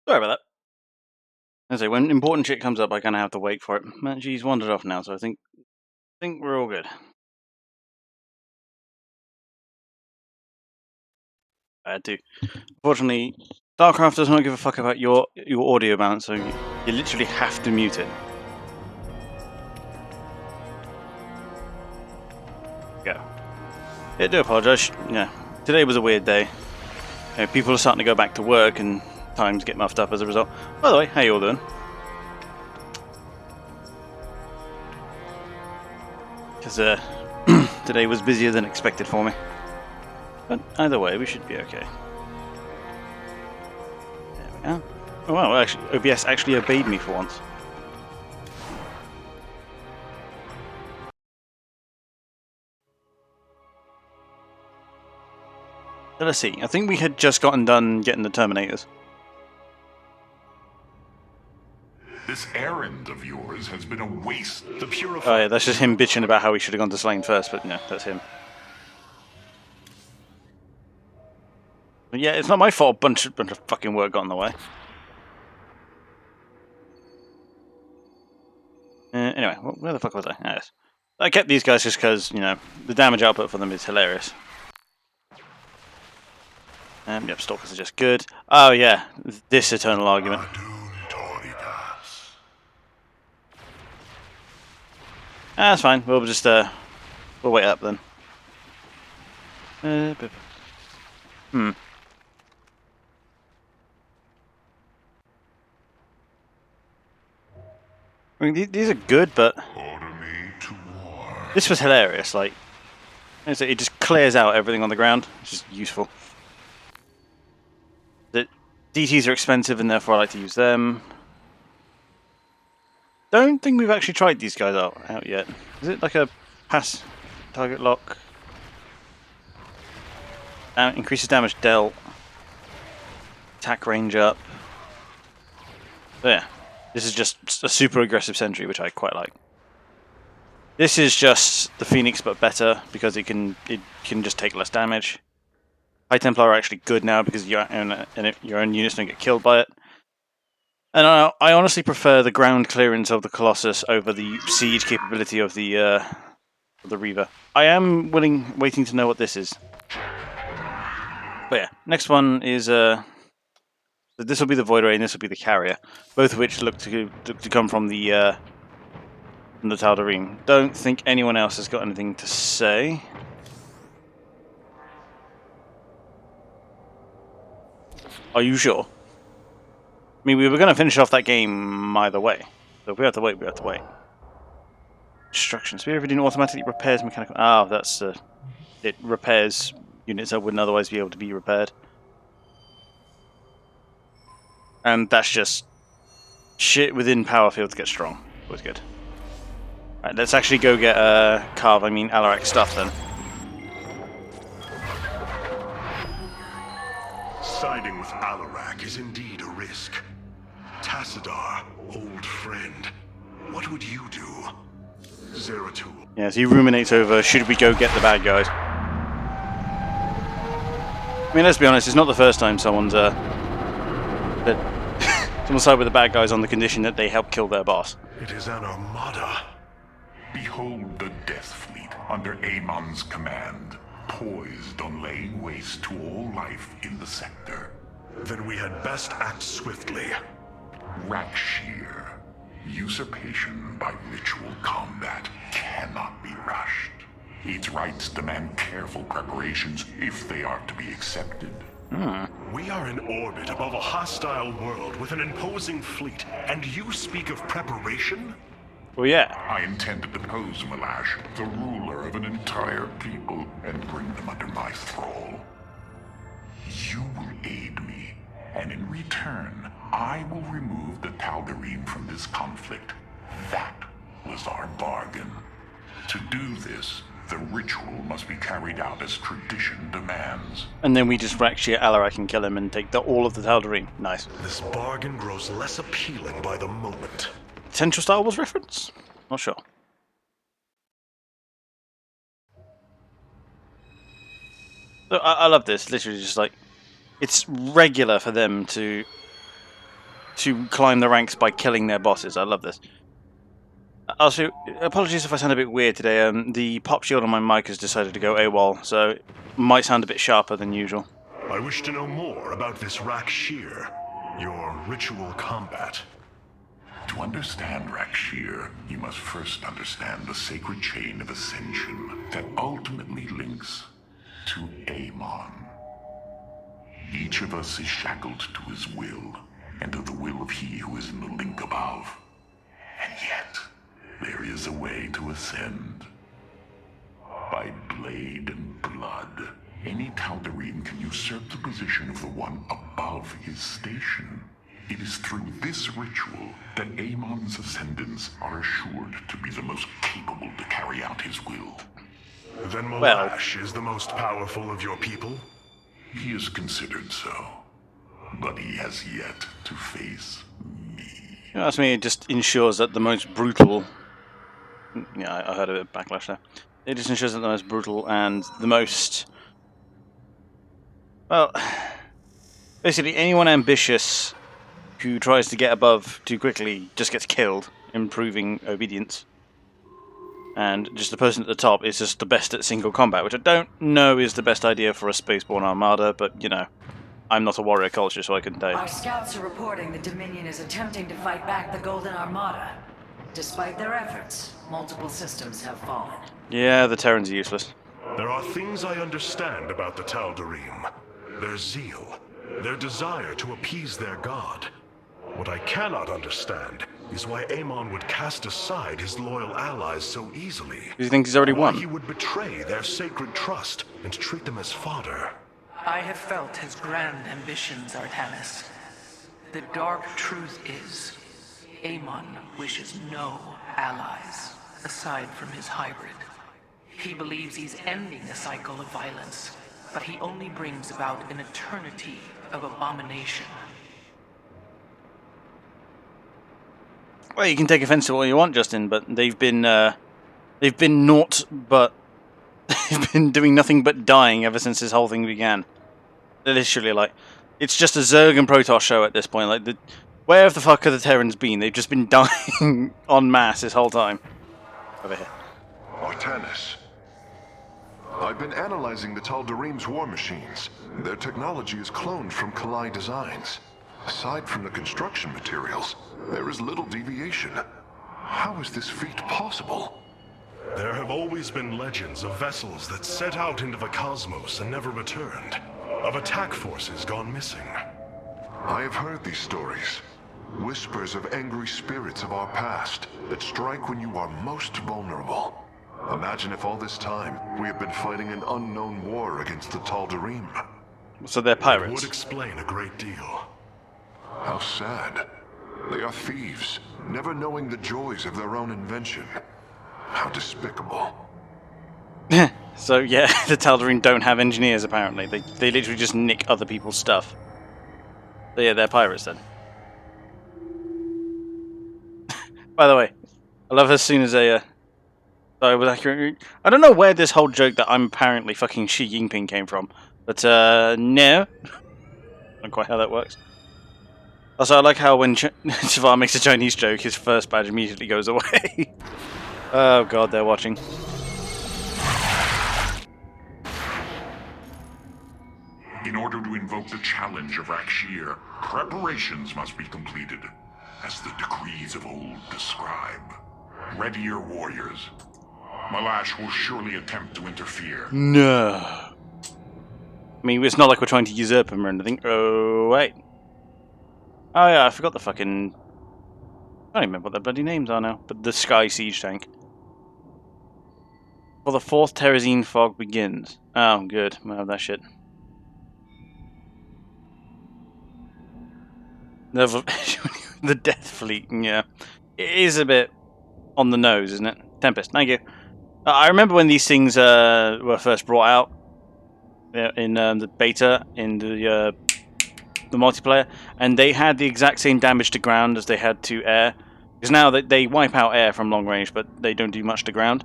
Sorry about that. As I say, when important shit comes up, I kind of have to wait for it. Manji's wandered off now, so I think we're all good. I had to. Unfortunately, StarCraft does not give a fuck about your audio balance, so you literally have to mute it. Go. Yeah, I do apologise. Yeah, today was a weird day. People are starting to go back to work, and times get muffed up as a result. By the way, how you all doing? Because today was busier than expected for me. But either way, we should be okay. There we go. Oh wow, actually, OBS actually obeyed me for once. So let's see. I think we had just gotten done getting the Terminators. This errand of yours has been a waste. The purifier. Oh yeah, that's just him bitching about how he should have gone to Slain first, but no, that's him. But yeah, it's not my fault. Bunch of fucking work got in the way. Anyway, where the fuck was I? Yes. I kept these guys just because, you know, the damage output for them is hilarious. Yep, Stalkers are just good. Oh yeah, this eternal argument. That's fine. We'll just we'll wait up then. I mean, these are good, but this was hilarious. Like, it just clears out everything on the ground, which is useful. The DTs are expensive, and therefore I like to use them. Don't think we've actually tried these guys out yet. Is it like a pass target lock? Increases damage dealt. Attack range up. So yeah, this is just a super aggressive sentry, which I quite like. This is just the Phoenix, but better because it can just take less damage. High Templar are actually good now because your own units don't get killed by it. And I honestly prefer the ground clearance of the Colossus over the siege capability of the Reaver. I am waiting to know what this is. But yeah, next one is this will be the Void Ray and this will be the Carrier, both of which look to come from the Tal'Darim. Don't think anyone else has got anything to say. Are you sure? I mean, we were going to finish off that game either way. So if we have to wait, we have to wait. Destruction. Spear Reading automatically repairs mechanical... Oh, that's... it repairs units that wouldn't otherwise be able to be repaired. And that's just... shit within power field to get strong. Always good. Right, let's actually go get Alarak stuff then. Siding with Alarak is indeed a risk. Tassadar, old friend, what would you do? Zeratul. Yeah, so he ruminates over, should we go get the bad guys? I mean, let's be honest, it's not the first time someone's side with the bad guys on the condition that they help kill their boss. It is an armada. Behold the Death Fleet under Amon's command, poised on laying waste to all life in the sector. Then we had best act swiftly. Rakshir. Usurpation by ritual combat cannot be rushed. Its rites demand careful preparations if they are to be accepted. We are in orbit above a hostile world with an imposing fleet, and you speak of preparation? Well, yeah. I intend to depose Malash, the ruler of an entire people, and bring them under my thrall. You will aid me, and in return, I will remove the Tal'Darim from this conflict. That was our bargain. To do this, the ritual must be carried out as tradition demands. And then we just Rakshir Alarak and kill him and take all of the Tal'Darim. Nice. This bargain grows less appealing by the moment. Potential Star Wars reference? Not sure. So I love this. Literally just like... it's regular for them to to climb the ranks by killing their bosses. I love this. Also, apologies if I sound a bit weird today. The pop shield on my mic has decided to go AWOL, so it might sound a bit sharper than usual. I wish to know more about this Rakshir, your ritual combat. To understand Rakshir, you must first understand the sacred chain of ascension that ultimately links to Amon. Each of us is shackled to his will, and to the will of he who is in the link above. And yet, there is a way to ascend. By blade and blood, any Tal'Darim can usurp the position of the one above his station. It is through this ritual that Amon's ascendants are assured to be the most capable to carry out his will. Then Molash is the most powerful of your people? He is considered so, but he has yet to face me. You know, that's me. It just ensures that the most brutal. Yeah, I heard a bit of backlash there. It just ensures that the most brutal and the most. Well, basically, anyone ambitious who tries to get above too quickly just gets killed, improving obedience. And just the person at the top is just the best at single combat, which I don't know is the best idea for a spaceborne armada, but, you know, I'm not a warrior culture, so I couldn't tell you. Our scouts are reporting the Dominion is attempting to fight back the Golden Armada. Despite their efforts, multiple systems have fallen. Yeah, the Terrans are useless. There are things I understand about the Tal'Darim. Their zeal, their desire to appease their god. What I cannot understand is why Amon would cast aside his loyal allies so easily. Do you think he's already Why won? he would betray their sacred trust and treat them as fodder. I have felt his grand ambitions, Artanis. The dark truth is, Amon wishes no allies, aside from his hybrid. He believes he's ending the cycle of violence, but he only brings about an eternity of abomination. Well, you can take offense to what you want, Justin, but they've been naught but they've been doing nothing but dying ever since this whole thing began. Literally, like, it's just a Zerg and Protoss show at this point. Like, where the fuck have the Terrans been? They've just been dying en masse this whole time. Over here. Artanis. I've been analyzing the Tal'Darim's war machines. Their technology is cloned from Kalai designs. Aside from the construction materials, there is little deviation. How is this feat possible? There have always been legends of vessels that set out into the cosmos and never returned. Of attack forces gone missing. I have heard these stories. Whispers of angry spirits of our past that strike when you are most vulnerable. Imagine if all this time we have been fighting an unknown war against the Tal'Darim. So they're It pirates. would explain a great deal. How sad. They are thieves, never knowing the joys of their own invention. How despicable. So yeah, the Tal'Darim don't have engineers apparently. They literally just nick other people's stuff. So yeah, they're pirates then. By the way, I love as soon as they I was accurate. I don't know where this whole joke that I'm apparently fucking Xi Jinping came from, but no, I don't quite how that works. Also, I like how when Shavar makes a Chinese joke, his first badge immediately goes away. Oh god, they're watching. In order to invoke the challenge of Rakshir, preparations must be completed, as the decrees of old describe. Ready your warriors. Malash will surely attempt to interfere. No. I mean, it's not like we're trying to usurp him or anything. Oh, wait. Oh yeah, I forgot the fucking... I don't even remember what their bloody names are now. But the Sky Siege Tank. Well, the fourth Terrazine fog begins. Oh, good. I'll have that shit. The Death Fleet, yeah. It is a bit on the nose, isn't it? Tempest, thank you. I remember when these things were first brought out in the beta, in the multiplayer, and they had the exact same damage to ground as they had to air. Because now they wipe out air from long range, but they don't do much to ground.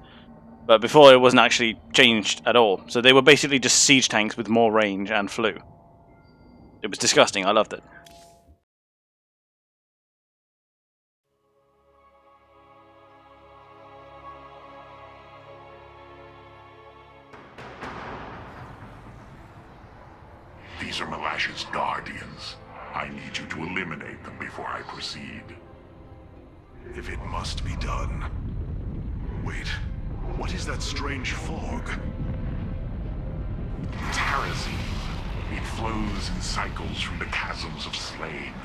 But before, it wasn't actually changed at all. So they were basically just siege tanks with more range and flew. It was disgusting, I loved it. These are Malash's guardians. I need you to eliminate them before I proceed. If it must be done. Wait, what is that strange fog? Terrazine. It flows in cycles from the chasms of Slain,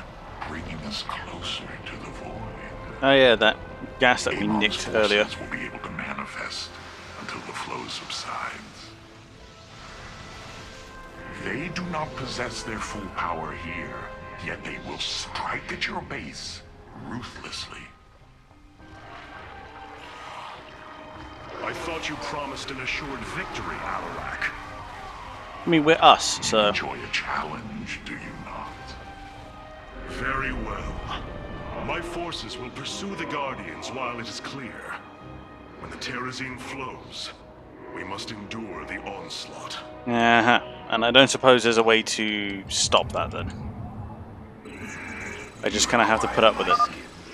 bringing us closer to the void. Oh yeah, that gas that we Amon's nicked forces earlier. will be able to manifest until the flow subsides. They do not possess their full power here, yet they will strike at your base ruthlessly. I thought you promised an assured victory, Alarak. I mean, we're us, You so enjoy a challenge, do you not? Very well. My forces will pursue the Guardians while it is clear. When the Terrazine flows, we must endure the onslaught. and I don't suppose there's a way to stop that then. I just kind of have to put up with it.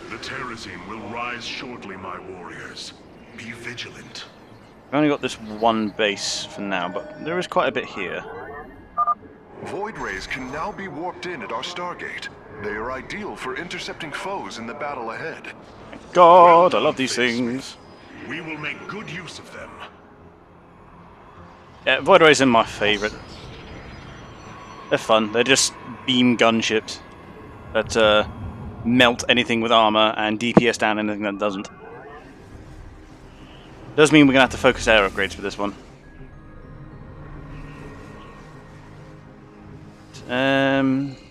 The Terrazine will rise shortly, my warriors. Be vigilant. I've only got this one base for now, but there is quite a bit here. Void rays can now be warped in at our Stargate. They are ideal for intercepting foes in the battle ahead. God, I love these things. We will make good use of them. Yeah, Void Rays are my favourite. They're fun. They're just beam gunships that melt anything with armor and DPS down anything that doesn't. Does mean we're gonna have to focus air upgrades for this one.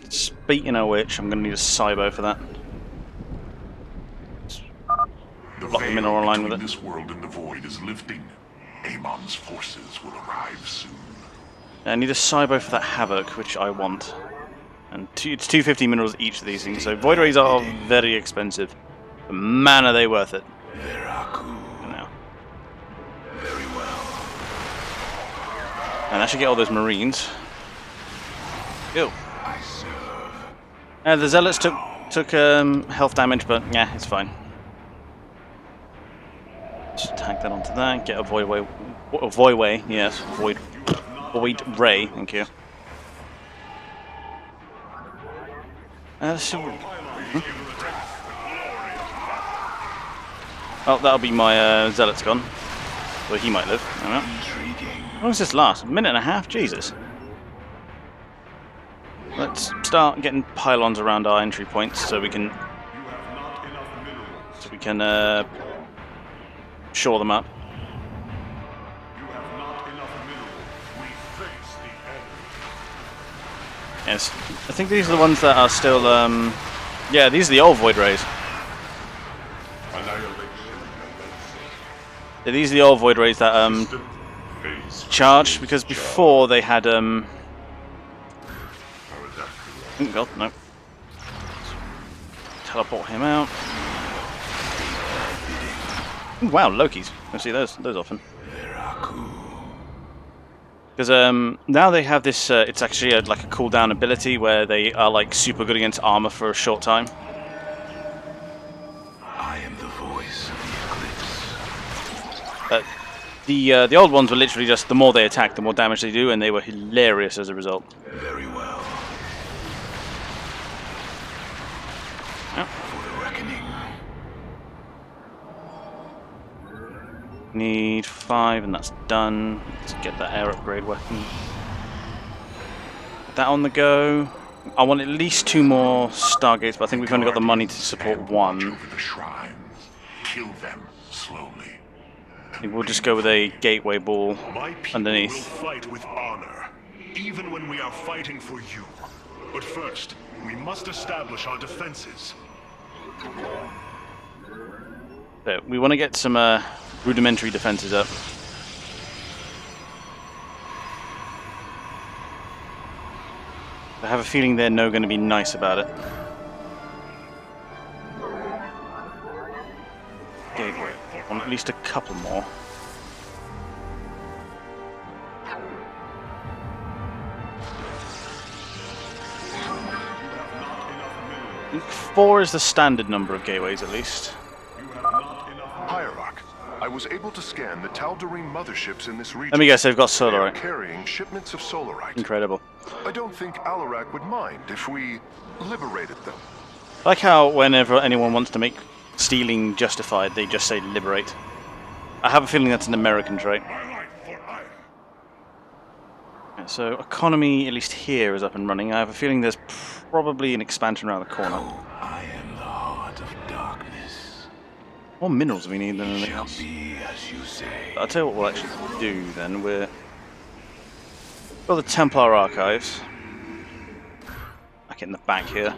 Speaking of which, I'm gonna need a Cybo for that. The Lock them in veil or align with between it. this world and the void is lifting. Amon's forces will arrive soon. I need a Cybo for that Havoc, which I want. And it's 250 minerals each of these things, so Void Rays are very expensive. But man, are they worth it. Now. Very well. And I should get all those Marines. Go. I serve. The Zealots took health damage, but yeah, it's fine. Just tag that onto that. Get a Void Ray, yes, Void Ray. Thank you. Oh, that'll be my Zealot's gone. Well, he might live. I don't know. How long does this last? A minute and a half? Jesus. Let's start getting pylons around our entry points so we can shore them up. Yes, I think these are the ones that are still. Yeah, these are the old Void Rays. Yeah, these are the old Void Rays that charged, because before they had Oh god, no. Teleport him out. Ooh, wow, Loki's. I see those often. Because now they have this. It's actually like a cooldown ability where they are like super good against armor for a short time. I am the voice of the eclipse. The old ones were literally just the more they attack, the more damage they do, and they were hilarious as a result. Very well. Yeah. For the reckoning. Need 5, and that's done. Let's get that air upgrade weapon. Put that on the go. I want at least 2 more Stargates, but I think we've only got the money to support Watch 1. over the shrines. Kill them slowly. I think we'll just go with a gateway ball My people underneath. will fight with honor, even when we are fighting for you. But first, we must establish our defenses. So we want to get some rudimentary defenses up. I have a feeling they're no going to be nice about it. Gateway. I want at least a couple more. I think 4 is the standard number of gateways, at least. Hierarch, I was able to scan the Tal'Darim motherships in this region. Let me guess, they've got They are solarite. carrying shipments of solarite. Incredible. I don't think Alarak would mind if we liberated them. I like how whenever anyone wants to make stealing justified, they just say liberate. I have a feeling that's an American trait. Yeah, so economy, at least here, is up and running. I have a feeling there's probably an expansion around the corner. I am the heart of darkness. More minerals we need than anything Shall else. be as you say. I'll tell you what we'll actually do then. We're got the Templar archives. Back in the back here.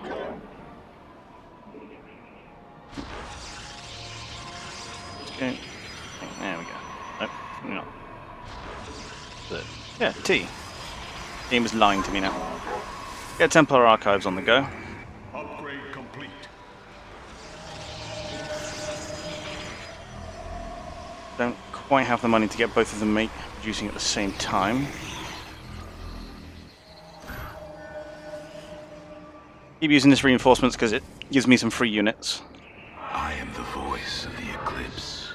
Okay. There we go. Nope, no. But, yeah, T. Game is lying to me now. Get Templar archives on the go. Upgrade complete. Don't quite have the money to get both of them producing at the same time. Keep using this reinforcements because it gives me some free units. I am the voice of the eclipse.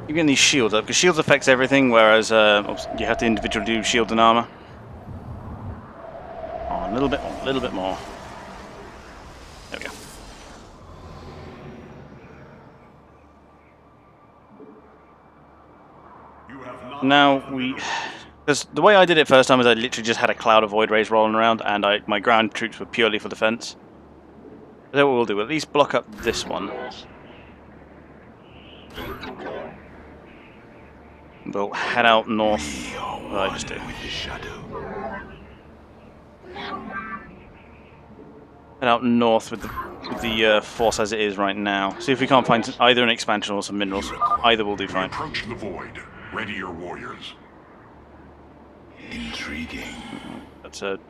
Keep getting these shields up because shields affects everything, whereas you have to individually do shields and armor. Oh, a little bit more, a little bit more. There we go. Now we, because the way I did it first time is I literally just had a cloud of void rays rolling around, and my ground troops were purely for defense. So what we'll do, we'll at least block up this one. We'll head out north. What did I just do? With the shadow. Head out north with the force as it is right now. See if we can't find either an expansion or some minerals. Either will do We fine. approach the void. Ready your warriors. Intriguing. That's a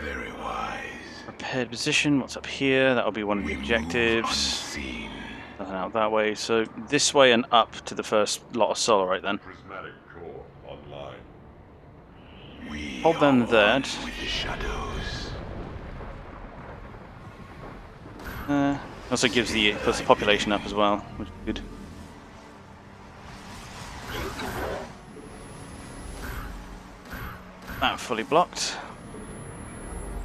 Very wise. prepared position. What's up here? That'll be one of the objectives. Unseen. Nothing out that way. So this way and up to the first lot of solarite then. Prismatic core online. We Hold them are there. one with the shadows. Also puts the population up as well, which is good. That fully blocked.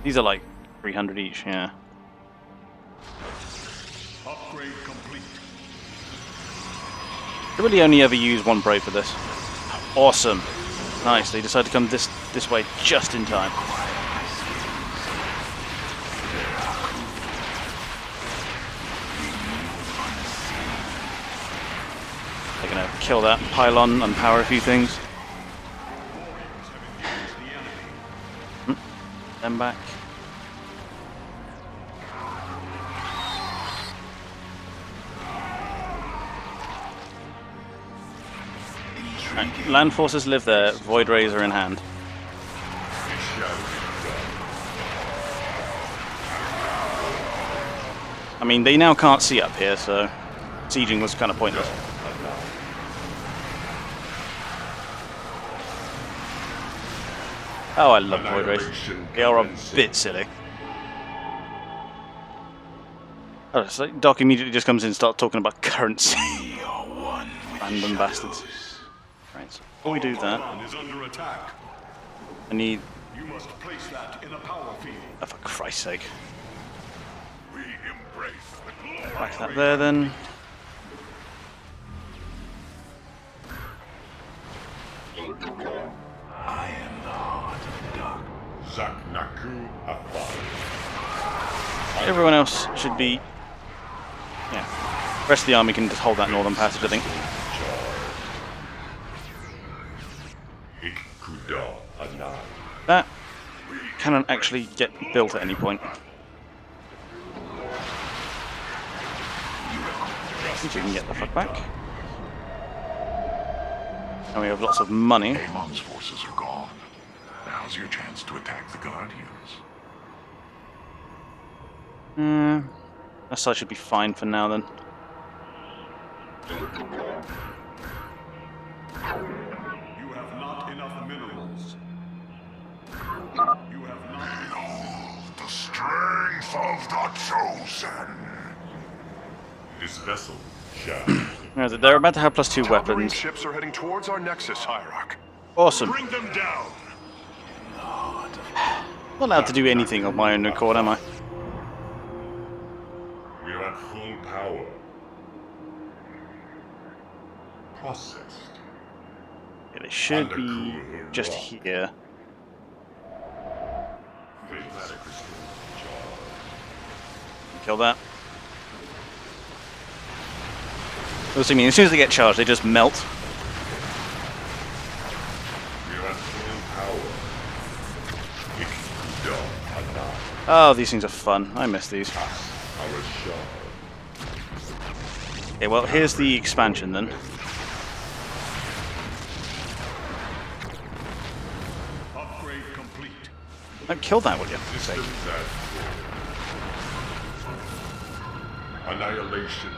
These are like 300 each, yeah. Upgrade complete. I really only ever use one brave for this. Awesome. Nice, they decided to come this way just in time. They're gonna kill that pylon and power a few things. Them back. Right, land forces live there, void rays are in hand. I mean, they now can't see up here, so sieging was kind of pointless. Oh, I love void rays. They are a bit silly. Oh, it's like Doc immediately just comes in and starts talking about currency. We are one with Random the bastards. shadows. Right, so before we do that, Ultron is under attack. I need... You must place that in a power field. Oh, for Christ's sake. We embrace the glory. Back that there then. I am the heart of darkness. Zak Naku Afar. Everyone else should be... Yeah. The rest of the army can just hold that northern passage, I think. Ikuda Anan. That cannot actually get built at any point. I think you can get the fuck back. And we have lots of money. Amon's forces are gone. Now's your chance to attack the Guardians. That side should be fine for now then. You have not enough minerals. You have not. The strength of the chosen. This vessel shall. They're about to have +2 Tal'Darim weapons. ships are heading towards our Nexus, Hierarch. Awesome. Bring them down! Not allowed to do anything of my own accord, am I? We are at full power. Processed. Yeah, they should be just here. Kill that. As soon as they get charged, they just melt. Oh, these things are fun. I miss these. Okay, well, here's the expansion then. Upgrade complete. Don't kill that, will you? Annihilation.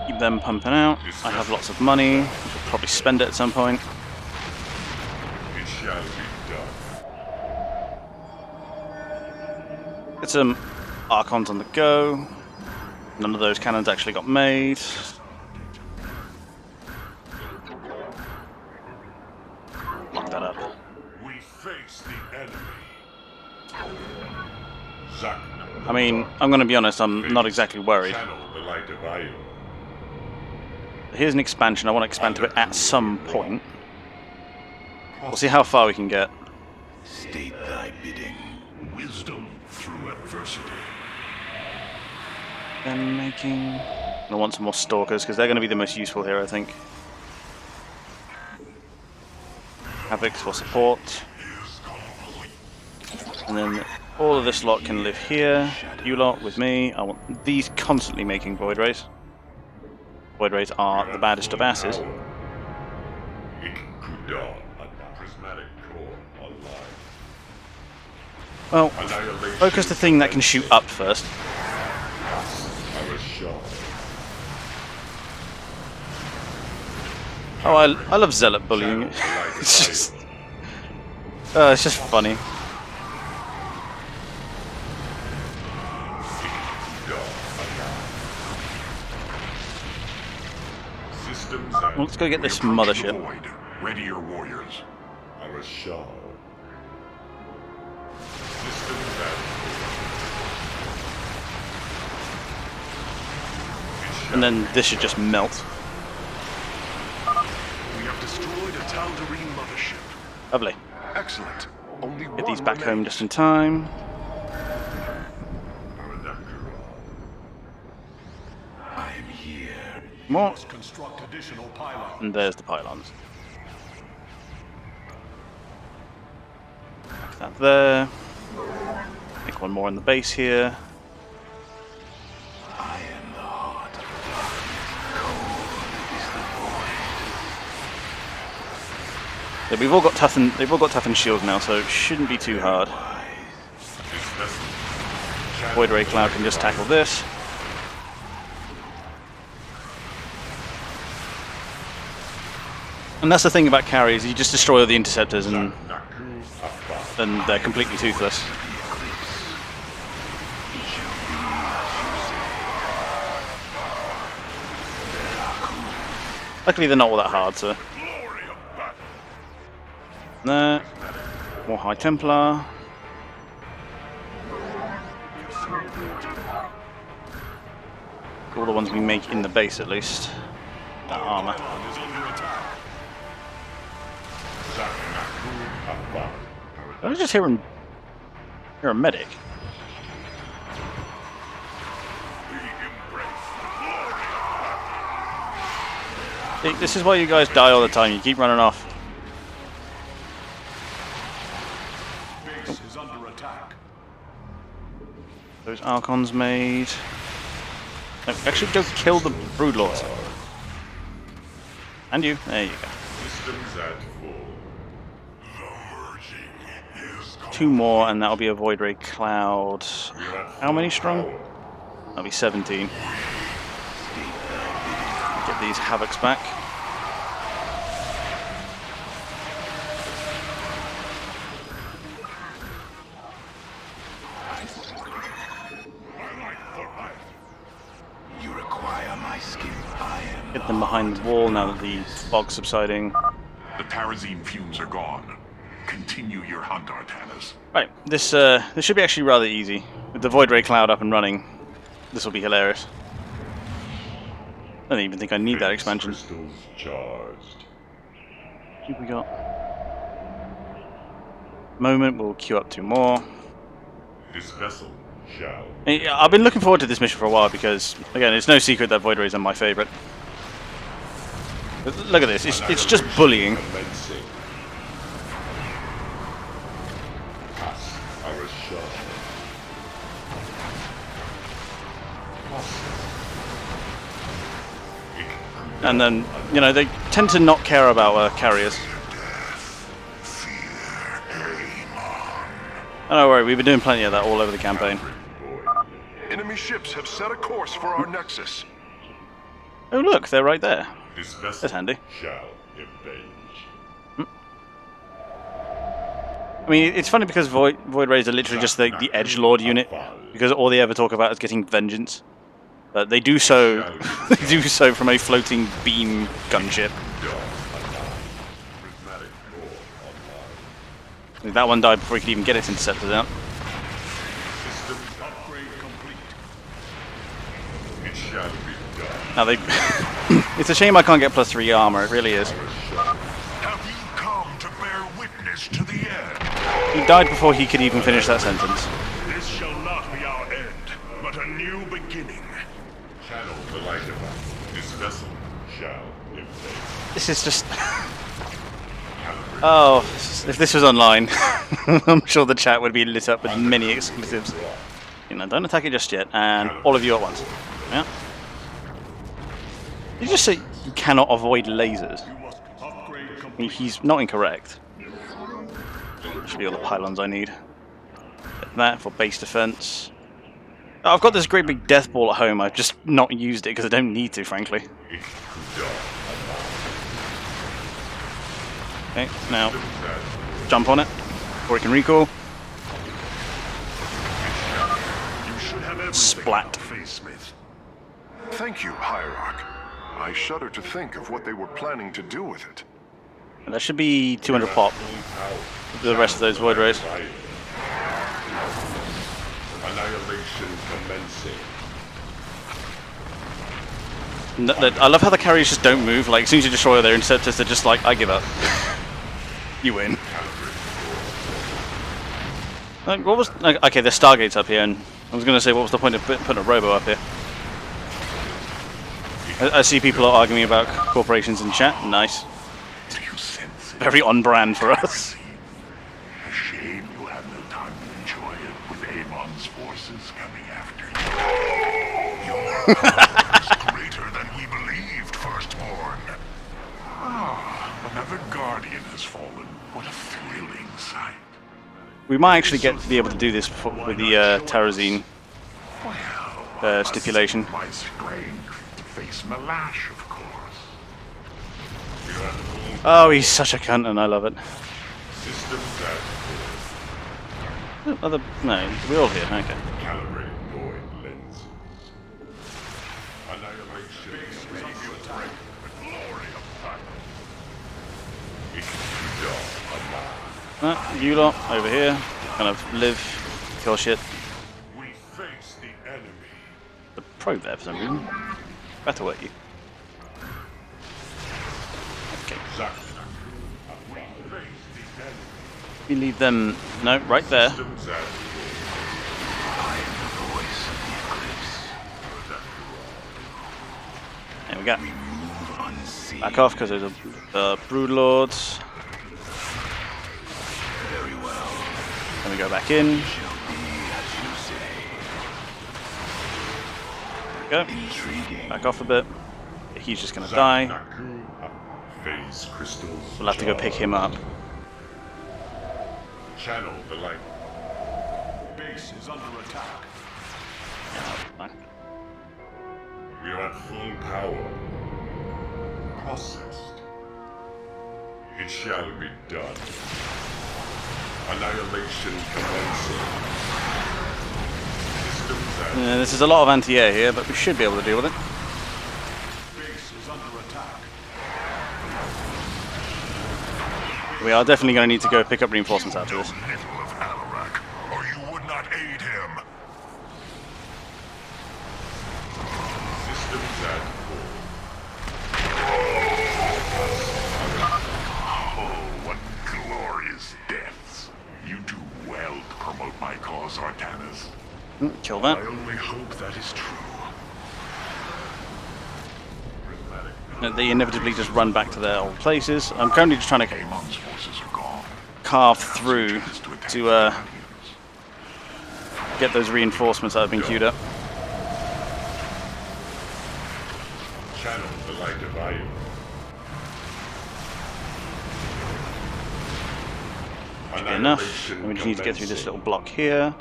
Keep them pumping out. I have lots of money. I should probably spend it at some point. It shall be done. Get some Archons on the go. None of those cannons actually got made. Lock that up. We face the enemy. Zakna. I mean, I'm going to be honest, I'm not exactly worried. Channel the light of Ion. Here's an expansion. I want to expand to it at some point. We'll see how far we can get. State thy bidding. Wisdom through adversity. Then making... I want some more stalkers because they're going to be the most useful here, I think. Havocs for support. And then all of this lot can live here. You lot with me. I want these constantly making void rays. Void rays are the baddest of asses. Prismatic core online. Well, focus the thing that can shoot up first. Oh, I love zealot bullying. It's just funny. Well, let's go get this mothership. Void. Ready your warriors. Our Shah. And then this should just melt. We have destroyed a Tal'Darim mothership. Lovely. Excellent. Only Get these one back home remains. just in time. I am here. More. Construct additional pylons. And there's the pylons. Back that there. Make one more in the base here. I am the heart of darkness. Cold is the void. Yeah, we've all got toughened. They've all got toughened shields now, so it shouldn't be too hard. Void Ray Cloud can just tackle this. And that's the thing about carries, you just destroy all the interceptors and they're completely toothless. Luckily they're not all that hard, so... There. More High Templar. All the ones we make in the base at least. That armor. I was just hearing a medic. See, this is why you guys die all the time. You keep running off. Base is under attack. Those Archons made. No, actually, go kill the Broodlords. And you. There you go. Systems at full. 2 more, and that'll be a Void Ray Cloud. How many strong? That'll be 17. Get these Havocs back. You require my skill. I am Get them behind the wall now that the fog's subsiding. The Terrazine fumes are gone. Continue your hunt, Artanis. Right, this should be actually rather easy. With the Void Ray Cloud up and running, this will be hilarious. I don't even think I need that expansion. Crystals charged. What we got? Moment, we'll queue up 2 more. This vessel shall. I've been looking forward to this mission for a while because, again, it's no secret that Void Rays are my favourite. Look at this, it's just bullying. Commencing. Cast our shot. And then, you know, they tend to not care about carriers. Oh, don't worry, we've been doing plenty of that all over the campaign. Enemy ships have set a course for our nexus. Oh look, they're right there. This vessel That's handy. shall avenge. I mean, it's funny because Void Rays are literally just the edgelord unit, because all they ever talk about is getting vengeance. But they do so, they do so from a floating beam gunship. That one died before he could even get its interceptors out. System upgrade complete. It shall be done. Now they, it's a shame I can't get +3 armor. It really is. Have you come to bear witness to the end? He died before he could even finish that sentence. This shall not be our end, but a new beginning. Channel the light of us. This vessel shall invade. This is just. Oh, if this was online, I'm sure the chat would be lit up with many exclusives. You know, don't attack it just yet, and all of you at once. Yeah. Did you just say you cannot avoid lasers? I mean, he's not incorrect. Should be all the pylons I need. Get that for base defense. Oh, I've got this great big death ball at home. I've just not used it because I don't need to, frankly. Okay, now jump on it, or it can recall. You should have everything Splat. on face, Smith. Thank you, Hierarch. I shudder to think of what they were planning to do with it. And that should be 200 pop. The rest of those Void Rays. Annihilation commencing. I love how the carriers just don't move. Like, as soon as you destroy their interceptors, they're just like, I give up. You win. Like, what was... Okay, there's Stargates up here, and I was going to say, what was the point of putting a robo up here? I see people are arguing about corporations in chat. Nice. Do you sense it? Very on brand for us. A shame you have no time to enjoy it with Amon's forces coming after you. Your power is greater than we believed, Firstborn. Ah, another Guardian has fallen. What a thrilling sight. We might actually be able to do this with the Terrazine Well, stipulation. my strength to face Malash, of course. Oh, he's such a cunt, and I love it. Systems at Oh, no, we're all here. Okay. calibrated void lenses. Annihilation is under attack. The glory of battle. It can be done alive. You lot over here, kind of live, kill shit. We face the enemy. The probe there for some reason. Better work you. Okay. We face the enemy. We leave them. No, right there. Systems at There we go. Back off because there's the Brood Lords. Very well. Then we go back in. There we go. Intriguing. Back off a bit. He's just gonna die. Naku, phase crystals. We'll have to go pick him up. Channel the light. Base is under attack. Fine. We are at full power. Processed. It shall be done. Annihilation commencing. Systems at This is a lot of anti-air here, but we should be able to deal with it. base is under We are definitely going to need to go pick up reinforcements after this. You know little of Alarak, or you would not aid him. Systems at Oh, what glorious deaths. You do well to promote my cause, Artanis. Kill that. I only hope that is true. They inevitably just run back to their old places. I'm currently just trying to Amon's forces are gone. carve through to get those reinforcements that have been queued up. channel the light of Iron. Enough. And we just need to get through this little block here.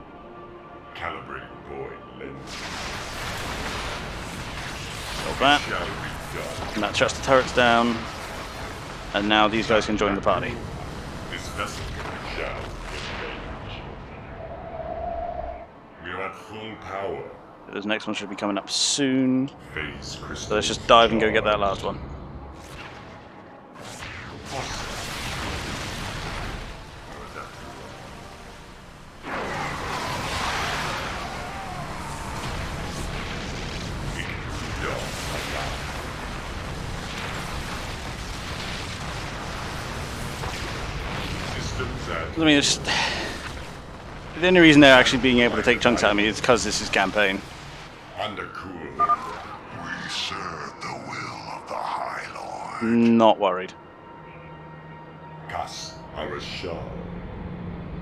Calibrating void lens. Got that. Shall be done. And that shuts the turrets down. And now these guys can join the party. This vessel shall engage. We are at full power. This next one should be coming up soon. Phase crystal. So let's just dive and go get that last one. I mean, it's the only reason they're actually being able to take chunks out of me is because this is campaign. Undercooled. We serve the will of the High Lord. Not worried. Gas Arashar.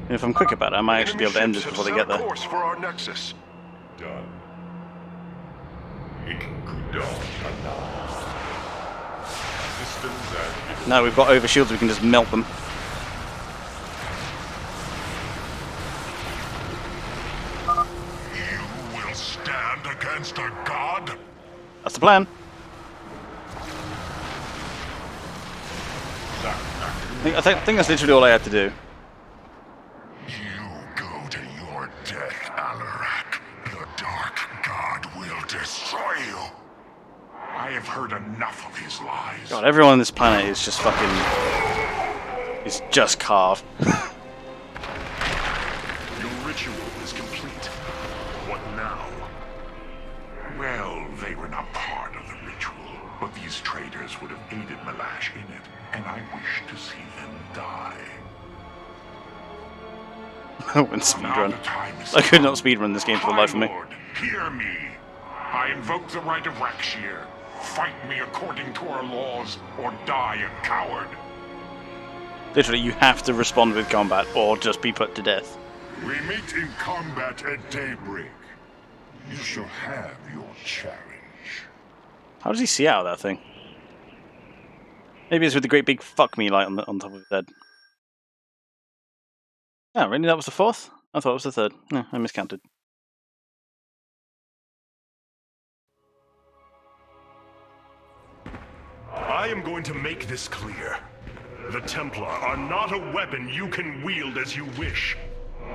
And if I'm quick about it, I might actually be able to end this before they get there. Course for our nexus. Done. Ikkudan Ana. Systems at Now we've got over shields, we can just melt them. You will stand against a god? That's the plan. I think that's literally all I had to do. You go to your death, Alarak. The Dark God will destroy you. I have heard enough of his lies. God, everyone on this planet is just fucking... It's just carved. Your ritual is complete. What now? Well, they were not part of the ritual, but these traitors would have aided Malash in it, and I wish to see them die. I wouldn't speedrun. I could not speedrun this game for the life of me. Lord, hear me. I invoke the right of Rakshir. Fight me according to our laws, or die a coward. Literally, you have to respond with combat, or just be put to death. We meet in combat at daybreak. You shall have your challenge. How does he see out of that thing? Maybe it's with the great big fuck me light on top of his head. Oh, really? That was the fourth? I thought it was the third. No, I miscounted. I am going to make this clear. The Templar are not a weapon you can wield as you wish.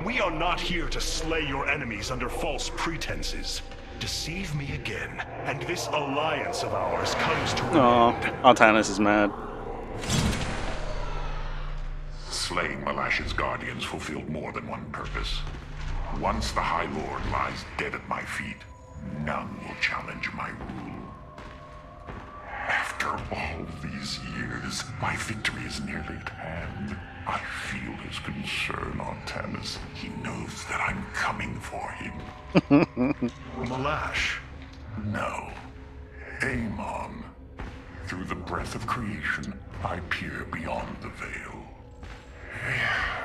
We are not here to slay your enemies under false pretenses. Deceive me again, and this alliance of ours comes to an end. Artanis is mad. Slaying Malash's guardians fulfilled more than one purpose. Once the High Lord lies dead at my feet, none will challenge my rule. After all these years, my victory is nearly at hand. I feel his concern, Artanis. He knows that I'm coming for him. Malash. No. Amon. Through the breath of creation, I peer beyond the veil.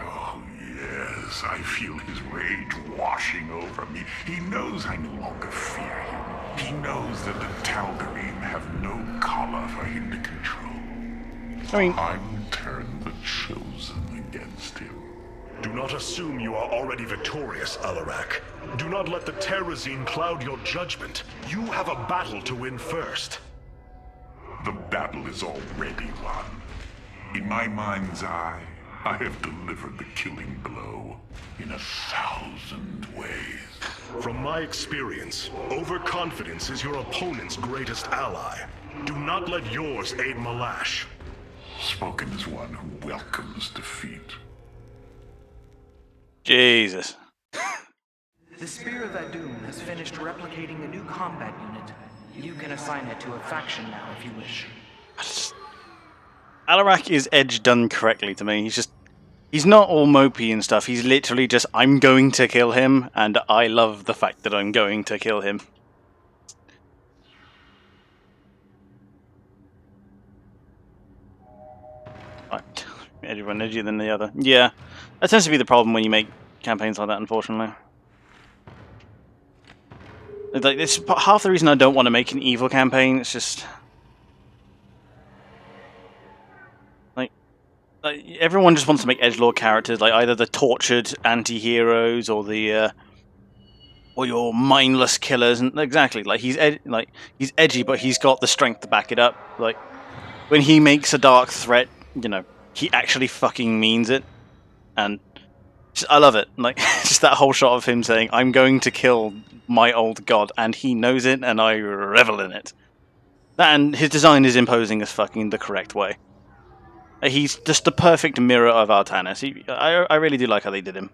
Oh, yes, I feel his rage washing over me. He knows I no longer fear him. He knows that the Tal'Darim have no collar for him to control. I mean, I will turn the Chosen against him. Do not assume you are already victorious, Alarak. Do not let the Terrazine cloud your judgment. You have a battle to win first. The battle is already won. In my mind's eye, I have delivered the killing blow in 1,000 ways. From my experience, overconfidence is your opponent's greatest ally. Do not let yours aid Malash. Spoken as one who welcomes defeat. Jesus. The Spear of Adum has finished replicating a new combat unit. You can assign it to a faction now if you wish. Alarak is edge done correctly to me. He's not all mopey and stuff. He's literally just, I'm going to kill him, and I love the fact that I'm going to kill him. Right. Everyone edgier than the other. Yeah, that tends to be the problem when you make campaigns like that, unfortunately. Like, it's half the reason I don't want to make an evil campaign. It's just like everyone just wants to make edgelord characters, like either the tortured anti-heroes or the or your mindless killers. And exactly, like he's edgy, but he's got the strength to back it up. Like when he makes a dark threat, you know, he actually fucking means it, and I love it. Like just that whole shot of him saying, "I'm going to kill my old god," and he knows it, and I revel in it. And his design is imposing as fucking the correct way. He's just the perfect mirror of Artanis. I really do like how they did him.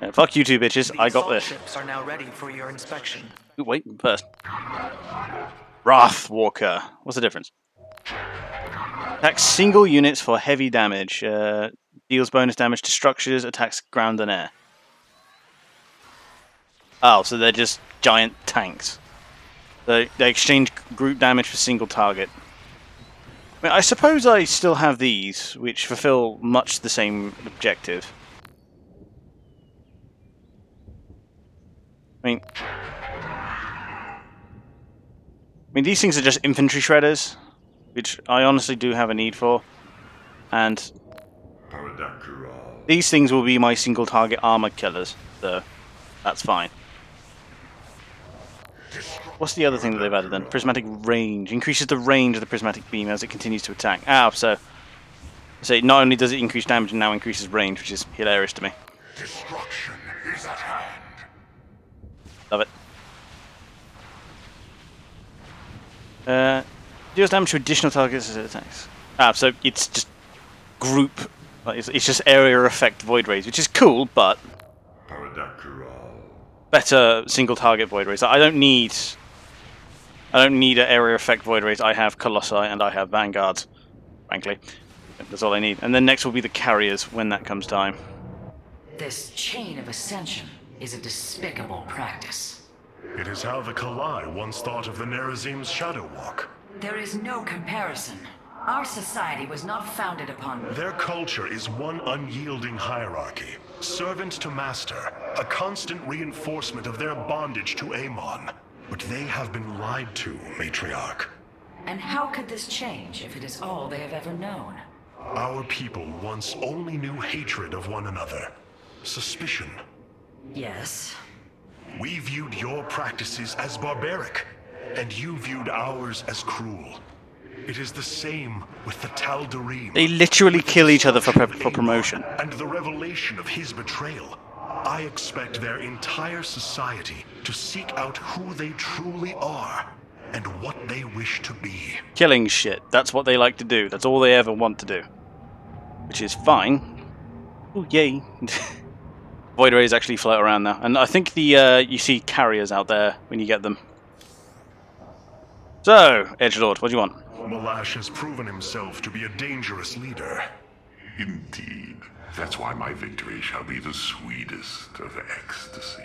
Yeah, fuck you two bitches. I got this. Ships are now ready for your inspection. Ooh, wait, first. Wrathwalker. What's the difference? Attacks single units for heavy damage. Deals bonus damage to structures. Attacks ground and air. Oh, so they're just giant tanks. They exchange group damage for single target. I mean, I suppose I still have these, which fulfill much the same objective. I mean, these things are just infantry shredders, which I honestly do have a need for. And these things will be my single target armor killers, so that's fine. What's the other thing that they've added then? Prismatic range. Increases the range of the prismatic beam as it continues to attack. So not only does it increase damage, and now increases range, which is hilarious to me. Destruction is at hand. Love it. Deals damage to additional targets as it attacks. So it's just group. Like it's just area effect void rays, which is cool, but better single target void rays. I don't need an area effect void rays. I have Colossi and I have Vanguards. Frankly, that's all I need. And then next will be the carriers when that comes time. This chain of ascension is a despicable practice. It is how the Kalai once thought of the Nerazim's Shadow Walk. There is no comparison. Our society was not founded upon... Their culture is one unyielding hierarchy. Servant to master, a constant reinforcement of their bondage to Amon. But they have been lied to, Matriarch. And how could this change if it is all they have ever known? Our people once only knew hatred of one another. Suspicion. Yes. We viewed your practices as barbaric, and you viewed ours as cruel. It is the same with the Tal'Darim. They literally kill each other for promotion. And the revelation of his betrayal. I expect their entire society to seek out who they truly are and what they wish to be. Killing shit. That's what they like to do. That's all they ever want to do. Which is fine. Oh, yay. Void rays actually float around now. And I think you see carriers out there when you get them. So, Edgelord, what do you want? Malash has proven himself to be a dangerous leader. Indeed. That's why my victory shall be the sweetest of ecstasy.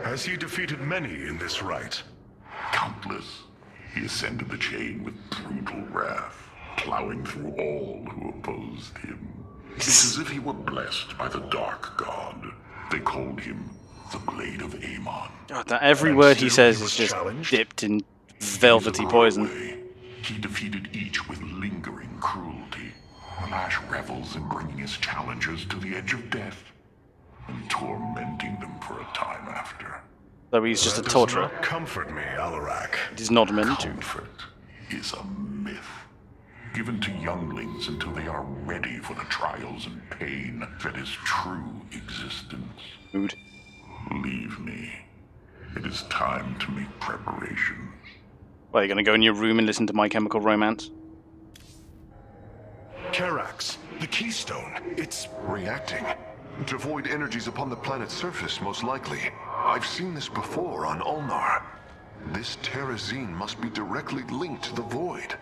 Has he defeated many in this rite? Countless. He ascended the chain with brutal wrath, plowing through all who opposed him. It's as if he were blessed by the Dark God. They called him the Blade of Amon. God, every word he says is just dipped in velvety poison. He defeated each with lingering cruelty. Malash revels in bringing his challengers to the edge of death and tormenting them for a time after. So he's just a torturer. Does not comfort me, Alarak. It is not meant to. Comfort is a myth, given to younglings until they are ready for the trials and pain that is true existence. Mood. Leave me. It is time to make preparations. Well, you're gonna go in your room and listen to My Chemical Romance? Karax, the Keystone, it's... Reacting to void energies upon the planet's surface, most likely. I've seen this before on Ulnar. This Terrazine must be directly linked to the void.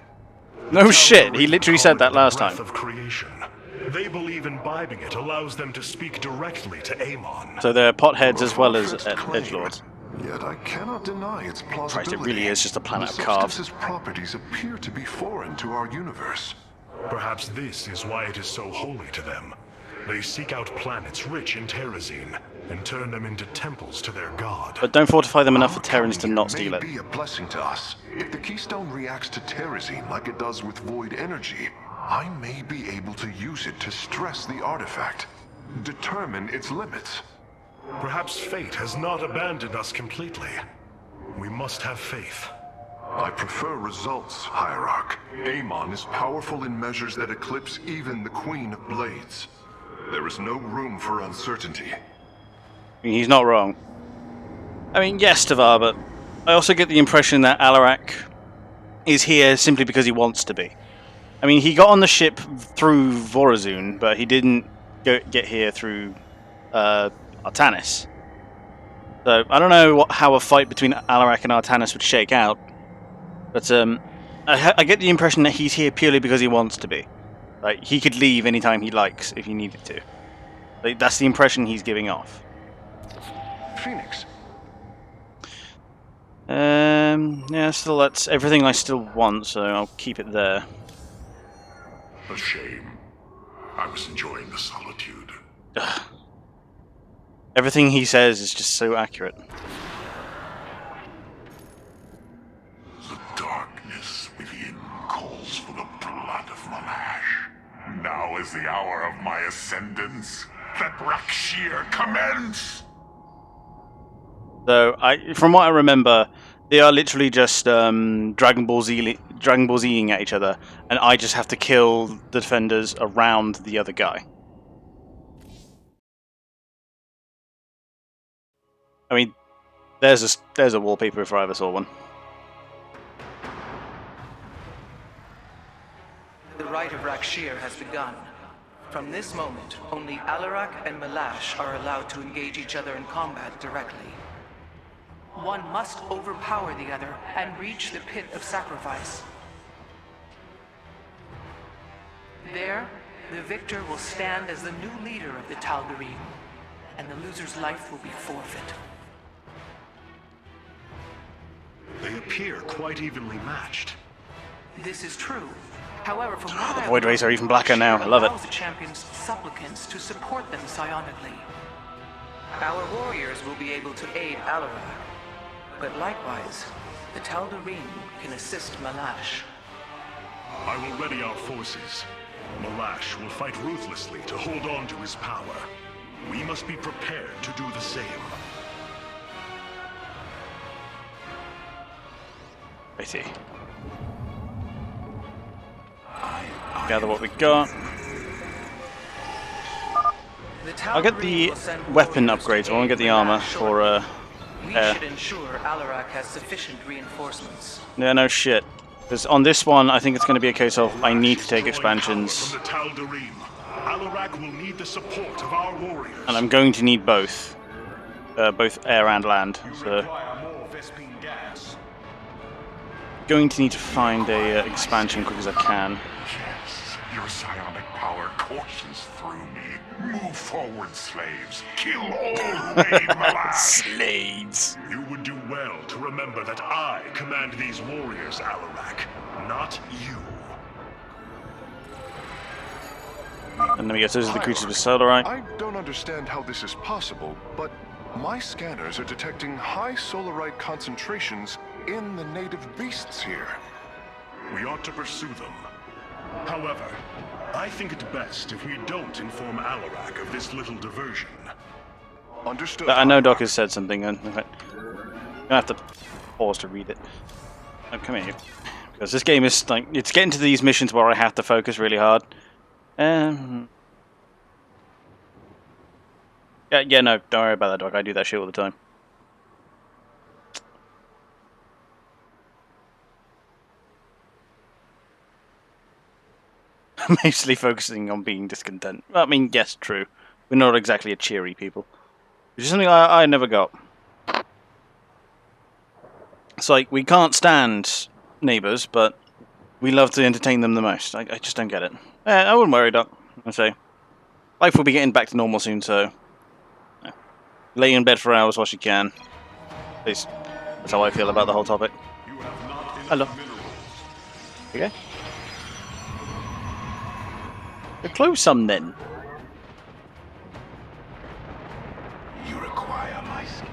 No shit, he literally said that last breath time. of creation. They believe imbibing it allows them to speak directly to Amon. So they're potheads as well as Far-fetched claim, edgelords. Yet I cannot deny its plausibility. Christ, it really is just a planet of The carbs. substance's properties appear to be foreign to our universe. Perhaps this is why it is so holy to them. They seek out planets rich in Terrazine and turn them into temples to their god. But don't fortify them enough for Our Terrans to coming not here steal may it. be a blessing to us. If the Keystone reacts to Terrazine like it does with void energy, I may be able to use it to stress the artifact. Determine its limits. Perhaps fate has not abandoned us completely. We must have faith. I prefer results, Hierarch. Amon is powerful in measures that eclipse even the Queen of Blades. There is no room for uncertainty. I mean, he's not wrong. I mean, yes, Tavar, but I also get the impression that Alarak is here simply because he wants to be. I mean, he got on the ship through Vorazun, but he didn't get here through Artanis. So I don't know how a fight between Alarak and Artanis would shake out, but I get the impression that he's here purely because he wants to be. Like, he could leave anytime he likes if he needed to. Like, that's the impression he's giving off. Phoenix. Yeah, still that's everything I still want, so I'll keep it there. A shame. I was enjoying the solitude. Ugh. Everything he says is just so accurate. The darkness within calls for the blood of Malash. Now is the hour of my ascendance. Let Rakshir commence! So, from what I remember, they are literally just Dragon Ball Zing at each other, and I just have to kill the defenders around the other guy. I mean, there's a wallpaper if I ever saw one. The rite of Rakshir has begun. From this moment, only Alarak and Malash are allowed to engage each other in combat directly. One must overpower the other and reach the pit of sacrifice. There, the victor will stand as the new leader of the Tal'Darim, and the loser's life will be forfeit. They appear quite evenly matched. This is true. However, from what The I Void Rays are even blacker now. I love it. allows the champion's supplicants to support them psionically. Our warriors will be able to aid Alarak, but likewise, the Tal'Darim can assist Malash. I will ready our forces. Malash will fight ruthlessly to hold on to his power. We must be prepared to do the same. I see. Gather what we got. I'll get the weapon upgrades. I want to get the armor for We should ensure Alarak has sufficient reinforcements. Yeah, no shit. Because on this one, I think it's going to be a case of I need to take expansions, From the Tal'Darim, Alarak will need the support of our warriors. and I'm going to need both air and land. So, Require more Vespine gas. going to need to find a expansion quick as I can. Yes, your psionic power courses through me. Move forward, slaves. Kill all who aid Malash. Slaves. You would do well to remember that I command these warriors, Alarak, not you. And then we go. Those are the creatures with Solarite. I don't understand how this is possible, but my scanners are detecting high solarite concentrations in the native beasts here. We ought to pursue them. However, I think it best if we don't inform Alarak of this little diversion. Understood. But I know Doc has said something, and I'm gonna have to pause to read it. Oh, come here, because this game is like it's getting to these missions where I have to focus really hard. Yeah, no, don't worry about that, Doc. I do that shit all the time. mostly focusing on being discontent. Well, I mean, yes, true. We're not exactly a cheery people. Which is something I never got. It's like, we can't stand neighbours, but we love to entertain them the most. I just don't get it. I wouldn't worry, Doc. I say, life will be getting back to normal soon, so lay in bed for hours while you can. At least that's how I feel about the whole topic. Hello. Okay. Close some then. You require my skill.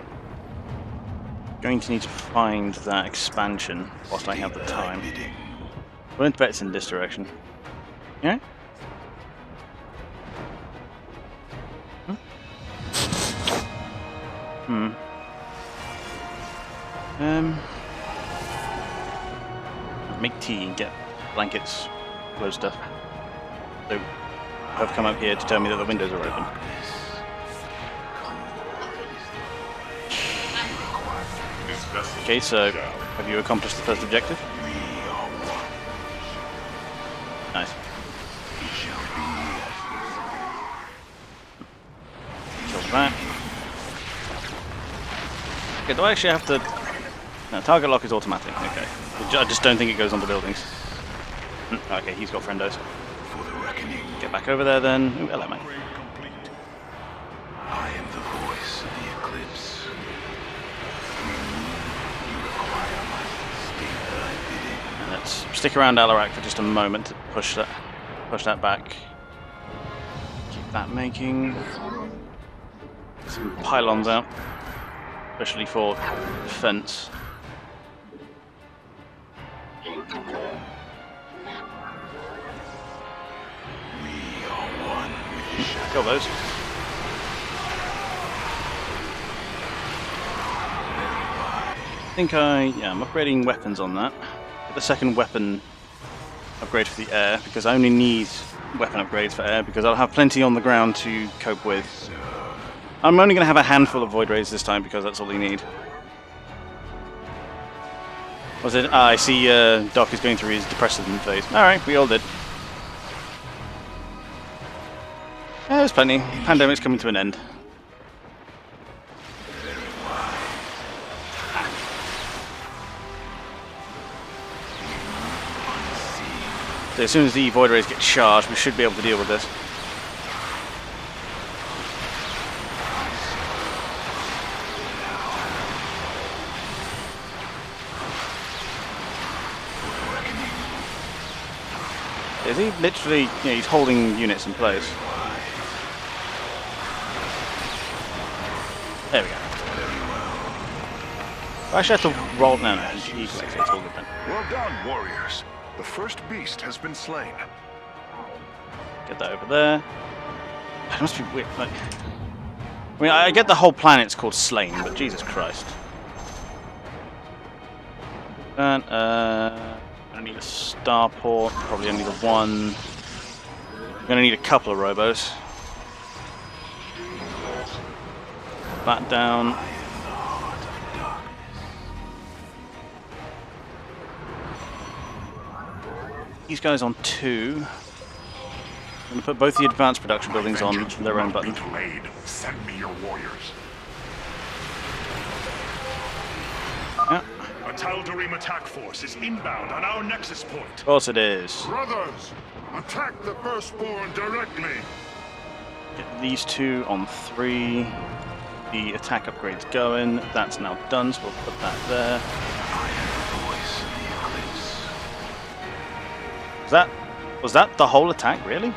Going to need to find that expansion whilst I have the time. I won't bet it's in this direction. Yeah? Make tea and get blankets, close stuff. So, I've come up here to tell me that the windows are open. Okay, so have you accomplished the first objective? Nice. Kill that. Okay, do I actually have to... No, target lock is automatic, okay. I just don't think it goes on the buildings. Okay, he's got friendos. Get back over there then. Ooh, hello, mate. I am the voice of the eclipse. Let's stick around Alarak for just a moment to push that back. Keep that making some pylons out, especially for defense. Kill those. I think I'm upgrading weapons on that. Get the second weapon upgrade for the air, because I only need weapon upgrades for air, because I'll have plenty on the ground to cope with. I'm only going to have a handful of void rays this time, because that's all they need. Was it? I see Doc is going through his depressive phase. Alright, we all did. Yeah, there's plenty. Pandemic's coming to an end. So as soon as the void rays get charged, we should be able to deal with this. Is he literally? Yeah, he's holding units in place. There we go. I actually have to roll. No, he collects it. It's all good then. Well done, warriors. The first beast has been slain. Get that over there. It must be weird. Like, I mean, I get the whole planet's called Slain, but Jesus Christ. And I need a starport. Probably only the one. I'm gonna need a couple of robos. That down. These guys on 2. I'm going to put both the advanced production buildings on their own button. Send me your warriors. Yeah. A Tal'Darim attack force is inbound on our nexus point. Of course it is. Brothers, attack the firstborn directly. Get these 2 on 3. The attack upgrade's going. That's now done, so we'll put that there. Was that the whole attack, really?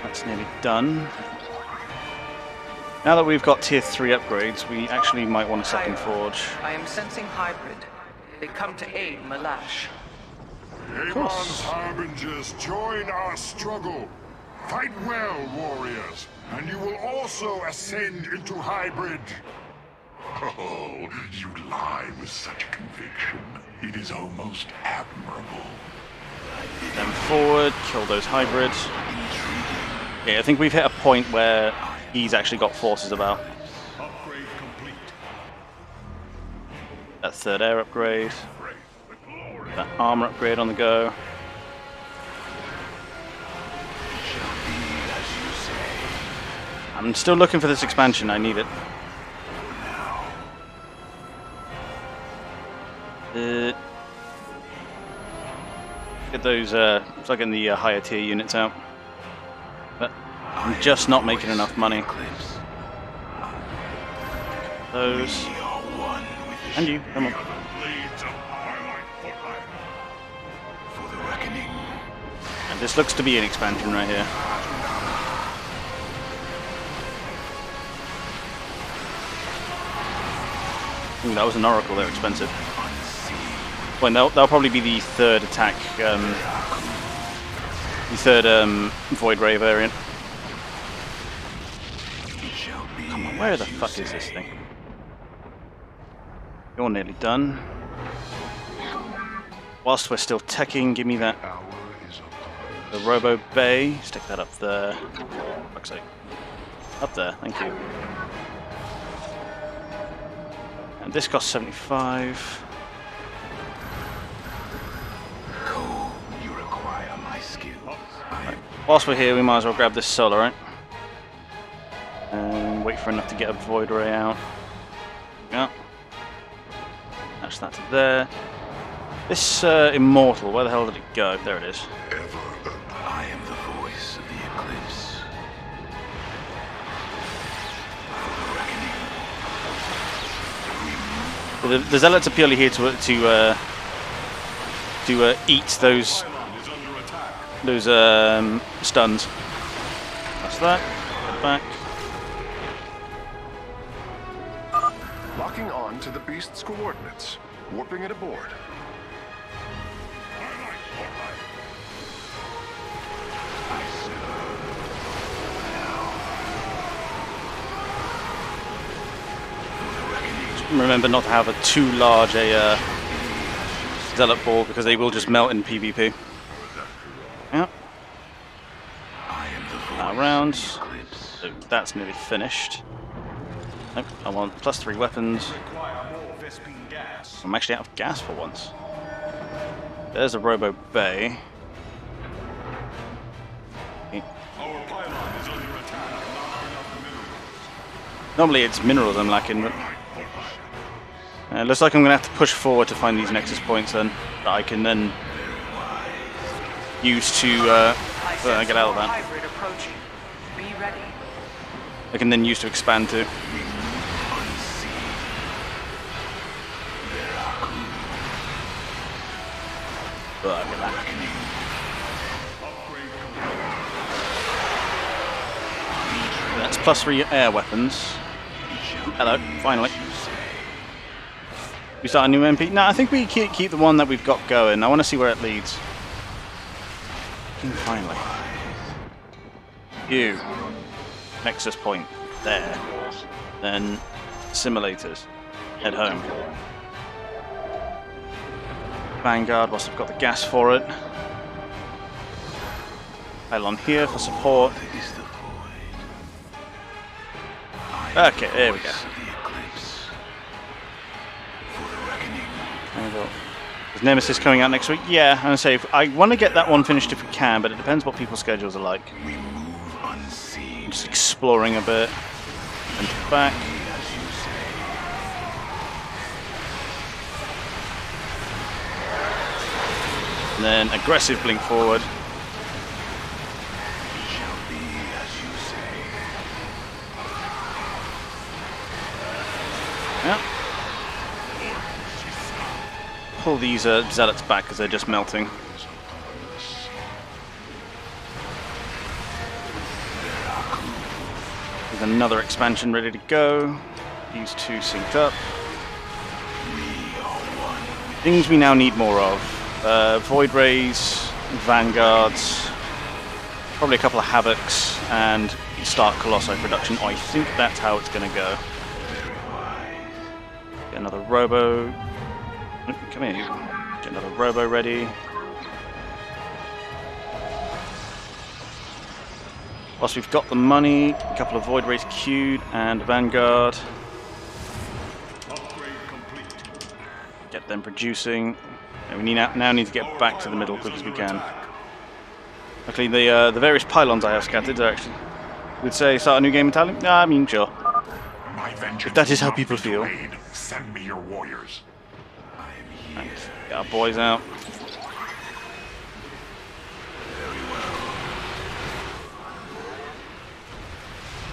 That's nearly done. Now that we've got tier 3 upgrades, we actually might want a second forge. I am sensing hybrid. They come to aid Malash. Amon's harbingers, join our struggle. Fight well, warriors, and you will also ascend into hybrid. Oh, you lie with such conviction. It is almost admirable. Then forward, kill those hybrids. Yeah, I think we've hit a point where he's actually got forces about. Upgrade complete. That third air upgrade. That armor upgrade on the go. I'm still looking for this expansion. I need it. Get those, start getting the higher tier units out. But I'm just not making enough money. Those. And you, come on. And this looks to be an expansion right here. Ooh, that was an oracle, they're expensive. Well, that'll probably be the third attack, the third Void Ray variant. Come on, where the fuck is this thing? You're nearly done. Whilst we're still teching, give me that. The Robo Bay. Stick that up there. Fuck's sake. Up there, thank you. And this costs 75. You require my skills. Right. Whilst we're here, we might as well grab this solar, right? And wait for enough to get a Void Ray out. Yeah. Attach that to there. This Immortal, where the hell did it go? There it is. I am the voice of the Eclipse. The Zealots are purely here to eat those stuns. That's that. Get back. Locking on to the beast's coordinates. Warping it aboard. Remember not to have too large a Zealot ball because they will just melt in PvP. Yep. Round. So that's nearly finished. Nope, I want +3 weapons. I'm actually out of gas for once. There's a Robo Bay. Normally it's minerals I'm lacking, but it looks like I'm going to have to push forward to find these Nexus points then, that I can then use to get out of that. I can then use to expand to. Look at that. That's +3 air weapons. Hello, finally. We start a new MP? No, I think we keep the one that we've got going. I want to see where it leads. Finally. You. Nexus point. There. Then simulators. Head home. Vanguard, whilst I've got the gas for it. Pylon here for support. Okay, there we go. Is Nemesis coming out next week? Yeah, I'm gonna say I want to get that one finished if we can, but it depends what people's schedules are like. I'm just exploring a bit. And back. And then aggressive blink forward. Yep. Pull these zealots back because they're just melting. There's another expansion ready to go. These two synced up. Things we now need more of. Void Rays, Vanguards, probably a couple of Havocs, and start Colossi production. I think that's how it's going to go. Get another Robo. Come here. Get another Robo ready. Whilst we've got the money, a couple of Void Rays queued and Vanguard. Get them producing. And we now need to get back to the middle as quick as we can. Luckily, the various pylons I have scattered are actually Would say start a new game entirely? Nah, I mean, sure. My vengeance If that is will how not people be feel. delayed. Send me your warriors. Right. Get our boys out.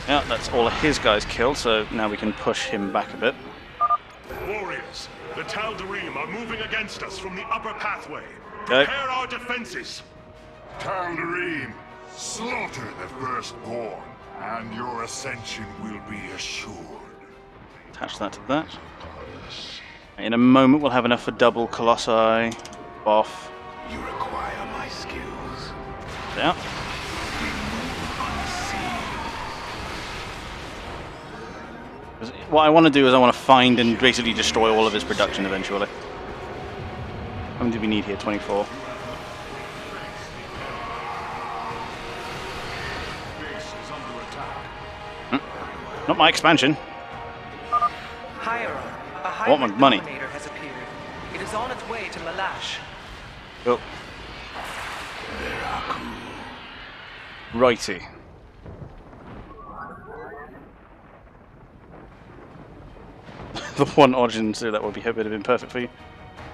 Yeah, that's all of his guys killed, so now we can push him back a bit. Warriors, the Tal'Darim are moving against us from the upper pathway. Okay. Prepare our defenses. Tal'Darim, slaughter the firstborn, and your ascension will be assured. Attach that to that. In a moment, we'll have enough for double Colossi. Off. You require my skills. Yeah. What I want to do is I want to find and basically destroy all of his production eventually. How many do we need here? 24. Not my expansion. Hieron, a I want my hybrid money. dominator has appeared. It is on its way to Malash. Cool. Righty. The one origin so that would have been perfect for you.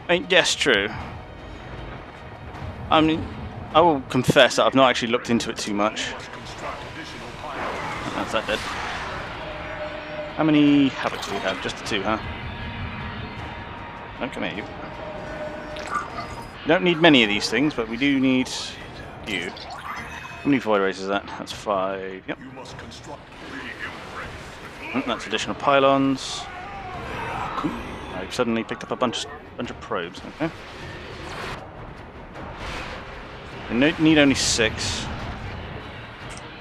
I mean, yes, true. I mean, I will confess that I've not actually looked into it too much. That's that dead. How many Havocs do we have? Just the 2, huh? Don't come here, you. We don't need many of these things, but we do need you. How many Void Rays is that? That's 5. Yep. That's additional pylons. Ooh, I've suddenly picked up a bunch of probes. Okay. We need only 6.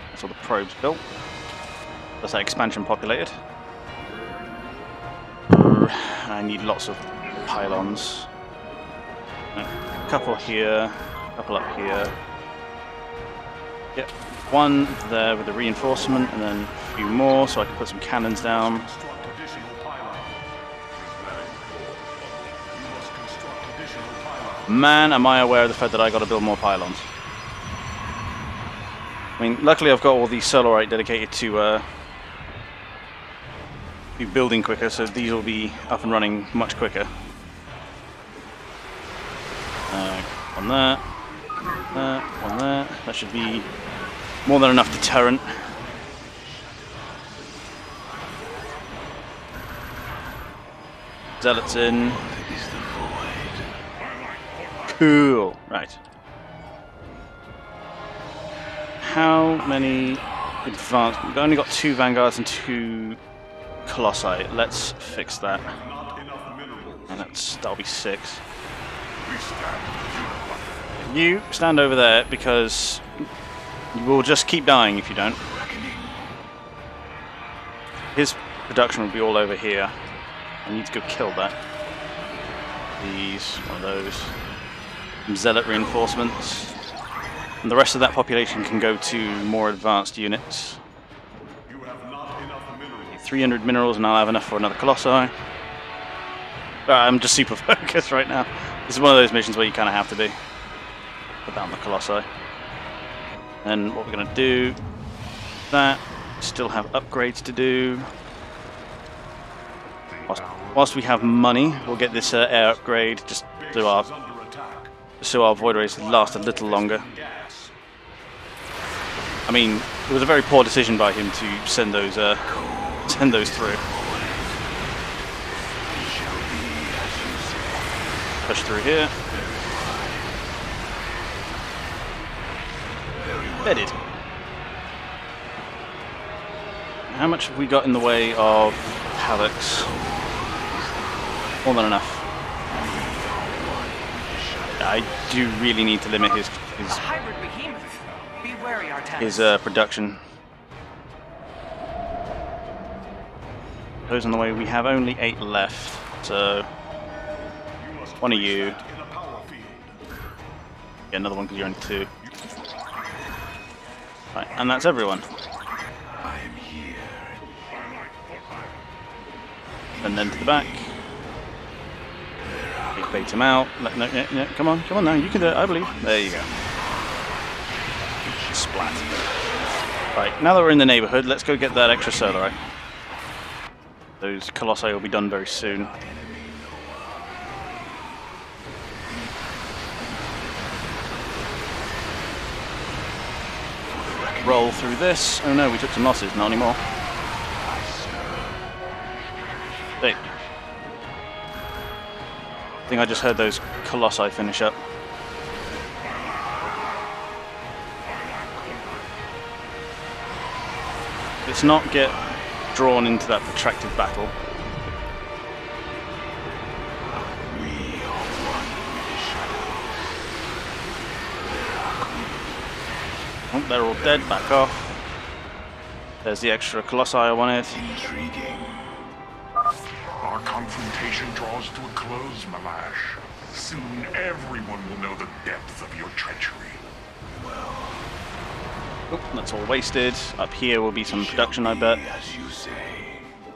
That's all the probes built. That's that expansion populated. I need lots of pylons. A couple here, a couple up here. Yep, 1 there with a reinforcement, and then a few more so I can put some cannons down. Man, am I aware of the fact that I got to build more pylons. I mean, luckily I've got all these Solarite dedicated to be building quicker, so these will be up and running much quicker. On that, on that. That should be more than enough deterrent. Zealots in. Cool. Right. How many advanced? We've only got 2 Vanguards and 2 Colossi. Let's fix that. And that'll be 6. You stand over there because you will just keep dying if you don't. His production will be all over here. I need to go kill that. These, one of those. Some Zealot reinforcements. And the rest of that population can go to more advanced units. 300 minerals and I'll have enough for another Colossi. I'm just super focused right now. This is one of those missions where you kind of have to be. Put down the Colossi. And what we're going to do, that, still have upgrades to do. Whilst we have money, we'll get this air upgrade just so our Void Rays last a little longer. I mean, it was a very poor decision by him to send those through. Push through here. Bedded. How much have we got in the way of Havocs? More than enough. I do really need to limit his Hybrid behemoth. Be wary, Artanis. his production. Those on the way. We have only 8 left, so one of you. Get another one because you're only 2. Right, and that's everyone. And then to the back. Bait him out. No, come on now. You can do it. I believe. There you go. Splat. Right, now that we're in the neighborhood, let's go get that extra solarite. Those colossi will be done very soon. Roll through this. Oh no, we took some losses, not anymore. Hey. I think I just heard those colossi finish up. Let's not get drawn into that protracted battle. Oh, they're all dead. Back off. There's the extra colossi I wanted. Our confrontation draws to a close, Malash. Soon everyone will know the depth of your treachery. Oh, that's all wasted. Up here will be some production, I bet.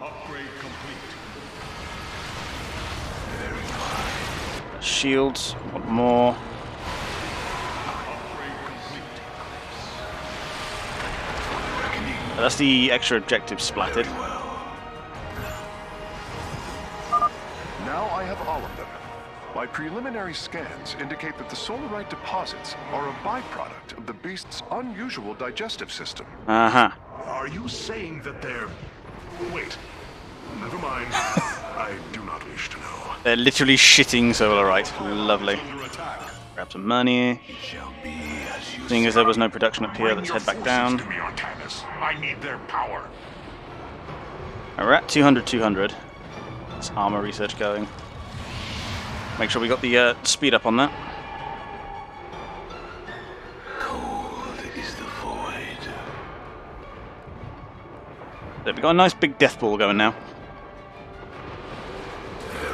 Upgrade complete. Shields, want more. That's the extra objective splattered. Now I have all of them. My preliminary scans indicate that the solarite deposits are a byproduct of the beast's unusual digestive system. Uh-huh. Are you saying that they're... Wait. Never mind. I do not wish to know. They're literally shitting solarite. Lovely. Under attack. Grab some money. Seeing as there was no production up here, let's head back down. To me, Artanis. I need their power. We're at 200. Let's armor research going. Make sure we got the speed up on that. Cold is the void. There, we got a nice big death ball going now.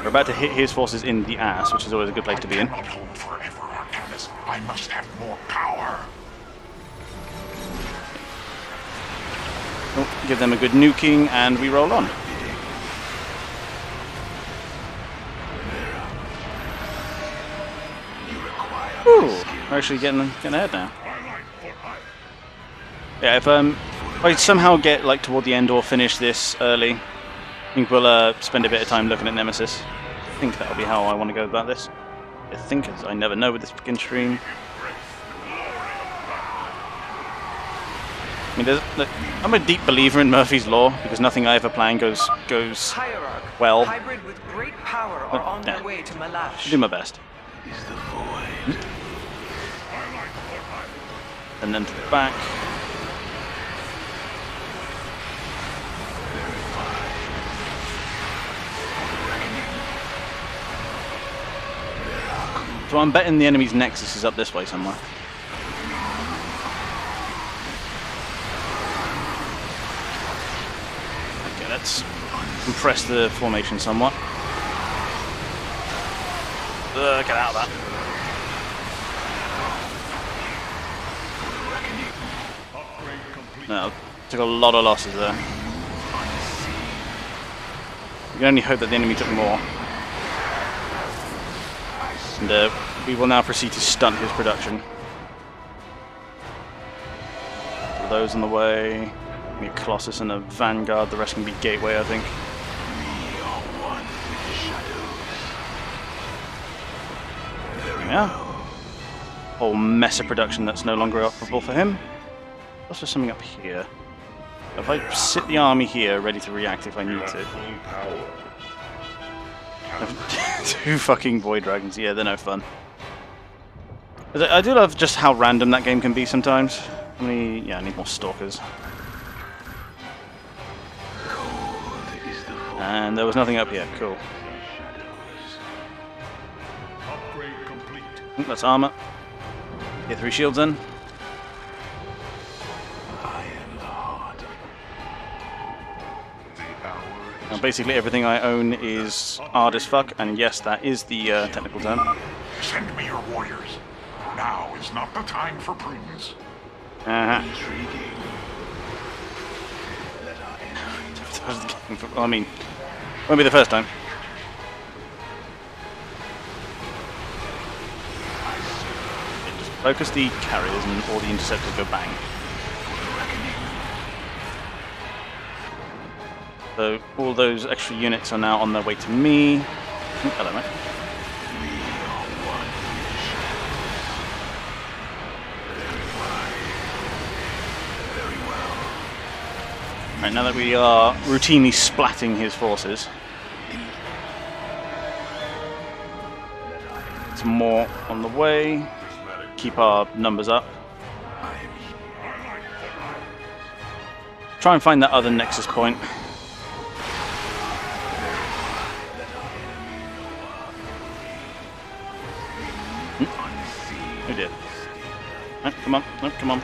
We're about to hit his forces in the ass, which is always a good place to be in. I cannot hold forever, Artanis. I must have more power. Oh, give them a good nuking, and we roll on. Ooh, we're actually getting ahead now. Yeah, if I somehow get like toward the end or finish this early, I think we'll spend a bit of time looking at Nemesis. I think that'll be how I want to go about this. I think, as I never know with this freaking stream. I mean, look, I'm a deep believer in Murphy's Law because nothing I ever plan goes Hierarch, well. hybrid with great power are on their way to Malash. Do my best. Is the void. And then to the back. So I'm betting the enemy's nexus is up this way somewhere. Okay, let's compress the formation somewhat. Get out of that. No, took a lot of losses there. You can only hope that the enemy took more. And we will now proceed to stunt his production. So those on the way. Maybe a Colossus and a Vanguard. The rest can be Gateway, I think. Yeah. Whole mess of production that's no longer operable for him. Plus there's something up here. If I sit the army here, ready to react if I need to. Two fucking Void Dragons, yeah, they're no fun. I do love just how random that game can be sometimes. I need more Stalkers. And there was nothing up here, cool. Upgrade complete. That's armor. Get 3 shields in. Now basically everything I own is hard as fuck, and yes, that is the technical term. Send me your warriors. Now is not the time for prudence. I mean, won't be the first time. Just focus the carriers and all the interceptors go bang. So all those extra units are now on their way to me. Oh, hello, mate. Right, now that we are routinely splatting his forces, some more on the way. Keep our numbers up. Try and find that other nexus point. Who did? No, come on, no, come on.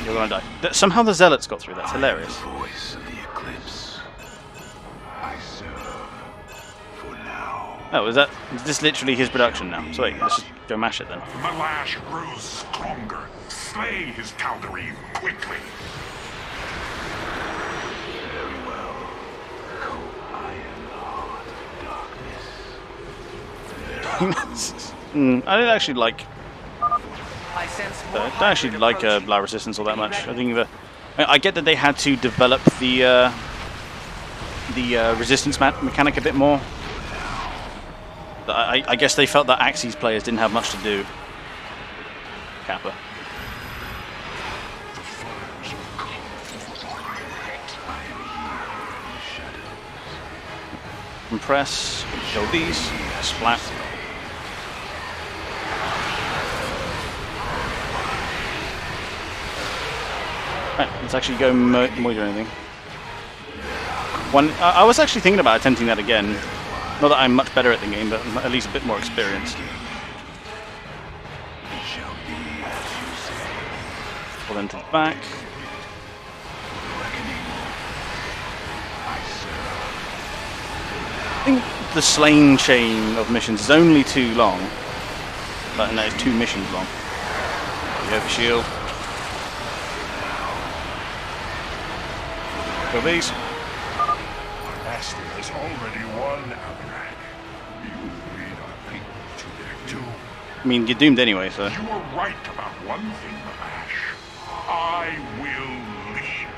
You're gonna die. Somehow the zealots got through. That's hilarious. Voice of the eclipse. I serve for now. Oh, is this literally his production now? So wait, let's just go mash it then. Malash grows stronger. Slay his Tal'Darim quickly. Very well. I am the heart of darkness. I don't actually like. I sense I more don't actually hybrid like approaching. La Resistance all that much. I think I get that they had to develop the resistance mechanic a bit more. But I guess they felt that Axis players didn't have much to do. Kappa. Compress. Kill these. Splat. Right, let's actually go moid or anything. I was actually thinking about attempting that again. Not that I'm much better at the game, but I'm at least a bit more experienced. Pull them to the back. I think the slain chain of missions is only too long. But no, it's 2 missions long. You have a shield. Kill these. My master has already won, Almanac. You will lead our people to their doom. I mean, you're doomed anyway, so. You were right about one thing, Malash. I will lead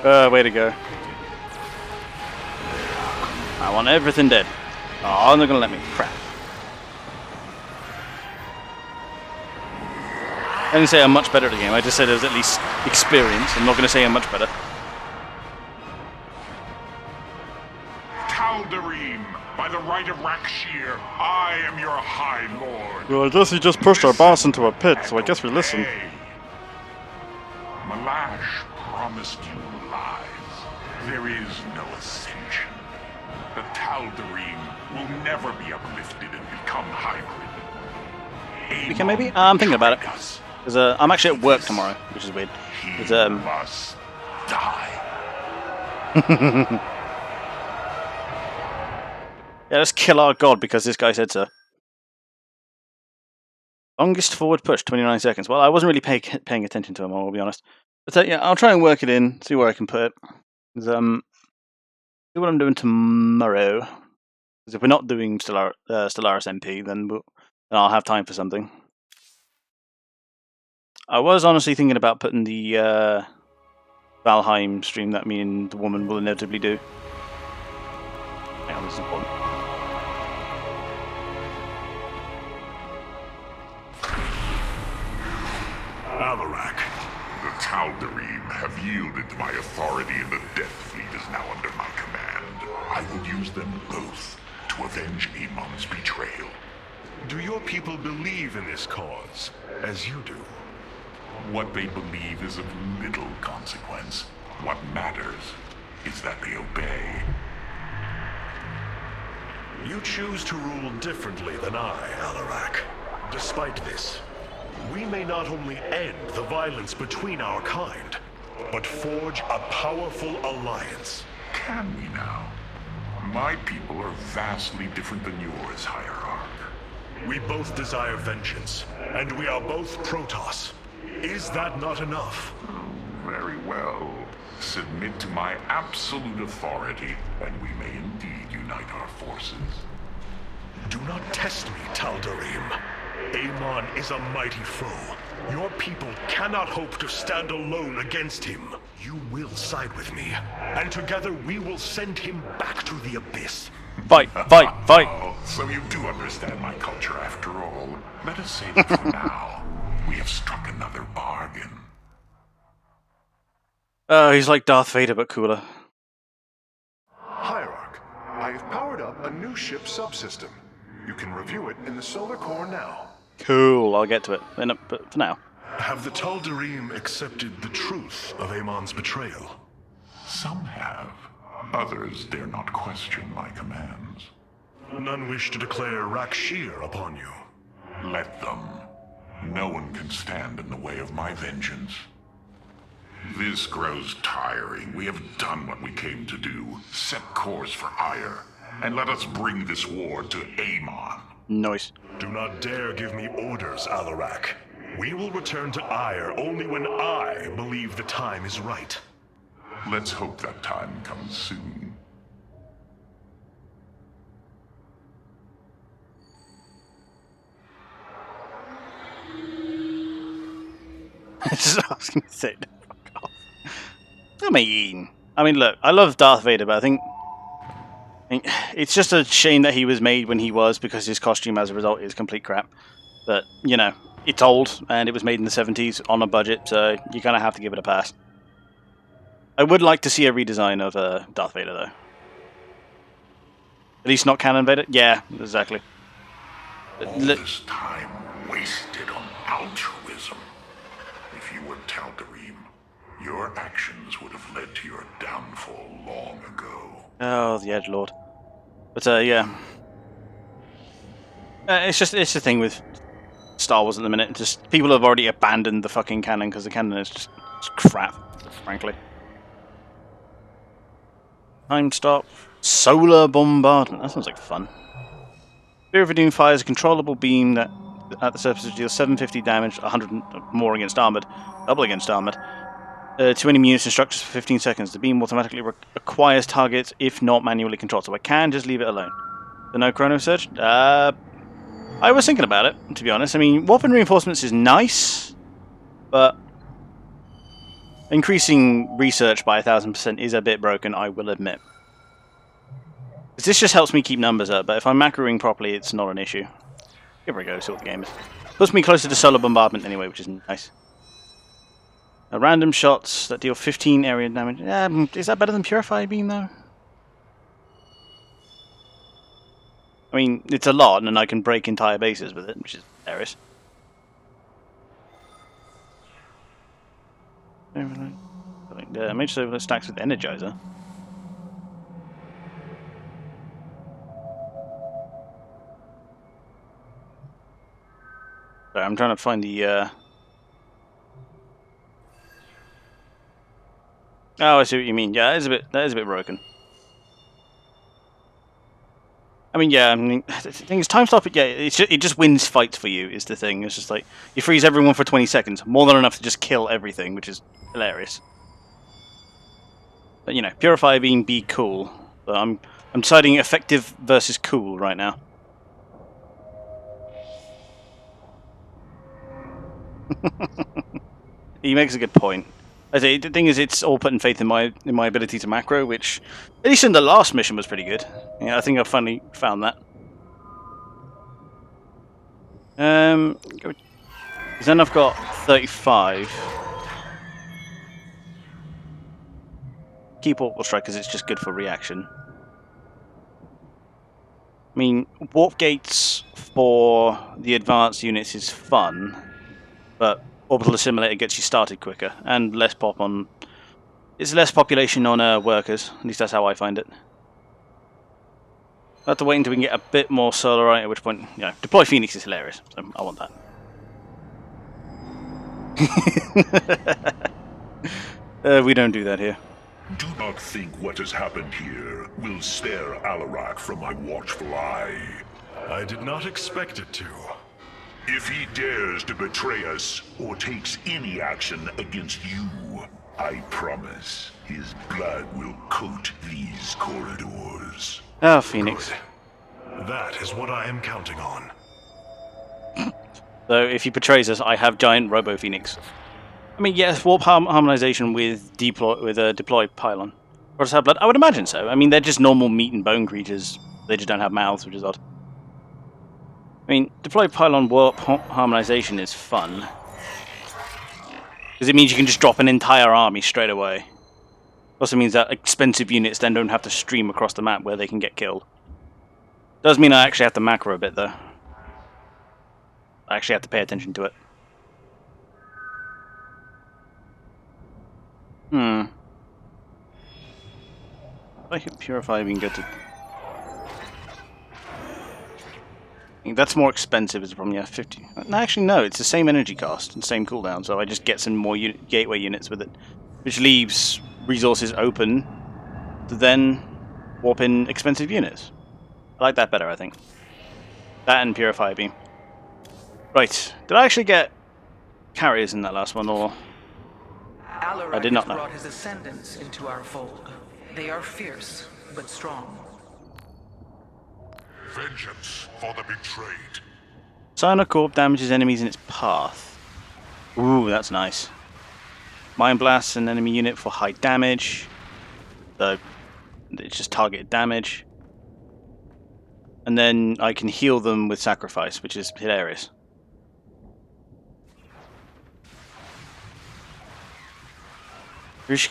them. Way to go. I want everything dead. Oh, they're not gonna let me. Crap. I didn't say I'm much better at the game, I just said there's at least experience. I'm not gonna say I'm much better. Tal'Darim, by the right of Rakshir, I am your High Lord. Well, I guess he just pushed our boss into a pit, so I guess we listened. Malash promised you lies. There is no ascension. The Tal'Darim will never be uplifted and become hybrid. We can maybe? I'm thinking about it. Cause, I'm actually at work tomorrow, which is weird. He 'Cause, must die. Yeah, let's kill our god because this guy said so. Longest forward push, 29 seconds. Well, I wasn't really paying attention to him, I'll be honest. But yeah, I'll try and work it in, see where I can put it. 'Cause, see what I'm doing tomorrow. Because if we're not doing Stellaris MP, then I'll have time for something. I was honestly thinking about putting the Valheim stream that me and the woman will inevitably do. Hang on, this is important. Alarak, the Tal'Darim have yielded to my authority and the Death Fleet is now under my command. I will use them both to avenge Amon's betrayal. Do your people believe in this cause, as you do? What they believe is of little consequence. What matters is that they obey. You choose to rule differently than I, Alarak. Despite this, we may not only end the violence between our kind, but forge a powerful alliance. Can we now? My people are vastly different than yours, Hierarch. We both desire vengeance, and we are both Protoss. Is that not enough? Very well. Submit to my absolute authority, and we may indeed unite our forces. Do not test me, Tal'Darim. Amon is a mighty foe, Your people cannot hope to stand alone against him. You will side with me, and together we will send him back to the abyss. Fight, fight, fight. Oh, so you do understand my culture after all. Let us save it for now. We have struck another bargain. Oh, he's like Darth Vader, but cooler. Hierarch, I have powered up a new ship subsystem. You can review it in the solar core now. Cool, I'll get to it. But for now. Have the Tal'Darim accepted the truth of Amon's betrayal? Some have. Others dare not question my commands. None wish to declare Rakshir upon you. Let them. No one can stand in the way of my vengeance. This grows tiring. We have done what we came to do. Set course for Ire. And let us bring this war to Amon. Nice. Do not dare give me orders, Alarak. We will return to Ire only when I believe the time is right. Let's hope that time comes soon. Just asking to say no, fuck off. I mean, look, I love Darth Vader, but I think it's just a shame that he was made when he was, because his costume as a result is complete crap. But, you know, it's old, and it was made in the 70s on a budget, so you kind of have to give it a pass. I would like to see a redesign of Darth Vader, though. At least not canon Vader? Yeah, exactly. All this time wasted on altruism. If you were Tal'Darim, your actions would have led to your downfall long ago. Oh, the Edgelord. But, yeah. It's the thing with Star Wars at the minute. Just people have already abandoned the fucking canon because the canon is just crap, frankly. Time stop. Solar bombardment. That sounds like fun. Fear of Doom fires a controllable beam that at the surface deals 750 damage, 100 more against armored, double against armored, to any units and structures for 15 seconds. The beam automatically acquires targets if not manually controlled, so I can just leave it alone. So no chrono surge? I was thinking about it, to be honest. I mean, weapon reinforcements is nice, but increasing research by 1,000% is a bit broken, I will admit. This just helps me keep numbers up, but if I'm macroing properly, it's not an issue. Give it a go, see what the game is. Puts me closer to solar bombardment anyway, which is nice. Random shots that deal 15 area damage. Is that better than Purify Beam, though? I mean, it's a lot, and I can break entire bases with it, which is hilarious. Damage, so it stacks with Energizer. Sorry, I'm trying to find the... Oh, I see what you mean. Yeah, that is a bit broken. I mean, yeah. I mean, the thing is, time stop. Yeah, it just wins fights for you. Is the thing. It's just like you freeze everyone for 20 seconds, more than enough to just kill everything, which is hilarious. But you know, Purify Beam be cool. But I'm deciding effective versus cool right now. He makes a good point. I say, the thing is, it's all putting faith in my ability to macro, which, at least in the last mission, was pretty good. Yeah, I think I finally found that. Because then I've got 35. Keep Orbital Strike because it's just good for reaction. I mean, warp gates for the advanced units is fun, but Orbital Assimilator gets you started quicker and less pop on. It's less population on workers. At least that's how I find it. I have to wait until we can get a bit more Solarite, at which point, you know, deploy Phoenix is hilarious. So I want that. We don't do that here. Do not think what has happened here will spare Alarak from my watchful eye. I did not expect it to. If he dares to betray us or takes any action against you, I promise his blood will coat these corridors. Oh, Phoenix. Good. That is what I am counting on. So if he betrays us, I have giant Robo Phoenix. I mean, yes, warp harmonization with a deployed pylon. Or have blood? I would imagine so. I mean, they're just normal meat and bone creatures. They just don't have mouths, which is odd. I mean, deployed pylon warp harmonization is fun. Because it means you can just drop an entire army straight away. Also means that expensive units then don't have to stream across the map where they can get killed. Does mean I actually have to macro a bit, though. I actually have to pay attention to it. I can purify being good to... That's more expensive is the problem, yeah, 50... No, actually, no, it's the same energy cost and same cooldown, so I just get some more gateway units with it. Which leaves resources open to then warp in expensive units. I like that better, I think. That and Purify Beam. Right, did I actually get carriers in that last one, or... I did not know. Brought his ascendants into our fold. They are fierce, but strong. Vengeance for the betrayed. Cyanocorp damages enemies in its path. Ooh, that's nice. Mind blasts an enemy unit for high damage. So it's just targeted damage. And then I can heal them with sacrifice, which is hilarious.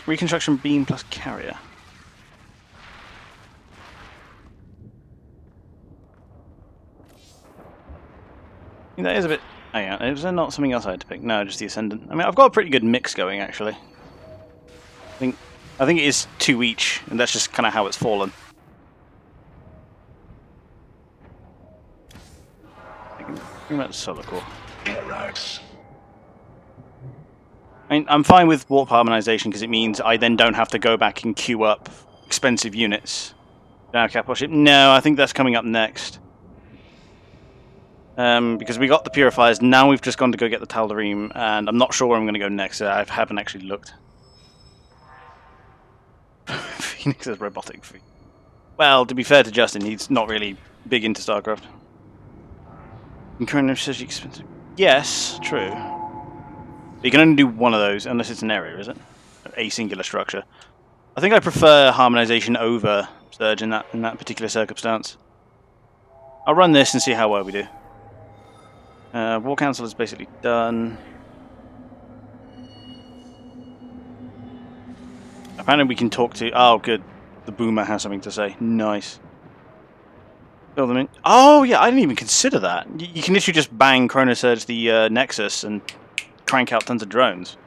Reconstruction beam plus carrier. I mean, that is a bit... Hang on, is there not something else I had to pick? No, just the Ascendant. I mean, I've got a pretty good mix going, actually. I think it is 2 each, and that's just kind of how it's fallen. I can bring back the Solar Core. I'm fine with warp harmonization because it means I then don't have to go back and queue up expensive units. Now, capital ship. No, I think that's coming up next. Because we got the purifiers, now we've just gone to go get the Tal'Darim, and I'm not sure where I'm going to go next. I haven't actually looked. Phoenix is robotic. Well, to be fair to Justin, he's not really big into StarCraft. Incurring such expensive. Yes, true. But you can only do one of those unless it's an area, is it? A singular structure. I think I prefer harmonization over Surge in that particular circumstance. I'll run this and see how well we do. War Council is basically done. Apparently we can talk to... Oh, good. The Boomer has something to say. Nice. Build them in. Oh, yeah, I didn't even consider that. You can literally just bang Chronosurge the Nexus and crank out tons of drones.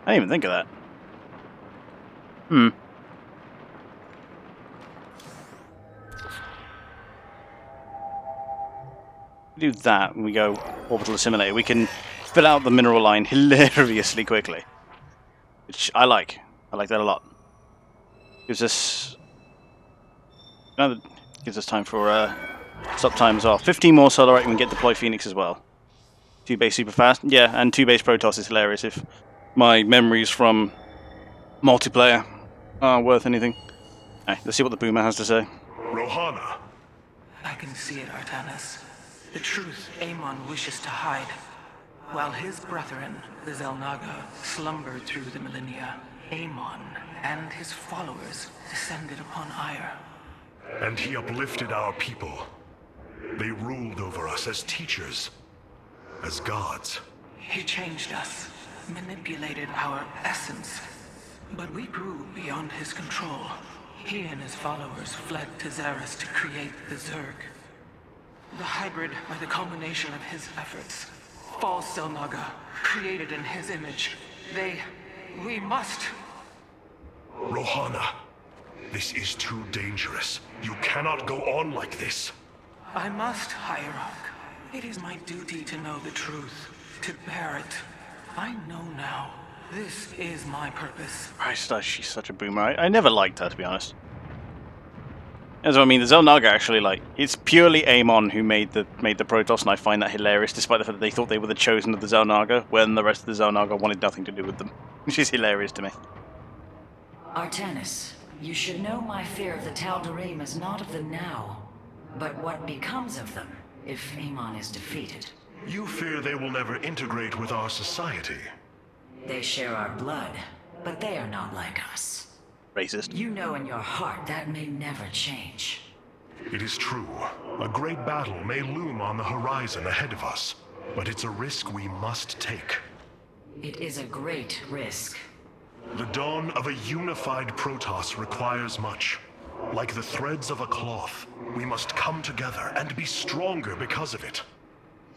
I didn't even think of that. Do that when we go Orbital Assimilator. We can fill out the mineral line hilariously quickly. Which I like. I like that a lot. Gives us... gives us time for stop time as well. 15 more Solarite and we get Deploy Phoenix as well. 2 base super fast. Yeah, and 2 base Protoss is hilarious if my memories from multiplayer are worth anything. Alright, let's see what the Boomer has to say. Rohana! I can see it, Artanis. The truth Amon wishes to hide. While his brethren, the Xel'Naga, slumbered through the millennia, Amon and his followers descended upon Ire. And he uplifted our people. They ruled over us as teachers, as gods. He changed us, manipulated our essence. But we grew beyond his control. He and his followers fled to Xeris to create the Zerg. The hybrid are the culmination of his efforts. False Xel'Naga, created in his image. We must... Rohana, this is too dangerous. You cannot go on like this. I must, Hierarch. It is my duty to know the truth, to bear it. I know now. This is my purpose. Christ, she's such a boomer. I never liked her, to be honest. That's what I mean. The Xel'Naga actually, like, it's purely Amon who made the Protoss, and I find that hilarious, despite the fact that they thought they were the chosen of the Xel'Naga, when the rest of the Xel'Naga wanted nothing to do with them. Which is hilarious to me. Artanis, you should know my fear of the Tal'Darim is not of them now, but what becomes of them if Amon is defeated. You fear they will never integrate with our society. They share our blood, but they are not like us. Racist. You know in your heart that may never change. It is true. A great battle may loom on the horizon ahead of us, but it's a risk we must take. It is a great risk. The dawn of a unified Protoss requires much. Like the threads of a cloth, we must come together and be stronger because of it.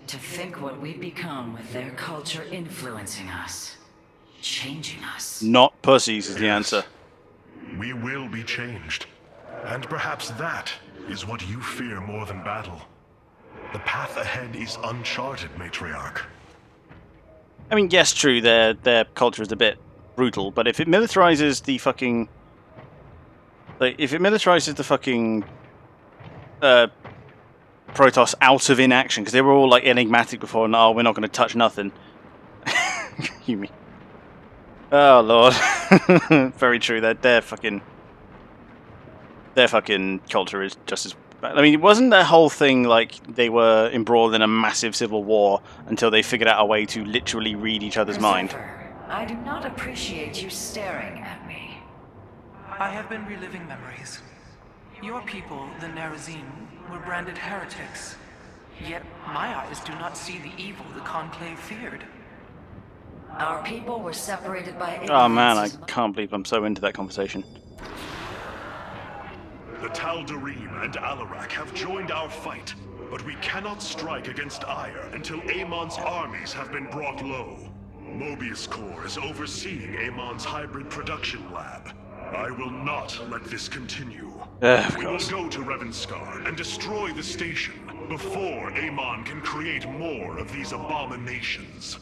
To think what we become with their culture influencing us, changing us. Not pussies is the answer. We will be changed. And perhaps that is what you fear more than battle. The path ahead is uncharted, Matriarch. I mean, yes, true, their culture is a bit brutal, but if it militarizes the fucking... Like, if it militarizes the fucking... Protoss out of inaction, because they were all, like, enigmatic before, and, oh, we're not going to touch nothing. You mean... Oh, Lord. Very true, their fucking culture is just as... I mean, it wasn't their whole thing like they were embroiled in a massive civil war until they figured out a way to literally read each other's mind. I do not appreciate you staring at me. I have been reliving memories. Your people, the Nerazim, were branded heretics. Yet my eyes do not see the evil the Conclave feared. Our people were separated by ignorance. Oh man, I can't believe I'm so into that conversation. The Tal'Darim and Alarak have joined our fight, but we cannot strike against Ire until Amon's armies have been brought low. Mobius Corps is overseeing Amon's hybrid production lab. I will not let this continue. Of We will course. go to Revanskar and destroy the station before Amon can create more of these abominations.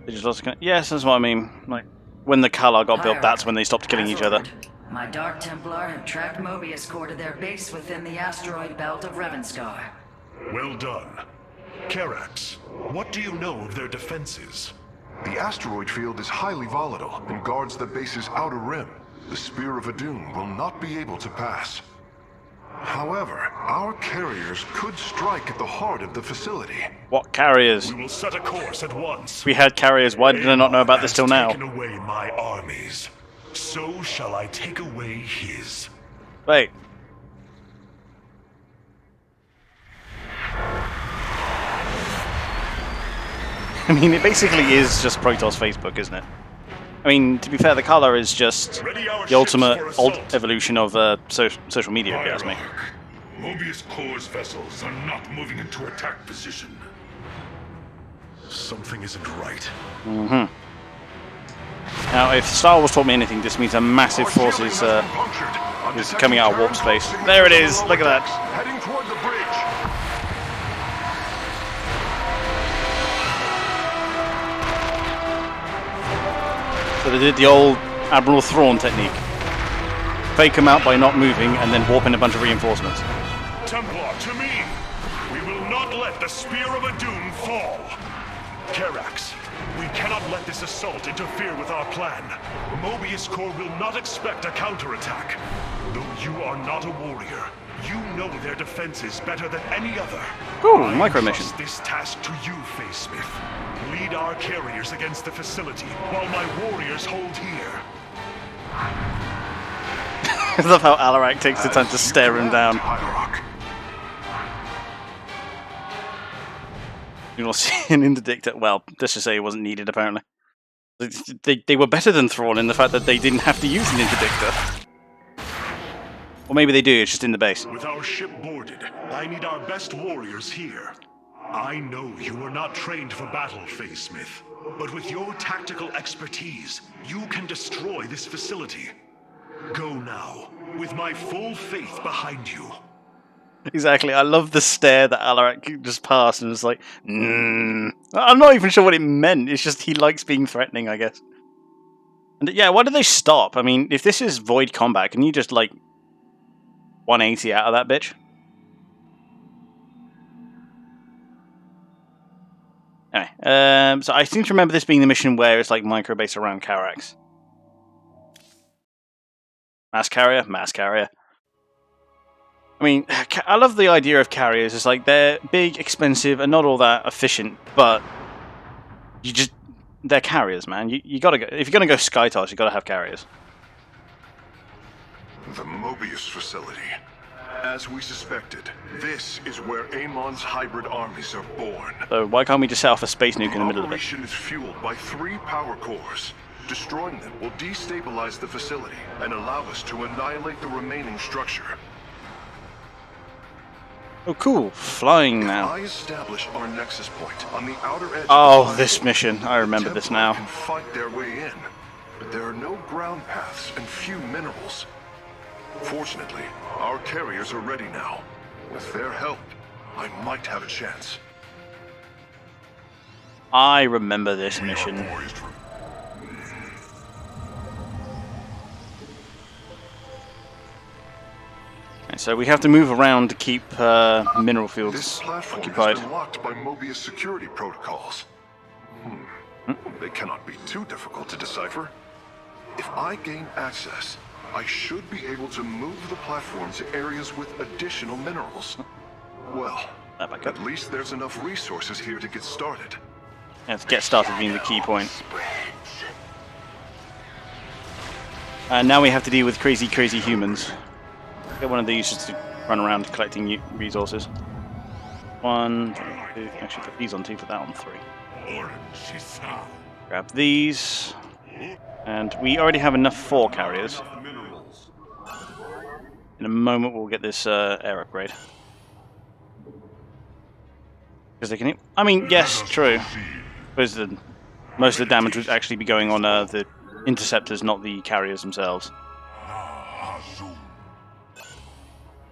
They just lost yes, that's what I mean. Like, when the Kalar got built, that's when they stopped killing As each other. ordered, my Dark Templar have tracked Mobius Corps to their base within the asteroid belt of Revanskar. Well done. Karax, what do you know of their defenses? The asteroid field is highly volatile and guards the base's outer rim. The Spear of Adun will not be able to pass. However, our carriers could strike at the heart of the facility. What carriers? We will set a course at once. We had carriers, why did I not know about this till now? Taken away my armies. So shall I take away his. Wait. I mean, it basically is just Protoss Facebook, isn't it? I mean, to be fair, the Kalar is just the ultimate evolution of social media, if you ask me. Mobius Corps' vessels are not moving into attack position. Something isn't right. Mm-hmm. Now, if Star Wars taught me anything, this means a massive force is coming out of warp space. There it is, look at that. Heading toward the bridge. So they did the old Admiral Thrawn technique. Fake them out by not moving and then warp in a bunch of reinforcements. Templar, to me! We will not let the Spear of Adun fall! Karax, we cannot let this assault interfere with our plan. Mobius Corps will not expect a counterattack. Though you are not a warrior, you know their defenses better than any other. Ooh, I micro mission. entrust this task to you, Facesmith. Lead our carriers against the facility, while my warriors hold here. I love how Alarak takes the time to stare him down. Hyrock. You will see an interdictor. Well, let's just say it wasn't needed, apparently. They were better than Thrawn in the fact that they didn't have to use an interdictor. Or maybe they do, it's just in the base. With our ship boarded, I need our best warriors here. I know you are not trained for battle, Facesmith, but with your tactical expertise, you can destroy this facility. Go now, with my full faith behind you. Exactly, I love the stare that Alarak just passed and was like, I'm not even sure what it meant, it's just he likes being threatening, I guess. And yeah, why did they stop? I mean, if this is void combat, can you just, like, 180 out of that bitch? Anyway, so I seem to remember this being the mission where it's like micro-base around Karax. Mass carrier, mass carrier. I mean, I love the idea of carriers. It's like they're big, expensive, and not all that efficient, but they're carriers, man. You gotta go, if you're gonna go SkyToss, you gotta have carriers. The Mobius facility. As we suspected, this is where Amon's hybrid armies are born. So why can't we just set off a space nuke in the middle of it? Operation is fueled by 3 power cores. Destroying them will destabilize the facility and allow us to annihilate the remaining structure. Oh, cool. Flying now. I establish our nexus point on the outer edge Oh, of the this mission. I remember this now. Can fight their way in, but there are no ground paths and few minerals. Fortunately, our carriers are ready now. With their help, I might have a chance. I remember this mission. Okay, so we have to move around to keep mineral This fields platform occupied. has been locked by Mobius security protocols. They cannot be too difficult to decipher. If I gain access, I should be able to move the platform to areas with additional minerals. Well, at least there's enough resources here to get started. Yeah, to get started being the key point. And now we have to deal with crazy, crazy humans. Get one of these just to run around collecting resources. 1, 2, actually put these on 2, put that on 3. Grab these. And we already have enough 4 carriers. In a moment we'll get this air upgrade. Because they can... I mean, yes, true. Most of the damage would actually be going on the interceptors, not the carriers themselves.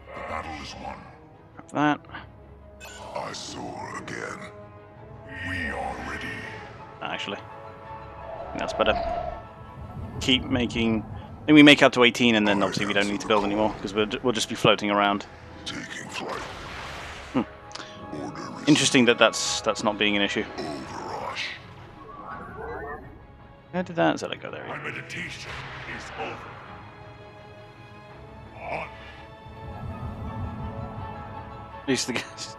The battle is won. Grab that. I soar again. We are ready. Actually, I think that's better. Keep making... I think we make up to 18 and then obviously we don't need to build anymore because we'll just be floating around. Taking flight. Interesting that that's not being an issue. Overrush. Where did that Zella go there? My meditation is over. On. At least the gas...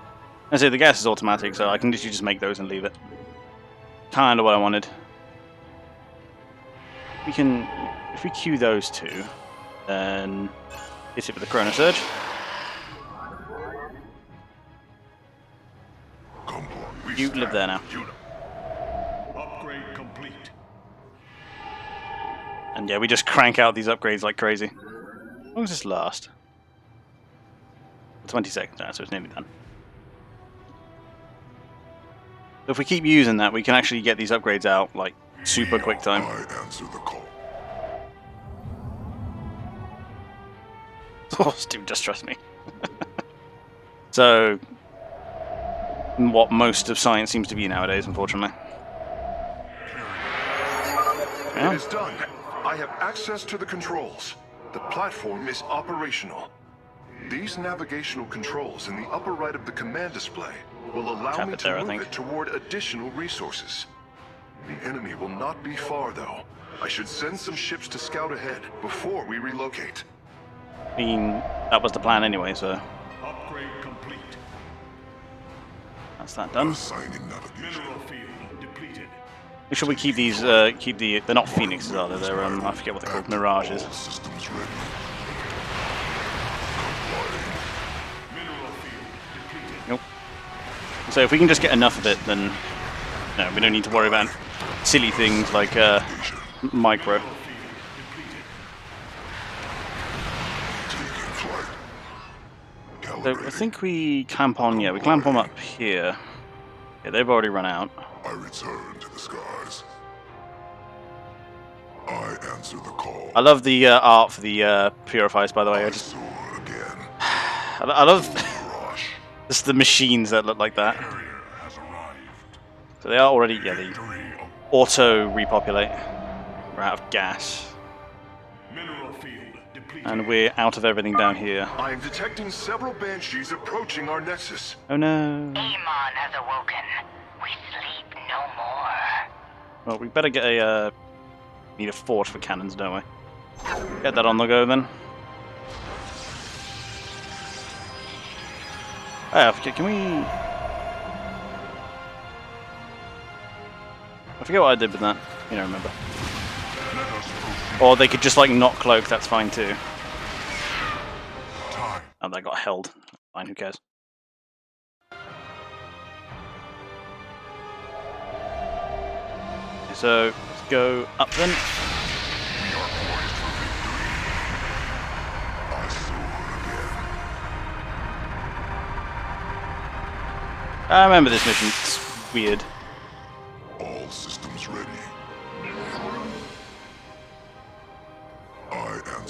I say the gas is automatic, so I can literally just make those and leave it. Kind of what I wanted. We can... If we queue those 2, then hit it with the Chrono Surge. You live there now. Upgrade complete. And yeah, we just crank out these upgrades like crazy. How long does this last? 20 seconds now, so it's nearly done. So if we keep using that, we can actually get these upgrades out like super quick time. I answer the call. Oh, Steve, just trust me. So, what most of science seems to be nowadays, unfortunately. It is done. I have access to the controls. The platform is operational. These navigational controls in the upper right of the command display will allow me to move it toward additional resources. The enemy will not be far, though. I should send some ships to scout ahead before we relocate. I mean, that was the plan anyway, so Upgrade complete. that's that done. Assigning navigation. Mineral field depleted. Make sure we keep these, they're not Phoenixes, are they? They're, I forget what they're called, Mirages. All systems ready. Mineral field depleted. Nope. So if we can just get enough of it, then no, we don't need to worry about silly things like micro. So I think we clamp on, yeah, we clamp on up here. Yeah, they've already run out. I return to the skies. I answer the call. I love the art for the purifiers, by the way. I just, Soar again. I love Rush. just the machines that look like that. Carrier has arrived. So they are already, yeah, they Victory of auto repopulate. We're out of gas. Mineral field depleted. And we're out of everything down here. I am detecting several banshees approaching our nexus. Oh no. Amon has awoken. We sleep no more. Well, we better get a, need a forge for cannons, don't we? Get that on the go then. Oh, can we... I forget what I did with that. You don't remember. Or they could just like not cloak, that's fine too. Oh, that got held. Fine, who cares? So, let's go up then. I remember this mission, it's weird. All systems ready.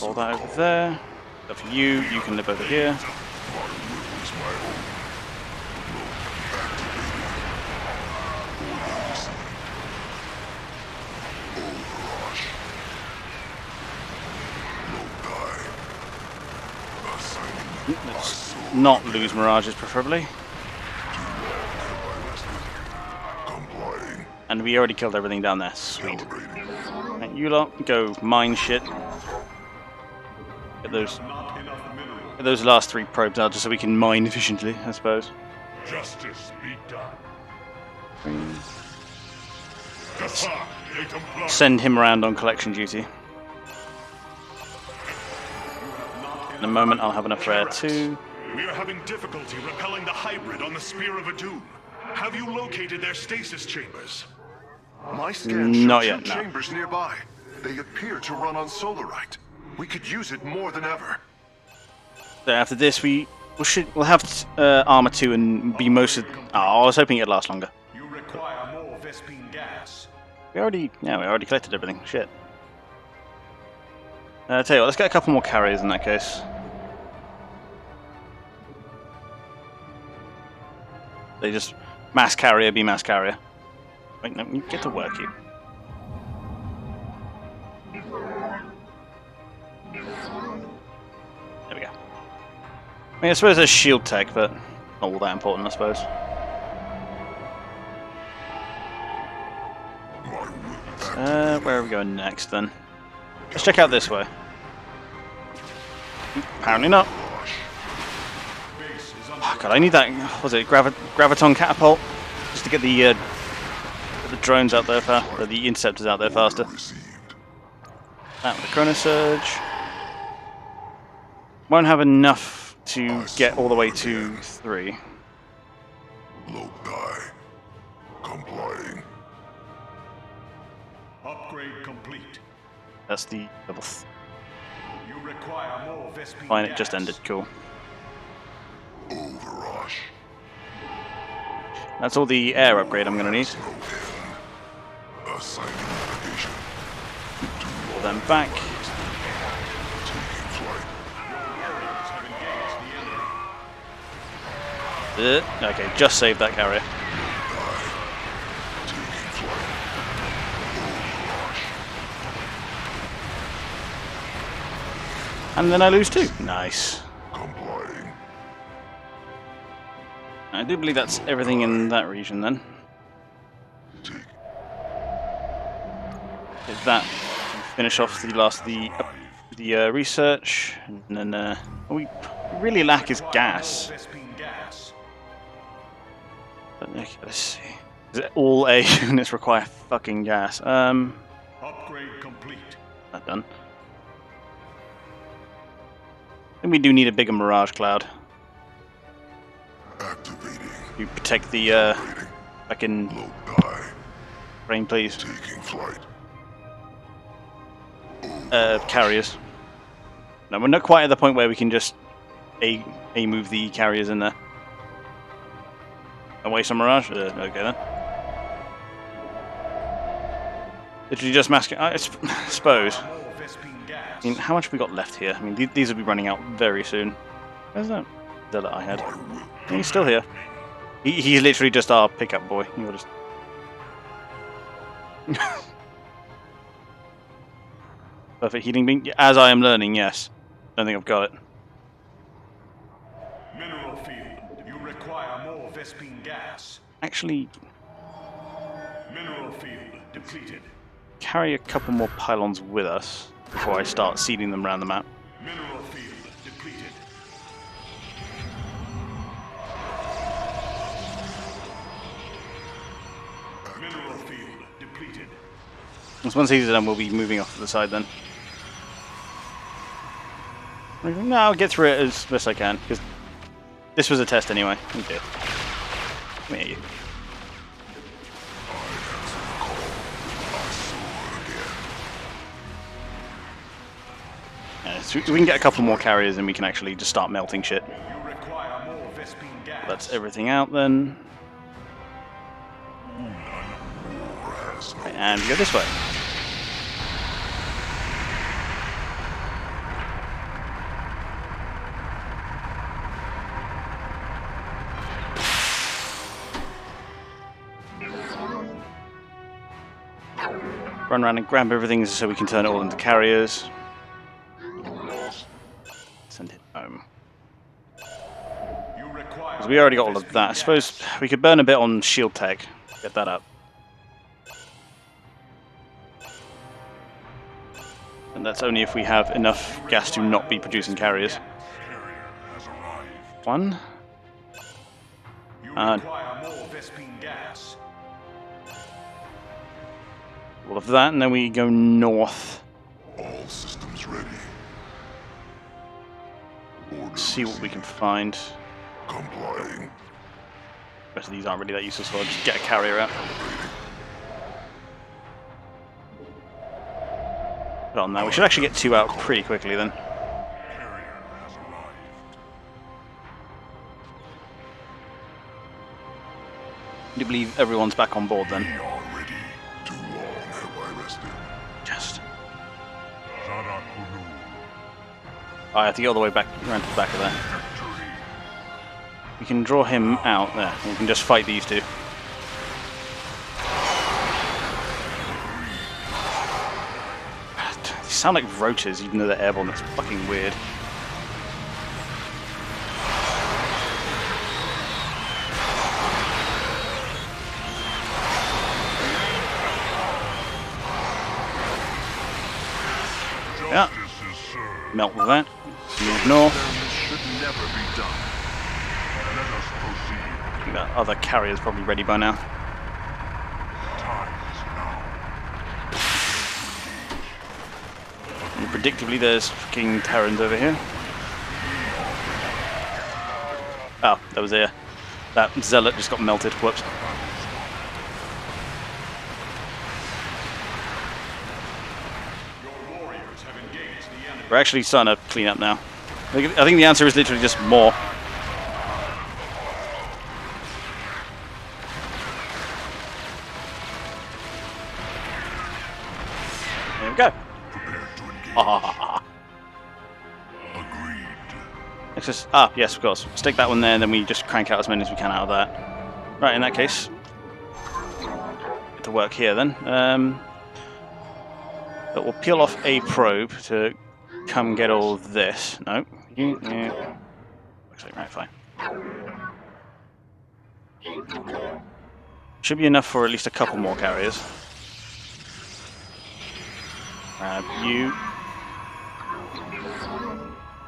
All that over there. So for you, you can live over here. Let's not lose mirages, preferably. And we already killed everything down there. Sweet. Right, you lot, go mine shit. Get those last 3 probes out just so we can mine efficiently, I suppose. Justice be done. Send him around on collection duty. In a moment, I'll have enough rare too. We are having difficulty repelling the hybrid on the Spear of Adun. Have you located their stasis chambers? My scans show Not 2 yet, no. chambers nearby. They appear to run on solarite. We could use it more than ever. So after this, we'll have armor 2 and be most of. Oh, I was hoping it'd last longer. You require more Vespine gas. We already collected everything. Shit. Tell you what, let's get a couple more carriers in that case. They just mass carrier, be mass carrier. Wait, no, you get to work, you. There we go. I mean, I suppose there's shield tech, but not all that important, I suppose. Where are we going next, then? Let's check out this way. Apparently not. Oh, God, I need that. What was it graviton catapult, just to get the drones out there, the interceptors out there faster. That with the chrono surge. Won't have enough to get all the way to 3. Loci. Complying. Upgrade complete. That's the level. You require more Vespine Fine, it gas. just ended. Cool. Overrush. That's all the air upgrade I'm gonna need. Assigning navigation. Pull them back. Taking flight. Okay, just save that carrier. Taking flight. And then I lose 2. Nice. Complying. I do believe that's everything in that region then. Take. Is that finish off the last of the research, and then what we really lack is gas. Vespine gas. But, okay, let's see. Is it all A units require fucking gas? Upgrade complete. That done. I think we do need a bigger mirage cloud Activating. to protect the fucking Loci. brain, please. Taking flight. Carriers. No, we're not quite at the point where we can just move the carriers in there. And waste some mirage? Okay then. Literally just masking. I suppose. More Vespine gas. I mean, how much have we got left here? I mean, these will be running out very soon. Where's that Zilla I had? Yeah, he's still here. He's literally just our pickup boy. You'll just... Perfect healing beam. As I am learning, yes. Don't think I've got it. Mineral field. You require more Vespine gas. Actually, Mineral field depleted. carry a couple more pylons with us before I start seeding them around the map. Mineral field depleted. completed. Once these are done, we'll be moving off to the side then. No, I'll get through it as best I can, because this was a test anyway. Oh dear. Come here, you. Yeah, so we can get a couple more carriers and we can actually just start melting shit. You require more Vespene gas. That's everything out then. Right, and we go this way. Run around and grab everything so we can turn it all into carriers. Send it home. Because we already got all of that. I suppose we could burn a bit on shield tech. Get that up. And that's only if we have enough gas to not be producing carriers. One. Require more Vespene gas. All of that, and then we go north. All systems ready. See what we can find. Complying. The rest of these aren't really that useful, so I'll just get a carrier out. Put it on there. We should actually get 2 out pretty quickly then. Do you believe everyone's back on board then? We are ready. Too long have I rested. Just. Oh, I have to get all the way back around to the back of there. We can draw him out there. We can just fight these two. They sound like roaches, even though they're airborne. That's fucking weird. Yeah. Melt with that. Move north. I think that other carrier's probably ready by now. And predictably, there's fucking Terrans over here. Oh, that was there. That zealot just got melted. Whoops. We're actually starting to clean up now. I think the answer is literally just more. There we go. Let's just, yes, of course. Stick that one there, and then we just crank out as many as we can out of that. Right, in that case, get to work here then. But we'll peel off a probe to come get all of this. No. Looks like right, fine. Should be enough for at least a couple more carriers. Grab you.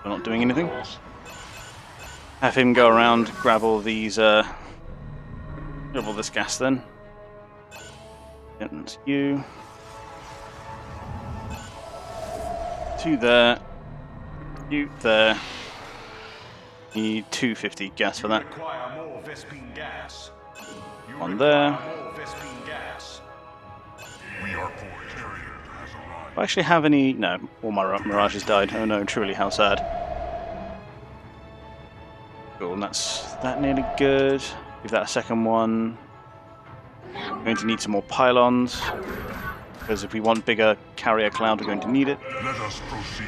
We're not doing anything. Have him go around, grab all these, grab all this gas then. And you. 2 there. You there. Need 250 gas for that. One there. Do I actually have any? No, all my mirages died. Oh no, truly, how sad. Cool, and that's that nearly good. Give that a second one. We're going to need some more pylons, because if we want bigger carrier cloud, we're going to need it. Let us proceed.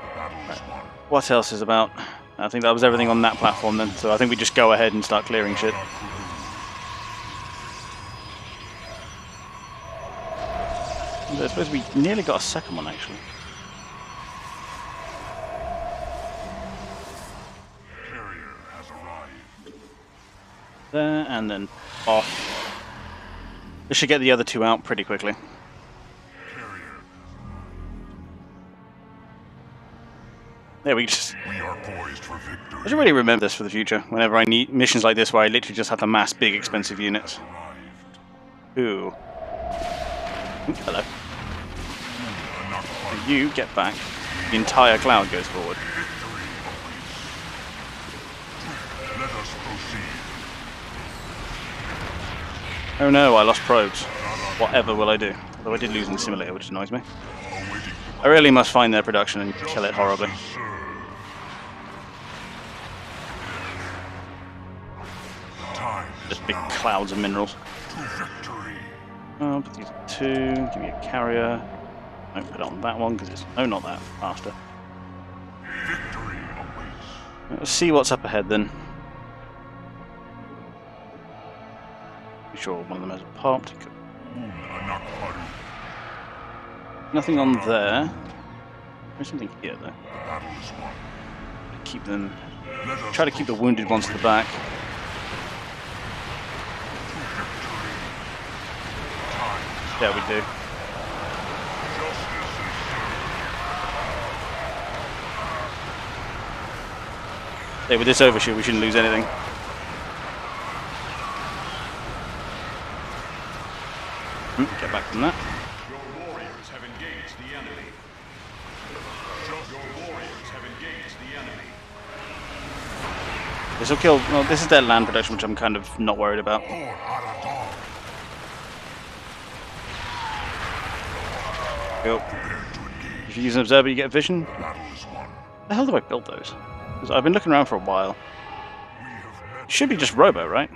The battle is won. What else is about? I think that was everything on that platform then, so I think we just go ahead and start clearing shit. I suppose we nearly got a second one actually. Carrier has arrived. There, and then off. This should get the other 2 out pretty quickly. There we just. We are poised for victory. I should really remember this for the future. Whenever I need missions like this, where I literally just have to mass big, expensive units. Ooh. Ooh, hello. And you get back. The entire cloud goes forward. Let us proceed. Oh no, I lost probes. Whatever will I do? Although I did lose in the simulator, which annoys me. I really must find their production and kill it horribly. Just big clouds of minerals. Oh, but these are 2. Give me a carrier. Don't put it on that one because it's... Oh, not that. Faster. Let's see what's up ahead then. I'm sure one of them has popped. Nothing on there. There's something here though. Keep them. Try to keep the wounded ones to the back. There we do. Hey, with this overshoot, we shouldn't lose anything. Get back from that. Your warriors have engaged the enemy. Your warriors have engaged the enemy. This will kill. Well, this is their land production, which I'm kind of not worried about. Cool. If you use an observer, you get vision. How the hell do I build those? Because I've been looking around for a while. It should be just robo, right?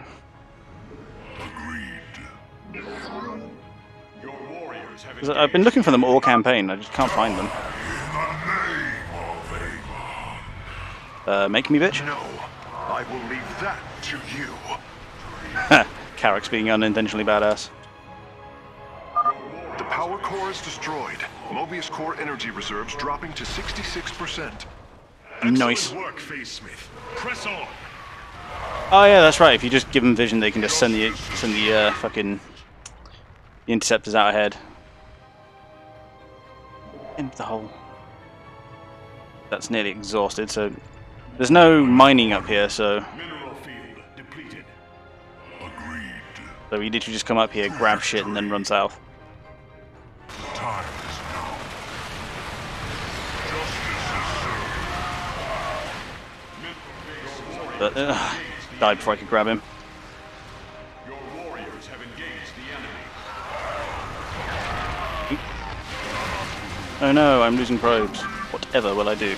Because I've been looking for them all campaign, I just can't find them. Make me, bitch? No, I will leave that to you. Carrick's being unintentionally badass. The power core is destroyed. Mobius core energy reserves dropping to 66%. Nice. Excellent work, Phase Smith. Press on. Oh yeah, that's right. If you just give them vision, they can just send the fucking the interceptors out ahead. Into the hole. That's nearly exhausted. So there's no mining up here. So Mineral field depleted. Agreed. so we literally just come up here, grab shit, and then run south. Time is now. Justice is served. But died before I could grab him. Your warriors have engaged the enemy. Oh no, I'm losing probes. Whatever will I do?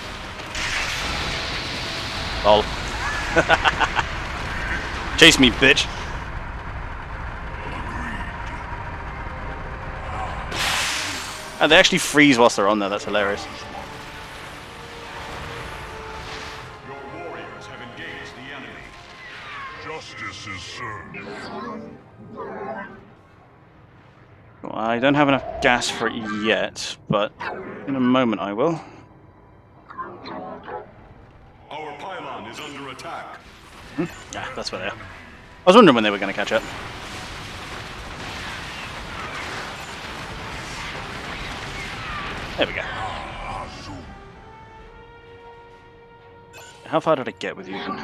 Lol. Chase me, bitch! And they actually freeze whilst they're on there, that's hilarious. Your warriors have engaged the enemy. Justice is served. Well, I don't have enough gas for it yet, but in a moment I will. Our pylon is under attack. Yeah, that's where they are. I was wondering when they were going to catch up. There we go. How far did I get with you then?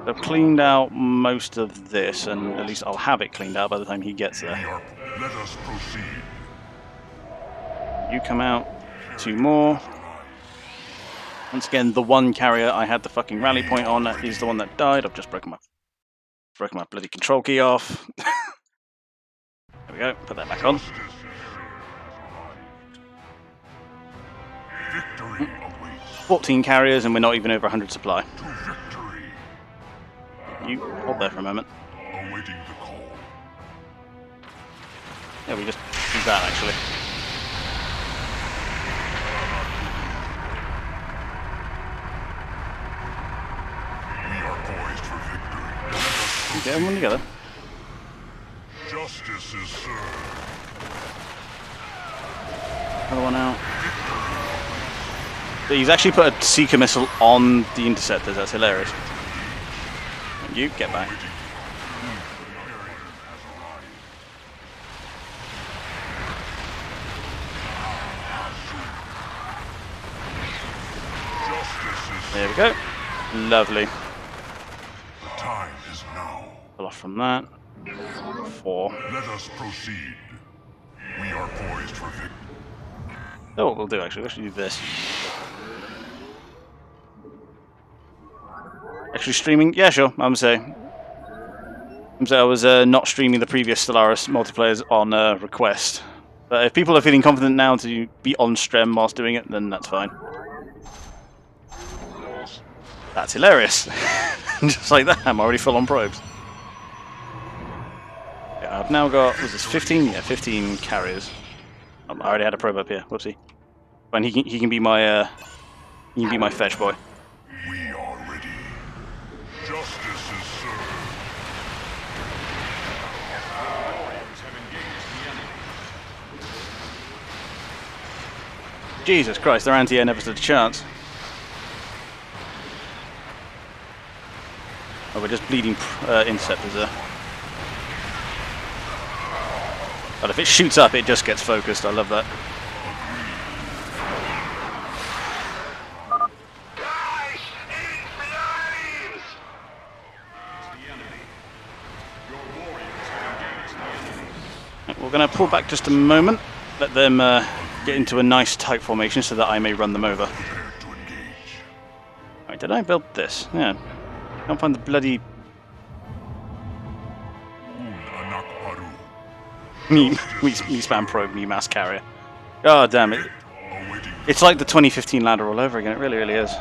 I've cleaned out most of this, and at least I'll have it cleaned out by the time he gets there. Let us proceed. You come out. 2 more. Once again, the one carrier I had the fucking rally point on is the one that died. I've just broken my bloody control key off. There we go. Put that back on. Victory awaits. 14 carriers, and we're not even over 100 supply. To victory. You hold there for a moment. Awaiting the call. Yeah, we just do that actually. We are poised for victory. Get everyone together. Justice is served. Another one out. But he's actually put a seeker missile on the interceptors. That's hilarious. And you get back. There we go. Lovely. The time is now. Pull off from that. 4. Let us proceed. We are poised for victory. Oh, what we'll do actually, we'll actually do this. Actually streaming? Yeah, sure, I'm saying. I was not streaming the previous Stellaris multiplayers on request. But if people are feeling confident now to be on stream whilst doing it, then that's fine. That's hilarious. Just like that, I'm already full on probes. Yeah, I've now got, was this 15? Yeah, 15 carriers. I already had a probe up here, whoopsie. Fine, he can be my fetch boy. We are ready. Justice is served. Jesus Christ, their anti-air never stood a chance. Oh, we're just bleeding interceptors there. But if it shoots up, it just gets focused. I love that. Right, we're going to pull back just a moment. Let them get into a nice tight formation so that I may run them over. Right, did I build this? Yeah. Can't find the bloody... me spam probe, me mass carrier. God damn it. It's like the 2015 ladder all over again, it really, really is.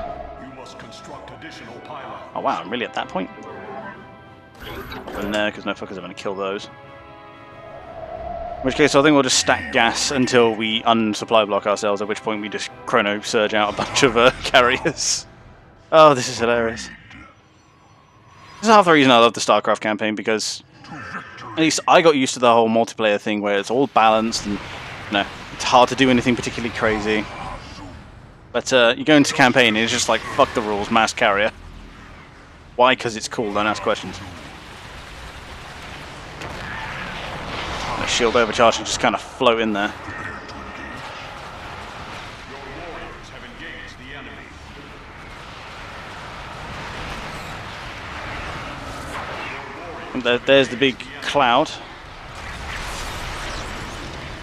Oh wow, I'm really at that point? In there, because no fuckers are going to kill those. In which case, I think we'll just stack gas until we unsupply block ourselves, at which point we just chrono surge out a bunch of carriers. Oh, this is hilarious. This is half the reason I love the StarCraft campaign, because at least I got used to the whole multiplayer thing where it's all balanced and, you know, it's hard to do anything particularly crazy. But you go into campaign and it's just like, fuck the rules, mass carrier. Why? Because it's cool, don't ask questions. The shield overcharge and just kind of float in there. And there's the big cloud.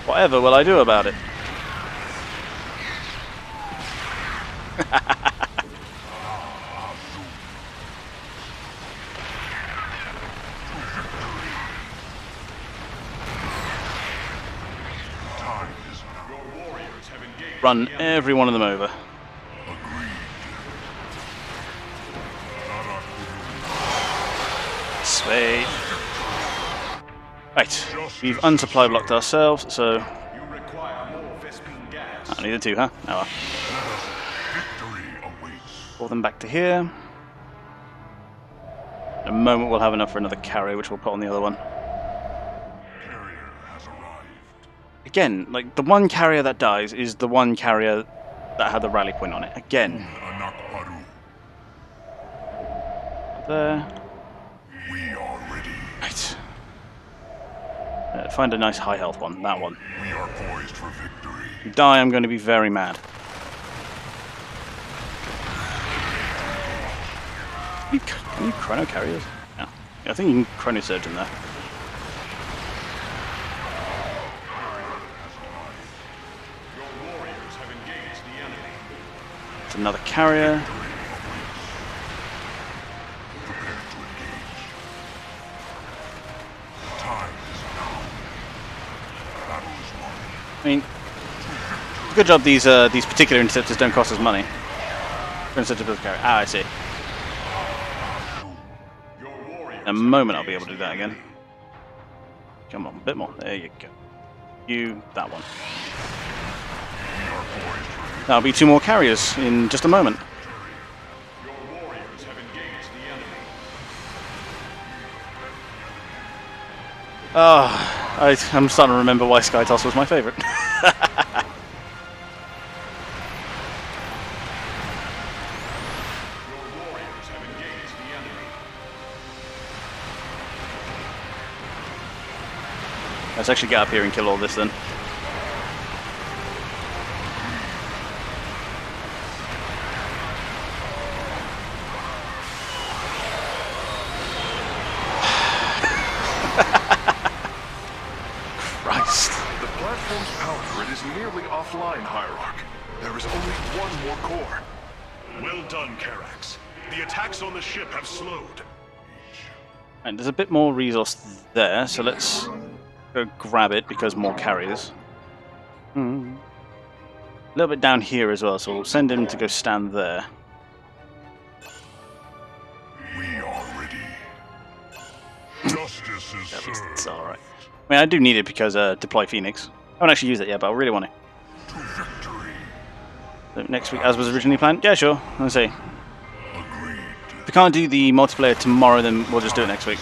Whatever will I do about it? Run every one of them over. Sweet. Right, we've unsupply blocked ourselves, so... I needed to, huh? Oh well. Pull them back to here. In a moment we'll have enough for another carrier, which we'll put on the other one. Again, like, the one carrier that dies is the one carrier that had the rally point on it. Again. There. Right. Find a nice high health one. That one. We are poised for victory. If you die, I'm going to be very mad. Can you chrono carriers? No. Yeah, I think you can chrono surge in there. It's another carrier. I mean, good job these particular interceptors don't cost us money. Interceptors carry. Ah, I see. In a moment I'll be able to do that again. Come on, a bit more. There you go. You, that one. That'll be 2 more carriers in just a moment. Oh, I'm starting to remember why Skytoss was my favourite. Let's actually get up here and kill all this then. Force power grid is nearly offline, Hierarch. There is only one more core. Well done, Karax. The attacks on the ship have slowed. And there's a bit more resource there, so let's go grab it because more carriers. A little bit down here as well, so we'll send him to go stand there. We are ready. Justice is At least it's served. alright. I mean, I do need it because deploy Phoenix. I haven't actually used it yet, but I really want it. To victory. So next week, as was originally planned? Yeah, sure. Let's see. Agreed. If we can't do the multiplayer tomorrow, then we'll just do it next week.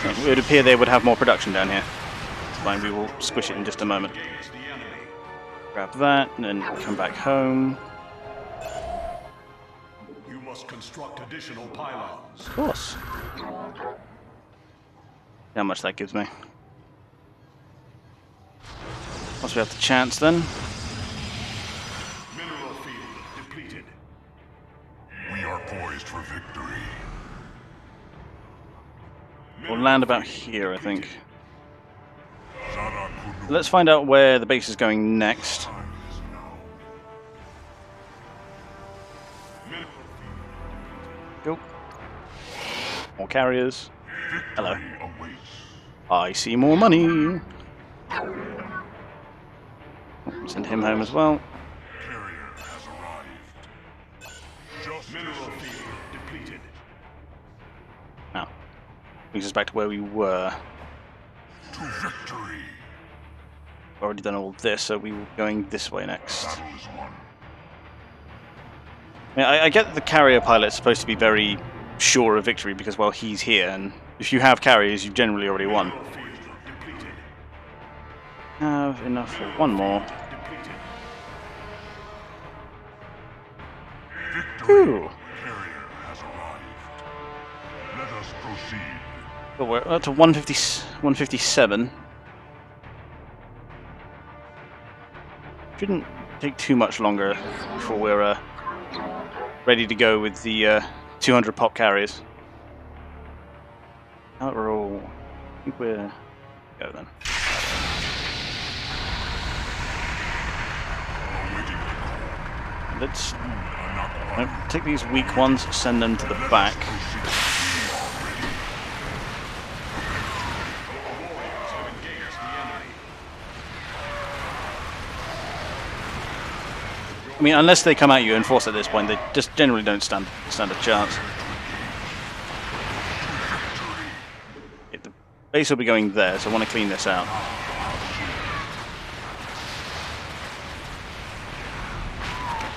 It would appear they would have more production down here. Fine, we will squish it in just a moment. Grab that, and then come back home. You must construct additional pylons. Of course. How much that gives me. Once we have the chance, then. Mineral field depleted. We are poised for victory. We'll land about here, I think. Zara Kunu. Let's find out where the base is going next. Time is now. Go. More carriers. Hello. Victory awaits. I see more money. Send him home as well. Carrier has arrived. Justice Mineral is field depleted. Now, brings us back to where we were. to victory. Already done all this, so we were going this way next. Battle is won. I mean, I get that the carrier pilot's supposed to be very sure of victory because, well, he's here, and if you have carriers, you've generally already won. Mineral field depleted. Have enough for one more. Depleted. Victory. Ooh. Carrier has arrived. Let us proceed. But we're up to 157. Shouldn't take too much longer before we're ready to go with the 200 pop carriers. Now we're all... I think we're... Go then. Awaiting the call. Let's Anakwa. take these weak ones, send them to the back. I mean, unless they come at you and force at this point, they just generally don't stand a chance. Okay, the base will be going there, so I want to clean this out.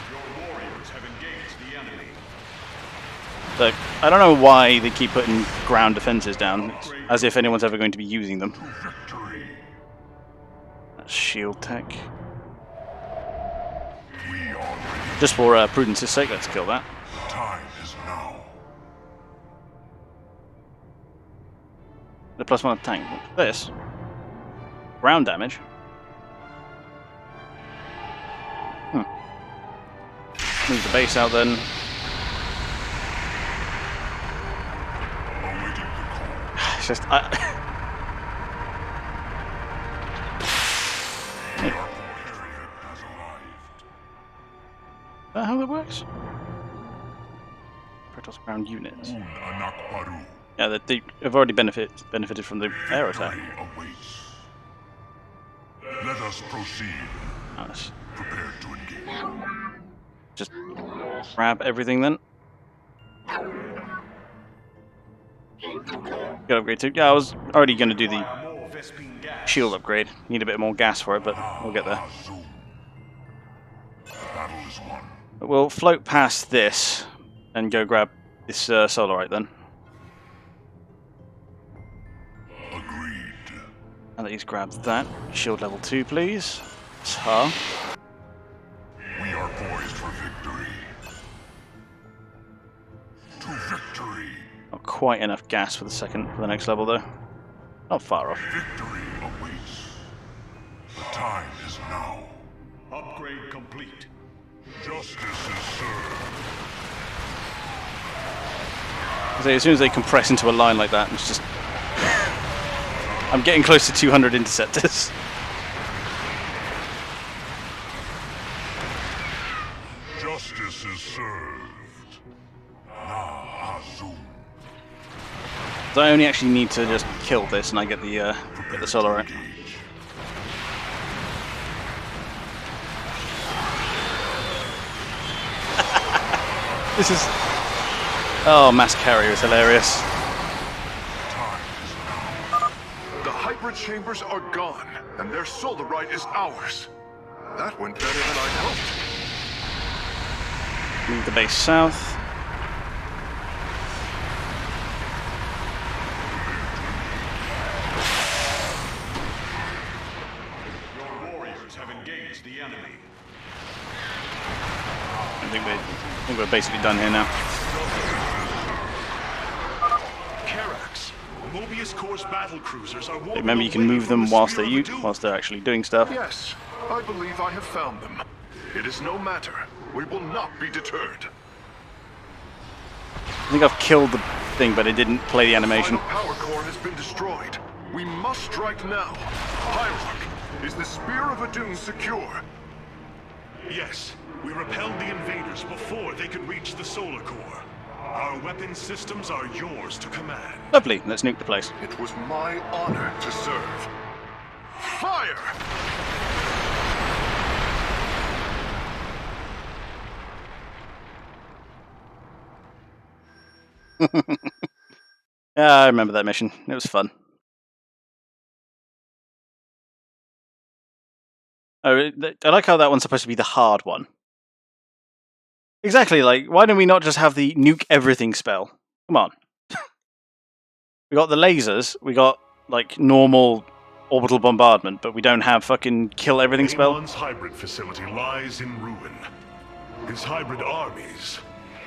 Your warriors have engaged the enemy. So, I don't know why they keep putting ground defenses down, it's as if anyone's ever going to be using them. Victory. That's shield tech. We are ready. Just for prudence's sake, let's kill that. The time is now. The +1 tank. This. Ground damage. Move the base out then. Awaiting the call. It's just... We are carrier has arrived. Is that how that works? Protoss ground units. Un Anakwaru. Yeah, they have already benefited from the air attack. Victory awaits. Let us proceed. Nice. Prepare to engage. Just grab everything then. Good upgrade too. Yeah, I was already going to do the More Vespine gas. shield upgrade. Need a bit more gas for it, but we'll get there. Zoom. The battle is won. But we'll float past this and go grab this solarite then. Agreed. Now that he's grabbed that, shield level 2 please. Ta. We are poised for victory. To victory. Not quite enough gas for the next level though. Not far off. Victory awaits. The time is now. Upgrade complete. Justice is served. So as soon as they compress into a line like that, it's just... I'm getting close to 200 interceptors. Justice is served. Now, Azum. So I only actually need to just kill this and I get the solar right. This is... Oh, mass carry was hilarious. The hybrid chambers are gone, and their solarite is ours. That went better than I'd hoped. Move the base south. Your warriors have engaged the enemy. I think we're basically done here now. Karax, Mobius Corps battle cruisers are warping Remember, you can away move from them the whilst Sphere they're of Doom. whilst they're actually doing stuff. Yes, I believe I have found them. It is no matter. We will not be deterred. I think I've killed the thing, but it didn't play the animation. The power core has been destroyed. We must strike now. Hierarch, is the Spear of Doom secure? Yes, we repelled the invaders before they could reach the solar core. Our weapon systems are yours to command. Lovely. Let's nuke the place. It was my honor to serve. Fire! Yeah, I remember that mission. It was fun. Oh, I like how that one's supposed to be the hard one. Exactly, like, why don't we not just have the nuke everything spell? Come on. We got the lasers, we got, like, normal orbital bombardment, but we don't have fucking kill everything spell? Amon's hybrid facility lies in ruin. His hybrid armies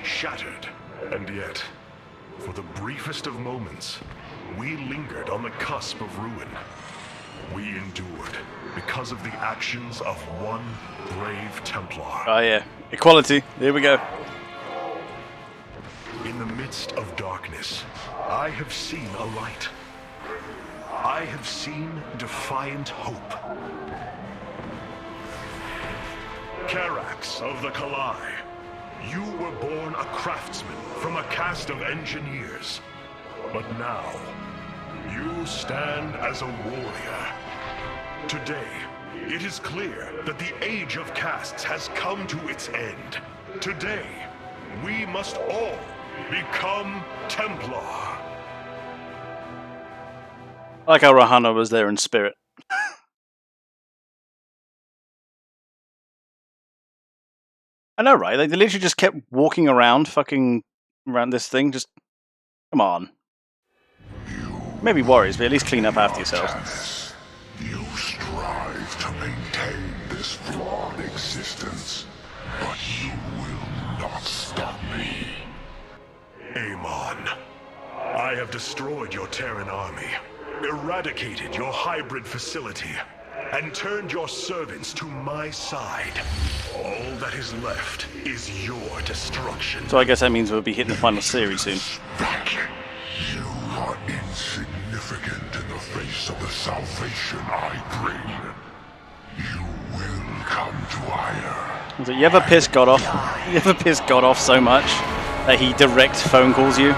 shattered. And yet, for the briefest of moments, we lingered on the cusp of ruin. We endured because of the actions of one brave Templar. Oh yeah, equality. Here we go. In the midst of darkness, I have seen a light. I have seen defiant hope. Karax of the Kalai, you were born a craftsman from a caste of engineers. But now, you stand as a warrior. Today, it is clear that the age of castes has come to its end. Today, we must all become Templar. I like how Rahana was there in spirit. I know, right? Like, they literally just kept walking around, fucking around this thing. Just, come on. Maybe warriors, but at least clean up after yourselves. You strive to maintain this flawed existence, but you will not stop me. Amon, I have destroyed your Terran army, eradicated your hybrid facility, and turned your servants to my side. All that is left is your destruction. So I guess that means we'll be hitting the final series soon. You are insignificant in the face of the salvation I bring. You will come to ire. So you ever piss God off? You ever piss God off so much that he direct phone calls you?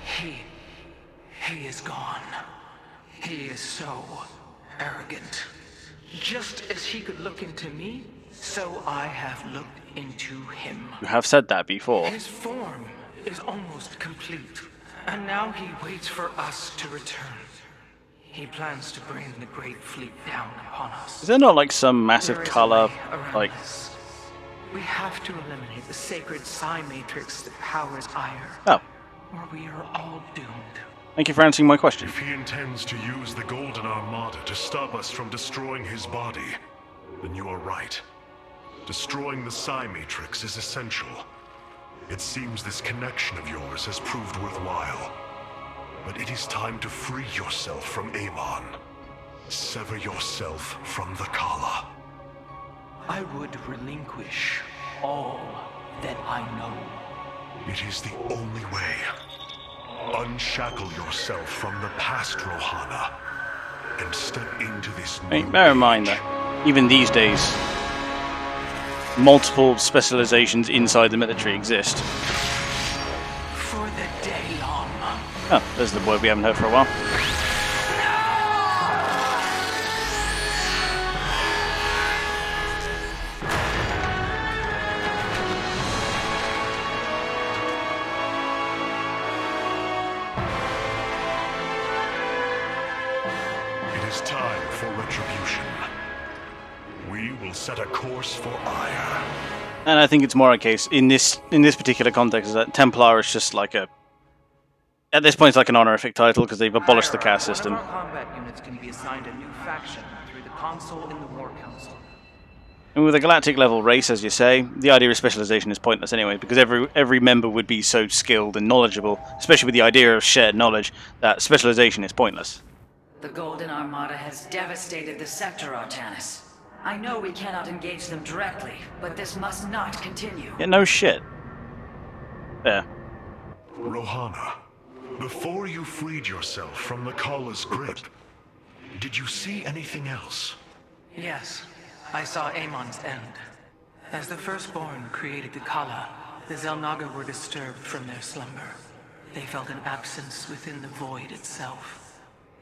He is gone. He is so arrogant. Just as he could look into me, so I have looked into him. You have said that before. His form is almost complete, and now he waits for us to return. He plans to bring the Great Fleet down upon us. Is there not like some massive There is a color, way around like... this. We have to eliminate the sacred psi matrix that powers ire, Oh, or we are all doomed. thank you for answering my question. If he intends to use the Golden Armada to stop us from destroying his body, then you are right. Destroying the psi matrix is essential. It seems this connection of yours has proved worthwhile. But it is time to free yourself from Amon. Sever yourself from the Kala. I would relinquish all then I know. It is the only way. Unshackle yourself from the past, Rohana, and step into this new Bear in mind age. that even these days, multiple specializations inside the military exist. For the day long. Oh, there's the word we haven't heard for a while. It is time for retribution. We will set a course for ire. And I think it's more a case in this particular context is that Templar is just like a, at this point it's like an honorific title because they've abolished the caste system. One of our combat units can be assigned a new faction through the console in the War Council. And with a galactic level race, as you say, the idea of specialization is pointless anyway, because every member would be so skilled and knowledgeable, especially with the idea of shared knowledge, that specialization is pointless. The Golden Armada has devastated the sector, Artanis. I know we cannot engage them directly, but this must not continue. Yeah, no shit. There. Rohana, before you freed yourself from the Kala's grip, did you see anything else? Yes, I saw Amon's end. As the Firstborn created the Kala, the Xel'Naga were disturbed from their slumber. They felt an absence within the void itself.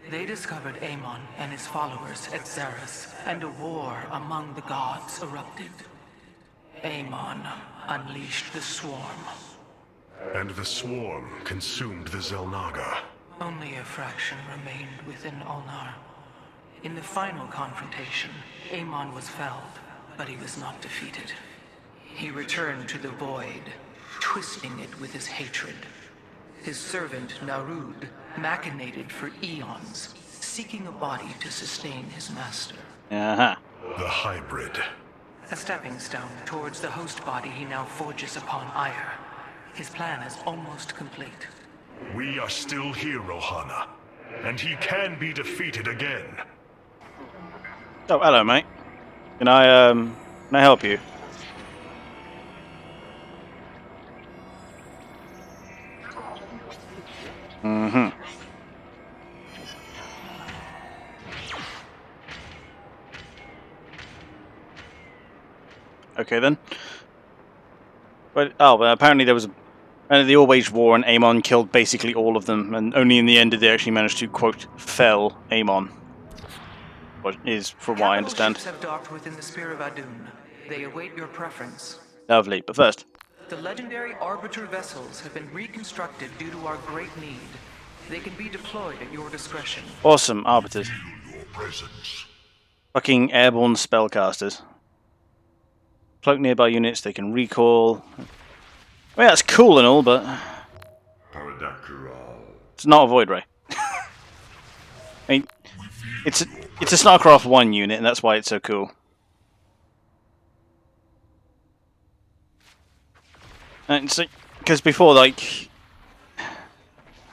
They discovered Amon and his followers at Xeris, and a war among the gods erupted. Amon unleashed the Swarm. And the swarm consumed the Xel'Naga. Only a fraction remained within Ulnar. In the final confrontation, Amon was felled, but he was not defeated. He returned to the void, twisting it with his hatred. His servant, Narud, machinated for eons, seeking a body to sustain his master. Uh-huh. The hybrid. A stepping stone towards the host body he now forges upon Ire. His plan is almost complete. We are still here, Rohana, and he can be defeated again. Oh, hello, mate. Can I help you? Mm-hmm. Okay then. But apparently there was they all waged war and Amon killed basically all of them, and only in the end did they actually manage to quote fell Amon. What is, from what I understand. Capital ships have docked within the Spear of Adun. They await your preference. Lovely, but first, The legendary Arbiter vessels have been reconstructed due to our great need. They can be deployed at your discretion. awesome arbiters, Your presence. fucking airborne spellcasters. Cloak nearby units, they can recall. Well, that's cool and all, but it's not a Void Ray. I mean, it's a StarCraft 1 unit, and that's why it's so cool. And so, because before, like, I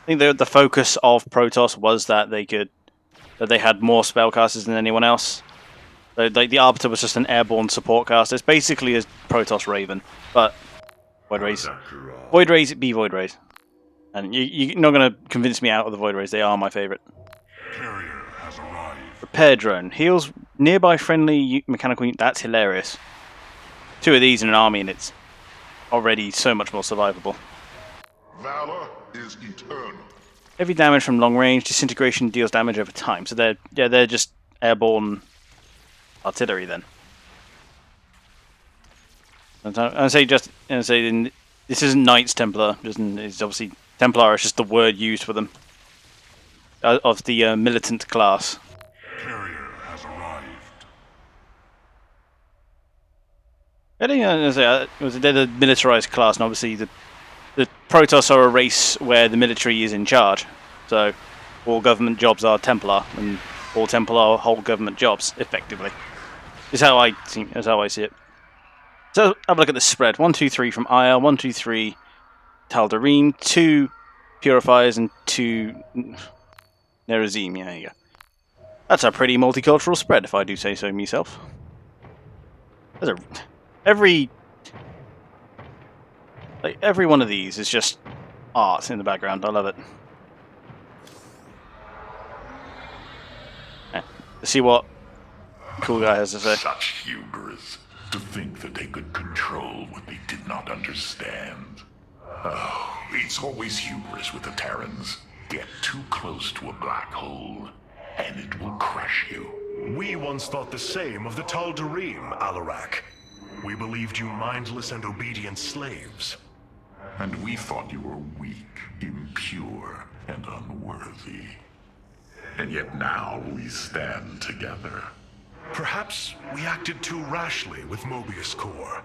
think the focus of Protoss was that they had more spellcasters than anyone else. So, like, the Arbiter was just an airborne support caster. It's basically a Protoss Raven, but Void Rays. Void Rays be Void Rays. And you're not going to convince me out of the Void Rays. They are my favourite. Carrier has arrived. Repair drone. Heals nearby friendly mechanical unit. That's hilarious. 2 of these in an army and it's already so much more survivable. Valor is eternal. Heavy damage from long range. Disintegration deals damage over time. So they're just airborne artillery then. I say this isn't Knights Templar. It's obviously Templar is just the word used for them of the militant class. Carrier has arrived. I think they're the militarized class, and obviously the Protoss are a race where the military is in charge. So all government jobs are Templar, and all Templar hold government jobs effectively. Is how I see it. So have a look at the spread. 1, 2, 3 from Ire, 1, 2, 3 Tal'Darim, 2 Purifiers, and 2 Nerazim. Yeah, there you go. That's a pretty multicultural spread, if I do say so myself. Like, every one of these is just art in the background. I love it. Let's see what cool guy has to say. Such hubris, to think that they could control what they did not understand. Oh, it's always hubris with the Terrans. Get too close to a black hole, and it will crush you. We once thought the same of the Tal'Darim, Alarak. We believed you mindless and obedient slaves. And we thought you were weak, impure, and unworthy. And yet now we stand together. Perhaps we acted too rashly with Mobius Core.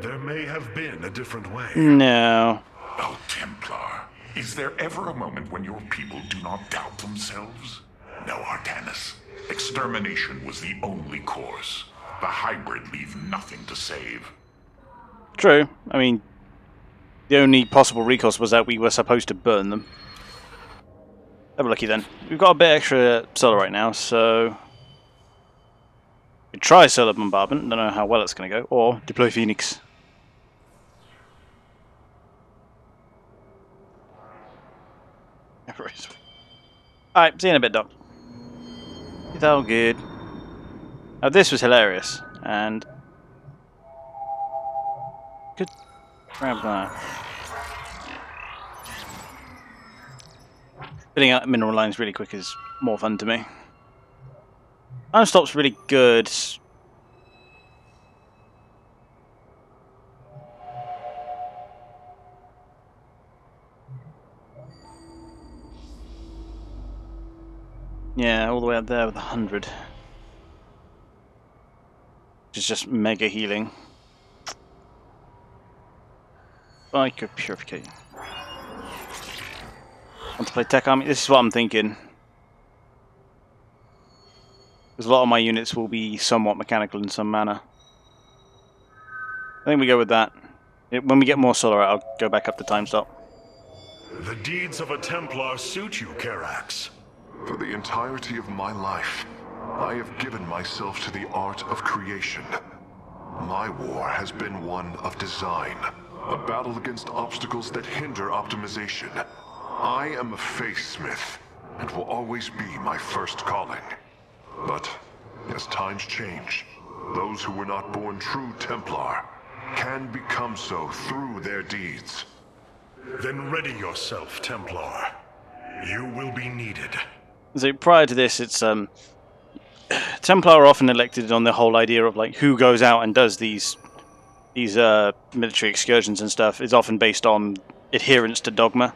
There may have been a different way. No. Oh, Templar, is there ever a moment when your people do not doubt themselves? No, Artanis. Extermination was the only course. The hybrid leave nothing to save. True. I mean, the only possible recourse was that we were supposed to burn them. Have a looky then. We've got a bit extra solar right now, so we can try solar bombardment. Don't know how well it's going to go. Or deploy Phoenix. Alright, see you in a bit, Doc. It's all good. Now this was hilarious, and could grab that. Filling out mineral lines really quick is more fun to me. Time stop's really good. Yeah, all the way up there with 100. Which is just mega healing. Biker purification. Want to play tech army? This is what I'm thinking. Because a lot of my units will be somewhat mechanical in some manner. I think we go with that. When we get more solar, I'll go back up to time stop. The deeds of a Templar suit you, Karax. For the entirety of my life, I have given myself to the art of creation. My war has been one of design, a battle against obstacles that hinder optimization. I am a faithsmith, and will always be my first calling. But as times change, those who were not born true Templar can become so through their deeds. Then ready yourself, Templar. You will be needed. So prior to this, it's Templar are often elected on the whole idea of like who goes out and does these military excursions and stuff is often based on adherence to dogma.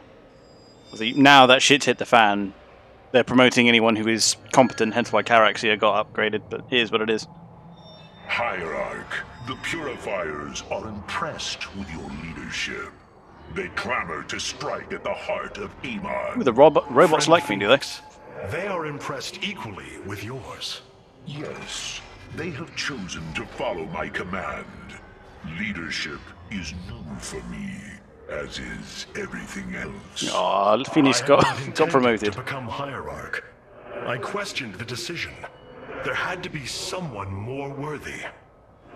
Now that shit's hit the fan, they're promoting anyone who is competent, hence why Caraxia got upgraded, but here's what it is. Hierarch, the Purifiers are impressed with your leadership. They clamor to strike at the heart of Amon. Ooh, the robots like me, do they? They are impressed equally with yours. Yes, they have chosen to follow my command. Leadership is new for me, as is everything else. Aw, Phoenix got promoted. To become Hierarch. I questioned the decision. There had to be someone more worthy.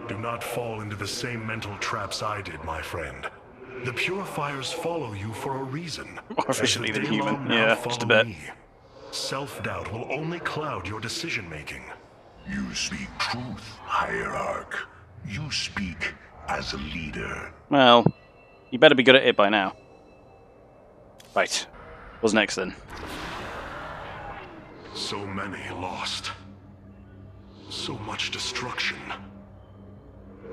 Do not fall into the same mental traps I did, my friend. The Purifiers follow you for a reason. More efficiently than human. Daylon now Yeah, follow just a bit. me. Self-doubt will only cloud your decision-making. You speak truth, Hierarch. You speak as a leader. Well, you better be good at it by now. Right. What's next then? So many lost. So much destruction.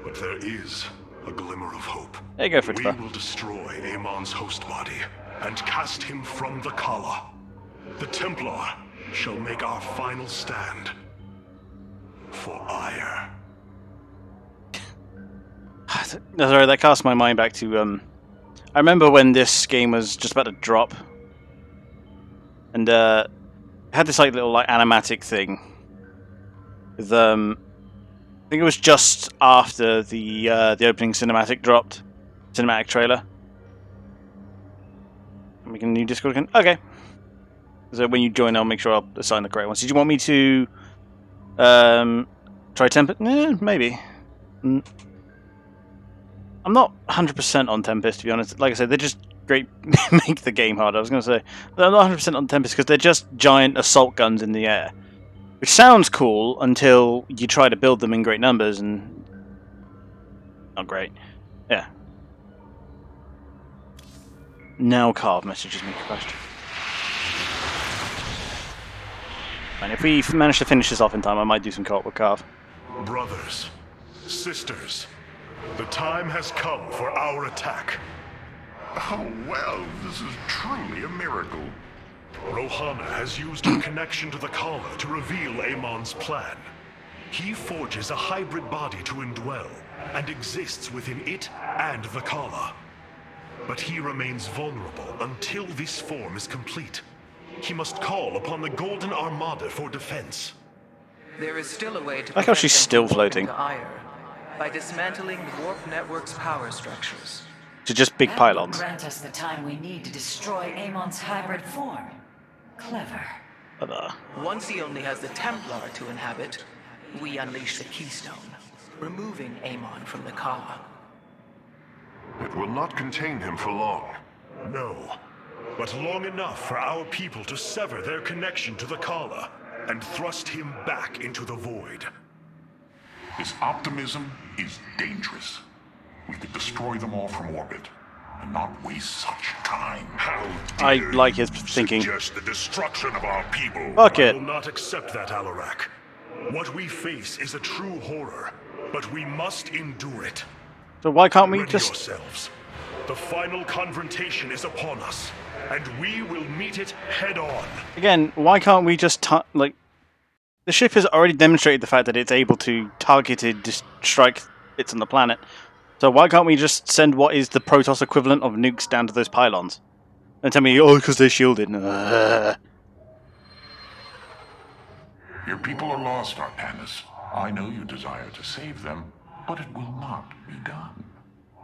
But there is a glimmer of hope. There you go, Fritz. We will destroy Amon's host body and cast him from the Kala. The Templar shall make our final stand for ire. Sorry, that cast my mind back to I remember when this game was just about to drop, and it had this like little like animatic thing. With I think it was just after the opening cinematic dropped, cinematic trailer. We can new Discord again. Okay. So when you join, I'll make sure I'll assign the correct ones. Did you want me to try temper? Maybe. I'm not 100% on Tempest, to be honest. Like I said, they're just great. Make the game harder. I was going to say I'm not 100% on Tempest because they're just giant assault guns in the air, which sounds cool until you try to build them in great numbers and not great. Yeah. Now Carve messages me crashed. And if we manage to finish this off in time, I might do some co-op with Carve. Brothers, sisters, the time has come for our attack. Oh, well, this is truly a miracle. Rohana has used her connection to the Kala to reveal Amon's plan. He forges a hybrid body to indwell, and exists within it and the Kala. But he remains vulnerable until this form is complete. He must call upon the Golden Armada for defense. There is still a way to I like how prevent she's them still from warping floating. to Ire by dismantling the warp network's power structures. To just big That will pylons. grant us the time we need to destroy Amon's hybrid form. Clever. Once he only has the Templar to inhabit, we unleash the Keystone, removing Amon from the Kala. It will not contain him for long. No, but long enough for our people to sever their connection to the Kala and thrust him back into the void. This optimism is dangerous. We could destroy them all from orbit and not waste such time. How I dare like you his thinking. suggest the destruction of our people? Fuck I it. will not accept that, Alarak. What we face is a true horror, but we must endure it. So why can't we Ready just... yourselves. The final confrontation is upon us, and we will meet it head on. Again, why can't we just... like, the ship has already demonstrated the fact that it's able to targeted strike bits on the planet. So why can't we just send what is the Protoss equivalent of nukes down to those pylons? And tell me, oh, because they're shielded. Your people are lost, Artanis. I know you desire to save them, but it will not be done.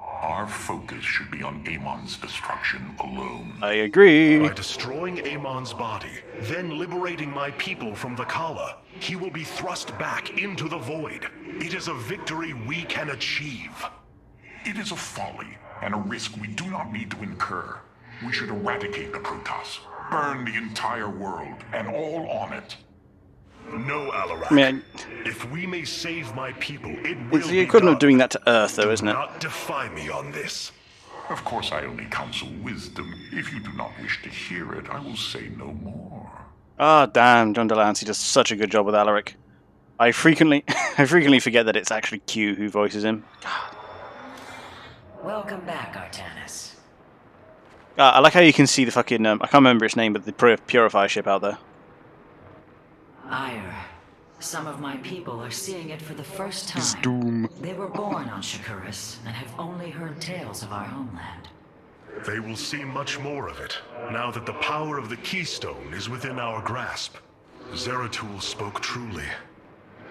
Our focus should be on Amon's destruction alone. I agree. By destroying Amon's body, then liberating my people from the Kala, he will be thrust back into the void. It is a victory we can achieve. It is a folly and a risk we do not need to incur. We should eradicate the Protoss, burn the entire world, and all on it. No, Alarak. Man, If we may save my people, it will it's the be equivalent of done. doing that to Earth, though, isn't Do it? not defy me on this. Of course, I only counsel wisdom. If you do not wish to hear it, I will say no more. Ah, damn, John Delancey does such a good job with Alaric. I frequently forget that it's actually Q who voices him. Welcome back, Artanis. I like how you can see the fucking... I can't remember its name, but the Purifier ship out there. Ire. Some of my people are seeing it for the first time. It's doom. They were born on Shakuras and have only heard tales of our homeland. They will see much more of it, now that the power of the Keystone is within our grasp. Zeratul spoke truly.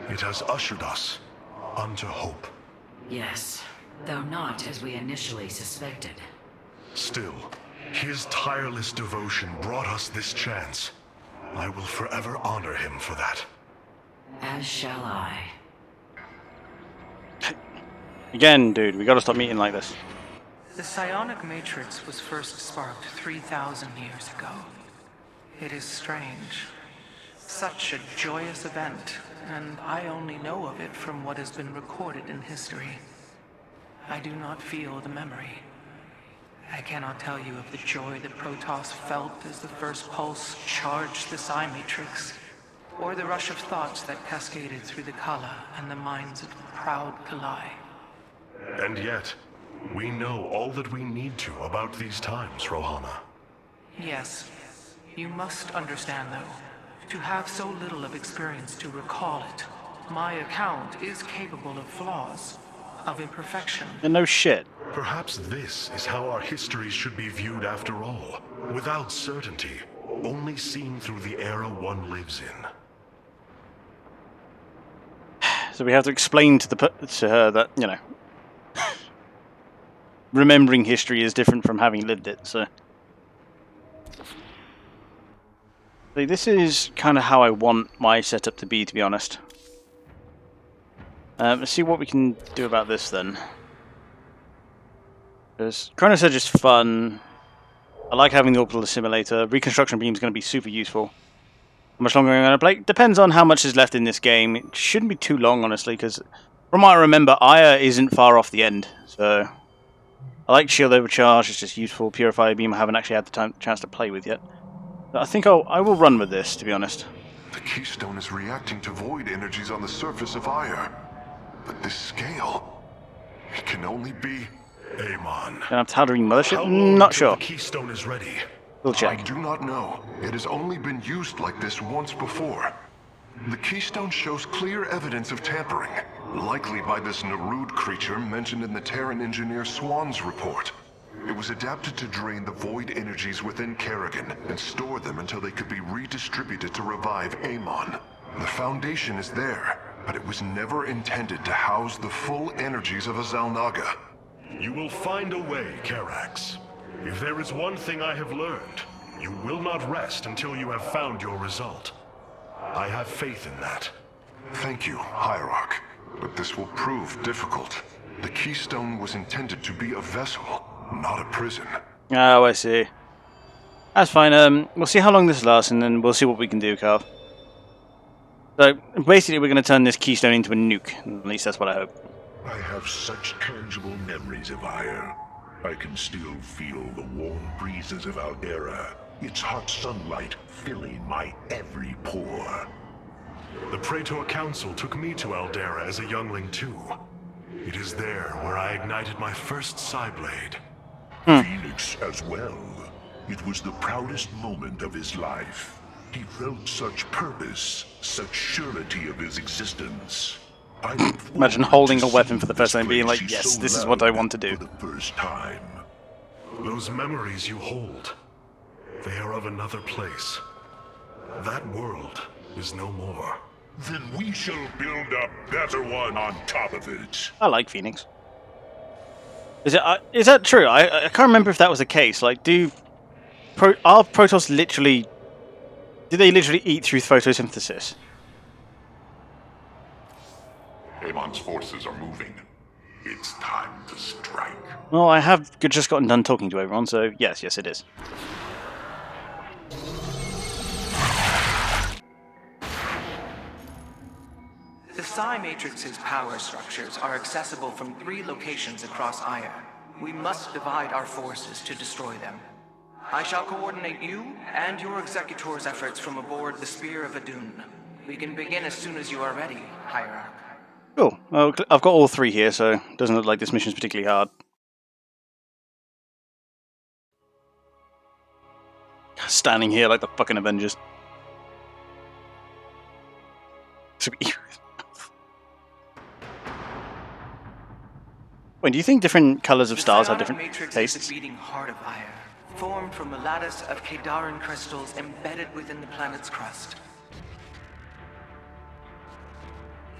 It has ushered us unto hope. Yes, though not as we initially suspected. Still, his tireless devotion brought us this chance. I will forever honor him for that. As shall I. Again, dude, we gotta stop meeting like this. The psionic matrix was first sparked 3,000 years ago. It is strange. Such a joyous event, and I only know of it from what has been recorded in history. I do not feel the memory. I cannot tell you of the joy that Protoss felt as the first pulse charged the psi matrix, or the rush of thoughts that cascaded through the Kala and the minds of the proud Kalai. And yet, we know all that we need to about these times, Rohana. Yes, you must understand though, to have so little of experience to recall it, my account is capable of flaws, of imperfection. And no shit. Perhaps this is how our histories should be viewed after all, without certainty, only seen through the era one lives in. So we have to explain to her that, you know, remembering history is different from having lived it, so... See, this is kind of how I want my setup to be honest. Let's see what we can do about this then. Because Chrono Surge is fun. I like having the orbital assimilator. Reconstruction beam is going to be super useful. How much longer I'm going to play? Depends on how much is left in this game. It shouldn't be too long, honestly, because from what I remember, Aya isn't far off the end. So I like Shield Overcharge. It's just useful. Purify Beam I haven't actually had the chance to play with yet. But I think I will run with this, to be honest. The keystone is reacting to void energies on the surface of Aya. But this scale, it can only be... Amon. Don't have Tal'Darim Mothership? How long Not until sure. the keystone is ready? We'll check. I do not know. It has only been used like this once before. The keystone shows clear evidence of tampering, likely by this Narud creature mentioned in the Terran engineer Swan's report. It was adapted to drain the void energies within Kerrigan and store them until they could be redistributed to revive Amon. The foundation is there, but it was never intended to house the full energies of a Zalnaga. You will find a way, Karax. If there is one thing I have learned, you will not rest until you have found your result. I have faith in that. Thank you, Hierarch. But this will prove difficult. The keystone was intended to be a vessel, not a prison. Oh, I see. That's fine. We'll see how long this lasts, and then we'll see what we can do, Carl. So, basically, we're going to turn this keystone into a nuke. At least that's what I hope. I have such tangible memories of Ire. I can still feel the warm breezes of Aldera, its hot sunlight filling my every pore. The Praetor Council took me to Aldera as a youngling too. It is there where I ignited my first Psyblade. Phoenix as well. It was the proudest moment of his life. He felt such purpose, such surety of his existence. I look Imagine forward holding to a weapon seeing for the first time, being place like, he yes, so this is what I loved want to do. For the first time. Those memories you hold, they are of another place. That world is no more. Then we shall build a better one on top of it. I like Phoenix. Is that true? I can't remember if that was the case. Like, are Protoss literally... Do they literally eat through photosynthesis? Amon's forces are moving. It's time to strike. Well, I have just gotten done talking to everyone, so yes, it is. The Psi Matrix's power structures are accessible from 3 locations across Aya. We must divide our forces to destroy them. I shall coordinate you and your Executor's efforts from aboard the Spear of Adun. We can begin as soon as you are ready, Hierarch. Cool. Well, I've got all 3 here, so it doesn't look like this mission's particularly hard. Standing here like the fucking Avengers. Wait, do you think different colors of stars have different Matrix tastes? is the beating heart of Aya, formed from a lattice of Kadaran crystals embedded within the planet's crust.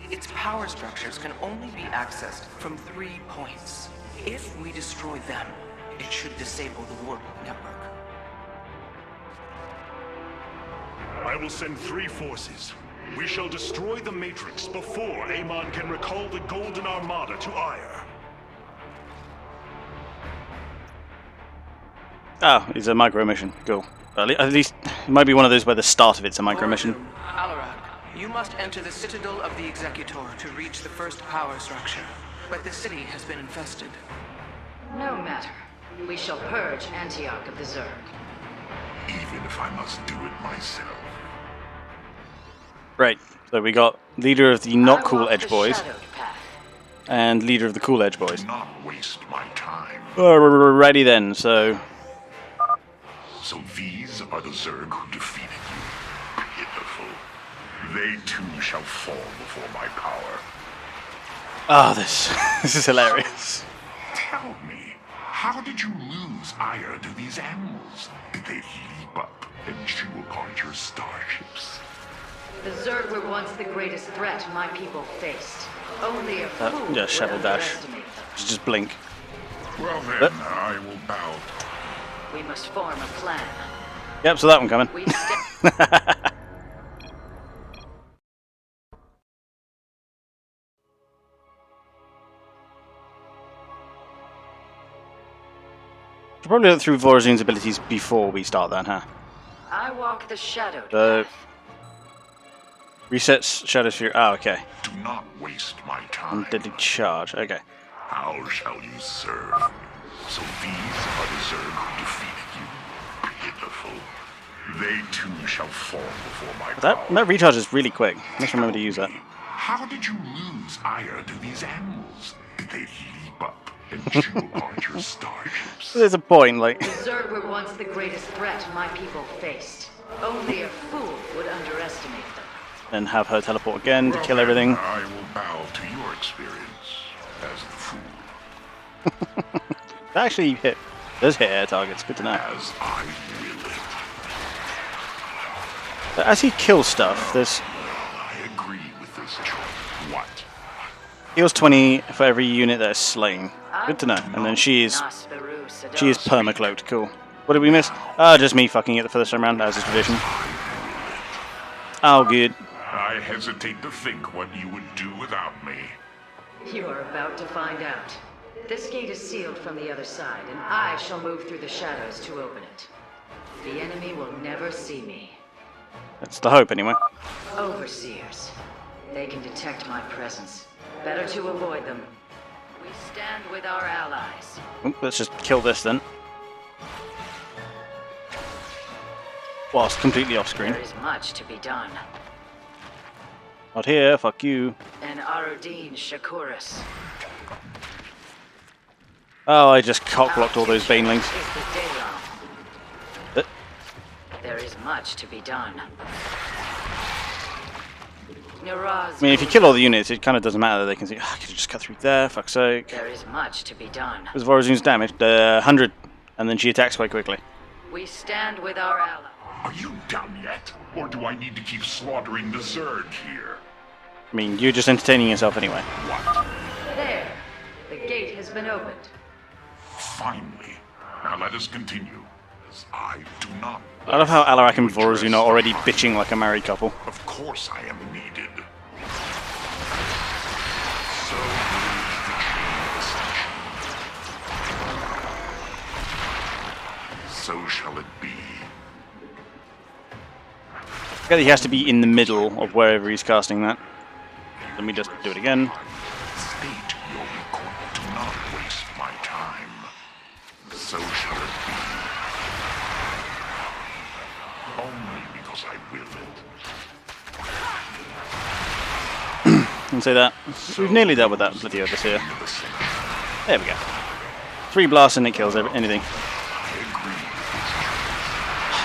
Its power structures can only be accessed from 3 points. If we destroy them, it should disable the warp network. I will send 3 forces. We shall destroy the Matrix before Amon can recall the Golden Armada to Ire. Oh, it's a micro mission. Cool. At least it might be one of those where the start of it's a micro mission. Alarak, you must enter the Citadel of the Executor to reach the first power structure. But the city has been infested. No matter. We shall purge Antioch of the Zerg. Even if I must do it myself. Right. So we got leader of the not cool Edge Boys and leader of the cool Edge Boys. Do not waste my time. Alrighty then. So these are the Zerg who defeated you. Pitiful. They too shall fall before my power. ah, this is hilarious. Tell me, how did you lose ire to these animals? Did they leap up and chew apart your starships? The Zerg were once the greatest threat my people faced. Only a fool Yeah, Shadow would Dash. underestimate them. Just blink. Well then, I will bow. We must form a plan. Yep, so that one coming. We stand We'll probably look through Vorazun's abilities before we start that, huh? I walk the shadowed So, path. resets Shadow Sphere. Oh, okay. Do not waste my time. And deadly charge. Okay. How shall you serve? So these are the Zerg who defeated you. Pitiful. They too shall fall before my That power. recharge is really quick. Let's remember to use that. How did you lose ire to these animals? Did they leap up and chew apart your starships? There's a point, like, The Zerg were once the greatest threat my people faced. Only a fool would underestimate them. and have her teleport again to kill everything. I will bow to your experience as the fool. That actually does hit air targets. Good to know. As I will it. But as he kills stuff, there's I agree with this choice. What? heals 20 for every unit that is slain. Good to know. And then she is permacloaked. Cool. What did we miss? Just me fucking it the first time around, as is tradition. Oh, good. I hesitate to think what you would do without me. You are about to find out. This gate is sealed from the other side, and I shall move through the shadows to open it. The enemy will never see me. That's the hope, anyway. Overseers. They can detect my presence. Better to avoid them. We stand with our allies. Oop, let's just kill this then. Whilst completely off screen. There is much to be done. Not here, fuck you. And Arudin Shakuris. Oh, I just cock-blocked all those banelings. Is the Daylon. Uh, There is much to be done. I mean, if you kill all the units, it kind of doesn't matter. They can see, I could just cut through there, fuck's sake. There is much to be done. What's Vorazun's damage? 100. And then she attacks quite quickly. We stand with our allies. Are you done yet? Or do I need to keep slaughtering the Zerg here? I mean, you're just entertaining yourself anyway. What? There. The gate has been opened. Finally. Now let us continue. As I do not... I love how Alarak and Vorazun are already bitching like a married couple. Of course I am needed. So so shall it be. I he has to be in the middle of wherever he's casting that. Let me just do it again. State your request. Do not waste my time. So shall it be. Only because I will it. And say that. We've nearly dealt with that bloody overseer. There we go. 3 blasts and it kills anything.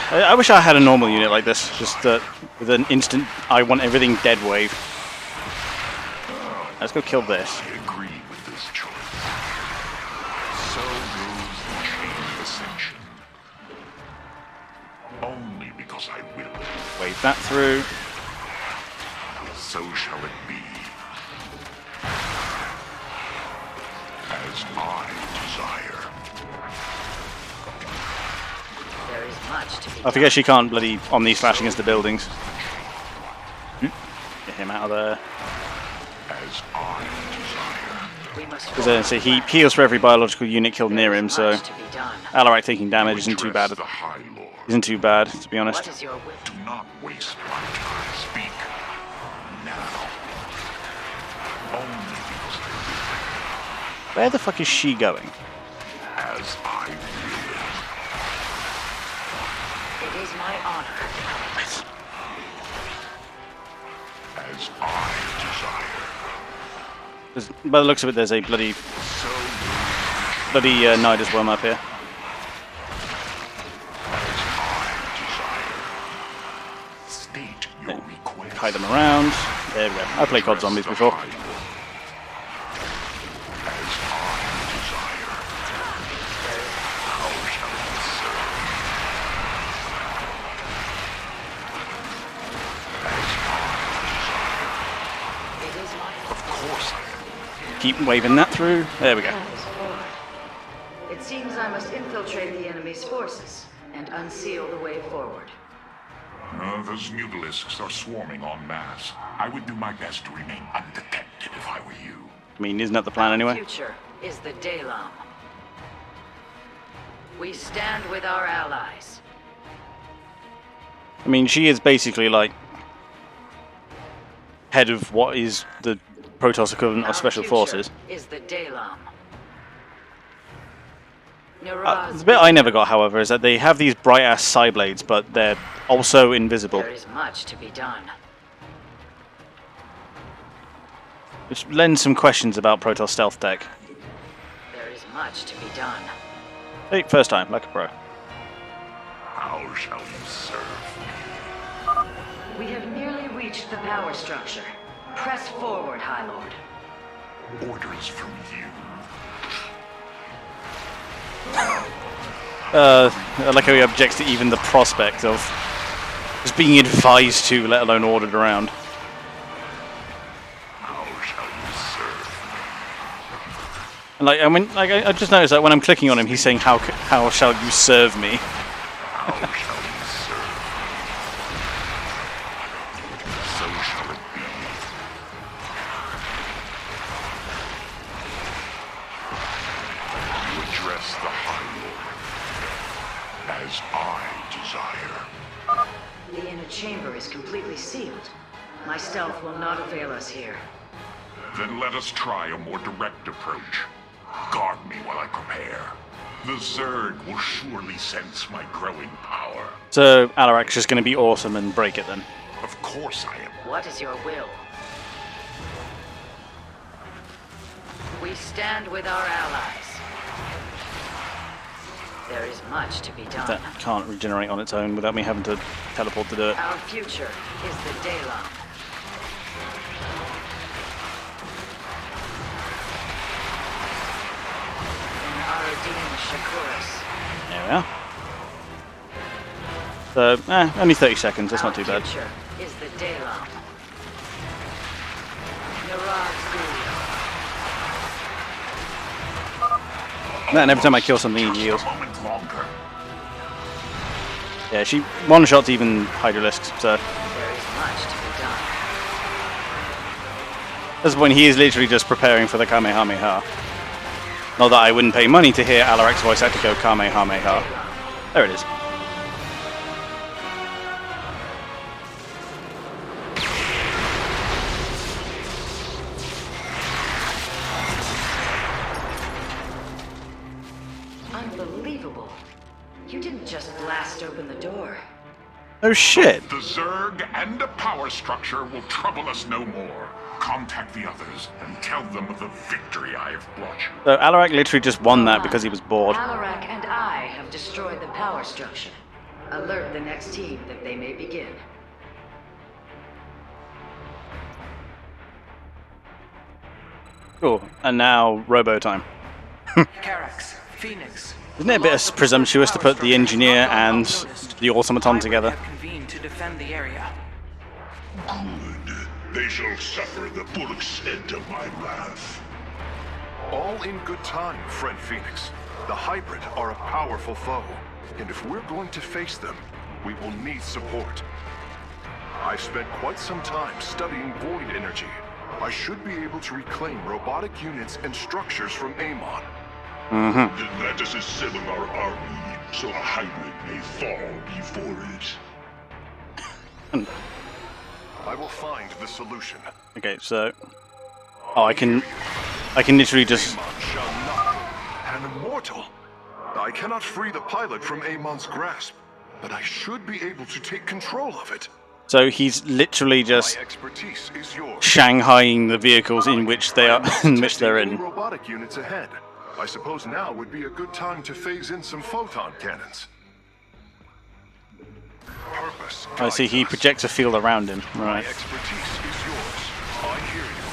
I wish I had a normal unit like this, just with an instant I want everything dead wave. Let's go kill this. I agree with this choice. So goes the chain of ascension. Only because I will it. Wave that through. So shall it be. As I desire. There is much to be I forget she can't bloody Omni slash against the buildings. Get him out of there. As I desire. We must Because then, so he heals for every biological unit killed near him, so much to be done. Alarak taking damage isn't too bad. Address the High Lord. Isn't too bad, to be honest. What is your will? Do not waste my time. Speak now. Only because Where the fuck is she going? as I will It is my honor. as I desire. By the looks of it, there's a bloody So Nidus worm up here. state your request. Hide them around. There we go. I played COD Zombies before. As I desire. How shall it serve? As I desire. It is my Of course I am. Keep waving that through. There we go. path is forward. It seems I must infiltrate the enemy's forces and unseal the way forward. Those mutalisks are swarming en masse. I would do my best to remain undetected if I were you. I mean, isn't that the plan Our anyway? future is the Daylon. We stand with our allies. I mean, she is basically like head of what is the Protoss equivalent Our of Special future Forces. is the Dalam. The bit I never got, however, is that they have these bright-ass psi blades, but they're also invisible. There is much to be done. Which lends some questions about Protoss stealth tech. There is much to be done. Hey, first time, like a pro. How shall you serve? We have nearly reached the power structure. Press forward, High Lord. Orders from you. I like how he objects to even the prospect of just being advised to, let alone ordered around. How shall you serve? And like, I mean, like I just noticed that when I'm clicking on him, he's saying, "How shall you serve me?" How shall you serve? So shall it be. You address the High Lord as I desire. The inner chamber is completely sealed. My stealth will not avail us here. Then let us try a more direct approach. Guard me while I prepare. The Zerg will surely sense my growing power. So Alarak's just going to be awesome and break it then. Of course I am. What is your will? We stand with our allies. There is much to be done. That can't regenerate on its own without me having to teleport to do it. Our future is the Dalam. There we are. So, only 30 seconds, that's not too bad. Our future is the Dalam. And every time I kill something, he heals. A moment longer. Yeah, she one-shots even Hydralisks, so... There is much to be done. At this point, he is literally just preparing for the Kamehameha. Not that I wouldn't pay money to hear Alarak's voice act to go Kamehameha. There it is. Unbelievable. You didn't just blast open the door. Oh shit! The Zerg and the power structure will trouble us no more. Contact the others and tell them of the victory I have brought you. So Alarak literally just won that because he was bored. Alarak and I have destroyed the power structure. Alert the next team that they may begin. Cool. And now, Robo time. Carax, Phoenix. Isn't it a bit presumptuous to put the engineer and the automaton together? Have convened to defend the area. Good. They shall suffer the full extent of my wrath. All in good time, friend Phoenix. The Hybrid are a powerful foe, and if we're going to face them, we will need support. I've spent quite some time studying void energy. I should be able to reclaim robotic units and structures from Amon. Then let us assemble our army, so a Hybrid may fall before it. I will find the solution. Okay, so... Oh, I can literally just... Amon shall not. An immortal. I cannot free the pilot from Amon's grasp, but I should be able to take control of it. So he's literally just My expertise is yours. Shanghaiing the vehicles in which they are, in which they're Any in. robotic units ahead. I suppose now would be a good time to phase in some photon cannons. Purpose I see he guides us. projects a field around him. My Right. expertise is yours. I hear you.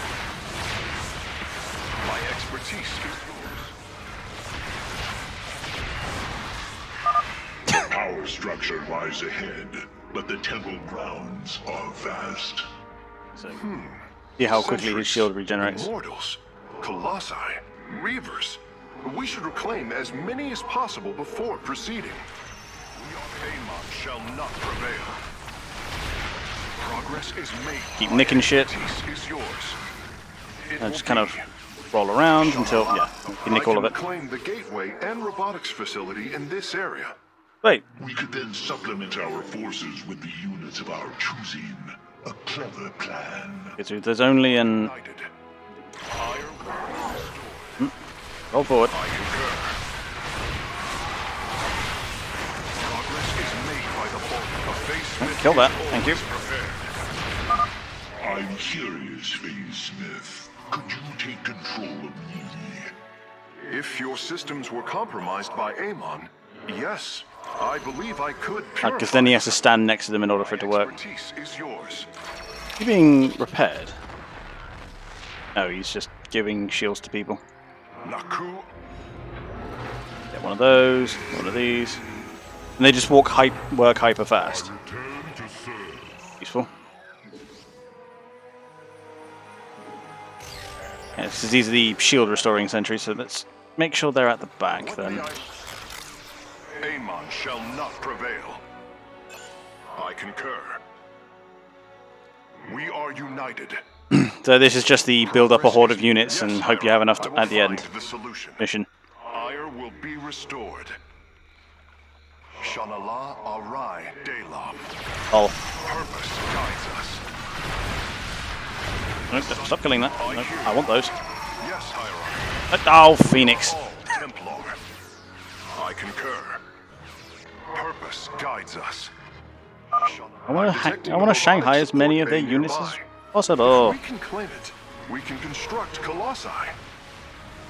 My expertise is yours. Power structure lies ahead, but the temple grounds are vast. See how quickly his Centuries, shield regenerates. Immortals, Colossi, Reavers. We should reclaim as many as possible before proceeding. Amon shall not prevail. Progress is made. Keep nicking shit. Expertise is yours. It And will just kind of be roll around until, yeah, we can nick all of I it. can claim the gateway and robotics facility in this area. Wait, We could then supplement our forces with the units of our choosing. A clever plan. okay, so there's only an... United. Fire will be restored. Roll forward. I concur. Progress is made by the bulk. A face Kill that, thank you. prepared. I'm curious, Phase Smith. Could you take control of me? If your systems were compromised by Amon, yes, I believe I could. Because then he has to stand next to them in order for it to work. Expertise is yours. Is he being repaired? No, he's just giving shields to people. Naku, Get one of those, one of these. And they just work hyper fast. Useful. Yeah, so these are the shield restoring sentries, so let's make sure they're at the back then. Amon shall not prevail. I concur. We are united. So this is just the build up a horde of units and hope you have enough at the end The solution. mission. Ire will be restored. Shanala Arai Delam. Oh, Purpose guides us. no, stop killing that. No, I want those. Yes, Hierarch. Oh, Phoenix. All Templar. I concur. Purpose guides us. I want to Shanghai as many of their units as possible. We can claim it. We can construct colossi.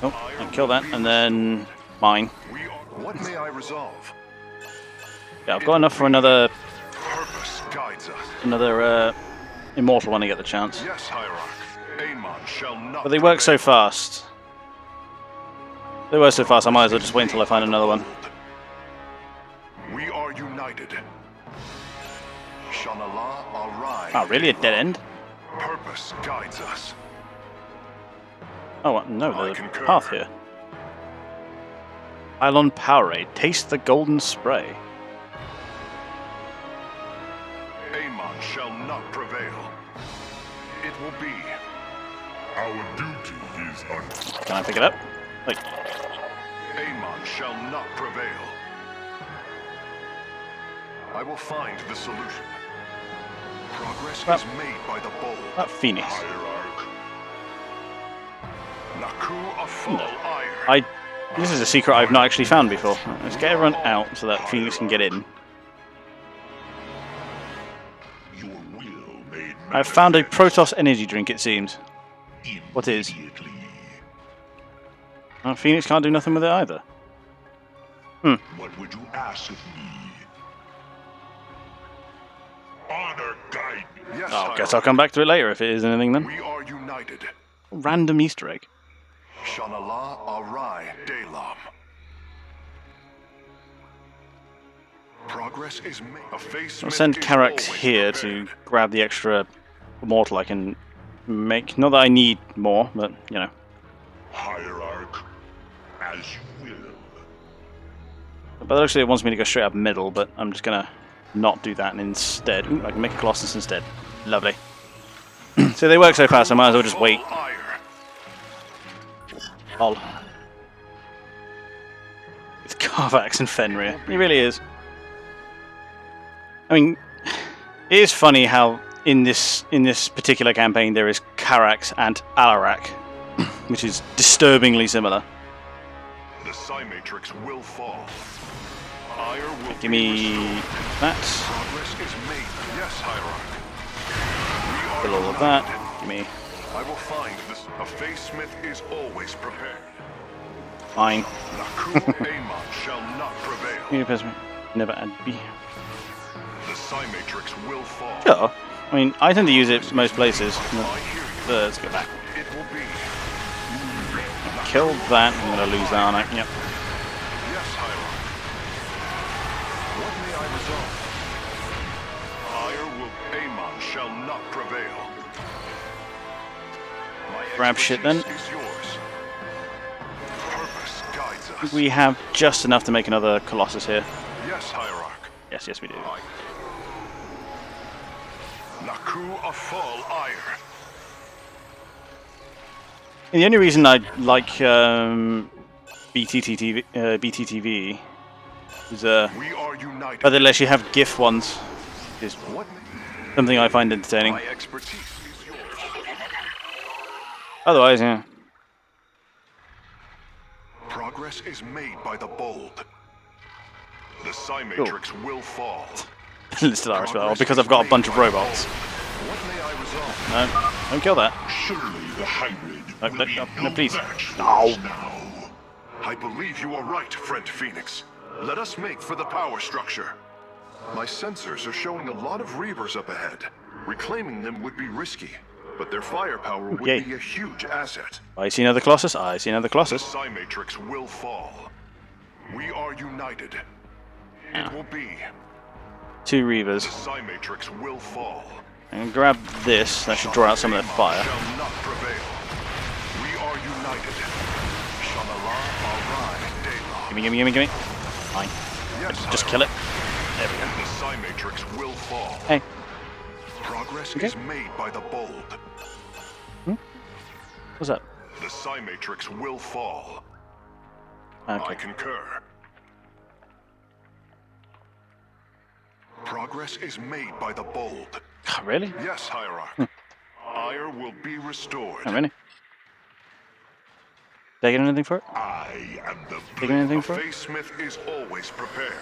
Oh, and kill that, and then mine. What may I resolve? Yeah, I've got enough for another Purpose guides us. immortal when I get the chance. Yes, Hierarch. Amon shall not. But they work so fast. They work so fast, I might as well just wait until I find another one. We are united. Shanala Arai. Oh, really? A dead end? Purpose guides us. Oh, no, I there's a concur. path here. Pylon Powerade. Taste the golden spray. Amon shall not prevail. It will be. Our duty is Can I pick it up? Wait. Amon shall not prevail. I will find the solution. Progress Well, is made by the bold. That Phoenix. Hierarch. Naku Afal Ire. This is a secret I've not actually found before. Let's get everyone out so that Phoenix can get in. your will made I've found a Protoss energy drink, it seems. What is? immediately. Oh, Phoenix can't do nothing with it either. What would you ask of me? Honor guide me. Yes, Oh, guess Hierarch. I'll come back to it later if it is anything then. We are united. Random Easter egg. Shanala Arai Delam. Progress is made. A face I'll send Karak here to grab the extra immortal I can make. Not that I need more, but, you know. Hierarch, as you will. But actually it wants me to go straight up middle, but I'm just gonna not do that and instead... Ooh, I can make a Colossus instead. Lovely. So they work so fast, I might as well just wait. Lol. With Carvax and Fenrir. He really is. I mean, it is funny how in this particular campaign there is Karax and Alarak, which is disturbingly similar. The Psi Matrix will fall. Ire will Give me that. Progress is made. Yes, Hierarch. Kill all of that. Give me I will find this. A face smith is always prepared. fine. Naku Amon shall not prevail. Never add B. The Psi Matrix will fall. Sure. I mean, I tend to use it most places. I hear you. Let's go back. It will be. Kill that. I'm gonna lose that, aren't I? Yep. Yes, Hierarch. What may I resolve? Ire will. Amon shall not prevail. My Grab shit then. expertise is yours. Purpose guides us. We have just enough to make another Colossus here. Yes, Hierarch. Yes, we do. Naku Afal Ire. And the only reason I like BTTV is We are united. but they let you have GIF ones, which is What? something I find entertaining. My expertise is yours. Otherwise, yeah. Progress is made by the bold. The Psi Matrix will fall. Listed Irish battle because I've got a bunch of robots. What may I resolve? No, don't kill that. Surely the hybrid No, will no, be no, no no, please. match for No. us now. I believe you are right, friend Phoenix. Let us make for the power structure. My sensors are showing a lot of Reavers up ahead. Reclaiming them would be risky, but their firepower would Yay. be a huge asset. I see another Colossus. I see another The Colossus. Psi Matrix will fall. We are united. It will be. 2 The Reavers. Psi Matrix will fall. I'm gonna grab this. That should draw out some of their fire. Shall not prevail. We are united. Shalala Arai Dela. Gimme. Fine. Yes, Just kill it. There we go. The Psi Matrix will fall. Hey. Progress Okay. is made by the bold. What's that? The Psi Matrix will fall. I Okay. concur. Progress is made by the bold. Really? Yes, Hierarch. Ire will be restored. Not really. Did I get anything for it? I am the Taking anything A for it? Face Smith is always prepared.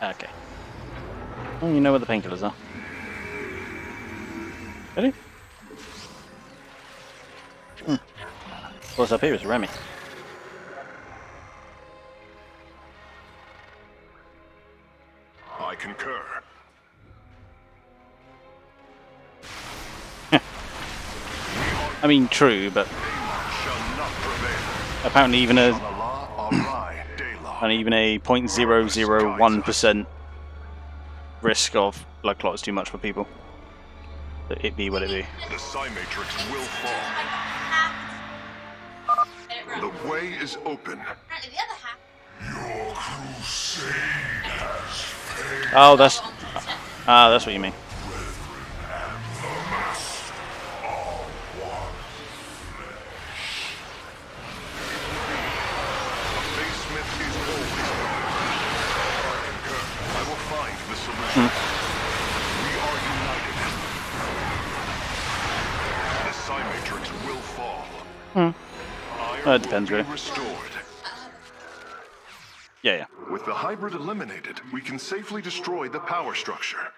Okay. Oh, you know where the painkillers are. Ready? What's up here is Remy. I concur. I mean, true, but Shall not prevail. apparently even a Shalala Arai Dela. and even a 0.001% risk of blood clot is too much for people. So it be what it be. The Psi Matrix will fall. The way is open. Apparently the other half. Your crusade has failed. Oh, that's what you mean. Face Smith is always prepared. I concur. I will find the solution. We are united. The Psi Matrix will fall. Ire It depends, will be really. restored. Yeah. With the hybrid eliminated, we can safely destroy the power structure.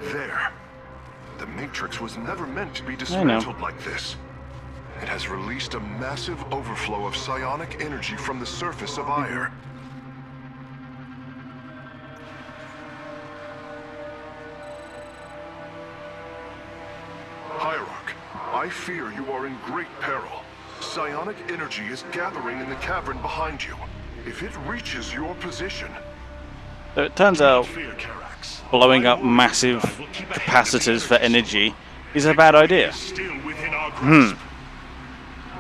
There. The Matrix was never meant to be dismantled like this. It has released a massive overflow of psionic energy from the surface of Ire. Hierarch, I fear you are in great peril. Psionic energy is gathering in the cavern behind you. If it reaches your position, So it turns out Fear, Carax. blowing up massive capacitors for energy is a bad idea. Still within our grasp.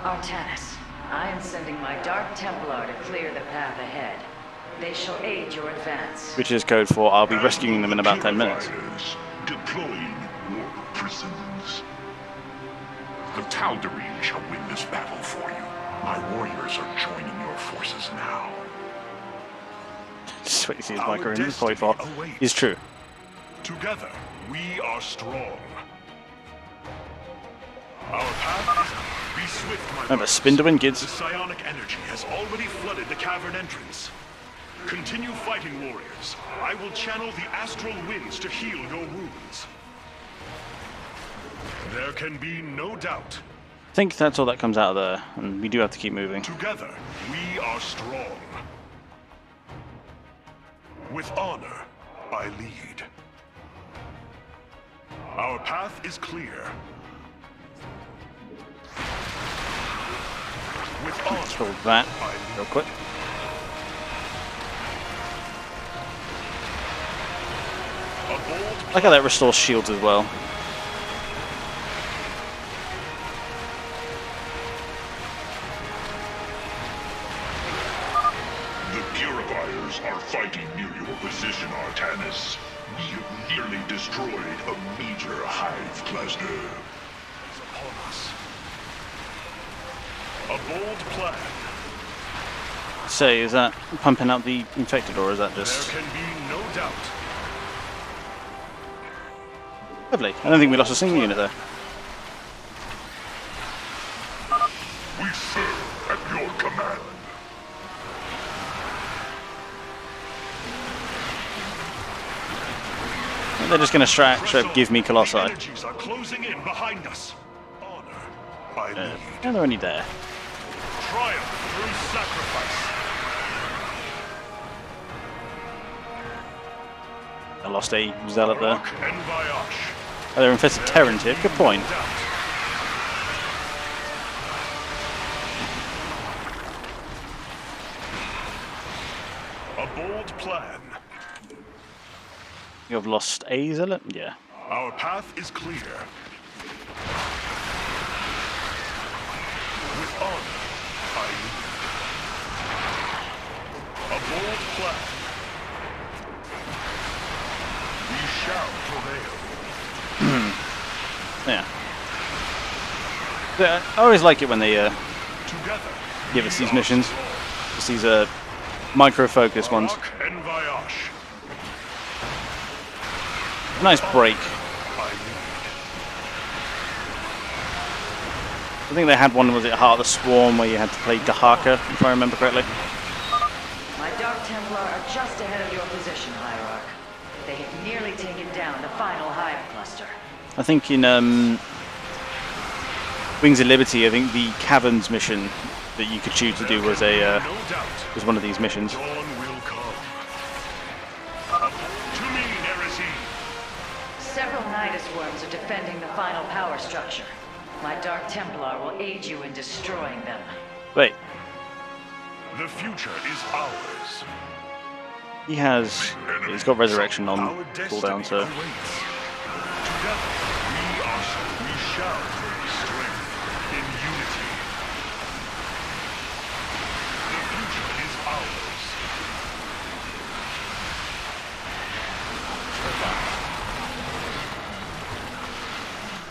Artanis, I am sending my Dark Templar to clear the path ahead. They shall aid your advance. Which is code for I'll be rescuing them in about 10 minutes. Purifiers deploying warp prisons. The Tal'Darim shall win this battle for you. My warriors are joining your forces now. Just wait to see his Our micro in destiny for awaits. is true. Together, we are strong. Our path is... Be swift, my Remember, brothers. spin to win, The kids. psionic energy has already flooded the cavern entrance. Continue fighting, warriors. I will channel the astral winds to heal your wounds. There can be no doubt. I think that's all that comes out of there, and we do have to keep moving. Together, we are strong. With honor, I lead. Our path is clear. With Let's honor, roll that I lead. real quick. A bold I like how that restores shields as well. The Purifiers are fighting near your destroyed a major hive cluster. Upon us. A bold plan. Say, is that pumping out the infected, or is that just... There can be no doubt. Lovely. I don't think we lost a single unit there. We serve at your command. They're just going to straight up give me Colossi. The energies are closing in behind us. Honor, I lead. And they're only there. Triumph through sacrifice. I lost a zealot there. Rock and Vayash. Oh, they're infested Terran here. Good point. No doubt. A bold plan. You have lost a zealot? Yeah. Our path is clear. With honor, I lead. A bold plan. We shall prevail. Yeah. Yeah, I always like it when they Together, give us we these are missions. strong. Just these micro-focus ones. Rock and Vayash. Nice break. I lead. I think they had one, was it Heart of the Swarm, where you had to play Dahaka, if I remember correctly. My Dark Templar are just ahead of your position, Hierarch. They have nearly taken down the final hive cluster. I think in Wings of Liberty, I think the Caverns mission that you could choose to do was No a doubt. was one of these missions. Dawn will come. To me, heresy. Several Nidus worms are defending the final power structure. My Dark Templar will aid you in destroying them. Wait, The future is ours. he's got Resurrection on Our destiny cooldown, so awaits. Together, we shall bring strength in unity. The future is ours.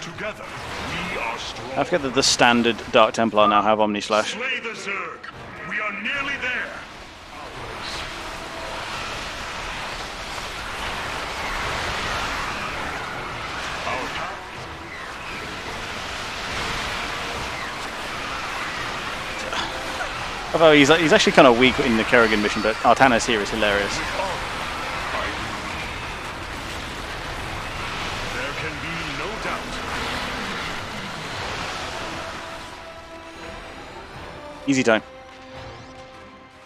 Together, we are strong. I forget that the standard Dark Templar now have Omni Slash. Slay the Zerg. We are nearly there. Our path. Although he's actually kind of weak in the Kerrigan mission, but Artanis here is hilarious. There can be no doubt. Easy time.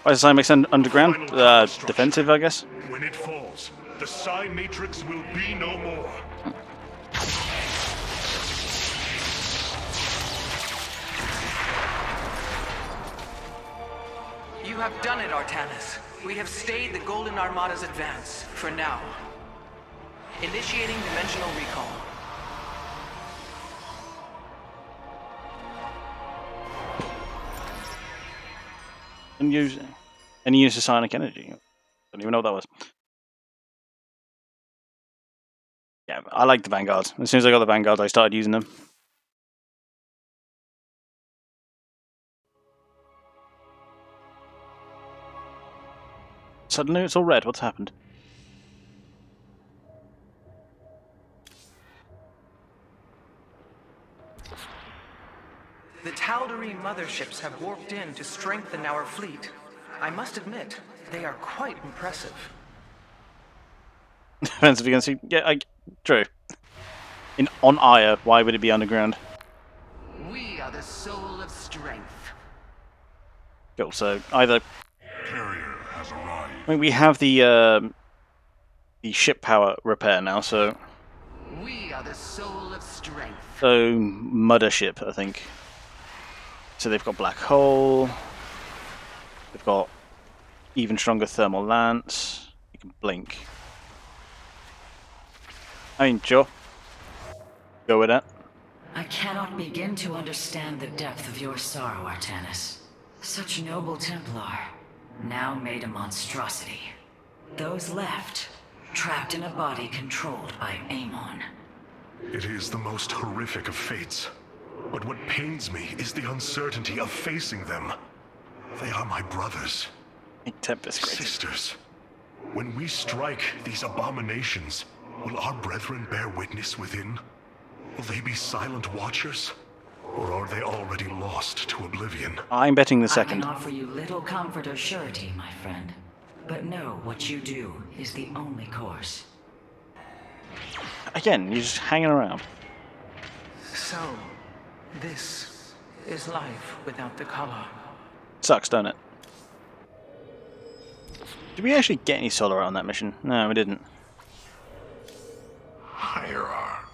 Why does Cymex underground? Final power structure. Defensive, I guess. When it falls, the Psi Matrix will be no more. You have done it, Artanis. We have stayed the Golden Armada's advance, for now. Initiating dimensional recall. And use any use of psionic energy. Don't even know what that was. Yeah, I like the Vanguards. As soon as I got the Vanguards, I started using them. Suddenly it's all red. What's happened? The Tal'Darim motherships have warped in to strengthen our fleet. I must admit, they are quite impressive. Defensive against you. Yeah, true. On Aya, why would it be underground? We are the soul of strength. Cool. So either Carrier has arrived. I mean we have the ship power repair now, so We are the soul of strength. Mothership, I think. So they've got Black Hole. They've got even stronger thermal lance. You can blink. I mean, sure. Go with that. I cannot begin to understand the depth of your sorrow, Artanis. Such noble Templar, now made a monstrosity. Those left, trapped in a body controlled by Amon. It is the most horrific of fates. But what pains me is the uncertainty of facing them. They are my brothers, Tempest great. sisters. When we strike these abominations, will our brethren bear witness within? Will they be silent watchers? Or are they already lost to oblivion? I'm betting the I second. can offer you little comfort or surety, my friend. But know what you do is the only course. Again, you're just hanging around. So, this is life without the color. Sucks, don't it? Did we actually get any solar on that mission? No, we didn't. Hierarch.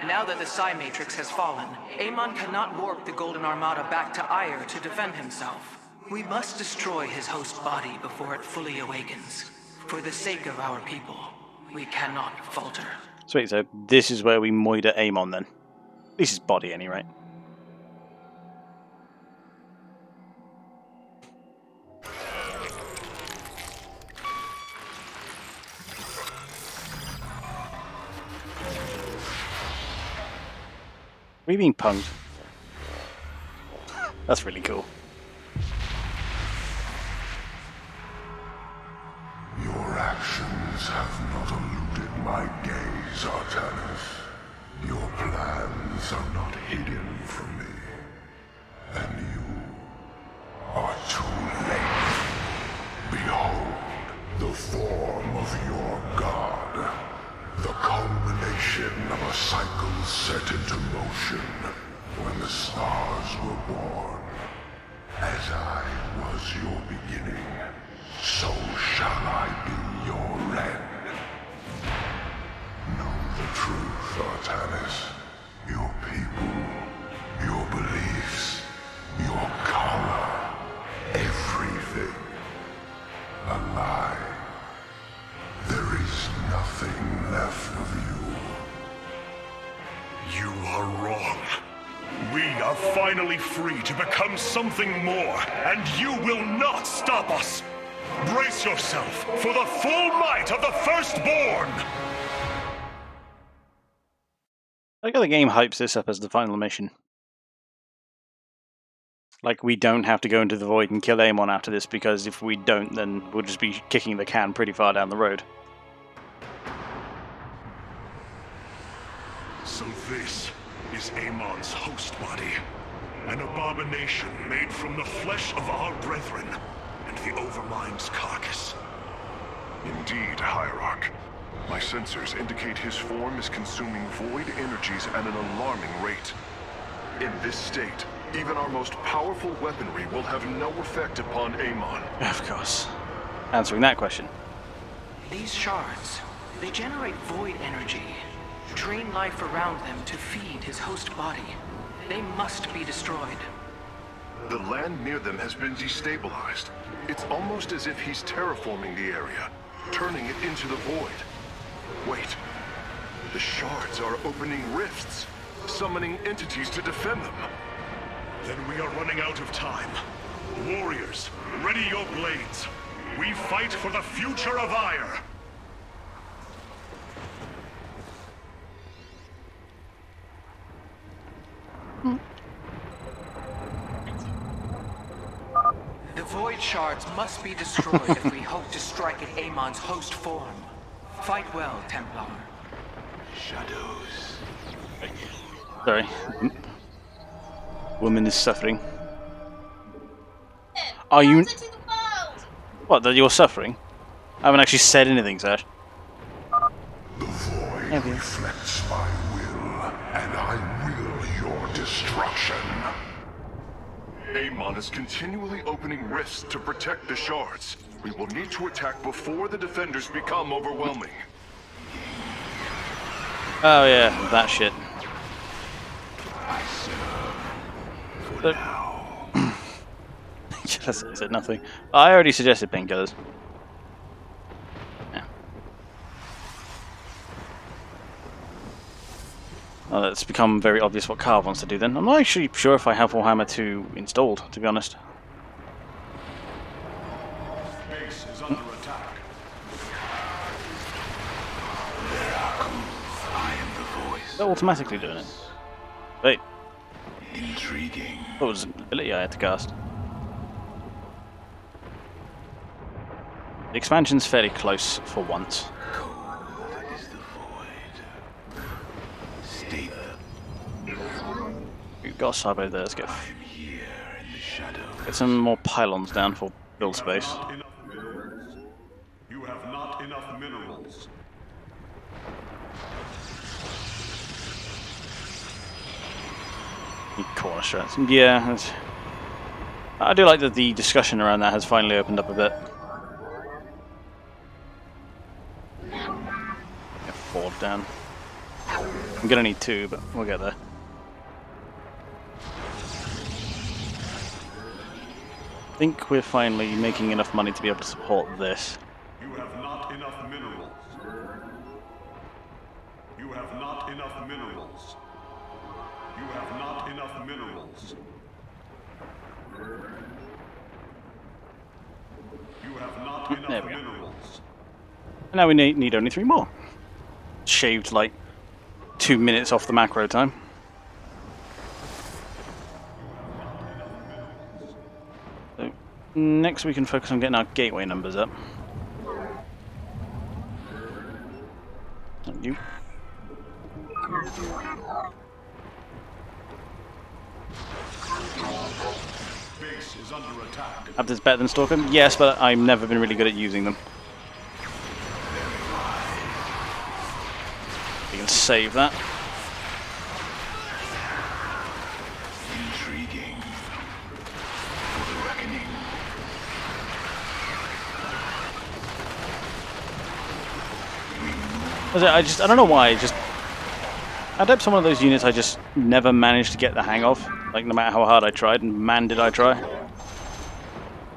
Now that the Psi Matrix has fallen, Amon cannot warp the Golden Armada back to Ire to defend himself. We must destroy his host body before it fully awakens. For the sake of our people, we cannot falter. Sweet, so this is where we moida Amon then. At least his body, anyway. We being punked. That's really cool. Your actions have not eluded my gaze, Artanis. Your plans are not hidden from me. And you are too late. Behold, the form of your god. The culmination of a cycle set into motion when the stars were born. As I was your beginning, so shall I be your end. Know the truth, Artanis. Your people, your beliefs, your color, everything. A lie. There is nothing left of you. You are wrong. We are finally free to become something more, and you will not stop us. Brace yourself for the full might of the Firstborn! I like how the game hypes this up as the final mission. Like, we don't have to go into the void and kill Amon after this, because if we don't, then we'll just be kicking the can pretty far down the road. So this is Amon's host body. An abomination made from the flesh of our brethren and the Overmind's carcass. Indeed, Hierarch. My sensors indicate his form is consuming void energies at an alarming rate. In this state, even our most powerful weaponry will have no effect upon Amon. Of course. Answering that question. These shards, they generate void energy. Drain life around them to feed his host body. They must be destroyed. The land near them has been destabilized. It's almost as if he's terraforming the area, turning it into the void. Wait. The shards are opening rifts, summoning entities to defend them. Then we are running out of time. Warriors, ready your blades. We fight for the future of Ire. The void shards must be destroyed if we hope to strike at Amon's host form. Fight well, Templar. Shadows. Sorry. Woman is suffering. Are you... What, that you're suffering? I haven't actually said anything, Sash. The void reflects my will, and I will your destruction. Amon is continually opening rifts to protect the shards. We will need to attack before the defenders become overwhelming. Oh yeah, that shit. I serve for Look. now. Just said nothing. I already suggested painkillers. Yeah. Well, that's become very obvious what Carl wants to do then. I'm not actually sure if I have Warhammer 2 installed, to be honest. Base is under attack. I am the voice. They're automatically doing it. Wait, Intriguing. what was an ability I had to cast? The expansion's fairly close for once. Cold is the void. Stay there. We've got a sabo there, let's get I am here in the shadow. some more pylons down for build space. Not enough minerals. You have not enough minerals. Corner strats. Yeah, I do like that the discussion around that has finally opened up a bit. Get 4 down. I'm gonna need 2, but we'll get there. I think we're finally making enough money to be able to support this. You have not enough minerals. You have not enough minerals. You have not enough minerals. You have not There enough we go. minerals. And now we need only 3 more. Shaved like 2 minutes off the macro time. So next we can focus on getting our gateway numbers up. Thank you. Base is under attack. Abd's better than Stalker? Yes, but I've never been really good at using them. We can save that. Intriguing. For the reckoning. I don't know why. Adept's one of those units I just never managed to get the hang of. Like, no matter how hard I tried, and man did I try.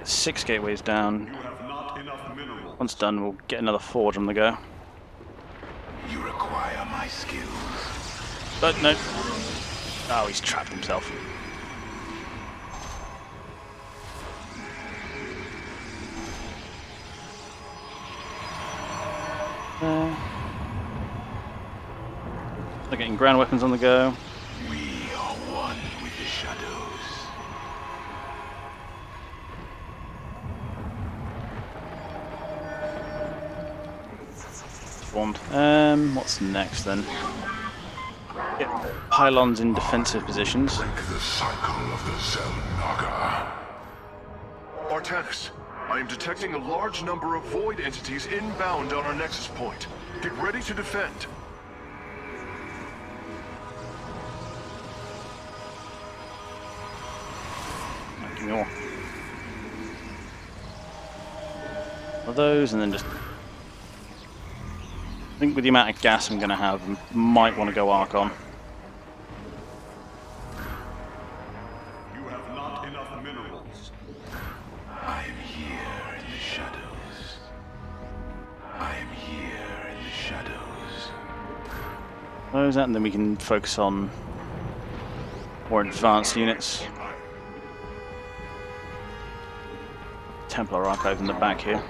6 gateways down. You have not enough minerals. Once done, we'll get another forge on the go. You require my skills. But no. Oh, he's trapped himself. They're getting ground weapons on the go. We are one with the shadows. Formed. What's next then? Get pylons in defensive positions. Break the cycle of the Zelnaga. Artanis, I am detecting a large number of void entities inbound on our nexus point. Get ready to defend. Ignore. Of those, and then just. I think with the amount of gas I'm going to have, I might want to go Archon. You have not enough minerals. I am here in the shadows. I am here in the shadows. Close that, and then we can focus on more advanced units. Templar Archive in the back here.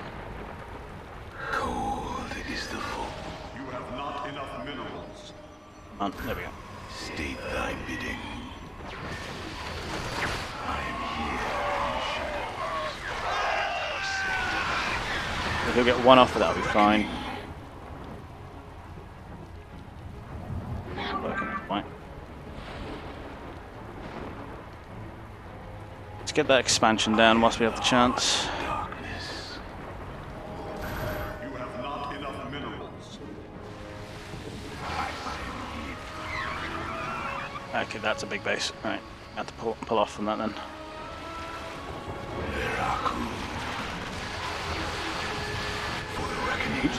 Cold is the void. You have not enough minerals. There we go. State thy bidding. I am here. If he'll get 1 off, but that'll be fine. Working out fine. Let's get that expansion down whilst we have the chance. Darkness. You have not enough minerals. Okay, that's a big base. Right, I have to pull off from that then. Veraku. For the reckoning.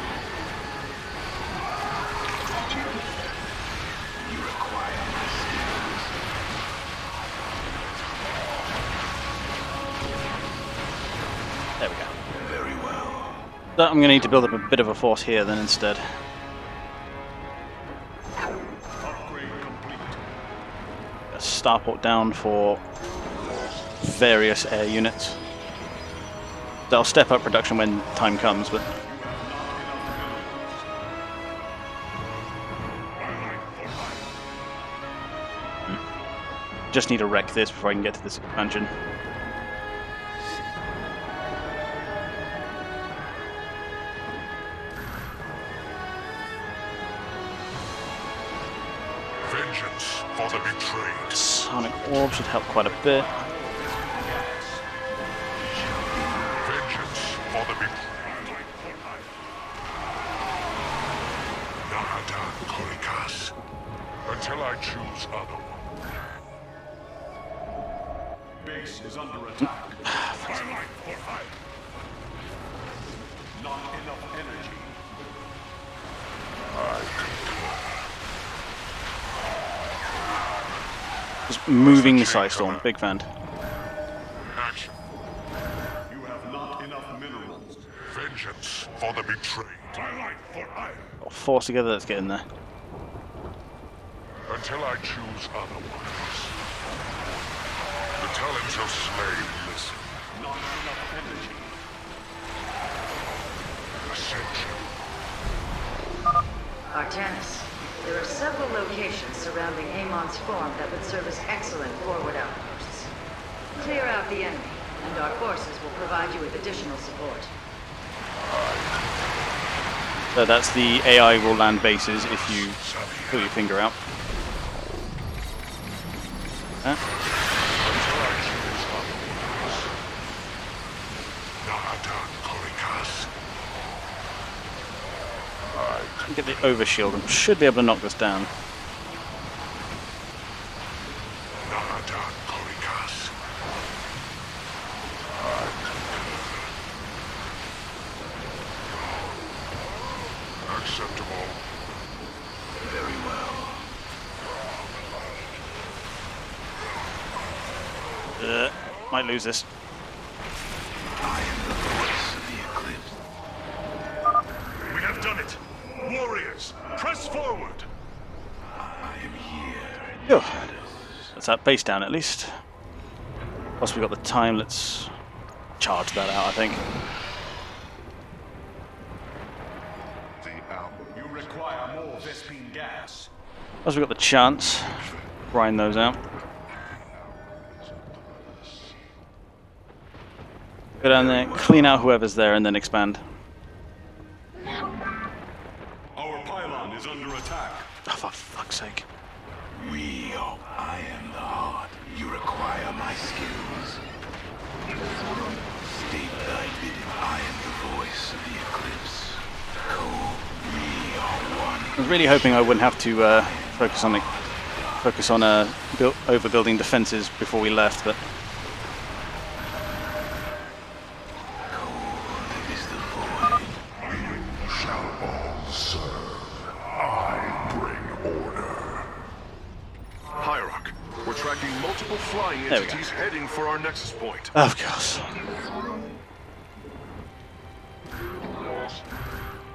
You require my skills. There we go. Very well. So I'm going to need to build up a bit of a force here then instead. Upgrade complete. A starport down for various air units. I'll step up production when time comes, but just need to wreck this before I can get to this expansion. Vengeance for the betrayed. Sonic Orb should help quite a bit. Vengeance for the betrayed. Nahadan Korikas. Until I choose otherwise. Base is under attack. Not enough energy. Just moving the Psystorm, big fan. Action. You have not enough minerals. Vengeance for the betrayed. Twilight for iron. Got force together, let's get in there. Until I choose otherwise. The talents of slave listen. Not enough energy. Ascension. Artanis, there are several locations surrounding Amon's farm that would serve as excellent forward outposts. Clear out the enemy, and our forces will provide you with additional support. So that's the AI will land bases if you pull your finger out. Huh? Get the overshield and should be able to knock this down. Acceptable. Very well. Might lose this. I am the voice of the eclipse. We have done it! Warriors, press forward! I am here. Phew. That's that base down at least. Plus we got the time, let's charge that out I think. You require more Vespine gas. Plus we got the chance, grind those out. Go down there, clean out whoever's there and then expand. Our pylon is under attack. Oh, for fuck's sake. Real. I am the heart. You require my skills. State thy bidding. I am the voice of the eclipse. Call me one. I was really hoping I wouldn't have to focus on overbuilding defenses before we left, but Shall all serve. I bring order. Hierarch, we're tracking multiple flying There we go. entities heading for our nexus point. of course.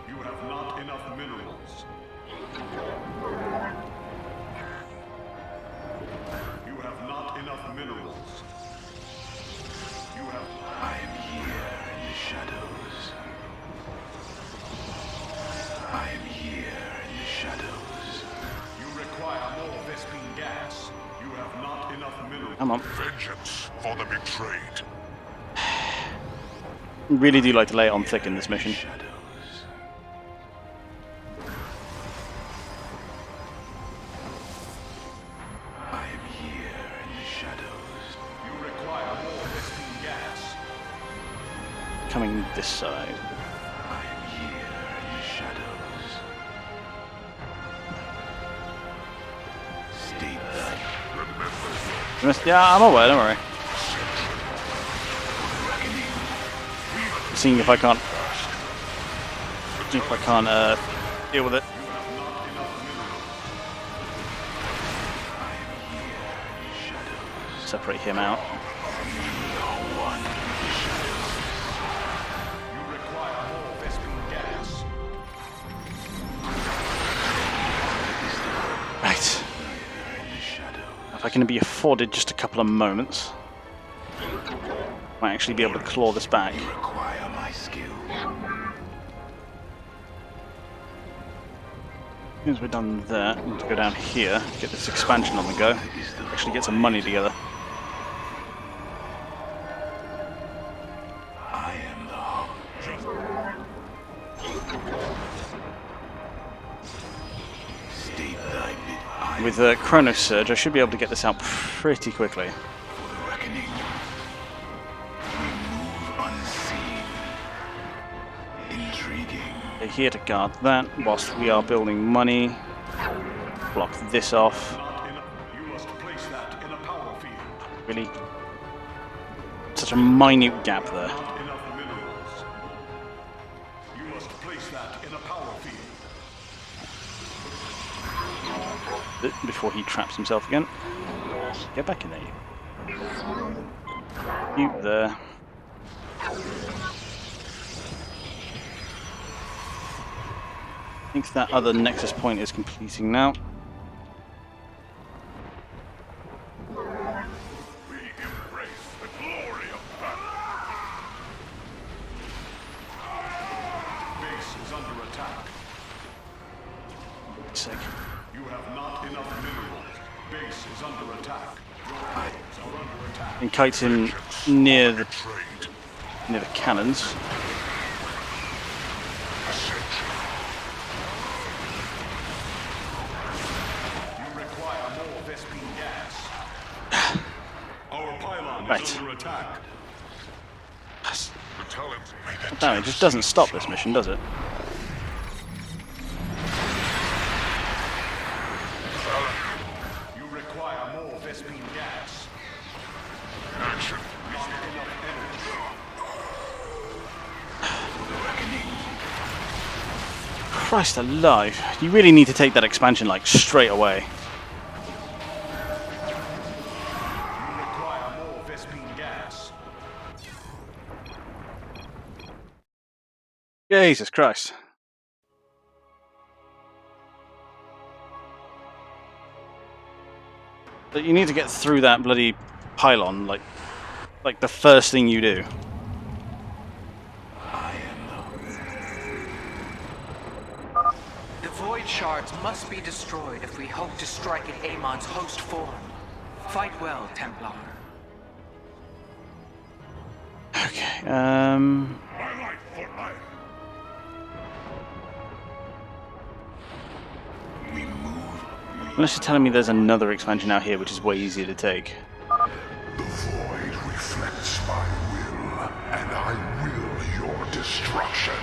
You have not enough minerals. You have not enough minerals. You have... I am here in the shadows. I am here in the shadows. You require more Vespine gas. You have not enough minerals. Come on. Vengeance for the betrayed. Really do like to lay it on thick in this mission. Shadows. I am here in the shadows. You require more Vespine gas. Coming this side. I am here in the shadows. State thy Yeah, I'm aware, don't worry. Seeing if I can't deal with it. Separate him out. You require more Vespine gas. Right. If I can be afforded just a couple of moments, might actually be able to claw this back. require As soon as we're done there, we need to go down here, get this expansion on the go, actually get some money together. I am the heart. State thy bid. With Chrono Surge, I should be able to get this out pretty quickly. For the reckoning. We move unseen. Intriguing. They're here to guard that, whilst we are building money. Block this off. You must place that in a power field. Really, such a minute gap there. Not enough minerals. You must place that in a power field. Before he traps himself again. Get back in there, you. You there. I think that other nexus point is completing now. We embrace the glory of battle. Base is under attack. Sick. You have not enough minerals. Base is under attack. Your items are under attack. And kite him near the cannons. You require more Vespine gas. Our pylon Right. is under attack. No, it just doesn't stop this mission, does it? You require more Vespine gas. Action. Not enough energy. Christ alive. You really need to take that expansion, like, straight away. You require more Vespine gas. Jesus Christ. But you need to get through that bloody pylon, like the first thing you do. The void shards must be destroyed if we hope to strike at Amon's host form. Fight well, Templar. Okay, My life for life. We move. unless you're telling me there's another expansion out here which is way easier to take. The void reflects my will, and I will your destruction.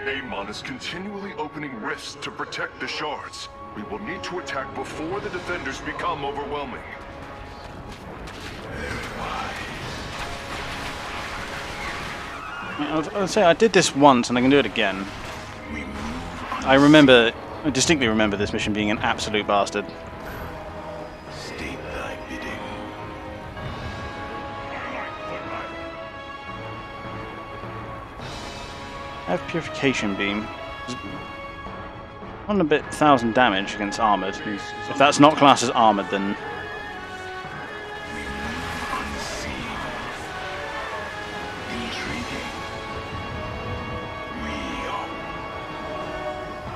Amon is continually opening rifts to protect the shards. We will need to attack before the defenders become overwhelming. I'll say I did this once and I can do it again. I distinctly remember this mission being an absolute bastard. State thy bidding. I have Purification Beam. On a bit 1,000 damage against armored. If that's not classed as armored, then Intriguing.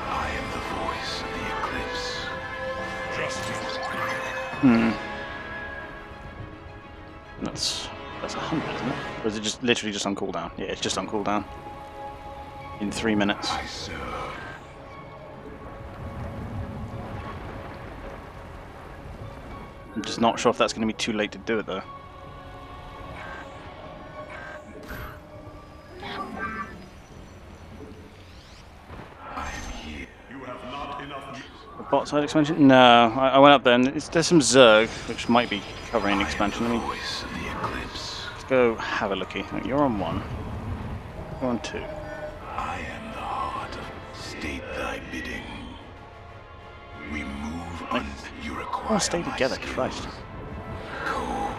I am the voice of the eclipse. that's 100, isn't it? Or is it just literally just on cooldown? Yeah, it's just on cooldown. In 3 minutes. I serve. I'm just not sure if that's going to be too late to do it though. You have not enough. The bot side expansion? No, I went up there and there's some Zerg, which might be covering expansion. Let me Voice of the eclipse. let's go have a looky. You're on 1. You're on 2. I am the heart of. State thy bidding. We move on. You require. Oh, stay my together, skills. Christ. Cool.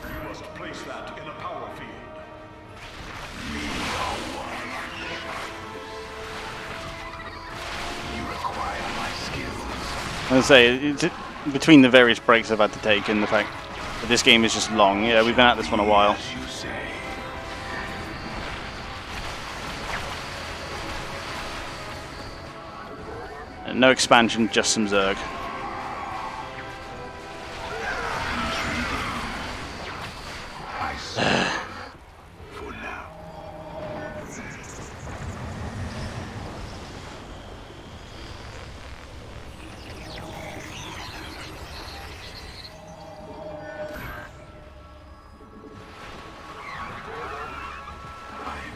You must place that in a power field. You require my skills. I was going to say, between the various breaks I've had to take and the fact that this game is just long, yeah, we've been at this one a while. As you say. No expansion, just some Zerg. I serve for now.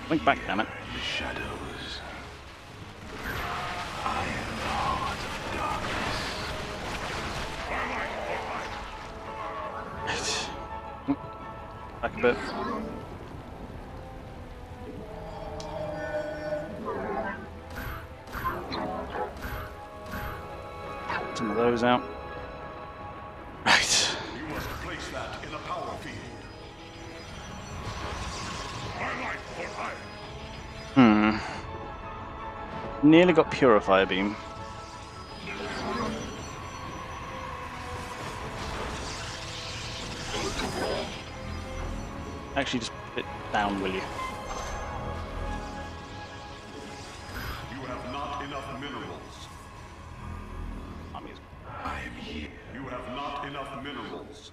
Link back, damn it. The shadows. I am the heart of darkness. Back a bit. Some of those out. Right. You must place that in a power field. Nearly got Purifier Beam. Actually, just put it down, will you? You have not enough minerals. I mean, I am here. You have not enough minerals.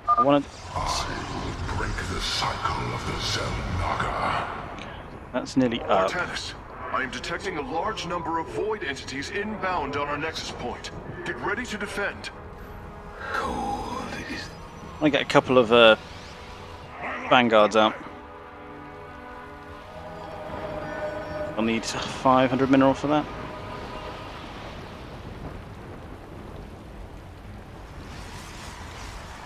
I want to. Break the cycle of the Zelnaga. That's nearly up. Artanis, I am detecting a large number of void entities inbound on our nexus point. Get ready to defend. Cold is I get a couple of vanguards out. I'll need 500 mineral for that.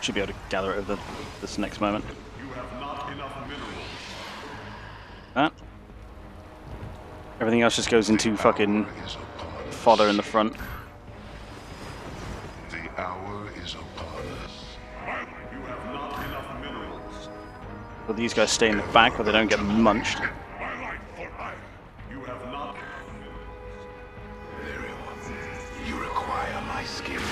Should be able to gather it over this next moment. You have not enough minerals. That. Everything else just goes into fucking fodder in the front. The hour is upon us. You have not enough minerals. But these guys stay in the back where they don't get munched. You have not. very well. You require my skills.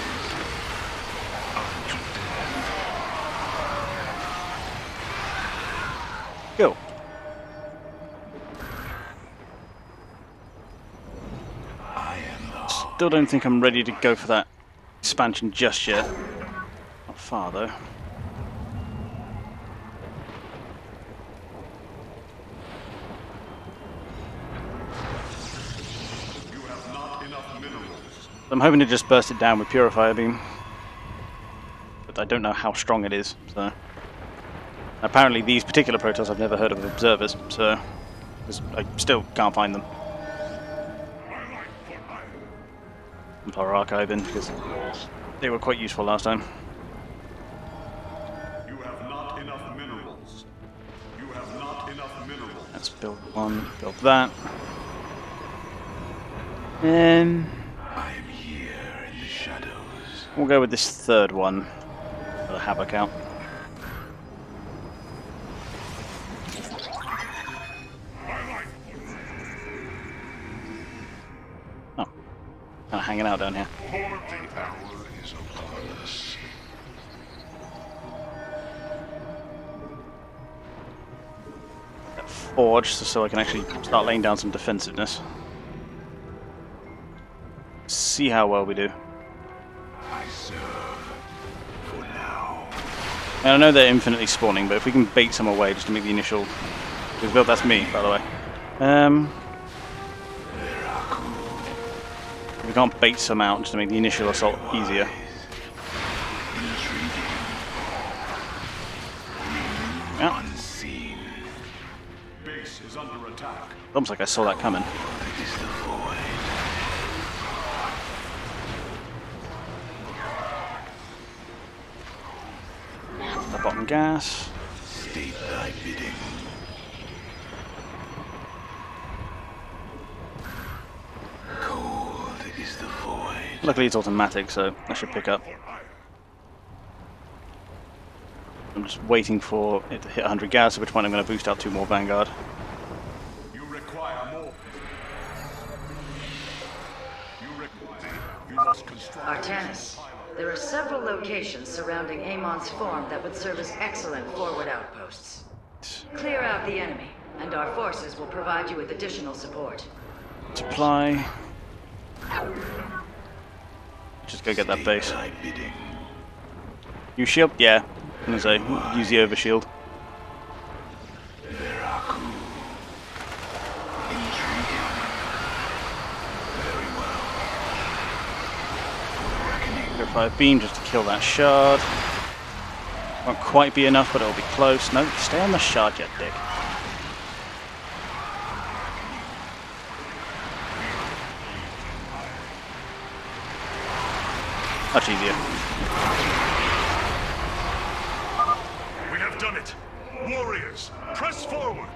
Go. I am the Still don't think I'm ready to go for that expansion just yet. Not far though. You have not enough minerals. I'm hoping to just burst it down with Purifier Beam. But I don't know how strong it is, so... Apparently these particular Protoss I've never heard of observers, so... I still can't find them. Or archiving, because they were quite useful last time. You have not enough minerals. You have not enough minerals. Let's build one, build that. I am here in the shadows. We'll go with this third one for the Havoc out. Oh, kind of hanging out down here. The hour is upon us. That forge, so I can actually start laying down some defensiveness. See how well we do. I serve for now. And I know they're infinitely spawning, but if we can bait some away just to make the initial... Because that's me, by the way. If we can't bait some out just to make the initial assault easier. Yeah. Unseen. Base is under attack. Almost like I saw that coming. It is the void. The bottom gas. State thy bidding. Cold is the void. Luckily it's automatic, so I should pick up. I'm just waiting for it to hit 100 gas, at which point I'm going to boost out 2 more Vanguard. You require more. You must construct. Artanis, there are several locations surrounding Amon's farm that would serve as excellent forward outposts. Clear out the enemy, and our forces will provide you with additional support. Supply. Just go get that base. Thy bidding. Use shield? Yeah. I'm gonna say, use the overshield. Veraku. Intriguing. Very well. Go fire beam just to kill that shard. Won't quite be enough, but it'll be close. No, stay on the shard, you dick. Much easier. We have done it! Warriors, press forward!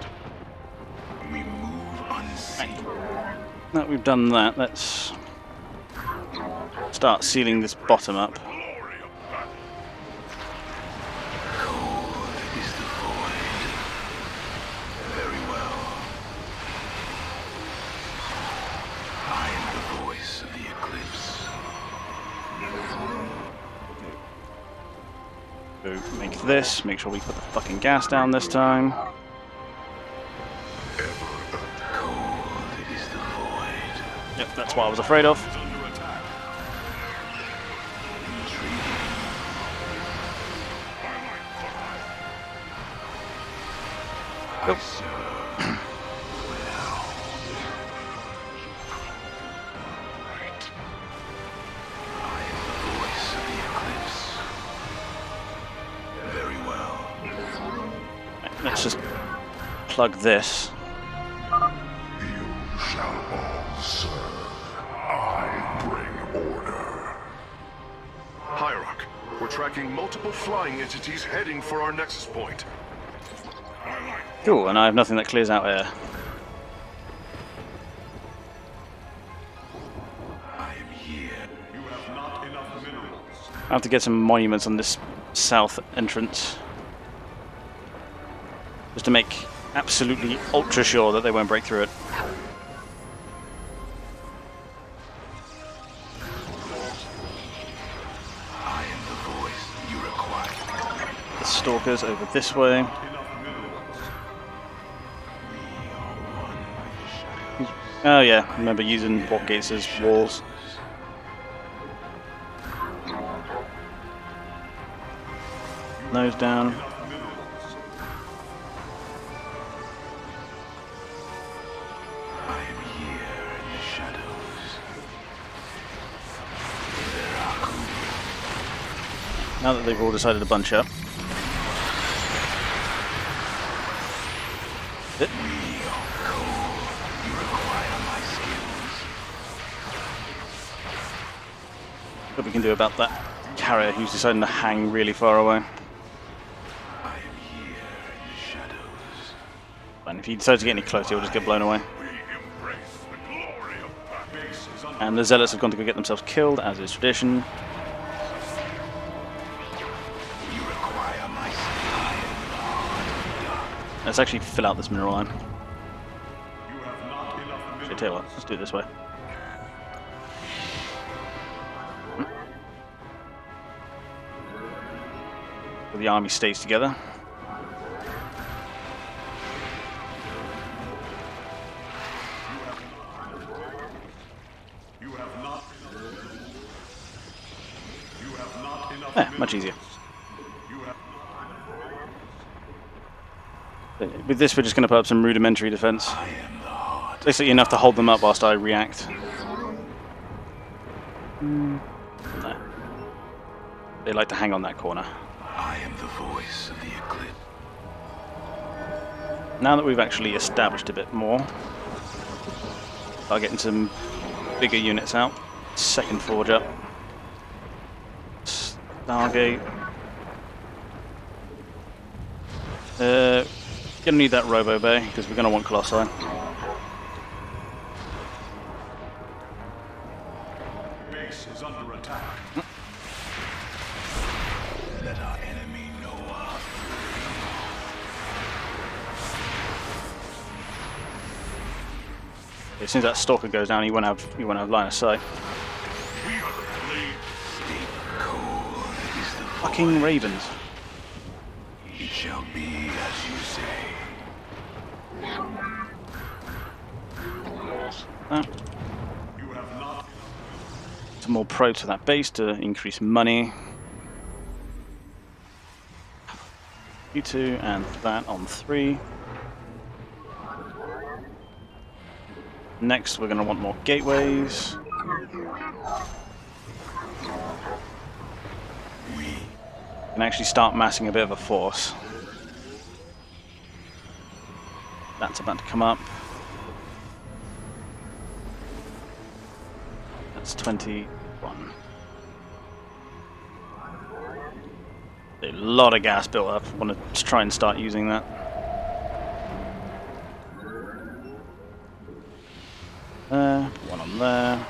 We move unseen. Now that we've done that, let's start sealing this bottom up. Glory of battle! Cold is the void. Very well. I am the voice of the eclipse. So make this, make sure we put the fucking gas down this time. Cold is the void. Yep, that's what I was afraid of. I serve well. I am the voice of the eclipse. Very well. Let's just plug this. You shall all serve. I bring order. Hierarch, we're tracking multiple flying entities heading for our nexus point. Cool, and I have nothing that clears out air. I am here. You have not enough minerals. I have to get some monuments on this south entrance. Just to make absolutely ultra sure that they won't break through it. I am the voice you require. The stalkers over this way. Oh yeah, remember using what gates as walls. Nose down. I am here in the shadows. Now that they've all decided to bunch up. It. You require my skills. What we can do about that carrier who's deciding to hang really far away. I am here in the shadows. And if he decides to get any closer, he'll just get blown away. We embrace the glory of battle. Base is under And the zealots have gone to go get themselves killed, as is tradition. You require my skills. Let's actually fill out this mineral line. You have not enough Actually, minerals. tell you what, let's do it this way. So the army stays together. You have not enough Yeah, much easier. You have With this, we're just going to put up some rudimentary defense. I am the heart. Basically enough to hold them up whilst I react. No. They like to hang on that corner. I am the voice of the eclipse. Now that we've actually established a bit more, start getting some bigger units out. Second forge up. Stargate. Gonna need that Robo Bay because we're gonna want Colossi. base is under attack. Let our enemy know our As soon as that stalker goes down, you won't have line of sight. We are the blade. cold is the Fucking ravens. It shall be as you say. Some more probes for that base to increase money. You two and that on 3. Next, we're going to want more gateways. We can actually start massing a bit of a force. That's about to come up. That's 21. A lot of gas built up. I want to try and start using that. There, one on there.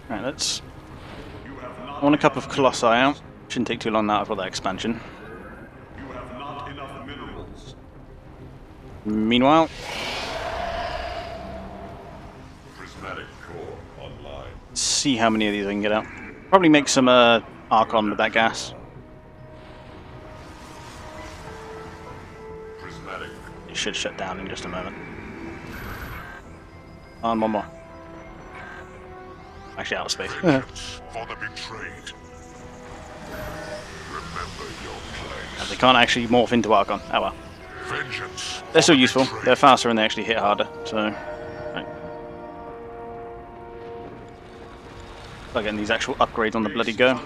Right, let's... I want a couple of Colossi out. Shouldn't take too long now, I've got that expansion. You have not enough minerals. Meanwhile... Prismatic core online. see how many of these I can get out. Probably make some Archon with that gas. It should shut down in just a moment. And one more. Actually, out of space. For the betrayed. Remember your place. And they can't actually morph into Archon. Oh well. Vengeance. They're still useful. They're faster and they actually hit harder. So, right. Start getting these actual upgrades on the bloody go.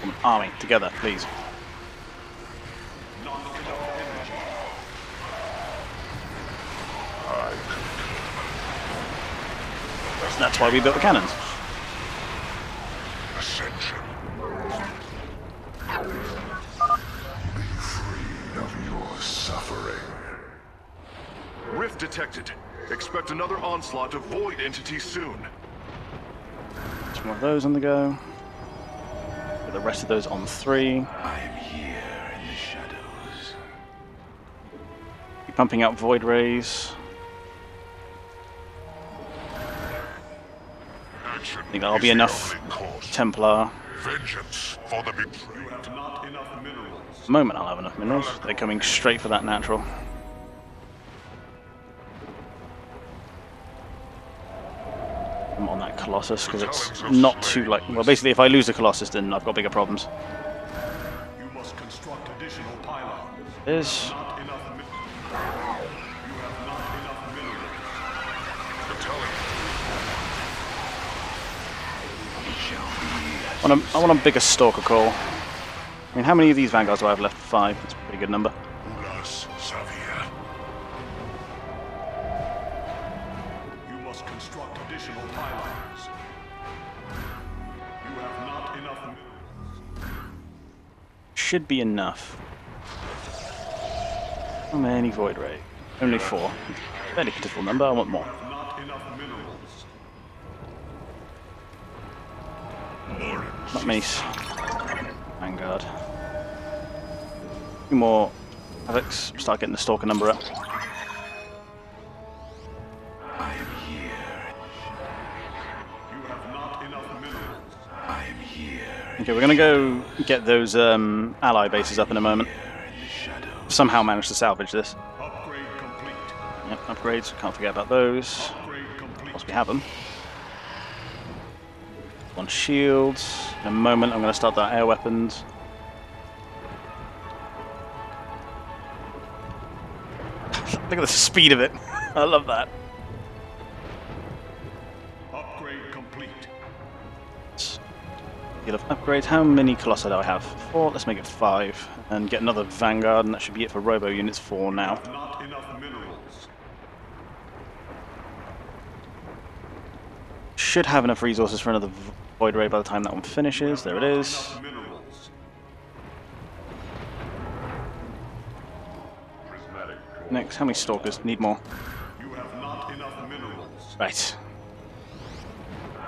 Come on, army, together, please. That's why we built the cannons. Ascension. Be free of your suffering. Rift detected. Expect another onslaught of void entities soon. Some more of those on the go. Get the rest of those on 3. I am here in the shadows. Keep pumping out void rays. Action I think that'll is be the enough. only course. Templar. Vengeance for the betrayed. You have not enough minerals. At the moment I'll have enough minerals. They're coming straight for that natural. I'm on that Colossus because it's not too like... Well, basically if I lose the Colossus then I've got bigger problems. You must construct additional pylons. There's... Not enough minerals. You have not enough minerals. I want a bigger Stalker Call. I mean, how many of these Vanguards do I have left? 5. That's a pretty good number. Ulas Xavier. You must construct additional pylons. You have not enough minerals. Should be enough. How many Void Ray? Only 4. Fairly pitiful number, I want more. You have not enough minerals. Not many. Vanguard. A few more Havocs. Start getting the Stalker number up. I am here. You have not enough minerals. I am here Okay, we're gonna go get those ally bases up in a moment. in the shadows. Somehow manage to salvage this. Upgrade complete. Yep, upgrades. Can't forget about those. Upgrade complete. Once we have them. On shields. In a moment, I'm going to start that air weapons. Look at the speed of it. I love that. Upgrade complete. Deal of upgrades. How many Colossi do I have? 4. Let's make it 5. And get another Vanguard, and that should be it for Robo units 4 now. Not enough minerals. Should have enough resources for another Void Ray by the time that one finishes. There it is. Enough minerals. Next, how many Stalkers? Need more. You have not enough minerals. Right.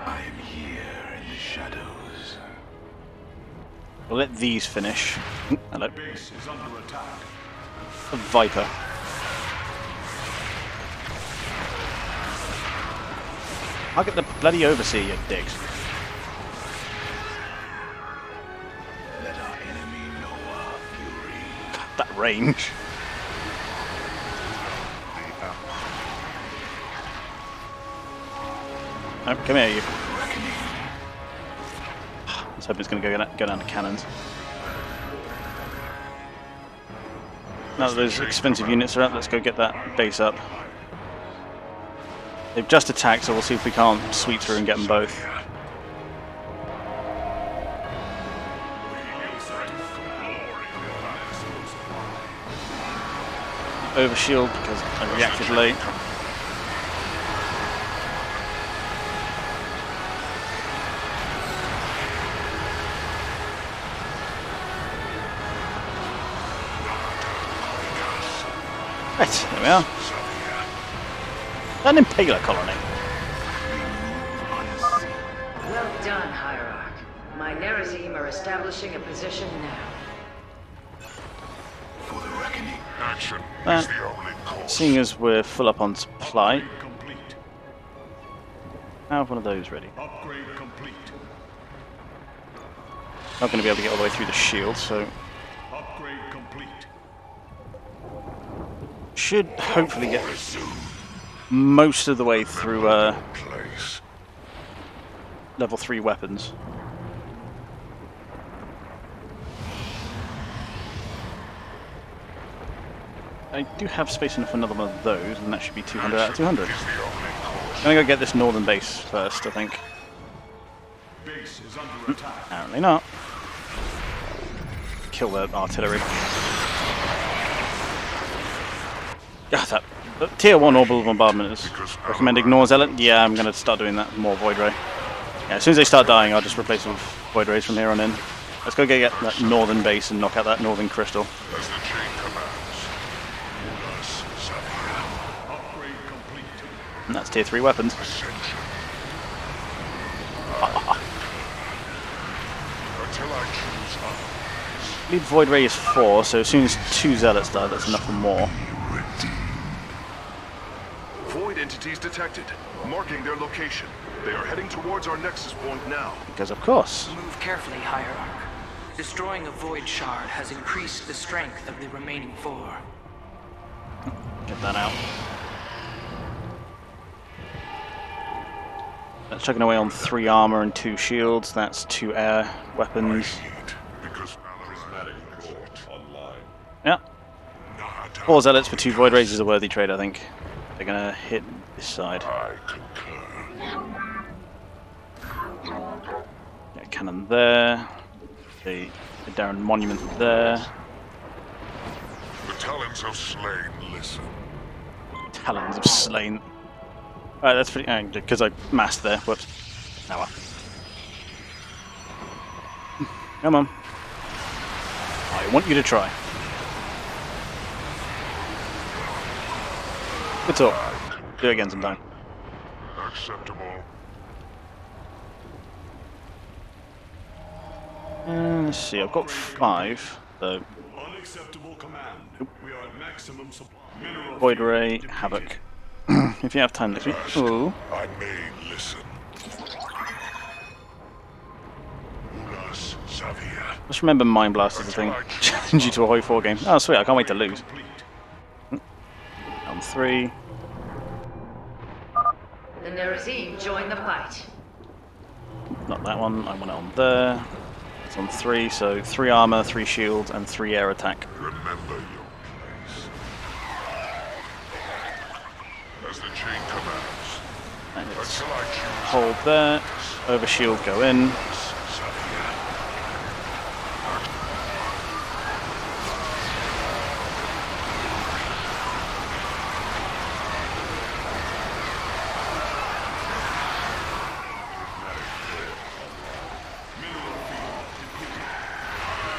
I am here in the shadows. We'll let these finish. Hello. Base is under attack. A Viper. I'll get the bloody Overseer, you dicks. range. Oh, come here, you. I was hoping it's going to go down to cannons. Now that those expensive units are up, let's go get that base up. They've just attacked, so we'll see if we can't sweep through and get them both. Overshield because I reacted late. Right, there we are. An impaler colony. Well done, Hierarch. My Nerazim are establishing a position now. For the reckoning. Action is the only course. Seeing as we're full up on supply, I have one of those ready. Upgrade complete. Not going to be able to get all the way through the shield, so Upgrade complete. should hopefully get most of the way through Place. level 3 weapons. I do have space enough for another one of those, and that should be 200 out of 200. Is the only course. I'm gonna go get this northern base first, I think. Base is under attack. Apparently not. Kill the artillery. God, that tier 1 orbital bombardment is recommend ignore zealot. Yeah, I'm gonna start doing that. More void ray. Yeah, as soon as they start dying, I'll just replace them with void rays from here on in. Let's go get that northern base and knock out that northern crystal. As the chain commands. Thus, Xavier. Upgrade complete. And that's tier 3 weapons. Ascension. Until I choose others. Lead void ray is 4, so as soon as 2 zealots die, that's enough for more. Void entities detected, marking their location. They are heading towards our nexus point now. Because of course. Move carefully, Hierarch. Destroying a void shard has increased the strength of the remaining 4. Get that out. That's chugging away on 3 armor and 2 shields. That's 2 air weapons. Because prismatic report online. Yeah. 4 zealots for 2 void rays is a worthy trade, I think. They're gonna hit this side. I concur. Yeah, cannon there. The Darren monument there. The talons of slain listen. Talons of slain. Alright, that's pretty. Because I masked there, but. Now well. Come on. I want you to try. Good talk. Do it again sometime. Acceptable. Let's see, I've got 5, so Unacceptable command. We are at maximum supply. Mineral Void field Ray, depleted. Havoc. If you have time next week. Ooh. I may listen. Ulas Xavier. Just remember Mind Blast is the thing. Challenge you to a Hoi 4 game. Oh, sweet, I can't wait to lose. On 3. The Nerazim join the fight. Not that one, I want it on there. It's on 3, so 3 armor, 3 shield, and 3 air attack. Remember your place. As the chain commands. And it's Until I choose hold there, over shield go in. Xavier.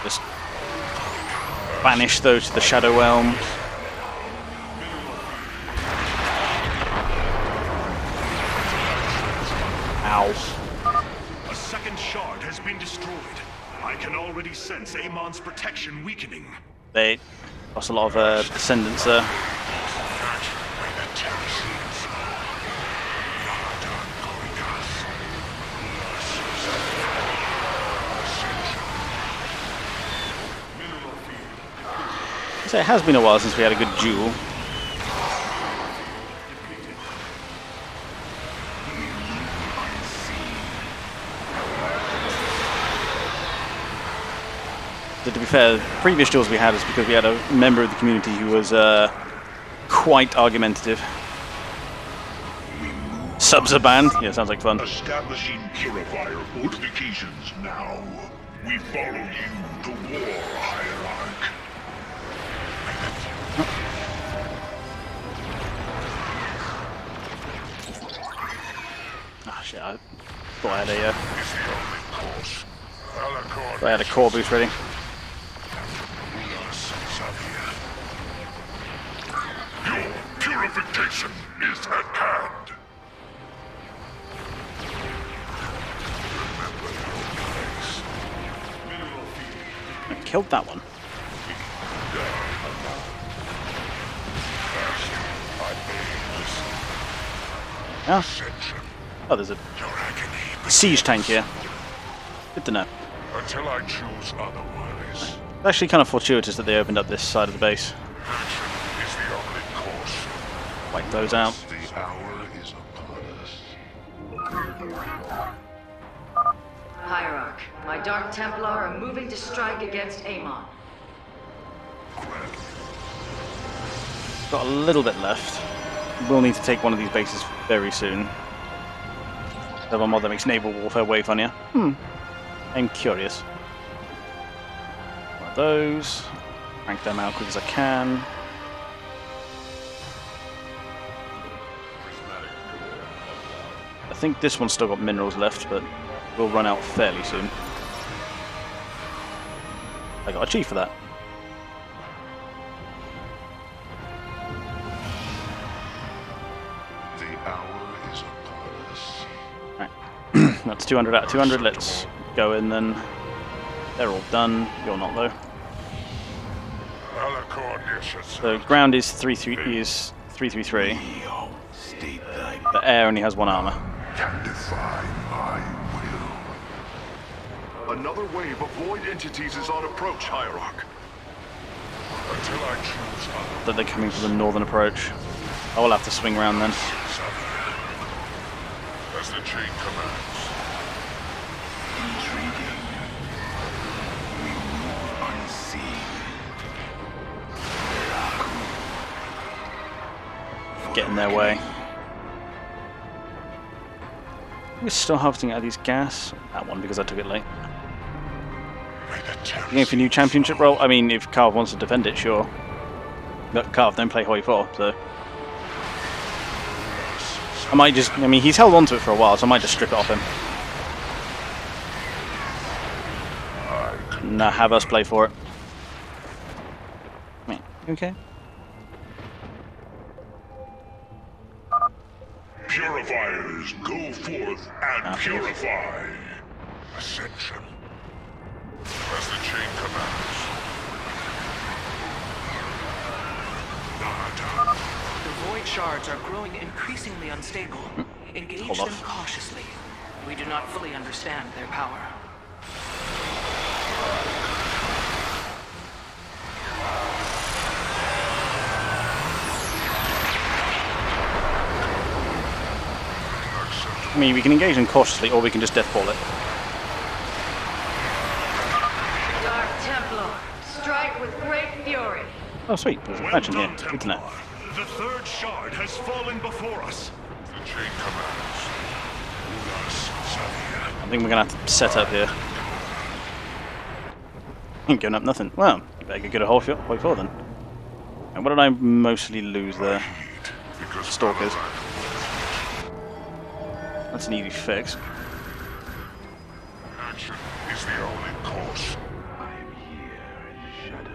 Just banish those to the Shadow Realm. Ow. A second shard has been destroyed. I can already sense Amon's protection weakening. They lost a lot of descendants there. So it has been a while since we had a good duel. So to be fair, previous duels we had is because we had a member of the community who was quite argumentative. Subs are banned? Yeah, sounds like fun. Establishing purifier fortifications now. We follow you to war, Hierarch. Ah, shit, I thought I had I had a core boost ready. Your purification is at hand. I killed that one. Yeah. Oh, there's a siege tank here. Good to know. Until I choose otherwise. It's actually kind of fortuitous that they opened up this side of the base. Action is the only course. Wipe those out. The hour is upon us. Hierarch, my Dark Templar are moving to strike against Amon. Got a little bit left. We'll need to take one of these bases very soon. The one mod that makes naval warfare way funnier. I'm curious. One of those. Crank them out quick as I can. I think this one's still got minerals left, but will run out fairly soon. I got a chief for that. The hour is upon us. Right. That's 200 out of 200. Let's go in then. They're all done. You're not though. The ground is 333. The air only has one armor. Can defy my will. Another wave of void entities is on approach, Hierarch. Until I choose otherwise. That they're coming for the northern approach. I will have to swing around then. As the chain commands. Intriguing. We move unseen. Get in their way. We're still harvesting out of these gas. That one because I took it late. Going for new championship role? I mean, if Carve wants to defend it, sure. But Carve don't play Hoi 4, so... I might just... I mean, he's held on to it for a while, so I might just strip it off him. Nah, have us play for it. Wait, okay. Purifiers, go forth and purify. Ascension. As the chain commands. The void shards are growing increasingly unstable. Engage Hold them off. cautiously. We do not fully understand their power. I mean, we can engage them cautiously, or we can just deathball it. Dark Templar, strike with great fury. Oh, sweet. There's a legend here. Good to know. The third shard has fallen before us. The chain commands. Ulas Zavia. I think we're going to have to set up here. Ain't giving up nothing. Well, you better get good at Hoi 4 then. And what did I mostly lose there? Because Stalkers. That's an easy fix. action is the only course. I am here in the shadows.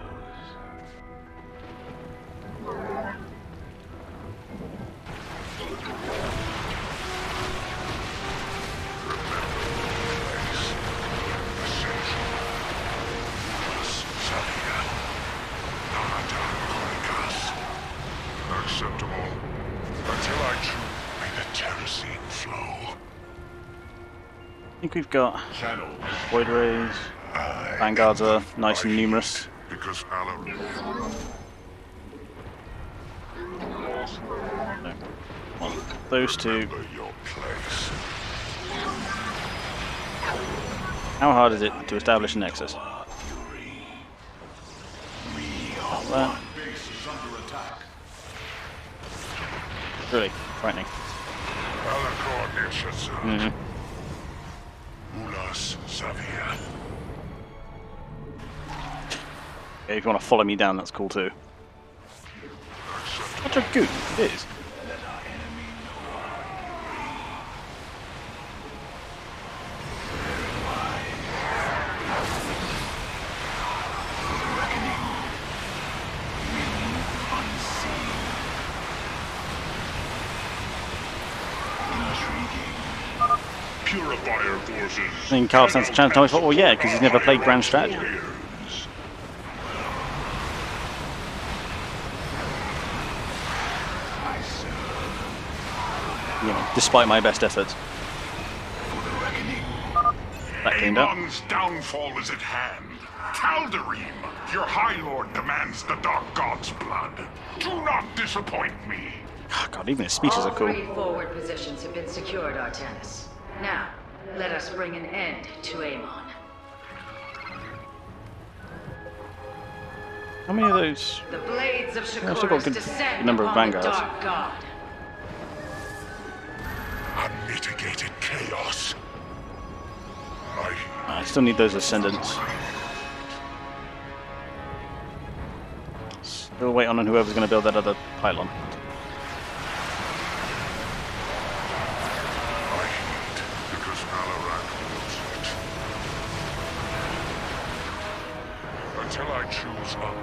Acceptable. Until I choose. May the terracine flow. I think we've got Void Rays. Vanguards are nice and numerous. Because Alar. No. Well, those two. Remember your place. How hard is it to establish a nexus? Not that. Base is under attack. Really frightening. Mm-hmm. Ulas Xavier. Yeah, if you want to follow me down, that's cool too. Such a goon, it is. Purifier forces. I think Carl stands a chance to tell me, well, yeah, because he's never played Grand Strategy. You know, despite my best efforts. That cleaned up. Amon's downfall is at hand. Tal'Darim, your High Lord demands the Dark God's blood. Do not disappoint me. Oh, God, even his speeches All are cool. 3 forward positions have been secured, Artanis. Now, let us bring an end to Amon. How many of those? The blades of Yeah, I've still got Shakuras a good descend number of upon the vanguards. Dark God. Unmitigated chaos. I still need those ascendants. Still wait on whoever's going to build that other pylon. Because Alarak wills it. Until I choose up.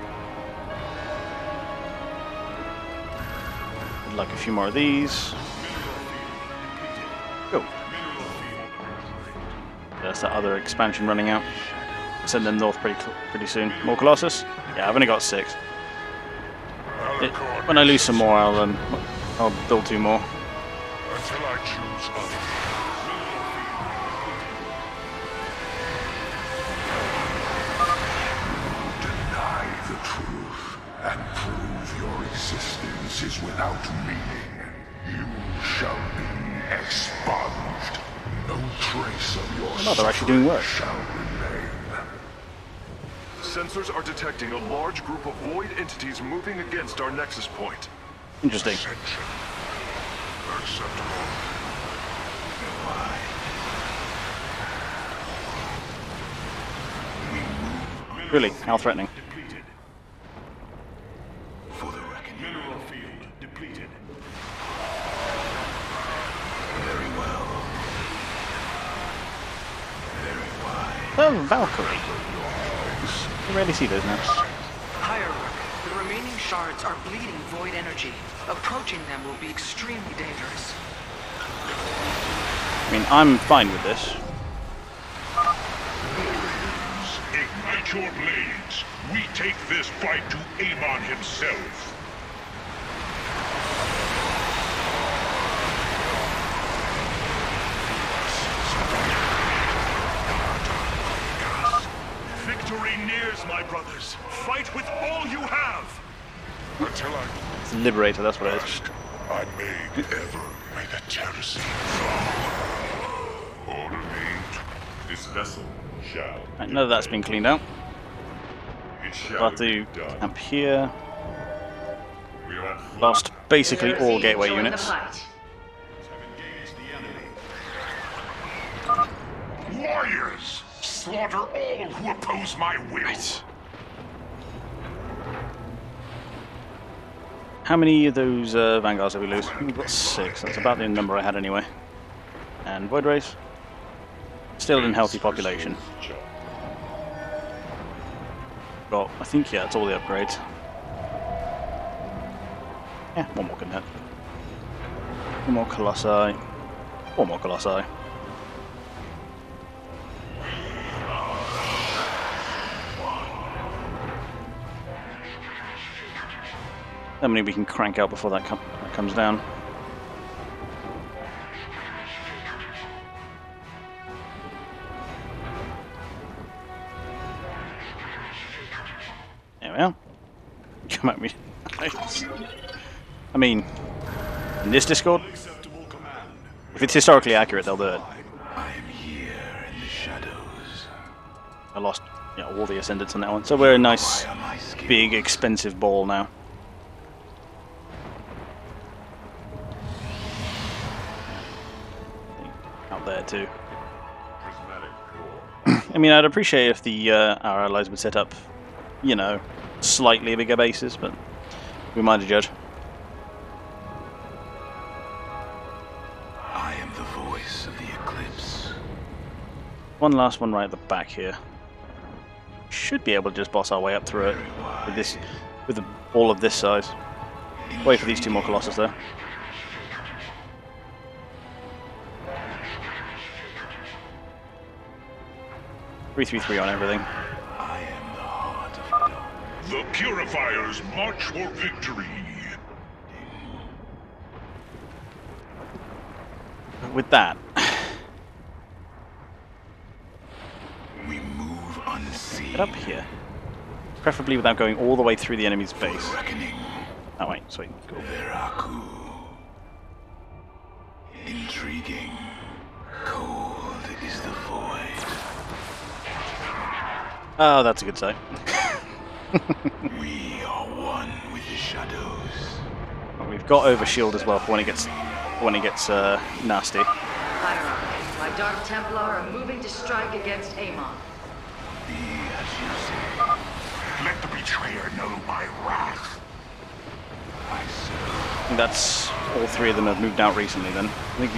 Good luck, a few more of these. Go. There's that other expansion running out. Send them north pretty soon. More Colossus? Yeah, I've only got 6. When I lose some more, I'll build 2 more. Until I choose up. Deny the truth and prove your existence is without meaning. You shall be expunged. No trace of your Oh, they're actually doing work. shall remain. Sensors are detecting a large group of void entities moving against our nexus point. Interesting. Ascension. Acceptable. Really? How threatening? For the reckoning. Mineral field depleted. Very well. Very wise. Oh, Valkyrie. I rarely see those now. Hierarch, the remaining shards are bleeding void energy. Approaching them will be extremely dangerous. I mean, I'm fine with this. Ignite your blades. We take this fight to Amon himself. Victory nears, my brothers. Fight with all you have. Until I It's a Liberator, that's what it is. I made ever may the Terrace Order me. This vessel shall. Right, none of that's been cleaned out. It shall I'll have to be done. camp here. We are Lost basically There's all Eve gateway join the units. fight. warriors. Slaughter all who oppose my will. How many of those vanguards did we lose? We've got 6. That's about the number I had anyway. And Void Race? Still in healthy population. Got, I think, yeah, it's all the upgrades. Yeah, 1 more can hit. 1 more Colossi. 4 more Colossi. How many we can crank out before that comes down? There we are. Come at me. Nice. I mean, in this Discord, if it's historically accurate, they'll do it. I am here in the shadows. I lost, all the ascendants on that one, so we're a nice, Acquire my skills. big, expensive ball now. Out there too. I mean, I'd appreciate if the our allies would set up, slightly bigger bases, but we might judge. I am the voice of the eclipse. One last one right at the back here. Should be able to just boss our way up through it with all of this size. Wait for these two more Colossus though. Three on everything. I am the heart of darkness. The Purifiers march for victory. With that, We move unseen. get up here. Preferably without going all the way through the enemy's base. Reckoning. Oh wait, sweet, cool. Veraku. Intriguing. Cold is the void. Oh, that's a good sight. We are one with the shadows. We've got overshield as well for when it gets nasty. Hierarchy, my Dark Templar are moving to strike against Amon. Be as you say. Let the betrayer know my wrath. I serve. I think that's all three of them have moved out recently. Then I think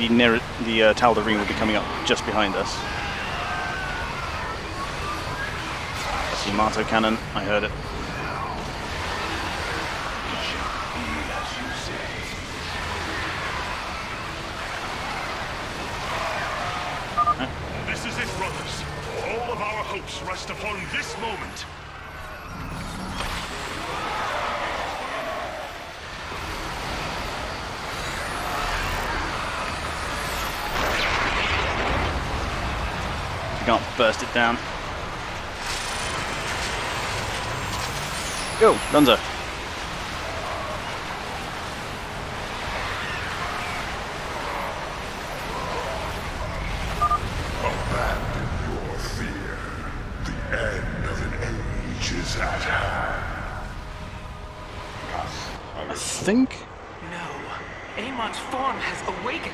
the Tal'Darim will be coming up just behind us. That's the Yamato cannon. I heard it. Be as you say. This is it, brothers. All of our hopes rest upon this moment. You can't burst it down. Go, Dunzo. Abandon your fear. The end of an age is at hand. I think. No. Amon's form has awakened.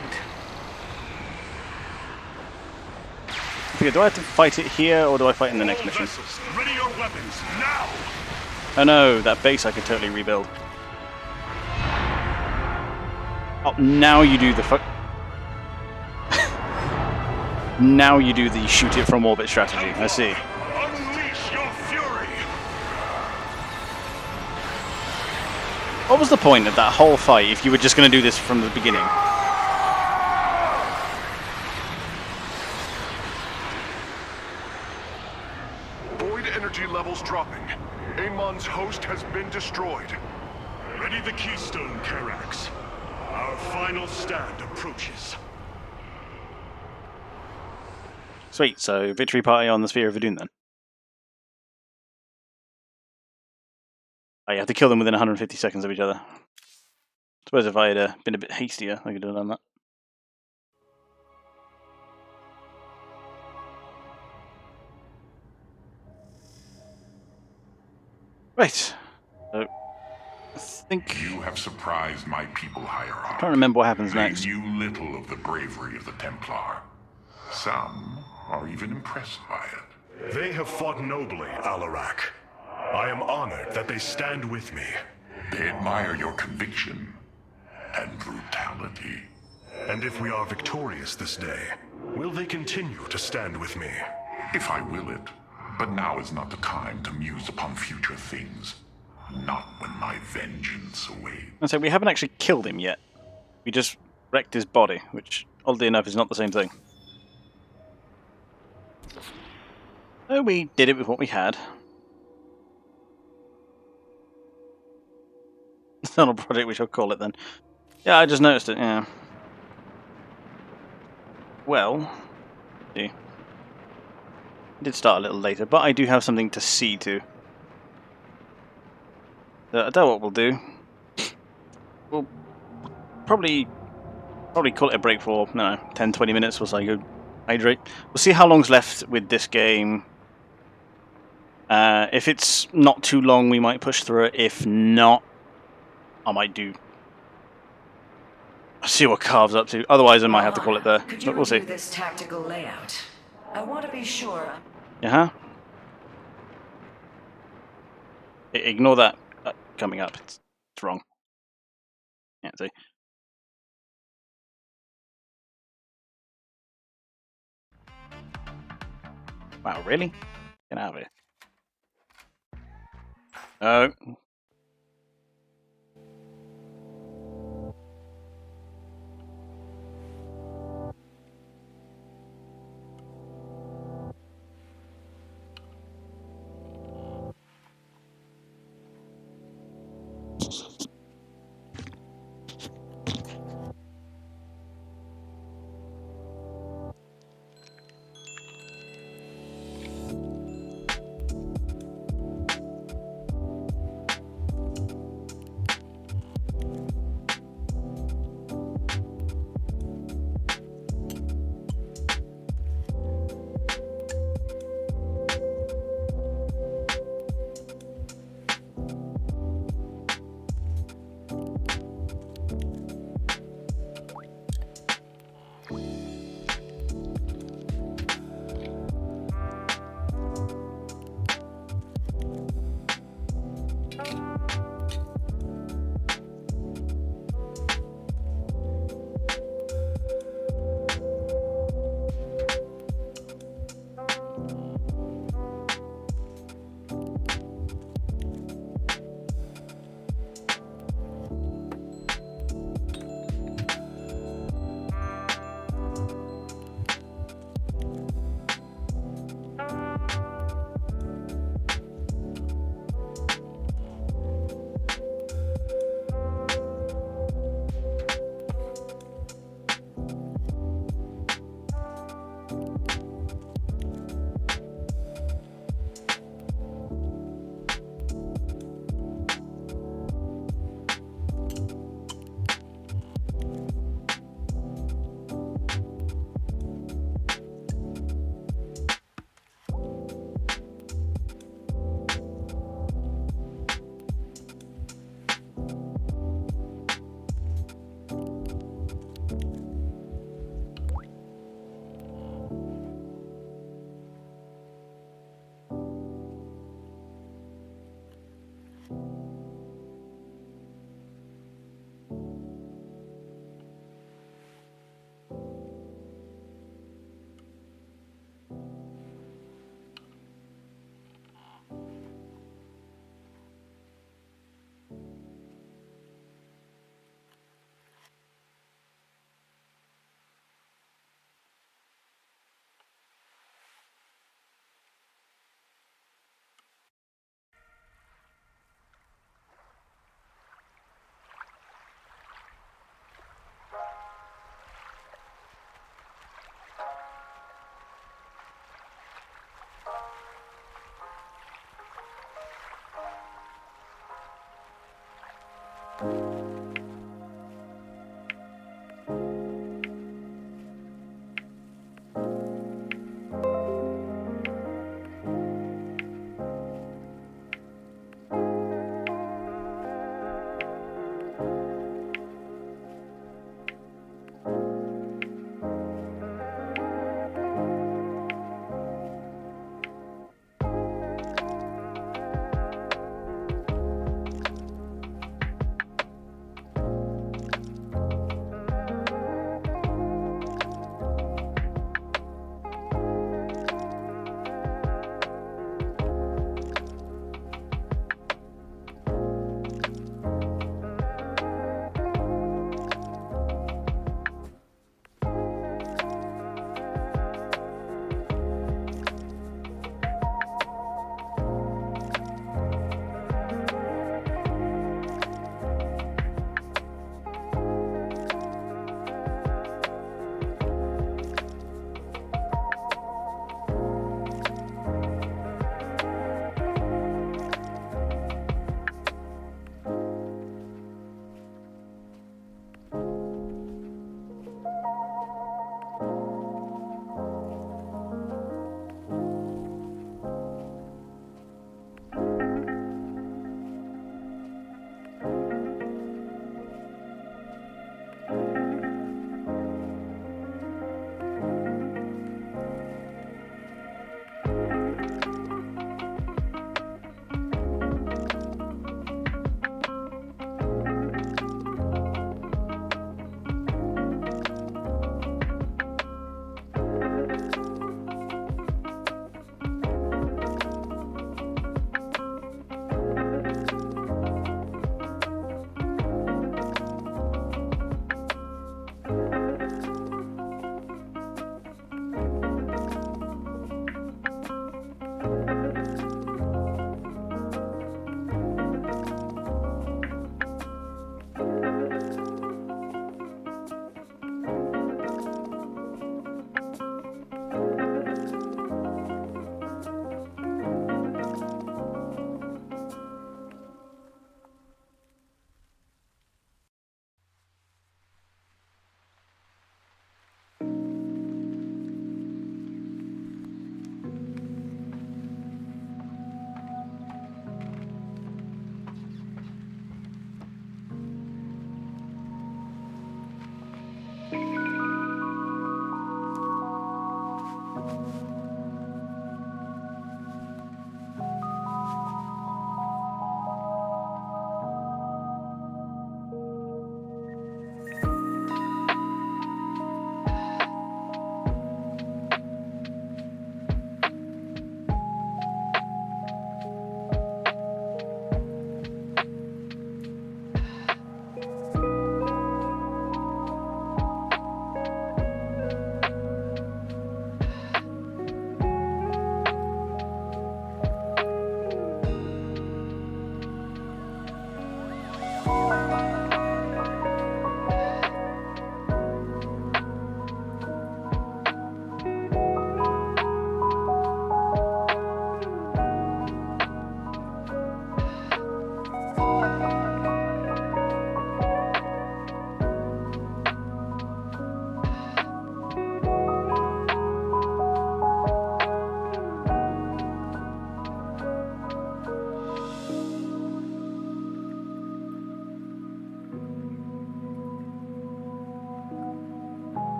Do I have to fight it here or do I fight in the next All mission? vessels, ready your weapons, now! Oh no, that base I could totally rebuild. Oh, now you do the fuck. Now you do the shoot it from orbit strategy. I see. Unleash your fury! What was the point of that whole fight if you were just going to do this from the beginning? Void energy levels dropping. Amon's host has been destroyed. Ready the keystone, Karax. Our final stand approaches. Sweet, so victory party on the Sphere of Verdun then. Oh, you have to kill them within 150 seconds of each other. Suppose if I had been a bit hastier, I could have done that. Right. So, I think... You have surprised my people, Hierarch. I can't remember what happens They next. knew little of the bravery of the Templar. Some are even impressed by it. They have fought nobly, Alarak. I am honored that they stand with me. They admire your conviction and brutality. And if we are victorious this day, will they continue to stand with me? If I will it. But now is not the time to muse upon future things. Not when my vengeance awaits. And so we haven't actually killed him yet. We just wrecked his body, which, oddly enough, is not the same thing. So we did it with what we had. Tunnel project, we shall call it then. Yeah, I just noticed it, yeah. Well, see. I did start a little later, but I do have something to see to. So I tell you what we'll do. we'll probably call it a break for, I don't know, 10, 20 minutes or so. I go hydrate. We'll see how long's left with this game. If it's not too long, we might push through it. If not, I might see what Carve's up to. Otherwise, I might have to call it there. Could But you we'll see. review this tactical layout? I want to be sure. Yeah. Ignore that coming up. It's wrong. Yeah, see. Wow, really? Get out of here. Oh.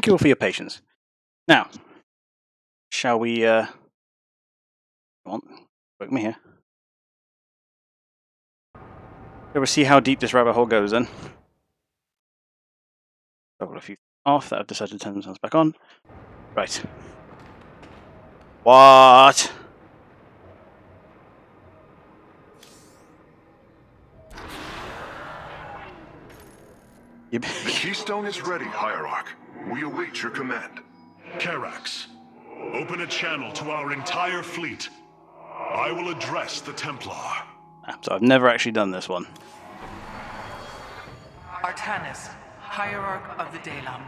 Thank you all for your patience. Now, shall we, come on, work me here. Shall we see how deep this rabbit hole goes then? Double a few off that I've decided to turn themselves back on. Right. What? The keystone is ready, Hierarch. We await your command. Karax, open a channel to our entire fleet. I will address the Templar. So I've never actually done this one. Artanis, Hierarch of the Dalam.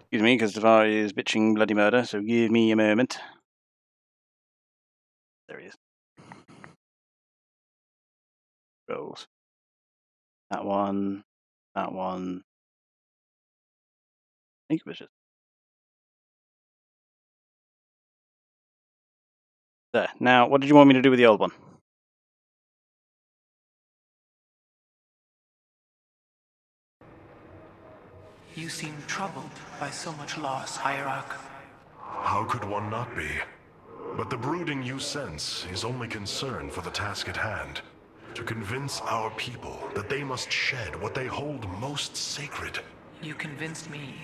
Excuse me, because Devar is bitching bloody murder, so give me a moment. There he is. Rolls. That one. That one. I think it was just there. Now, what did you want me to do with the old one? You seem troubled by so much loss, Hierarch. How could one not be? But the brooding you sense is only concern for the task at hand. To convince our people that they must shed what they hold most sacred. You convinced me.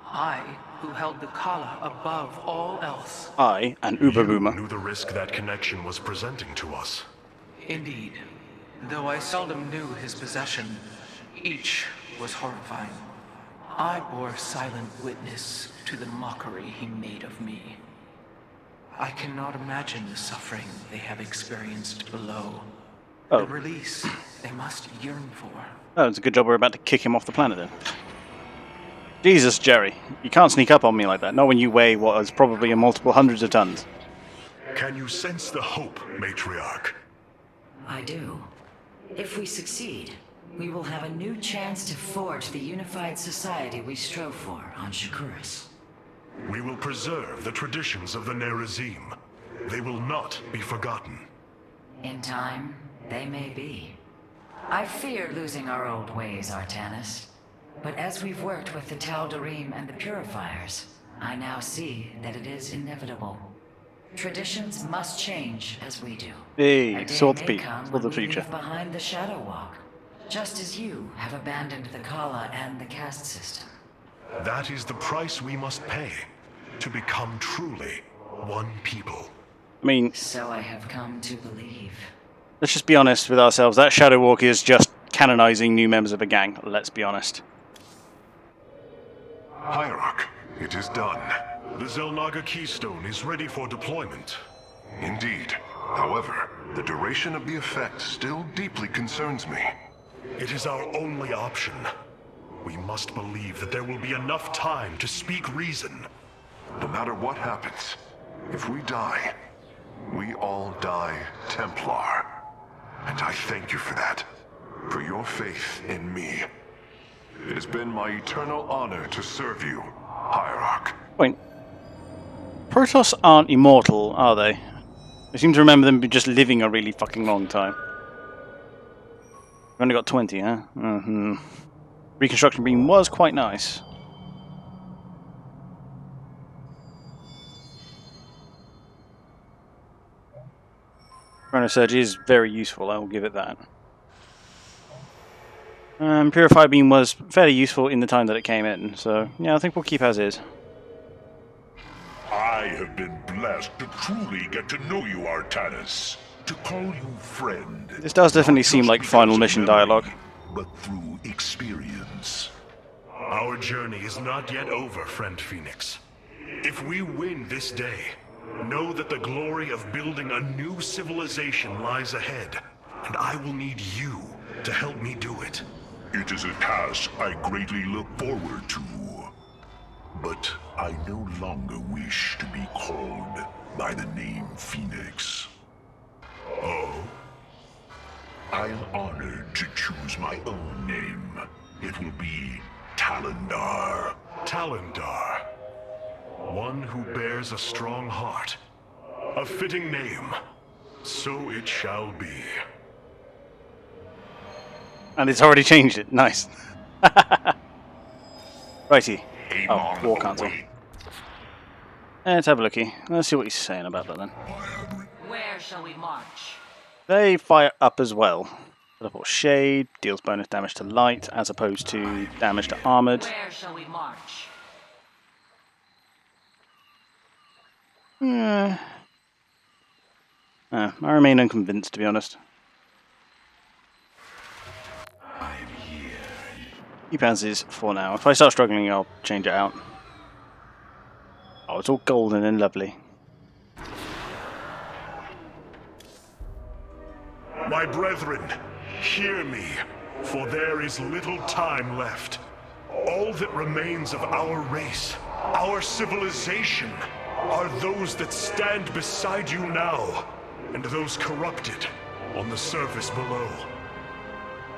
I, who held the Kala above all else. I, an Uber You Boomer. knew the risk that connection was presenting to us. Indeed. Though I seldom knew his possession, each was horrifying. I bore silent witness to the mockery he made of me. I cannot imagine the suffering they have experienced below. Oh. The release they must yearn for. Oh, it's a good job we're about to kick him off the planet then. Jesus, Jerry. You can't sneak up on me like that. Not when you weigh what is probably a multiple hundreds of tons. Can you sense the hope, Matriarch? I do. If we succeed, we will have a new chance to forge the unified society we strove for on Shakuras. We will preserve the traditions of the Nerazim. They will not be forgotten. In time, they may be. I fear losing our old ways, Artanis. But as we've worked with the Tal'Darim and the Purifiers, I now see that it is inevitable. Traditions must change as we do. Hey, A day sort the may people, come sort when the we future. leave behind the Shadow Walk, just as you have abandoned the Kala and the caste system. That is the price we must pay to become truly one people. I mean, So I have come to believe. let's just be honest with ourselves. That Shadow Walk is just canonizing new members of a gang. Let's be honest. Hierarch, it is done. The Zelnaga Keystone is ready for deployment. Indeed. However, the duration of the effect still deeply concerns me. It is our only option. We must believe that there will be enough time to speak reason. No matter what happens, if we die, we all die Templar. And I thank you for that. For your faith in me. It has been my eternal honor to serve you, Hierarch. Wait. Protoss aren't immortal, are they? I seem to remember them just living a really fucking long time. We've only got 20, huh? Mm-hmm. Reconstruction beam was quite nice. Chronosurge is very useful, I will give it that. Purify beam was fairly useful in the time that it came in, so yeah, I think we'll keep as is. I have been blessed to truly get to know you, Artanis. To call you friend. This does definitely Not seem just like because final of mission memory, dialogue. But through experience. Our journey is not yet over, friend Phoenix. If we win this day, know that the glory of building a new civilization lies ahead, and I will need you to help me do it. It is a task I greatly look forward to. But I no longer wish to be called by the name Phoenix. Oh? I am honored to choose my own name. It will be Talendar. Talendar. One who bears a strong heart. A fitting name. So it shall be. And it's already changed it. Nice. Righty. Amon war cancel. awaits. Let's have a looky. Let's see what he's saying about that then. Where shall we march? They fire up as well. Teleport Shade deals bonus damage to light as opposed to damage to armored. Where shall we march? I remain unconvinced, to be honest. I am here. Keep as is for now. If I start struggling, I'll change it out. Oh, it's all golden and lovely. My brethren, hear me, for there is little time left. All that remains of our race, our civilization, are those that stand beside you now, and those corrupted on the surface below.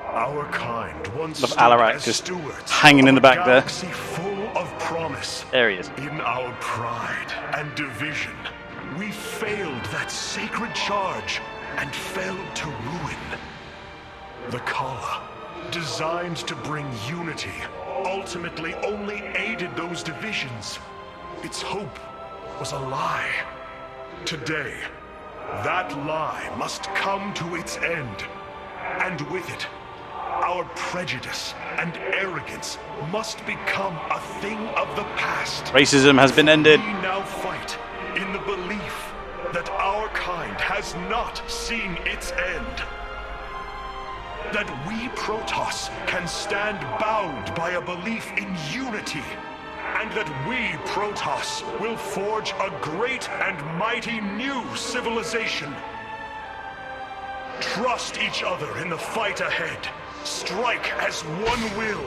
Our kind once Love stood Alarak as just stewards hanging in the of a back there. galaxy full of promise. There he is. In our pride and division, we failed that sacred charge and failed to ruin. The Kala, designed to bring unity, ultimately only aided those divisions. Its hope was a lie. Today, that lie must come to its end. And with it, our prejudice and arrogance must become a thing of the past. Racism has been ended. We now fight in the belief that our kind has not seen its end. That we Protoss can stand bound by a belief in unity. And that we Protoss will forge a great and mighty new civilization. Trust each other in the fight ahead. Strike as one will.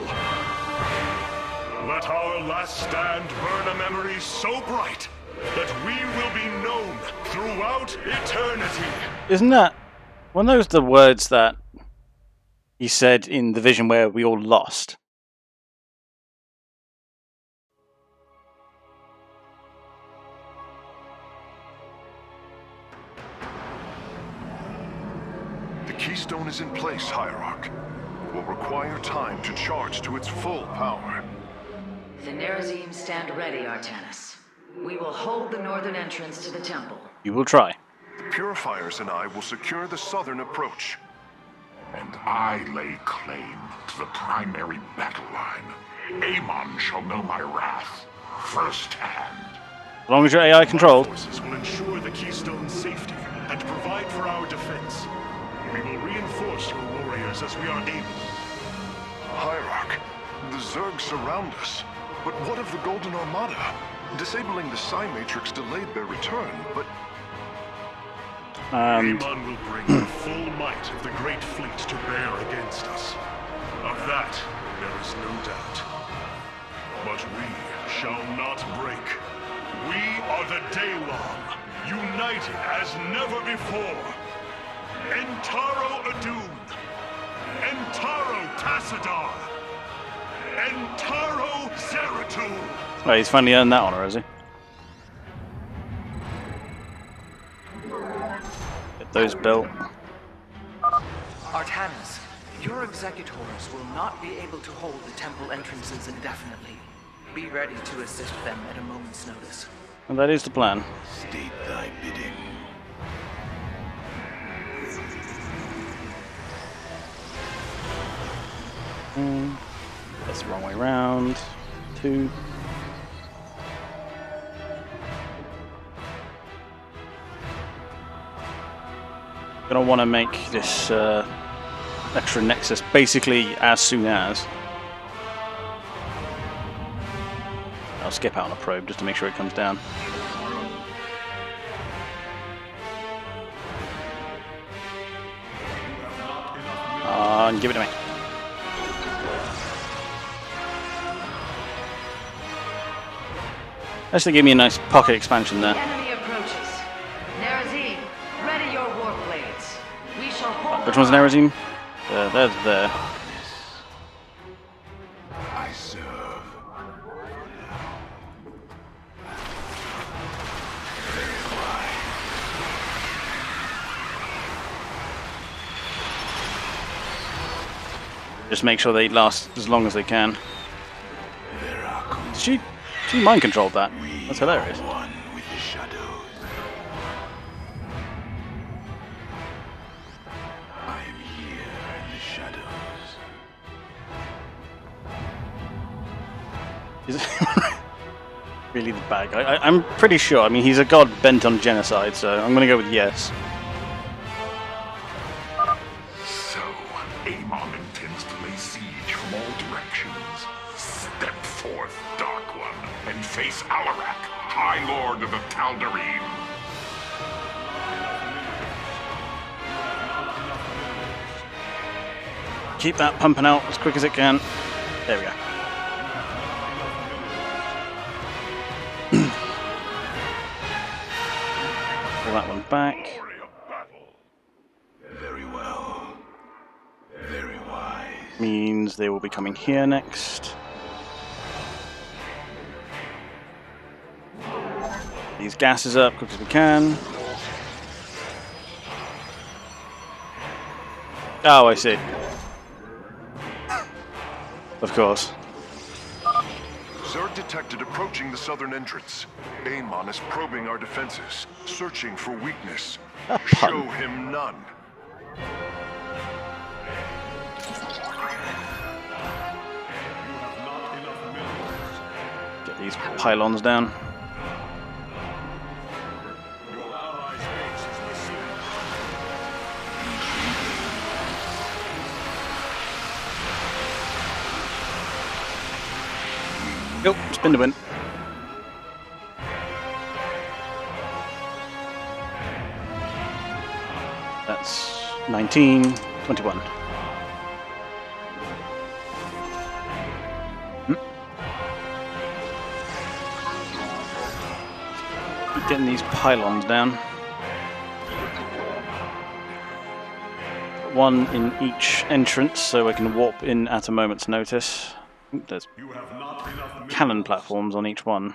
Let our last stand burn a memory so bright that we will be known throughout eternity. Isn't that one of those the words that he said in the vision where we all lost? The keystone is in place, Hierarch. It will require time to charge to its full power. The Nerazim stand ready, Artanis. We will hold the northern entrance to the temple. You will try. The Purifiers and I will secure the southern approach. And I lay claim to the primary battle line. Amon shall know my wrath firsthand. As long as you're AI controlled. Forces will ensure the keystone's safety and provide for our defense. We will reinforce your warriors as we are able. Hierarch, the Zerg surround us. But what of the Golden Armada? Disabling the Psi Matrix delayed their return, but... Amon will bring the full might of the Great Fleet to bear against us. Of that, there is no doubt. But we shall not break. We are the Daylong, united as never before. Entaro Adun, Entaro Tassadar, Entaro Zeratul. Oh, he's finally earned that honor, has he? Get those built. Artanis, your executors will not be able to hold the temple entrances indefinitely. Be ready to assist them at a moment's notice. And that is the plan. State thy bidding. That's the wrong way round. 2. Gonna want to make this extra nexus basically as soon as. I'll skip out on a probe just to make sure it comes down. And give it to me. Actually, give me a nice pocket expansion there. The enemy approaches. Nerazim, ready your warp blades. We shall hold. Which one's Nerazim? There's there. I serve. Just make sure they last as long as they can. It's she mind controlled that. That's hilarious. One with the shadows. I am here in the shadows. Is it really the bad guy? I'm pretty sure. I mean, he's a god bent on genocide, so I'm going to go with yes. So, Amon intends to lay siege from all directions. Step forth, Dark One, and face Alarak, High Lord of the Tal'Darim. Keep that pumping out as quick as it can. There we go. Pull that one back. Very well. Very wise. Means they will be coming here next. These gases up quick as we can. Oh, I see. Of course. Zerg detected approaching the southern entrance. Amon is probing our defenses, searching for weakness. Show him none. Get these pylons down. Go, spin to win. That's 19, 21. Keep getting these pylons down. One in each entrance so I can warp in at a moment's notice. I think there's cannon platforms on each one.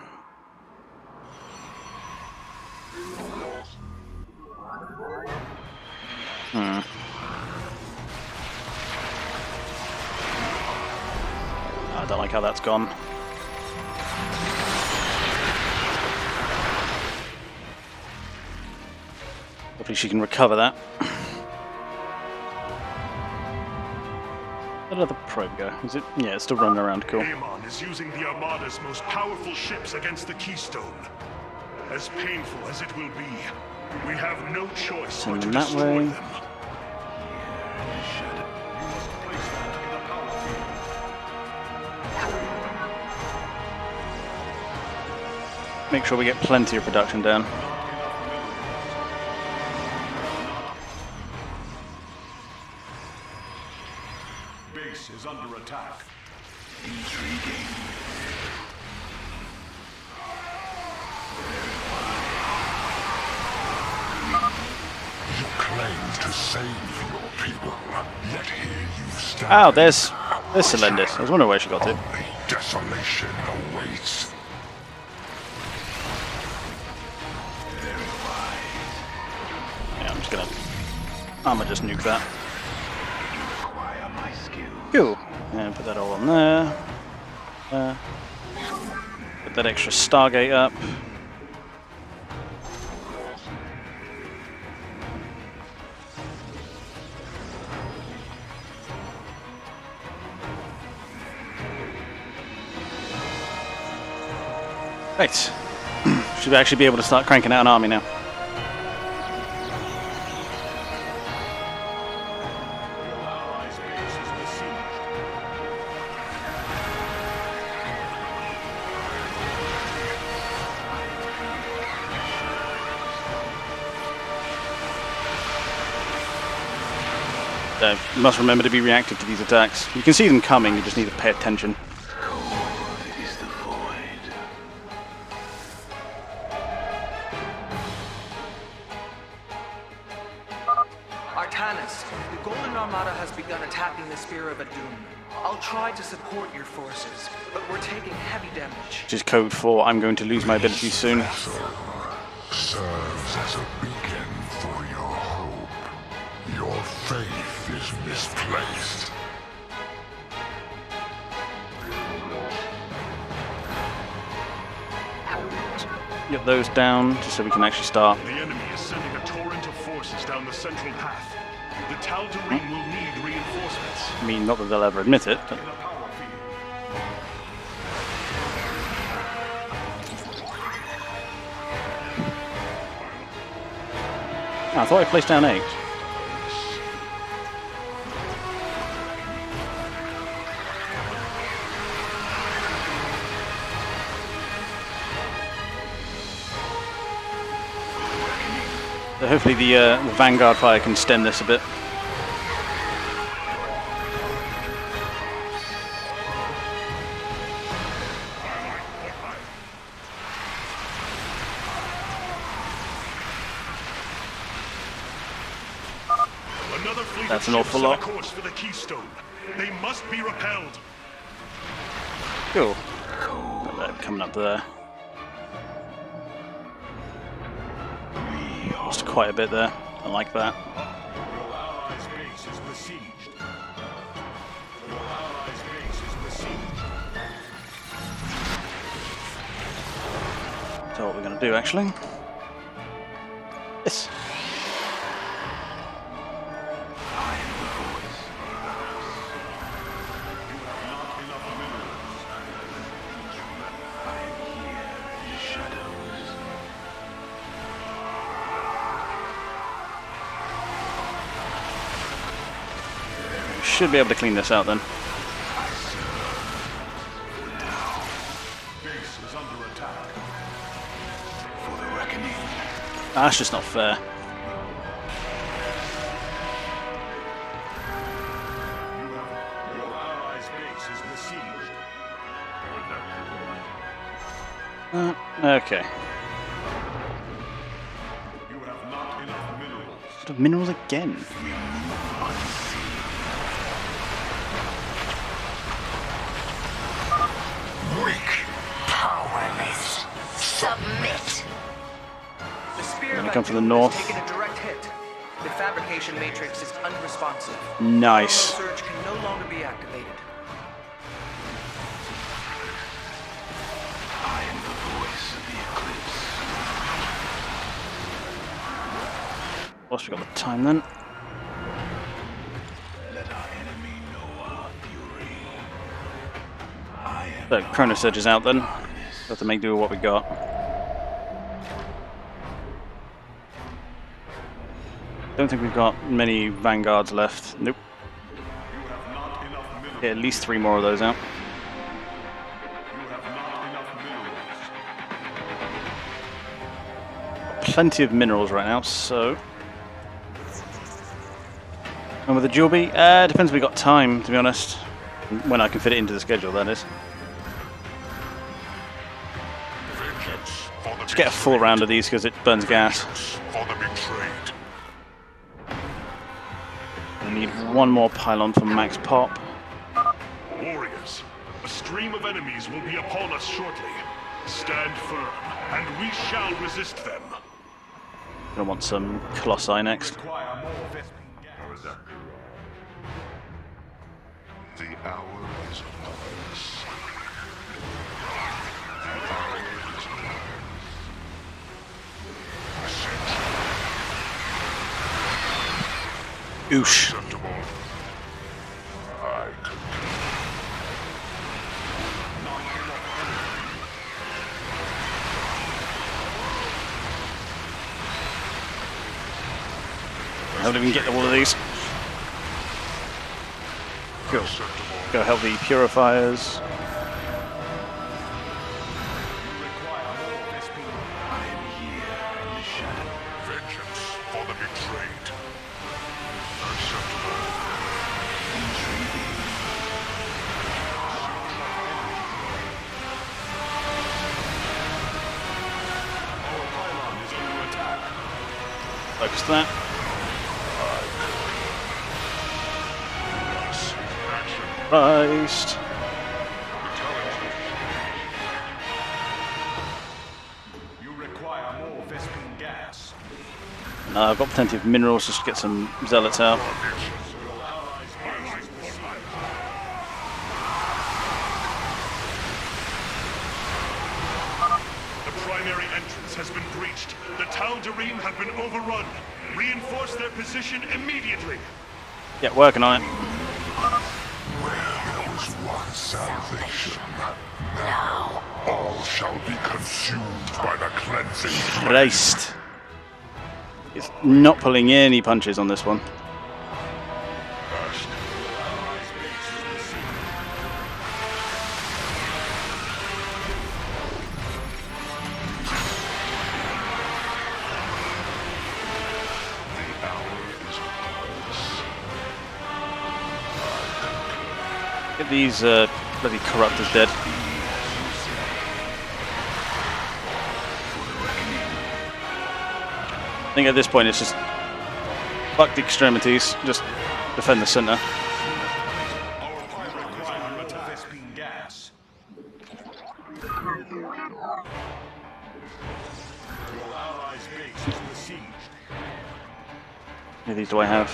I don't like how that's gone. Hopefully she can recover that. Where did the probe go? Is it? Yeah, it's still running around. Cool. Amon is using the Armada's most powerful ships against the Keystone. As painful as it will be, we have no choice but to that destroy way. them. Make sure we get plenty of production down. Base is under attack. Intriguing. You claim to save your people, yet here you stand. Oh, there's Celendis. I was wondering where she got to. Only desolation awaits. Yeah, I'm just gonna. I'ma just nuke that. Require my skill. Cool. And put that all on there. Put that extra Stargate up. Right. Should actually be able to start cranking out an army now. So, you must remember to be reactive to these attacks. You can see them coming, you just need to pay attention. Cold is the void. Artanis, the Golden Armada has begun attacking the Spear of Adun. I'll try to support your forces, but we're taking heavy damage. Which is code for I'm going to lose my ability soon. Serves as a beacon for your hope. Your faith is misplaced. Get those down, just so we can actually start. The enemy is sending a torrent of forces down the central path. The Tal'Darim will need reinforcements. I mean, not that they'll ever admit it, but... Oh, I thought I placed down 8. So hopefully the Vanguard fire can stem this a bit. Another fleet That's of an ships awful set a lot. course for the Keystone. They must be repelled. Cool. Coming up there. Lost quite a bit there. I like that. Your allies' base is besieged. Your allies' base is besieged. So what we're going to do actually. This. Should be able to clean this out then. Base is under attack. For the reckoning. That's just not fair. Your allies' base is besieged. Okay. You have not enough minerals. Sort of minerals again. Weak, powerless. Submit. The spear Gonna come from the vacuum north. has taken a direct hit. The fabrication matrix is unresponsive. Nice. Surge can no longer be activated. I am the voice of the eclipse. Whilst we got the time then. Let our enemy know our fury. I am So Chrono Surge is out then. Have to make do with what we got. Don't think we've got many Vanguards left. Nope. You have not enough minerals. Get at least 3 more of those out. You have not enough minerals. Plenty of minerals right now, so... And with the dual beat, depends if we got time, to be honest. When I can fit it into the schedule, that is. Vengeance for the Just get a full round of these because it burns gas. for the betrayed. We need one more pylon for max pop. Warriors, a stream of enemies will be upon us shortly. Stand firm, and we shall resist them. Gonna want some Colossi next. Require more Vespene gas. The hour is upon us. Oosh. Acceptable. I concur. How do we get all of these? Cool. Go help the purifiers. Vengeance for the betrayed. Acceptable. Our pylon is under attack. Focus that. Yes. Action. Christ. You require more Vespene gas. I've got plenty of minerals just to get some zealots out. The primary entrance have been overrun. Reinforce their position immediately. Yeah, working on it. Where there was once salvation, now all shall be consumed by the cleansing flame. Christ. It's not pulling any punches on this one. Get these bloody corruptors dead. I think at this point it's just fuck the extremities, just defend the center. How many of these do I have?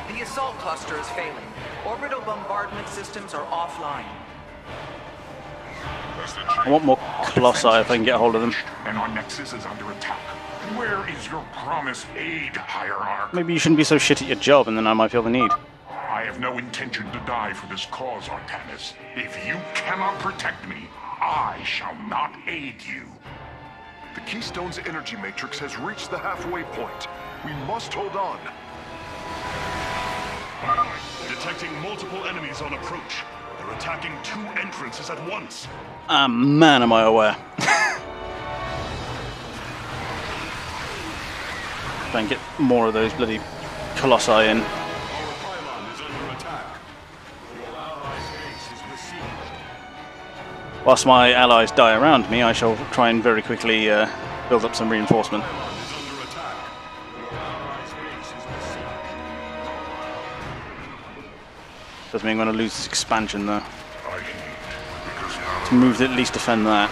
The assault cluster is failing. Orbital bombardment systems are offline. I want more colossi if I can get a hold of them. And our Nexus is under attack. Where is your promised aid, Hierarch? Maybe you shouldn't be so shit at your job and then I might feel the need. I have no intention to die for this cause, Artanis. If you cannot protect me, I shall not aid you. The Keystone's energy matrix has reached the halfway point. We must hold on. Detecting multiple enemies on approach. They're attacking 2 entrances at once. Ah, man, am I aware. Try and get more of those bloody colossi in. Whilst my allies die around me, I shall try and very quickly build up some reinforcement. Does mean I'm going to lose this expansion though. To move to at least defend that.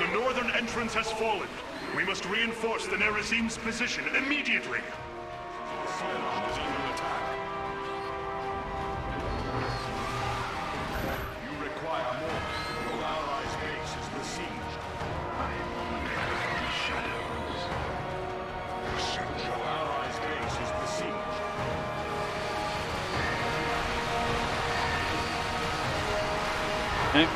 The northern entrance has fallen. We must reinforce the Nerazim's position immediately. You require more. Your allies' base is besieged. Shadows. Your allies' base is besieged. Okay.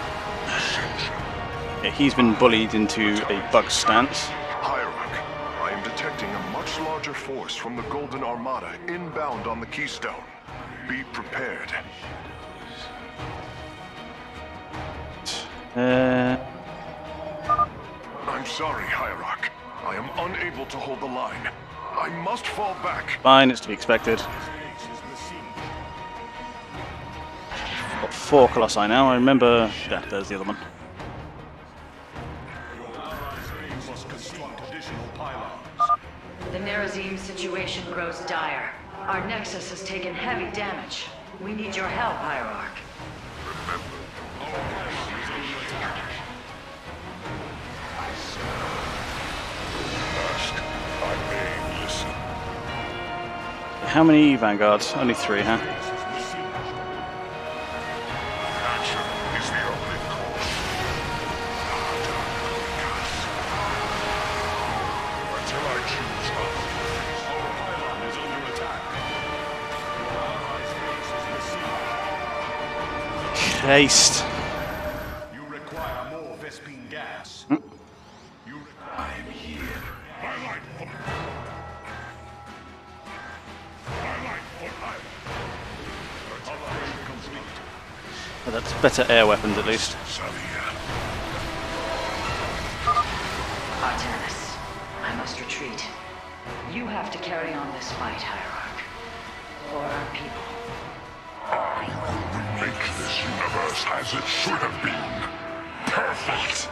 Yeah, he's been bullied into a bug stance. Hierarch, I am detecting a much larger force from the Golden Armada inbound on the Keystone. Be prepared. I'm sorry, Hierarch. I am unable to hold the line. I must fall back. Fine, it's to be expected. Got 4 colossi now. I remember. Yeah, there's the other one. The Nerazim situation grows dire. Our Nexus has taken heavy damage. We need your help, Hierarch. How many vanguards? Only 3, huh? Action is the only course. Until I choose not. Our pylon is under attack. Your allies' base is besieged. Christ. You require more Vespine gas. You I am here. Well, that's better air weapons at least. Artanis, I must retreat. You have to carry on this fight, Hierarch. For our people. I will remake this universe as it should have been. Perfect.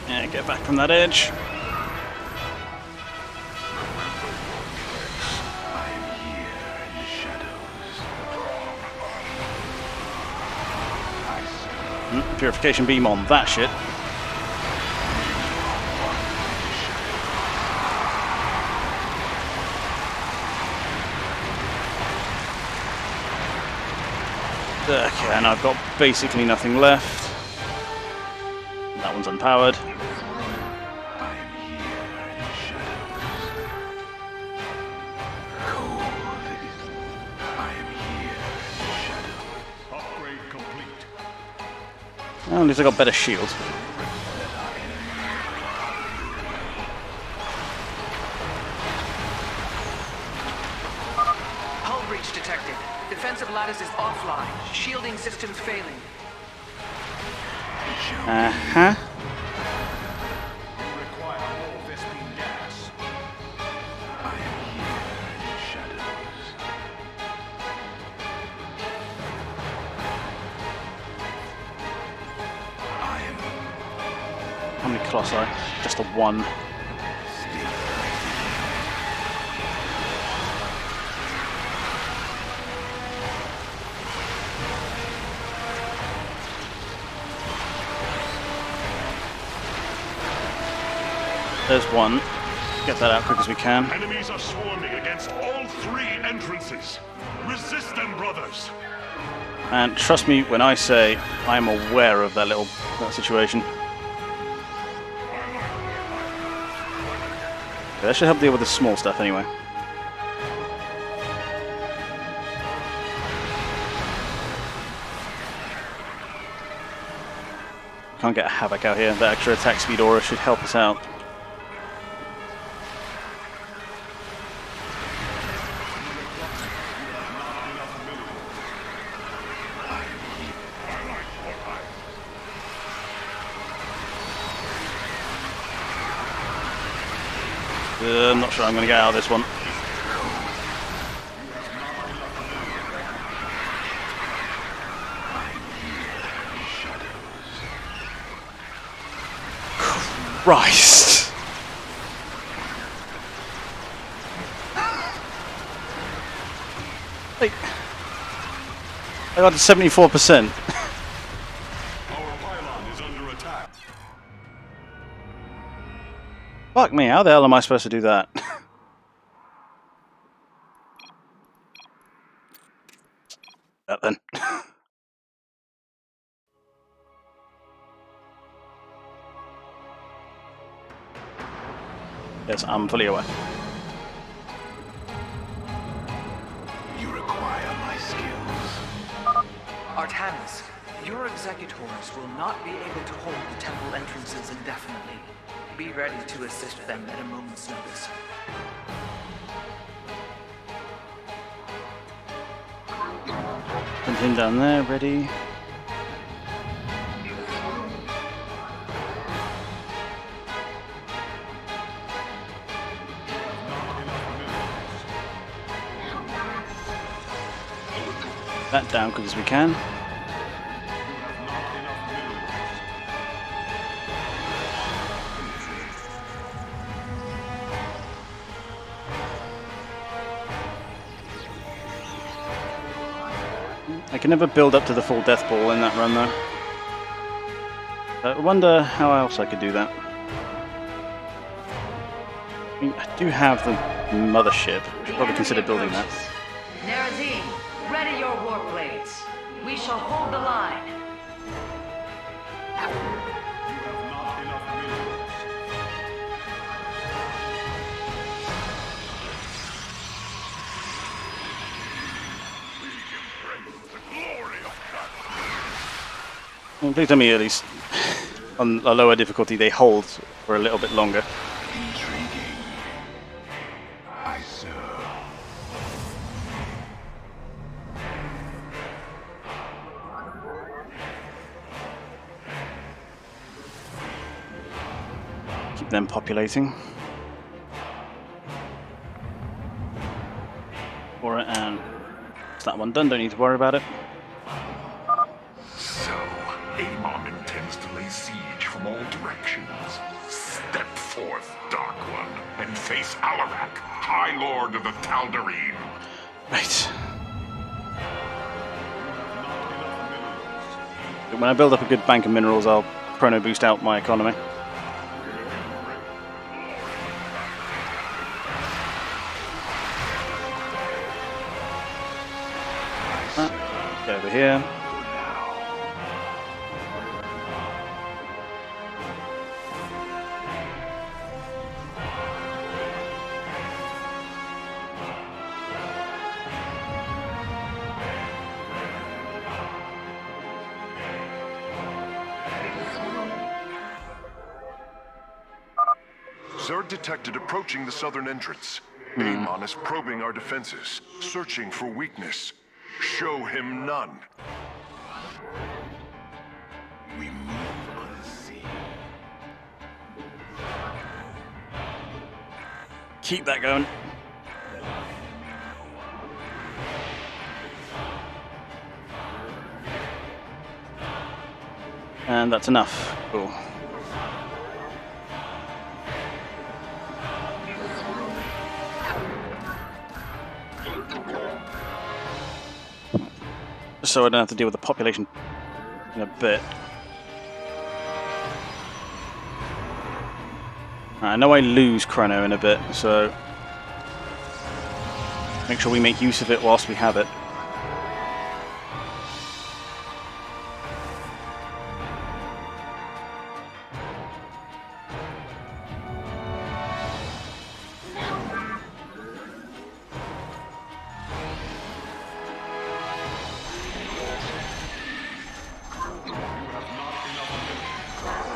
Yeah, get back from that edge. I am here in the shadows. Purification beam on that shit. Okay, and I've got basically nothing left. That one's unpowered. Well, at least I got better shield. Hull breach detected. Defensive lattice is offline. Shielding systems failing. Uh-huh. How many colossi? Just a one. There's one. Get that out quick as we can. Enemies are swarming against all 3 entrances. Resist them, brothers. And trust me when I say I'm aware of that situation. Okay, that should help deal with the small stuff anyway. Can't get a Havoc out here. That extra attack speed aura should help us out. I'm not sure I'm going to get out of this one. Christ! Like, I got to 74%. Our pylon is under attack. Fuck me, how the hell am I supposed to do that? That then. Yes, I'm fully aware. You require my skills. Artanis, your executors will not be able to hold the temple entrances indefinitely. Be ready to assist them at a moment's notice. Put him down there, ready. That down quick as we can. I can never build up to the full death ball in that run though. I wonder how else I could do that. I mean, I do have the mothership. I should probably consider building that. Nerazine, ready your war blades. We shall hold the line. Well, please tell me at least on a lower difficulty they hold for a little bit longer. Intriguing. I serve. Keep them populating. Aura and it's that one done, don't need to worry about it. So, Amon intends to lay siege from all directions. Step forth, Dark One, and face Alarak, High Lord of the Tal'Darim. Right. When I build up a good bank of minerals, I'll chrono boost out my economy. Get over here. Zerg detected approaching the southern entrance. Amon is probing our defenses, searching for weakness. Show him none. We move unseen. Keep that going. And that's enough. Cool. So I don't have to deal with the population in a bit. I know I lose chrono in a bit, so make sure we make use of it whilst we have it.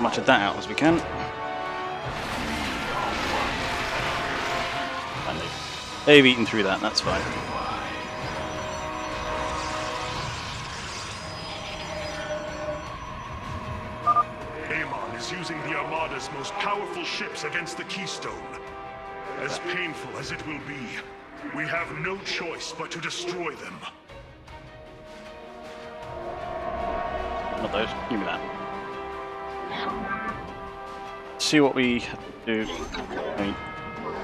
Much of that out as we can. And they've eaten through that, that's fine. Amon is using the Armada's most powerful ships against the Keystone. As painful as it will be, we have no choice but to destroy them. Not those, give me that. See what we have to do. I mean,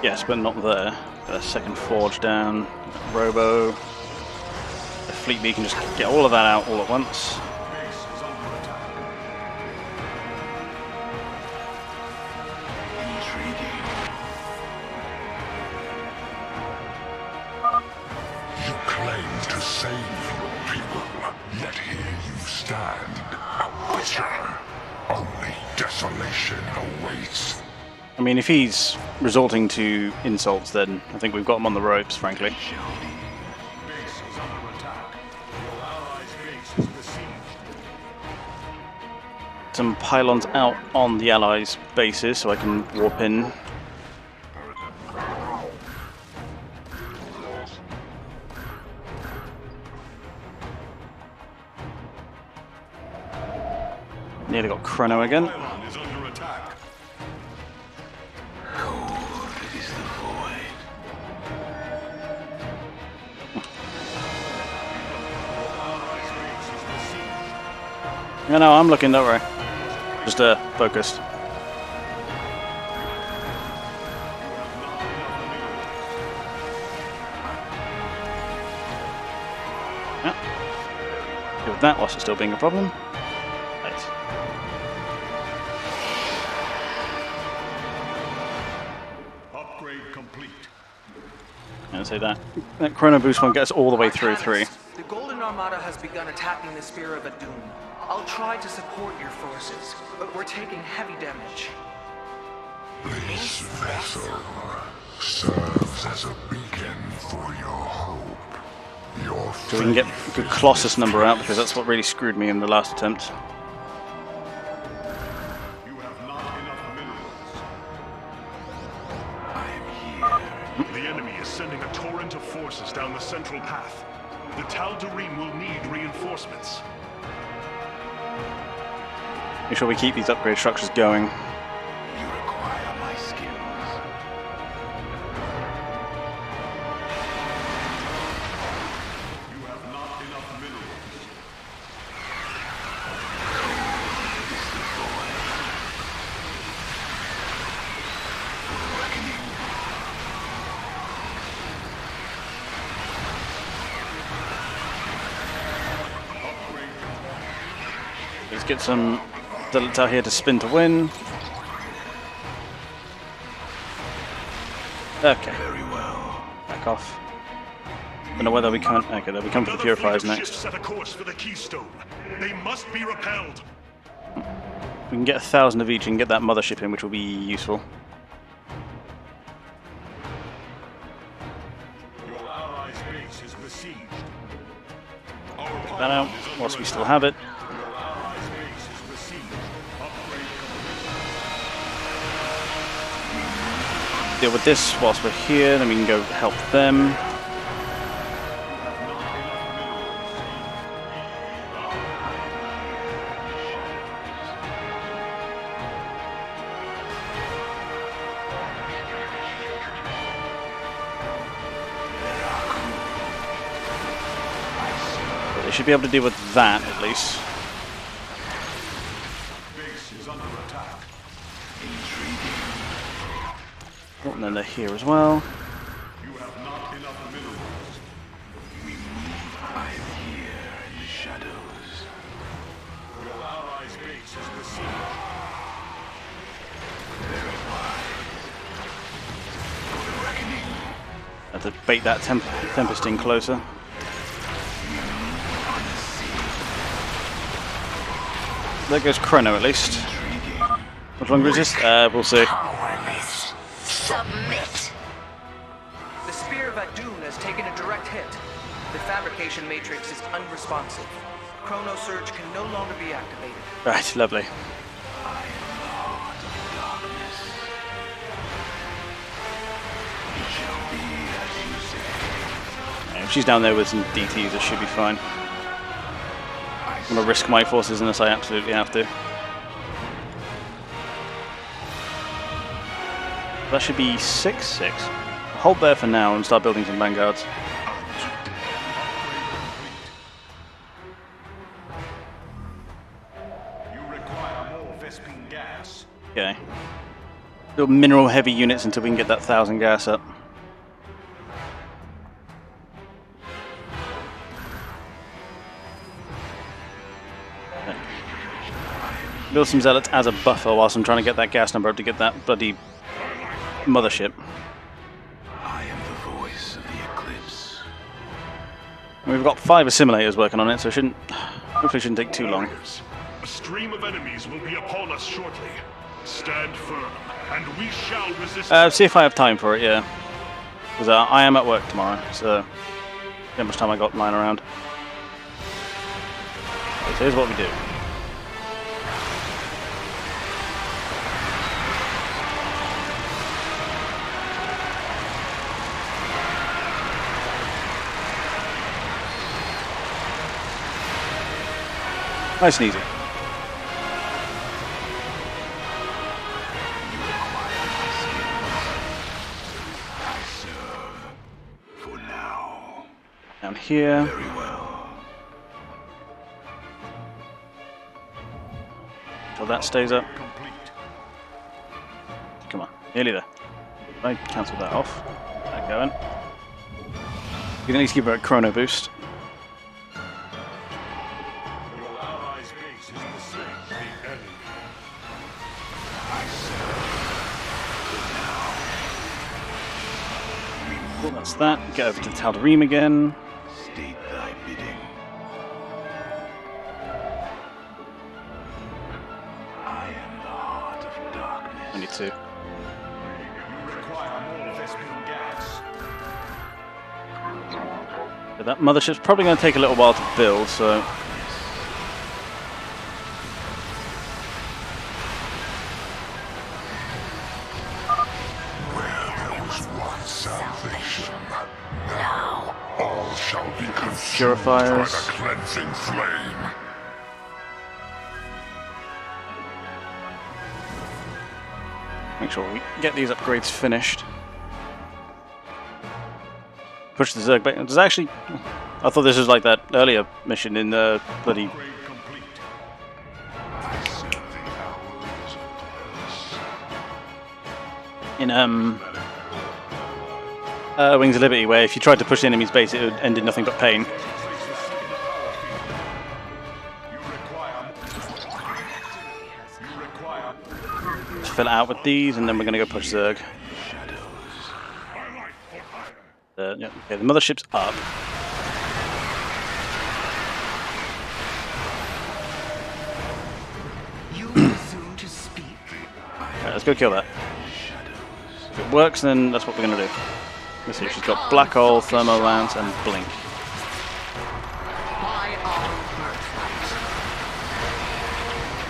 yes, but not there. Got a second forge down. Robo. The fleet B can just get all of that out all at once. You claim to save your people, yet here you stand, a witcher. Only desolation awaits. I mean, if he's resorting to insults, then I think we've got him on the ropes, frankly. Some pylons out on the Allies' bases so I can warp in. Nearly got chrono again. Is under attack. Cold is the void. No, I'm looking, don't worry. Just focused. Yeah. Deal with that whilst it's still being a problem. Nice. Upgrade complete. And say that chrono boost won't get us all the way through 3. The Golden Armada has begun attacking the Spear of Adun. I'll try to support your forces, but we're taking heavy damage. This vessel serves as a beacon for your hope. Your So we can get a good Colossus number out, because that's what really screwed me in the last attempt. You have not enough minerals. I am here. The enemy is sending a torrent of forces down the central path. The Tal'Darim will need reinforcements. Make sure we keep these upgrade structures going. You require my skills. You have not enough minerals. Let's get some Delta here to spin to win. Okay. Very well. Back off. Don't know whether we come. Okay, they'll be coming for the Purifiers Another fleet of next. ships set a course for the Keystone. They must be repelled. We can get 1,000 of each and get that mothership in, which will be useful. Your allies' base is besieged. Get that out whilst we still have it. Your allies' base is besieged. Upgrade complete. deal with this whilst we're here, then we can go help them. But they should be able to deal with that at least. Oh, and then they're here as well. You have not enough minerals. I am here in the shadows. Your allies' base is besieged. Very wise. For the reckoning. Have to bait that Tempest in closer. There goes Chrono at least. How much longer is this? We'll see. Powerless. Submit. The Spear of Adun has taken a direct hit. The fabrication matrix is unresponsive. Chrono Surge can no longer be activated. Right, lovely. I am the heart of darkness. It shall be as you say. Yeah, if she's down there with some DTs, it should be fine. I'm gonna risk my forces unless I absolutely have to. That should be 6-6. Hold there for now and start building some vanguards. You require more Vespine gas. Okay. Build mineral heavy units until we can get that 1,000 gas up. Okay. Build some zealots as a buffer whilst I'm trying to get that gas number up to get that bloody mothership. I am the voice of the eclipse. We've got 5 assimilators working on it, so it shouldn't, hopefully shouldn't take too long. Warriors, a stream of enemies will be upon us shortly. Stand firm, and we shall resist. See if I have time for it, yeah. Because I am at work tomorrow, so how much time I got lying around. Okay, so here's what we do. Nice and easy. For now. Down here. Very well. Until that stays up. Complete. Come on, nearly there. I cancel that off. That going. You can at least give her a chrono boost. Your allies' base is besieged. The enemy. Cool, that's that. Get over to Tal'Darim again. State thy bidding. I am the heart of darkness. Only 2. You require more Vespine gas. But that mothership's probably going to take a little while to build, so... Where there was once salvation, now all shall be consumed Purifiers. by the cleansing flame. Make sure we get these upgrades finished. Push the Zerg back. Does actually... I thought this was like that earlier mission in the bloody... Upgrade complete. I serve the hours of in Wings of Liberty, where if you tried to push the enemy's base, it would end in nothing but pain. Let's fill it out with these, and then we're going to go push Zerg. Yeah, okay, the mothership's up. You presume to speak? Alright, let's go kill that. If it works, then that's what we're going to do. Let's see, she's got Black Hole, Thermo Lance, and Blink. By our birthright.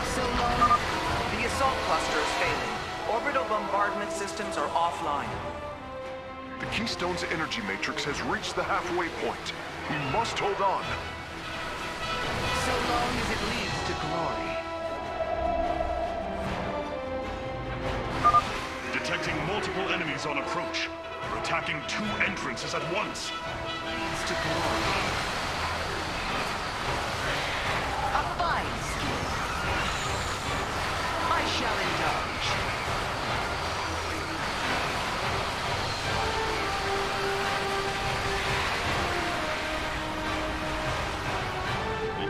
So long. The assault cluster is failing. Orbital bombardment system systems are offline. The Keystone's energy matrix has reached the halfway point. We must hold on. So long as it leads to glory. Detecting multiple enemies on approach. We're attacking 2 entrances at once. Leads to glory. A fine skill. I shall indulge.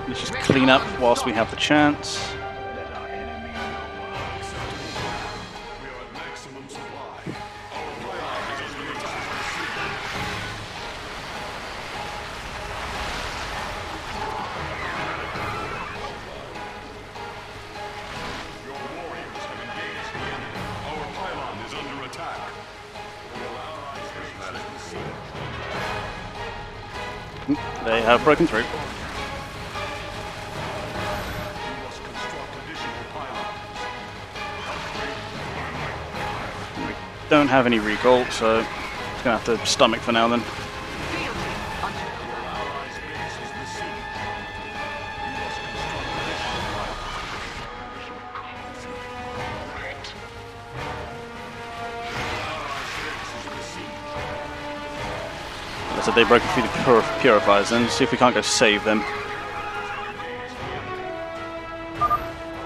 Let's just clean up whilst we have the chance. They have broken through. We don't have any recall, so it's gonna have to stomach for now then. So they broke through the purifiers then. See if we can't go save them.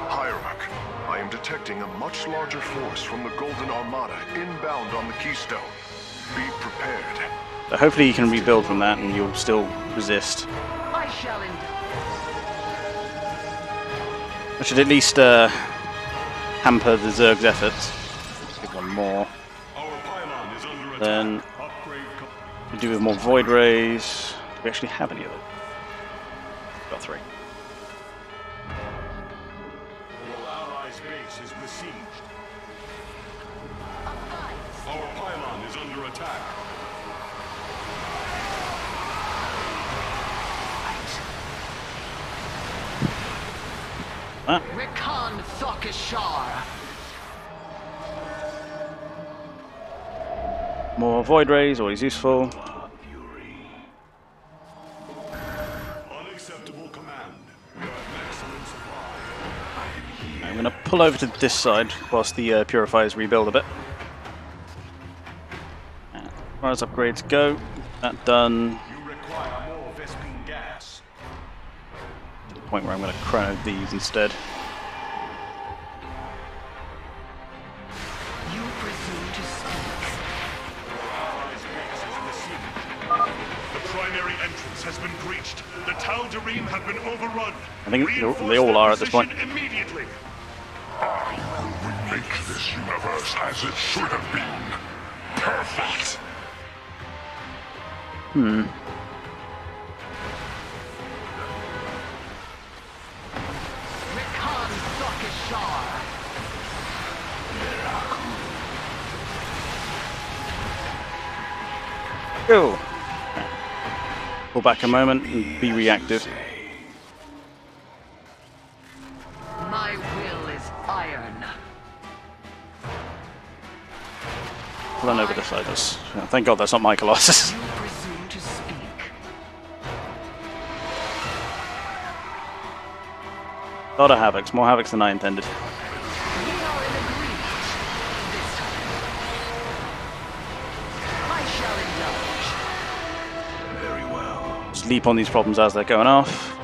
Hierarch, I am detecting a much larger force from the Golden Armada inbound on the Keystone. Be prepared. So hopefully you can rebuild from that and you'll still resist. I shall indulge. I should at least hamper the Zerg's efforts. Let's get one more. Then we do with more void rays. Do we actually have any of them? Got 3. Your allies' base is besieged. Our pylon is under attack. Rekan Thokishar. More void rays, always useful. Unacceptable command. We are at maximum supply. I'm going to pull over to this side whilst the purifiers rebuild a bit. As far as upgrades go, that done. You require more Vespene gas. To the point where I'm going to chrono these instead. You presume to speak. The primary entrance has been breached. The Tal'Darim have been overrun. I think they all are at this point. Immediately. I will remake this universe as it should have been. Perfect. Rekan Thokishar. Go! Pull back a moment and be reactive. My will is iron. Run over the side. Thank God that's not my Colossus. You presume to speak. A lot of havocs, more havocs than I intended. We are in agreement. This time. I shall indulge. Very well. Just leap on these problems as they're going off.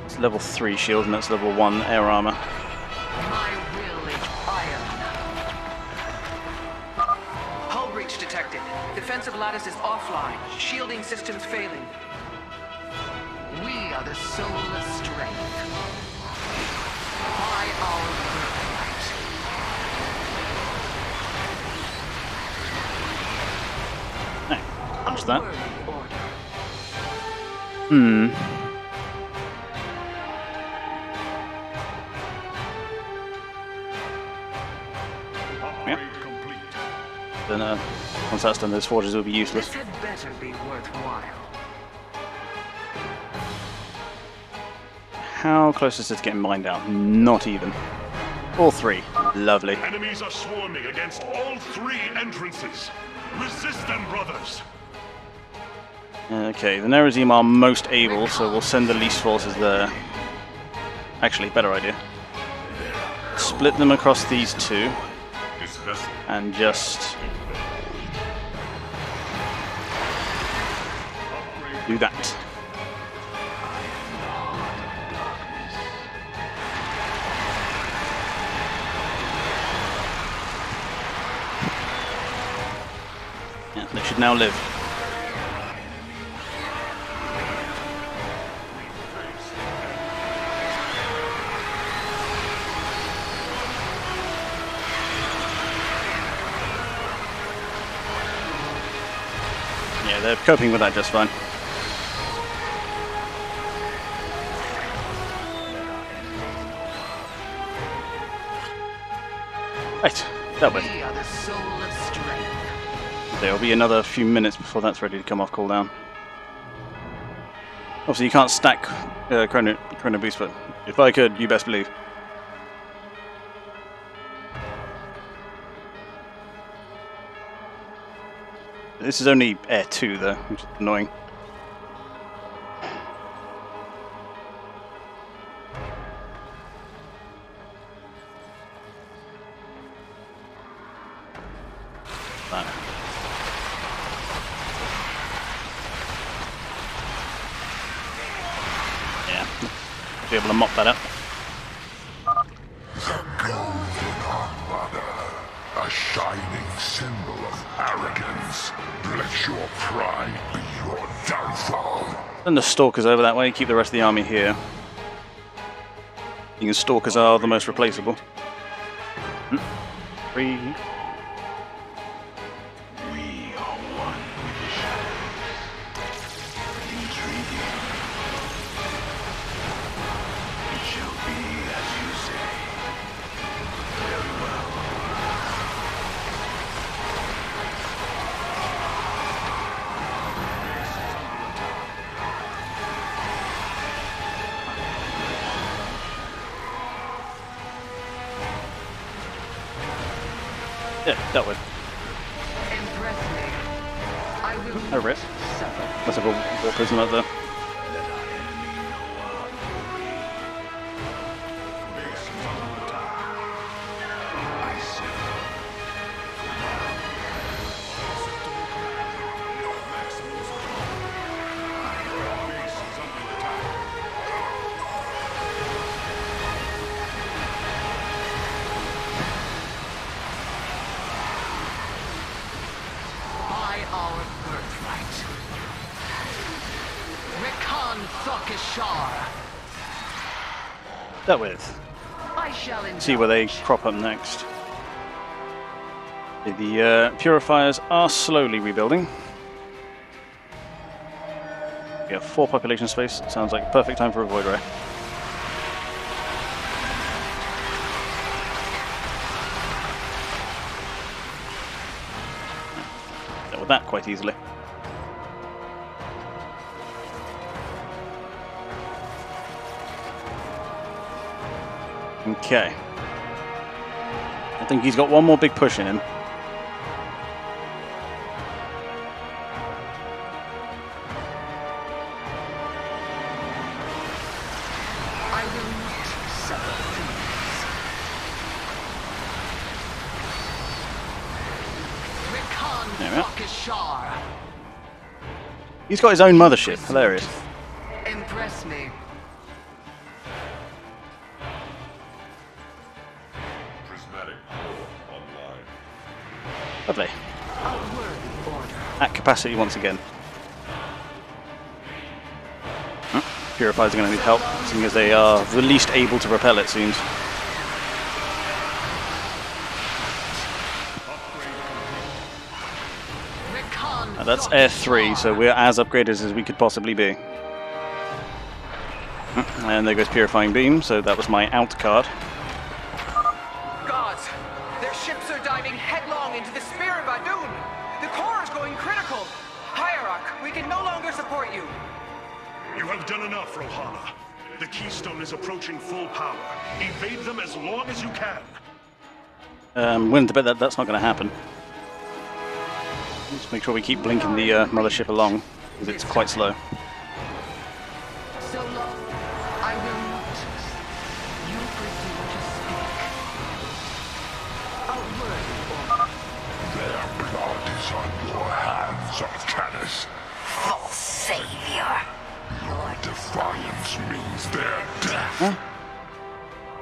It's level 3 shield and that's level 1 air armor. My will is iron. Hull breach detected. Defensive lattice is offline. Shielding systems failing. We are the soul of strength. By our birthright. Punch that. Worthy order. Yep. Upgrade complete. Then once that's done, those forges will be useless. This had better be worthwhile. How close is it to getting mined out? Not even. All three. Lovely. Enemies are swarming against all 3 entrances. Resist them, brothers. Okay, the Nerazim are most able, so we'll send the least forces there. Actually, better idea. Split them across these 2. And just do that. Yeah, they should now live. Yeah, they're coping with that just fine. Right, that way. We are the soul of strength. There'll be another few minutes before that's ready to come off cooldown. Obviously, you can't stack chrono boost, but if I could, you best believe. This is only Air 2 though, which is annoying. That. Yeah, be able to mop that up. The Golden Armada, a shining symbol of arrogance. Let your pride be your downfall. Send the Stalkers over that way, keep the rest of the army here. Because Stalkers are the most replaceable. 3. We are one with the shadows. Intriguing. It shall be as you say. Very well. Yeah, that would. Impress me. I will Oh, rip. suffer. Must have a war prison up there. Let our enemy know our glory. Base is under attack. I see. Our base is under attack. By our birthright. Rekan Thokishar. That with. I shall See where they crop up next. The purifiers are slowly rebuilding. We have 4 population space. Sounds like a perfect time for a Void Ray. Dealt with that quite easily. Okay. I think he's got one more big push in him. I will not suffer fools. Rekan There we are. Thokishar. He's got his own mothership. Hilarious. Impress me. Prismatic online. Lovely. A worthy order. At capacity once again. Purifiers are going to need help, seeing as they are the least able to repel, it seems. Rekan Now that's Air 3, so we're as upgraded as we could possibly be. And there goes Purifying Beam, so that was my out card. Gods, their ships are diving headlong into the Spear of Adun. The core is going critical. Hierarch, we can no longer support you. You have done enough, Rohana. The Keystone is approaching full power. Evade them as long as you can. I'm willing to bet that that's not going to happen. Just make sure we keep blinking the mothership along, because it's quite slow. So long, I will not. You presume to speak. A word or Their blood is on your hands, Arcanus. False savior. Your defiance means their death.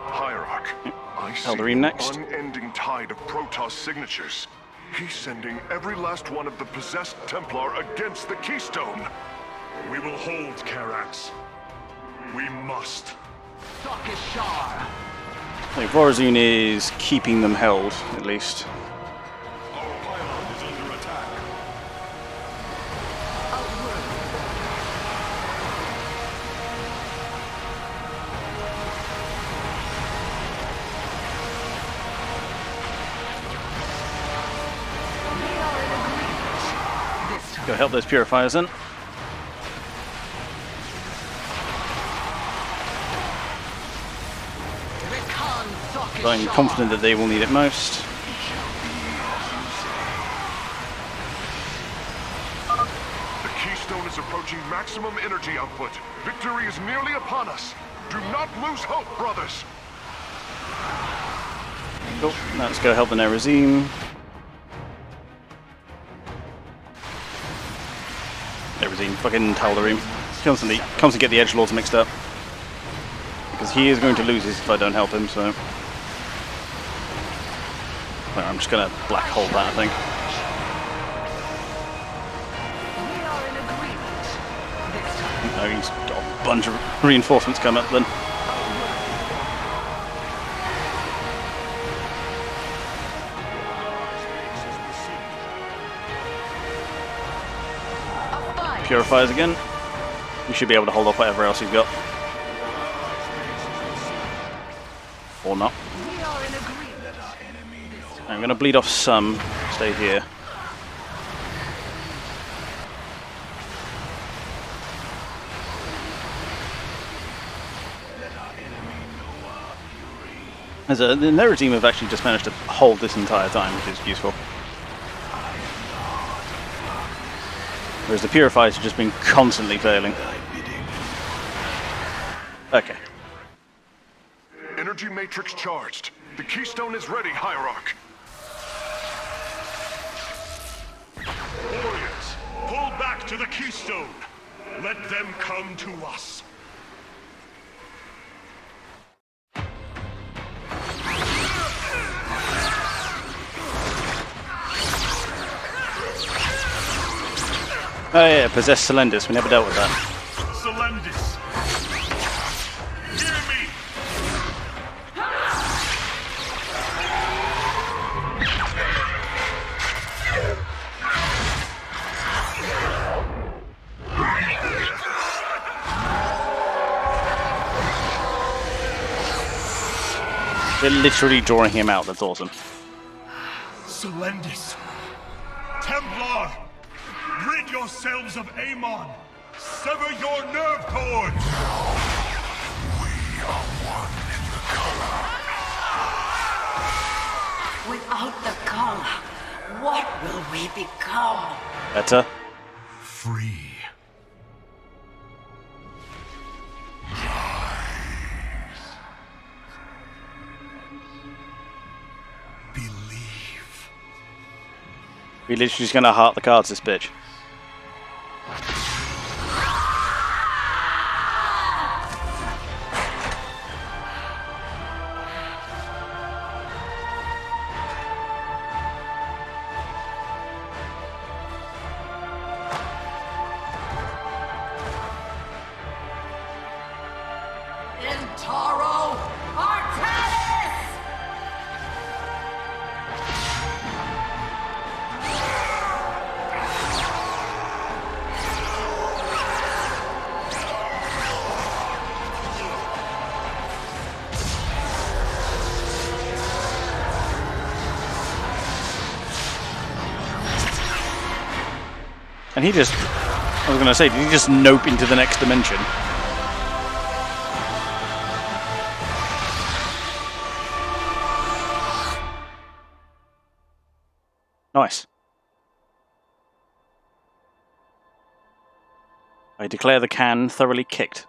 Hierarch, I see Eldarine an next. unending tide of Protoss signatures. He's sending every last one of the possessed Templar against the Keystone. We will hold Karax. We must. Shar. I think Vorazun is keeping them held, at least. Our pylon is under attack. Go help those purifiers then. I'm confident that they will need it most. The Keystone is approaching maximum energy output. Victory is nearly upon us. Do not lose hope, brothers. Cool. Now let's go help the Nerazim. Nerazim, fucking Tal'Darim. Constantly get the edgelords mixed up. Because he is going to lose this if I don't help him, so... Well, I'm just gonna black hole that, I think. Oh, he's got a bunch of reinforcements come up then. Purifiers again. You should be able to hold off whatever else he's got. Or not. I'm going to bleed off some. Stay here. The Nerazim have actually just managed to hold this entire time, which is useful. Whereas the Purifiers have just been constantly failing. Okay. Energy matrix charged. The Keystone is ready, Hierarch. Warriors, pull back to the Keystone. Let them come to us. Oh yeah, possessed Celendis. We never dealt with that. Celendis. Hear me. They're literally drawing him out. That's awesome. Celendis. Templar. Rid yourselves of Amon. Sever your nerve cords. We are one in the color. Without the color, what will we become? Better. Free. Believe. We're literally just gonna heart the cards, this bitch. Intaro Artanis! And he just... I was gonna say, did he just nope into the next dimension? Nice. I declare the can thoroughly kicked.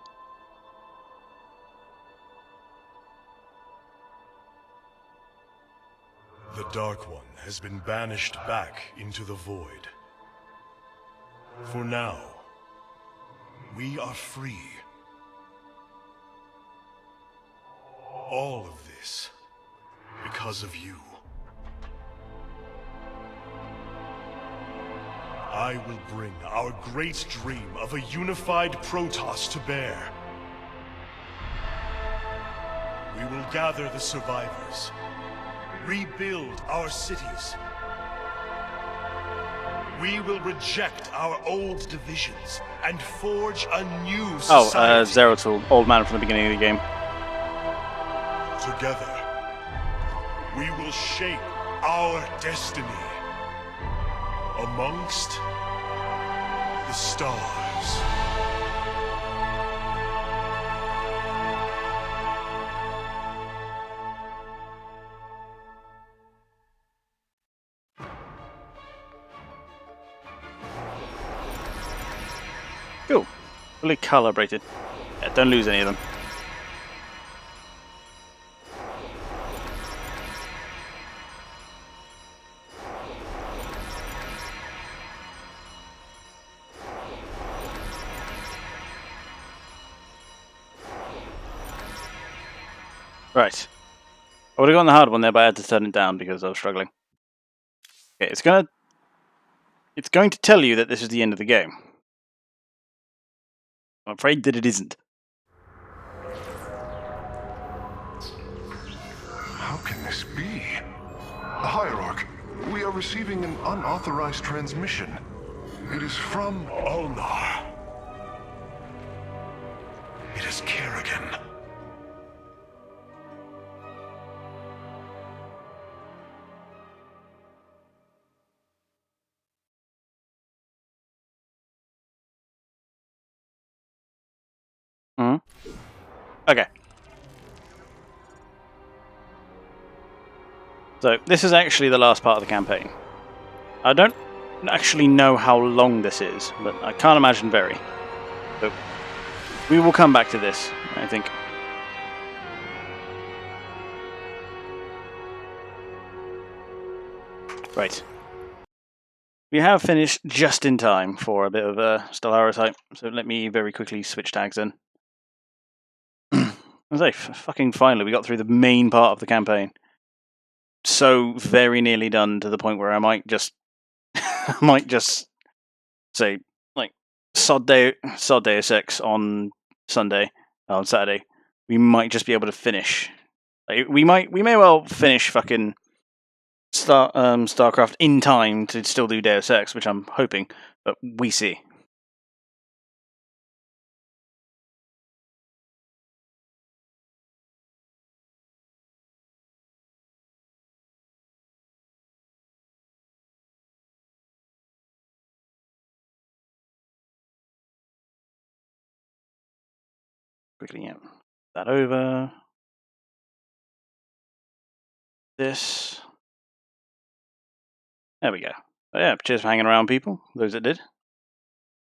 The Dark One has been banished back into the void. For now, we are free. All of this because of you. I will bring our great dream of a unified Protoss to bear. We will gather the survivors, rebuild our cities. We will reject our old divisions and forge a new society. Zeratul, old man from the beginning of the game. Together, we will shape our destiny amongst the stars. Cool. Fully calibrated. Yeah, don't lose any of them. Right. I would have gone the hard one there, but I had to turn it down because I was struggling. Okay, it's going to tell you that this is the end of the game. I'm afraid that it isn't. How can this be? Hierarch, we are receiving an unauthorized transmission. It is from Ulnar. It is Kerrigan. Okay. So, this is actually the last part of the campaign. I don't actually know how long this is, but I can't imagine very. So, we will come back to this, I think. Right. We have finished just in time for a bit of Stellaris hype, so let me very quickly switch tags in. I say, fucking finally, we got through the main part of the campaign. So very nearly done to the point where I might just, say, like, sod Deus Ex on Saturday. We might just be able to finish. Like, we may well finish fucking StarCraft in time to still do Deus Ex, which I'm hoping, but we see. Quickly, yeah. That over. This. There we go. But yeah, cheers for hanging around, people. Those that did.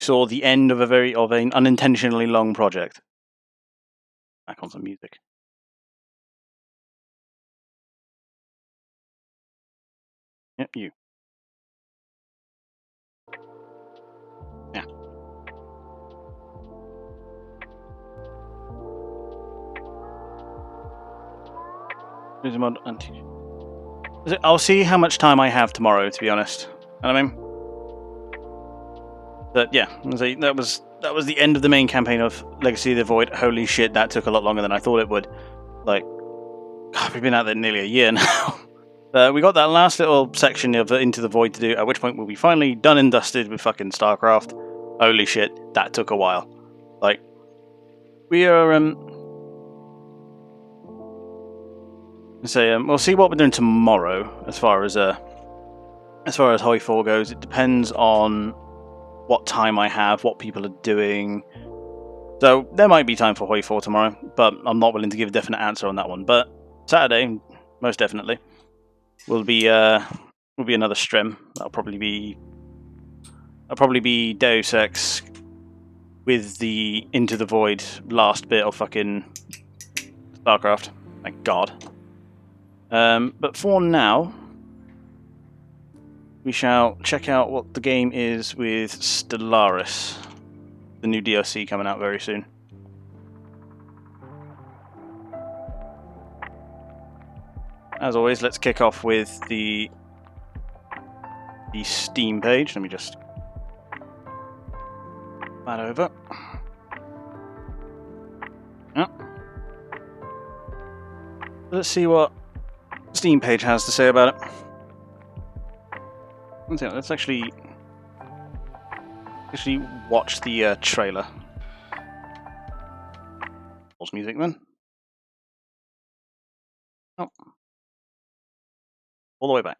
Saw the end of an unintentionally long project. Back on some music. Yep, you. Yeah. Here's a mod anti. I'll see how much time I have tomorrow, to be honest. You know what I mean? But yeah, that was the end of the main campaign of Legacy of the Void. Holy shit, that took a lot longer than I thought it would. Like, God, we've been out there nearly a year now. We got that last little section of Into the Void to do, at which point we'll be finally done and dusted with fucking StarCraft. Holy shit, that took a while. Like, we are, we'll see what we're doing tomorrow as far as Hoi 4 goes. It depends on what time I have, what people are doing. So there might be time for Hoi 4 tomorrow, but I'm not willing to give a definite answer on that one. But Saturday, most definitely, we'll be will be another stream. That'll probably be Deus Ex with the Into the Void last bit of fucking StarCraft. Thank God. But for now, we shall check out what the game is with Stellaris, the new DLC coming out very soon. As always, let's kick off with the Steam page. Let me just that over. Yeah. Let's see what Steam page has to say about it. Let's actually watch the trailer. Pause music then. Oh. All the way back.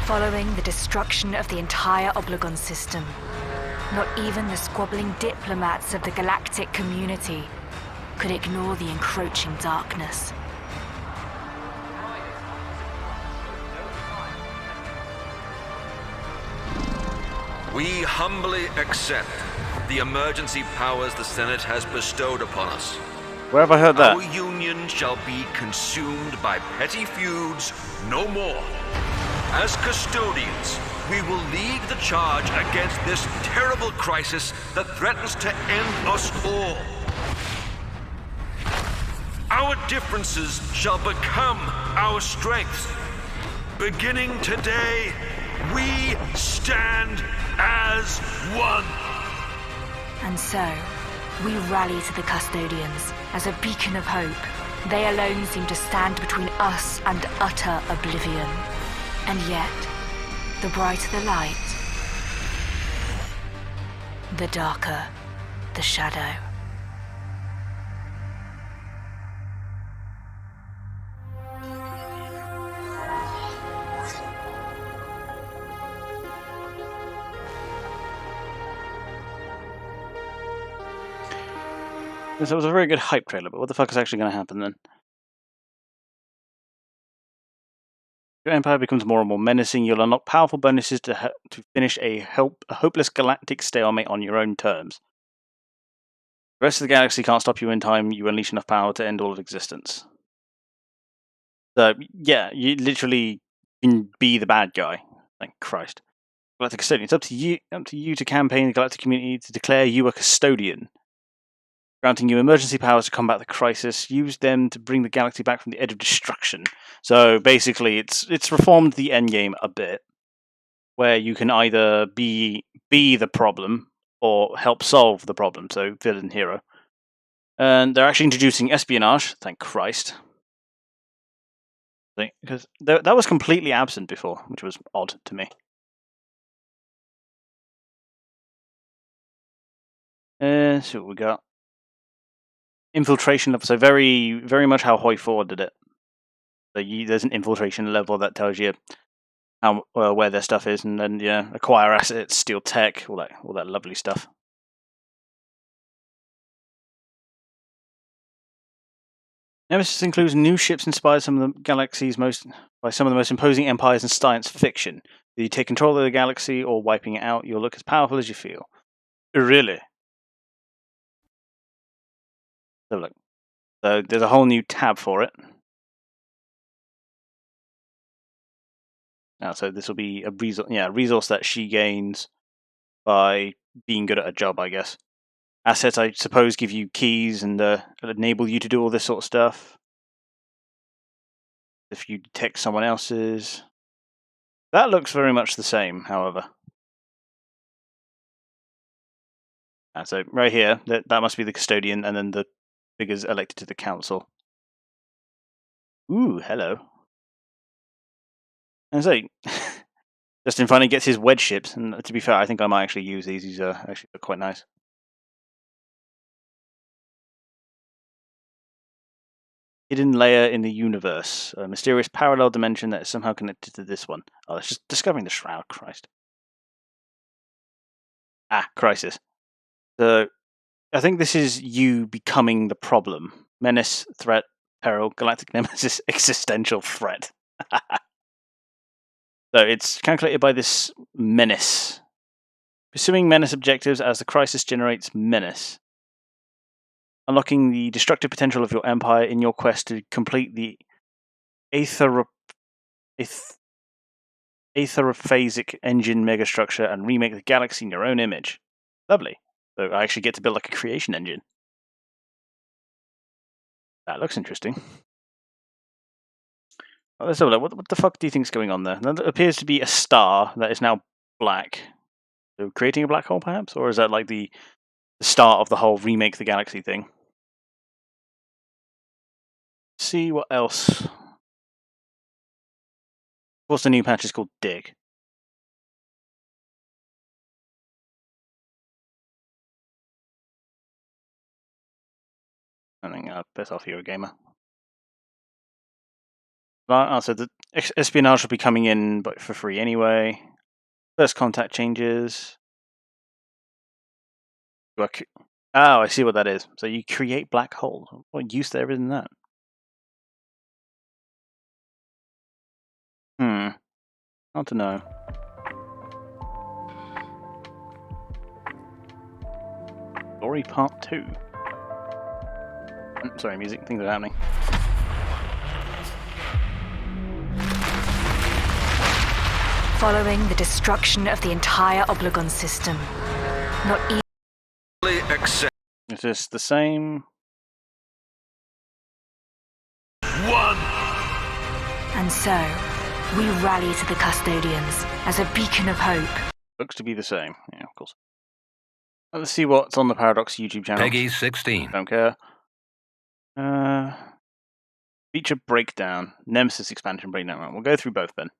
Following the destruction of the entire Oblogon system, not even the squabbling diplomats of the galactic community could ignore the encroaching darkness. We humbly accept the emergency powers the Senate has bestowed upon us. Where have I heard that? Our union shall be consumed by petty feuds no more. As custodians, we will lead the charge against this terrible crisis that threatens to end us all. Our differences shall become our strengths. Beginning today, we stand as one. And so, we rally to the custodians as a beacon of hope. They alone seem to stand between us and utter oblivion. And yet, the brighter the light, the darker the shadow. This was a very good hype trailer, but what the fuck is actually going to happen then? Your empire becomes more and more menacing. You'll unlock powerful bonuses to finish a hopeless galactic stalemate on your own terms. The rest of the galaxy can't stop you in time. You unleash enough power to end all of existence. So, yeah, you literally can be the bad guy. Thank Christ. Galactic Custodian. It's up to you to campaign the galactic community to declare you a custodian, granting you emergency powers to combat the crisis. Use them to bring the galaxy back from the edge of destruction. So basically, it's reformed the endgame a bit, where you can either be the problem or help solve the problem. So villain, hero, and they're actually introducing espionage. Thank Christ, because that was completely absent before, which was odd to me. See what we got. Infiltration level, so very, very much how Hoi 4 did it. So there's an infiltration level that tells you how where their stuff is, and then acquire assets, steal tech, all that lovely stuff. Nemesis includes new ships inspired by some of the most imposing empires in science fiction. If you take control of the galaxy or wiping it out, you'll look as powerful as you feel. Really? So look. So there's a whole new tab for it. Now, so this will be a resource that she gains by being good at a job, I guess. Assets, I suppose, give you keys and enable you to do all this sort of stuff. If you detect someone else's, that looks very much the same. However, so right here, that must be the custodian, and then the figures elected to the council. Ooh, hello. And so, Justin finally gets his wedge ships, and to be fair, I think I might actually use these. These actually look quite nice. Hidden layer in the universe, a mysterious parallel dimension that is somehow connected to this one. Oh, it's just discovering the shroud. Christ. Crisis. So, I think this is you becoming the problem. Menace, threat, peril, galactic nemesis, existential threat. So it's calculated by this menace. Pursuing menace objectives as the crisis generates menace. Unlocking the destructive potential of your empire in your quest to complete the aetherophasic engine megastructure and remake the galaxy in your own image. Lovely. So I actually get to build like a creation engine. That looks interesting. Oh, let's have a look. What the fuck do you think is going on there? That appears to be a star that is now black. So creating a black hole, perhaps? Or is that like the start of the whole remake the galaxy thing? See what else. Of course, the new patch is called Dig. I think I'll piss off Eurogamer. So the espionage will be coming in but for free anyway. First contact changes. Oh, I see what that is. So you create black hole. What use there is in that? Hard to know. Story Part 2. Sorry, music. Things are happening. Following the destruction of the entire Obligón system, not easily accept. Is this the same? One. And so, we rally to the custodians as a beacon of hope. Looks to be the same. Yeah, of course. Let's see what's on the Paradox YouTube channel. Peggy 16. Don't care. Feature breakdown. Nemesis expansion breakdown. Right, we'll go through both then.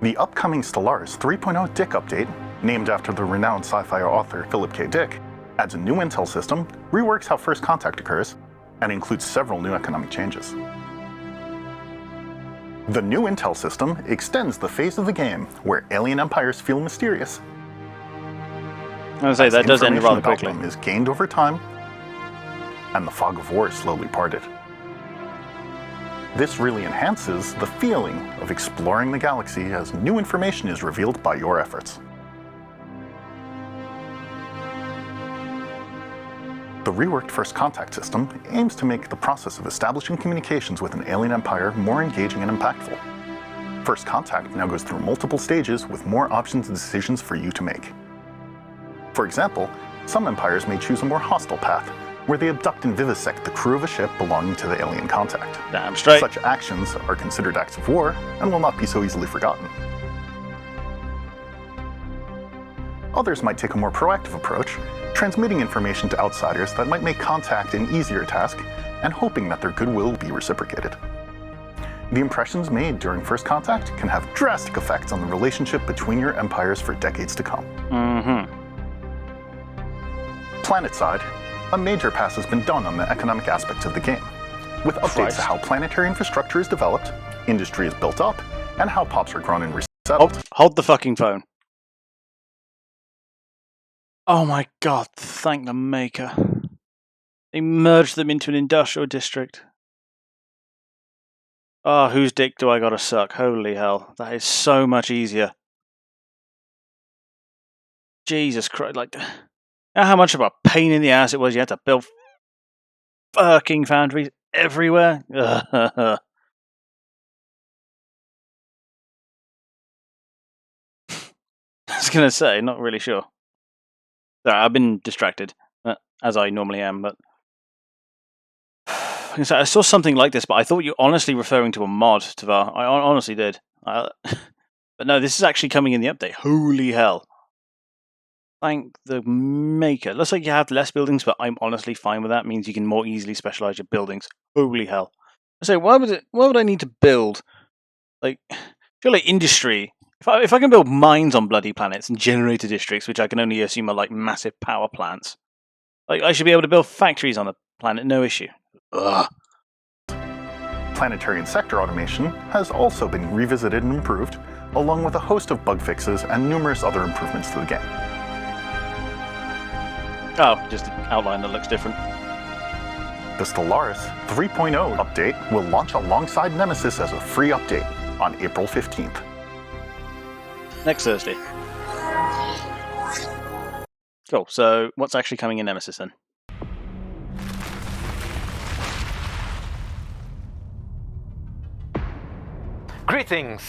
The upcoming Stellaris 3.0 Dick update, named after the renowned sci-fi author Philip K. Dick, adds a new intel system, reworks how first contact occurs, and includes several new economic changes. The new intel system extends the phase of the game where alien empires feel mysterious. I was going to say, that does end rather quickly. Information about them is gained over time, and the fog of war is slowly parted. This really enhances the feeling of exploring the galaxy as new information is revealed by your efforts. The reworked First Contact system aims to make the process of establishing communications with an alien empire more engaging and impactful. First Contact now goes through multiple stages with more options and decisions for you to make. For example, some empires may choose a more hostile path, where they abduct and vivisect the crew of a ship belonging to the alien contact. Damn straight. Such actions are considered acts of war and will not be so easily forgotten. Others might take a more proactive approach, transmitting information to outsiders that might make contact an easier task and hoping that their goodwill will be reciprocated. The impressions made during First Contact can have drastic effects on the relationship between your empires for decades to come. Planetside, a major pass has been done on the economic aspects of the game, with updates to how planetary infrastructure is developed, industry is built up, and how pops are grown and resettled. Hold the fucking phone. Oh my god, thank the maker. They merged them into an industrial district. Oh, whose dick do I gotta suck? Holy hell, that is so much easier. Jesus Christ, like... Now how much of a pain in the ass it was you had to build fucking foundries everywhere? I was going to say, not really sure. Sorry, I've been distracted, as I normally am, but... I saw something like this, but I thought you were honestly referring to a mod, Tavar. I honestly did. But no, this is actually coming in the update. Holy hell. Thank the maker. Looks like you have less buildings, but I'm honestly fine with that. It means you can more easily specialize your buildings. Holy hell. So why would I need to build, like, surely industry, if I can build mines on bloody planets and generator districts, which I can only assume are like massive power plants, like I should be able to build factories on a planet, no issue. Ugh. Planetary and sector automation has also been revisited and improved, along with a host of bug fixes and numerous other improvements to the game. Oh, just an outline that looks different. The Stellaris 3.0 update will launch alongside Nemesis as a free update on April 15th. Next Thursday. Cool, so what's actually coming in Nemesis then? Greetings!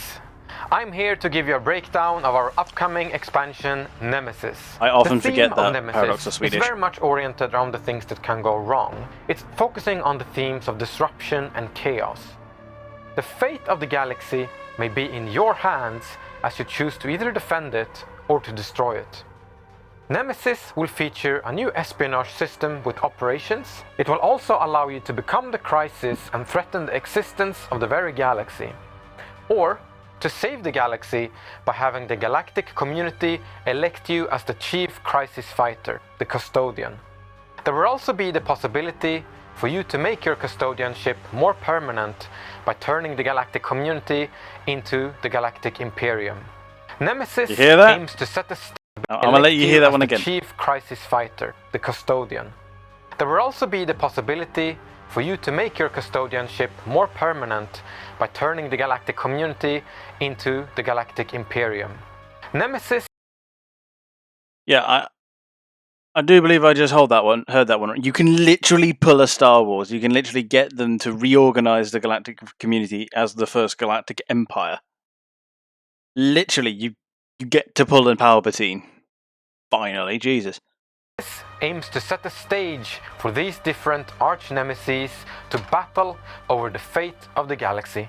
I'm here to give you a breakdown of our upcoming expansion, Nemesis. I often the theme forget of that Nemesis Paradox is Swedish. It's very much oriented around the things that can go wrong. It's focusing on the themes of disruption and chaos. The fate of the galaxy may be in your hands as you choose to either defend it or to destroy it. Nemesis will feature a new espionage system with operations. It will also allow you to become the Crisis and threaten the existence of the very galaxy. Or to save the galaxy by having the galactic community elect you as the chief crisis fighter, the Custodian. There will also be the possibility for you to make your custodianship more permanent by turning the galactic community into the Galactic Imperium. Nemesis aims to set the stage. I'm gonna let you hear that one again. Chief crisis fighter, the Custodian. There will also be the possibility for you to make your custodianship more permanent by turning the galactic community into the Galactic Imperium. Nemesis. Yeah, I do believe I just heard that one. You can literally pull a Star Wars. You can literally get them to reorganize the galactic community as the first galactic empire. Literally, you get to pull in Palpatine. Finally, Jesus. Aims to set the stage for these different arch-nemeses to battle over the fate of the galaxy.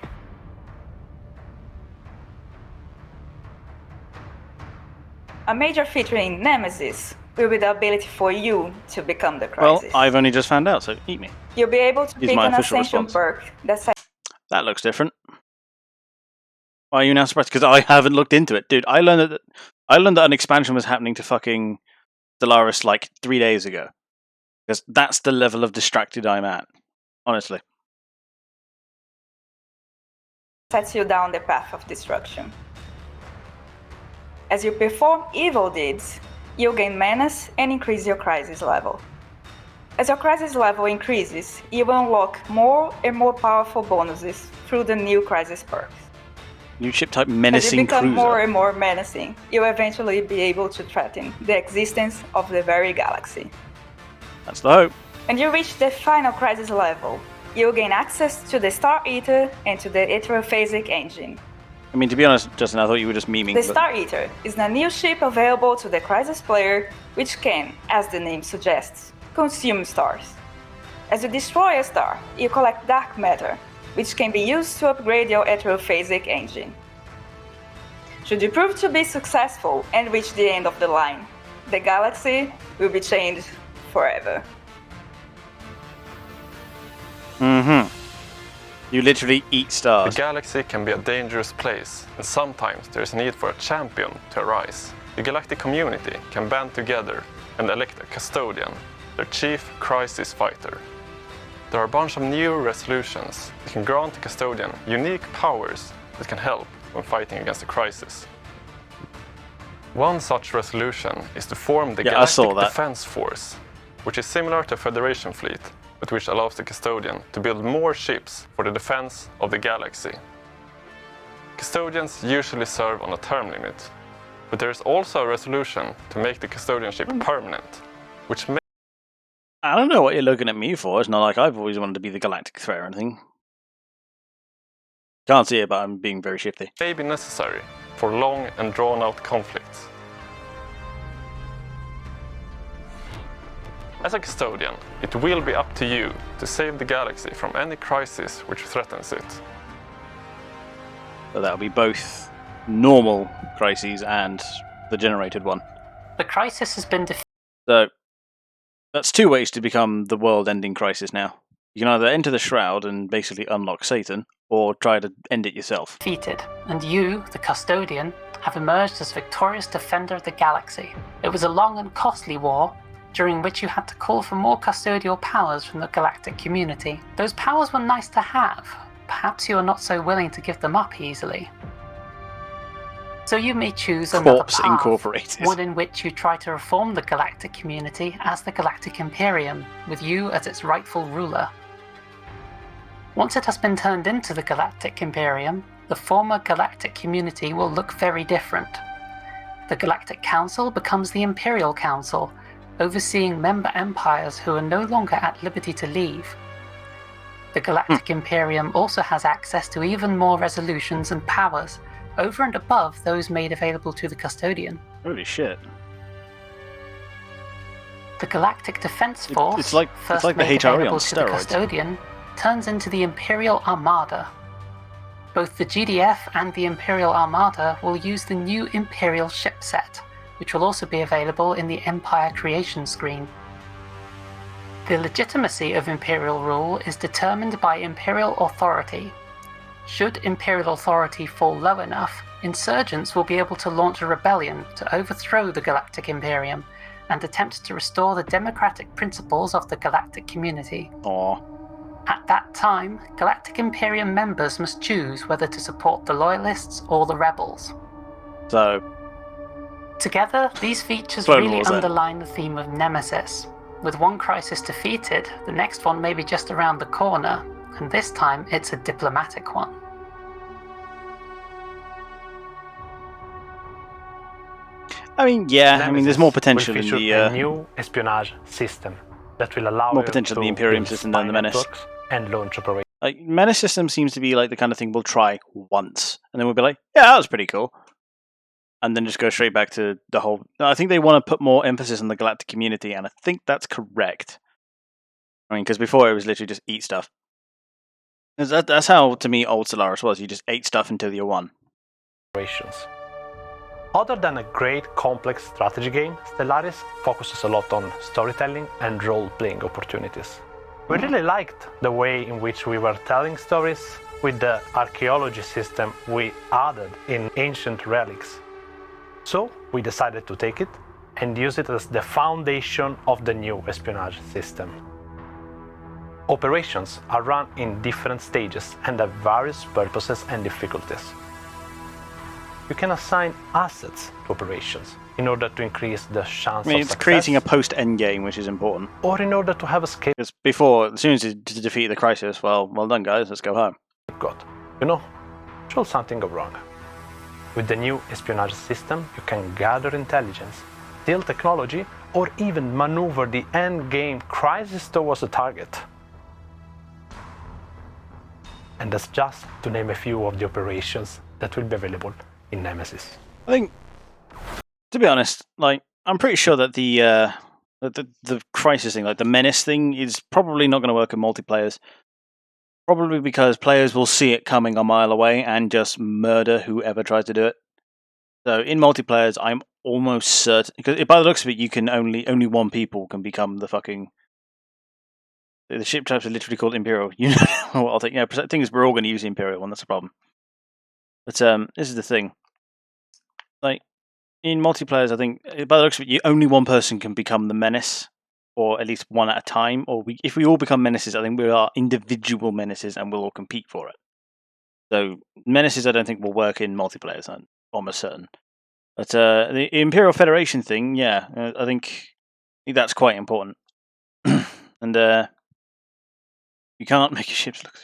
A major feature in Nemesis will be the ability for you to become the Crisis. Well, I've only just found out, so eat me. You'll be able to Is pick my an official Ascension response. perk That looks different. Why are you now surprised? Because I haven't looked into it, dude. I learned that an expansion was happening to fucking Stellaris like 3 days ago. Because that's the level of distracted I'm at. Honestly. sets you down the path of destruction. As you perform evil deeds, you'll gain menace and increase your crisis level. As your crisis level increases, you will unlock more and more powerful bonuses through the new crisis perks. New ship type menacing As you become cruiser. more and more menacing, you'll eventually be able to threaten the existence of the very galaxy. That's the hope. When you reach the final crisis level, you'll gain access to the Star Eater and to the heterophasic engine. I mean, to be honest, Justin, I thought you were just memeing. The Star Eater is a new ship available to the Crisis player, which can, as the name suggests, consume stars. As you destroy a star, you collect dark matter, which can be used to upgrade your heterophasic engine. Should you prove to be successful and reach the end of the line, the galaxy will be changed forever. Mm-hmm. You literally eat stars. The galaxy can be a dangerous place, and sometimes there is need for a champion to arise. The galactic community can band together and elect a custodian, their chief crisis fighter. There are a bunch of new resolutions that can grant the custodian unique powers that can help when fighting against a crisis. One such resolution is to form the Galactic Defense Force, which is similar to a Federation fleet, but which allows the custodian to build more ships for the defense of the galaxy. Custodians usually serve on a term limit, but there is also a resolution to make the custodianship permanent, which may... I don't know what you're looking at me for. It's not like I've always wanted to be the galactic threat or anything. Can't see it, but I'm being very shifty. May be necessary for long and drawn-out conflicts. As a custodian, it will be up to you to save the galaxy from any crisis which threatens it. So that'll be both normal crises and the generated one. The crisis has been defeated. So that's two ways to become the world-ending crisis now. You can either enter the Shroud and basically unlock Satan, or try to end it yourself. And you, the Custodian, have emerged as victorious defender of the galaxy. It was a long and costly war, during which you had to call for more custodial powers from the galactic community. Those powers were nice to have. Perhaps you are not so willing to give them up easily. So you may choose another Corpse path, Incorporated. one in which you try to reform the galactic community as the Galactic Imperium, with you as its rightful ruler. Once it has been turned into the Galactic Imperium, the former galactic community will look very different. The Galactic Council becomes the Imperial Council, overseeing member empires who are no longer at liberty to leave. The Galactic Imperium also has access to even more resolutions and powers, over and above those made available to the Custodian. Holy shit. The Galactic Defense Force, It's like the made HRE available on to the steroids. Custodian, turns into the Imperial Armada. Both the GDF and the Imperial Armada will use the new Imperial ship set, which will also be available in the Empire creation screen. The legitimacy of Imperial rule is determined by Imperial authority. Should Imperial authority fall low enough, insurgents will be able to launch a rebellion to overthrow the Galactic Imperium and attempt to restore the democratic principles of the galactic community. At that time, Galactic Imperium members must choose whether to support the Loyalists or the Rebels. So, together, these features Clone really Wars, then. underline the theme of Nemesis. With one crisis defeated, the next one may be just around the corner, and this time it's a diplomatic one. I mean, yeah, I mean, there's more Nemesis potential will in feature the a new espionage system that will allow more you potential in the to Imperium build system than the spy Menace. networks and launch operations. Like, Menace system seems to be like the kind of thing we'll try once, and then we'll be like, yeah, that was pretty cool. And then just go straight back to the whole... I think they want to put more emphasis on the galactic community, and I think that's correct. I mean, because before it was literally just eat stuff. That's how, to me, old Solaris was. You just ate stuff until you won. Other than a great complex strategy game, Stellaris focuses a lot on storytelling and role-playing opportunities. We really liked the way in which we were telling stories with the archaeology system we added in ancient relics. So we decided to take it and use it as the foundation of the new espionage system. Operations are run in different stages and have various purposes and difficulties. You can assign assets to operations in order to increase the chance I mean, of it's success, creating a post-end game, which is important. or in order to have a scale. Because before, as soon as you defeat the crisis, well done, guys, let's go home. Should something go wrong? With the new espionage system, you can gather intelligence, steal technology, or even maneuver the end-game crisis towards a target. And that's just to name a few of the operations that will be available in Nemesis. I think, to be honest, like, I'm pretty sure that the crisis thing, like the menace thing, is probably not going to work in multiplayers. Probably because players will see it coming a mile away and just murder whoever tries to do it. So in multiplayers, I'm almost certain, because by the looks of it, you can only one people can become the fucking... The ship types are literally called Imperial. You know what I'll take. Yeah, the thing is, we're all going to use the Imperial one. That's the problem. But this is the thing. Like in multiplayers, I think by the looks of it, only one person can become the menace, or at least one at a time. Or if we all become menaces, I think we are individual menaces, and we'll all compete for it. So menaces, I don't think will work in multiplayers. I'm almost certain. But the Imperial Federation thing, yeah, I think that's quite important. And you can't make your ships look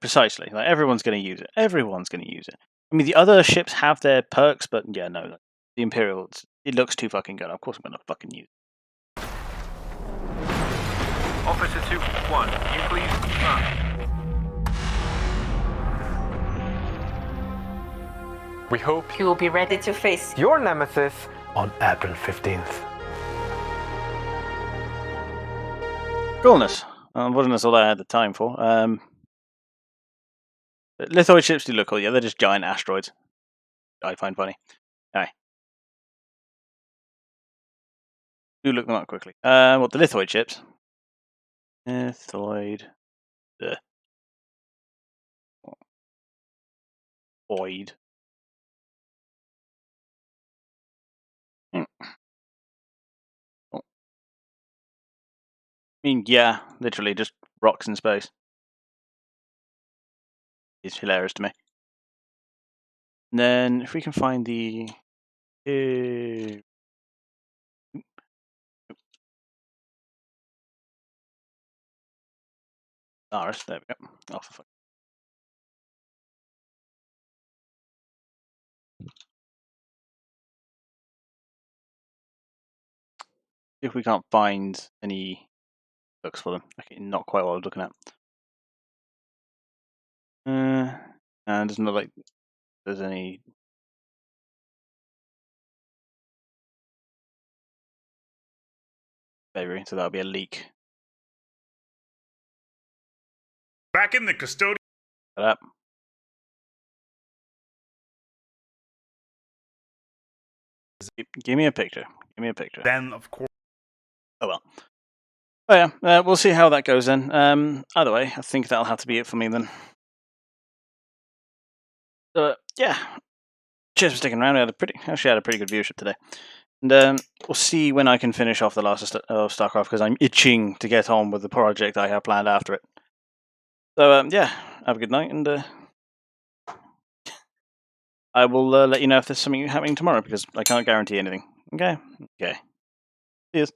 precisely. Like everyone's going to use it. Everyone's going to use it. I mean, the other ships have their perks, but yeah, no, the Imperial, it looks too fucking good. Of course, I'm going to fucking use it. Officer 2-1, can you please confirm? We hope you will be ready to face your nemesis on April 15th. Coolness. Wasn't all I had the time for. Lithoid ships do look cool. Yeah, they're just giant asteroids. I find funny. Anyway. Do look them up quickly. What, the lithoid ships? Lithoid. Void. I mean, yeah, literally just rocks in space. It's hilarious to me. And then if we can find the Iris, there we go. Oh, for fuck. If we can't find any books for them. Okay, not quite what I was looking at. And it doesn't look like there's any. Maybe, so that'll be a leak. Back in the custodian. Shut up. Give me a picture. Give me a picture. Then, of course. Oh well. Oh yeah, we'll see how that goes then. Either way, I think that'll have to be it for me then. So yeah, cheers for sticking around. We had actually had a pretty good viewership today, and we'll see when I can finish off the last of StarCraft because I'm itching to get on with the project I have planned after it. So yeah, have a good night, and I will let you know if there's something happening tomorrow because I can't guarantee anything. Okay. Okay. Cheers.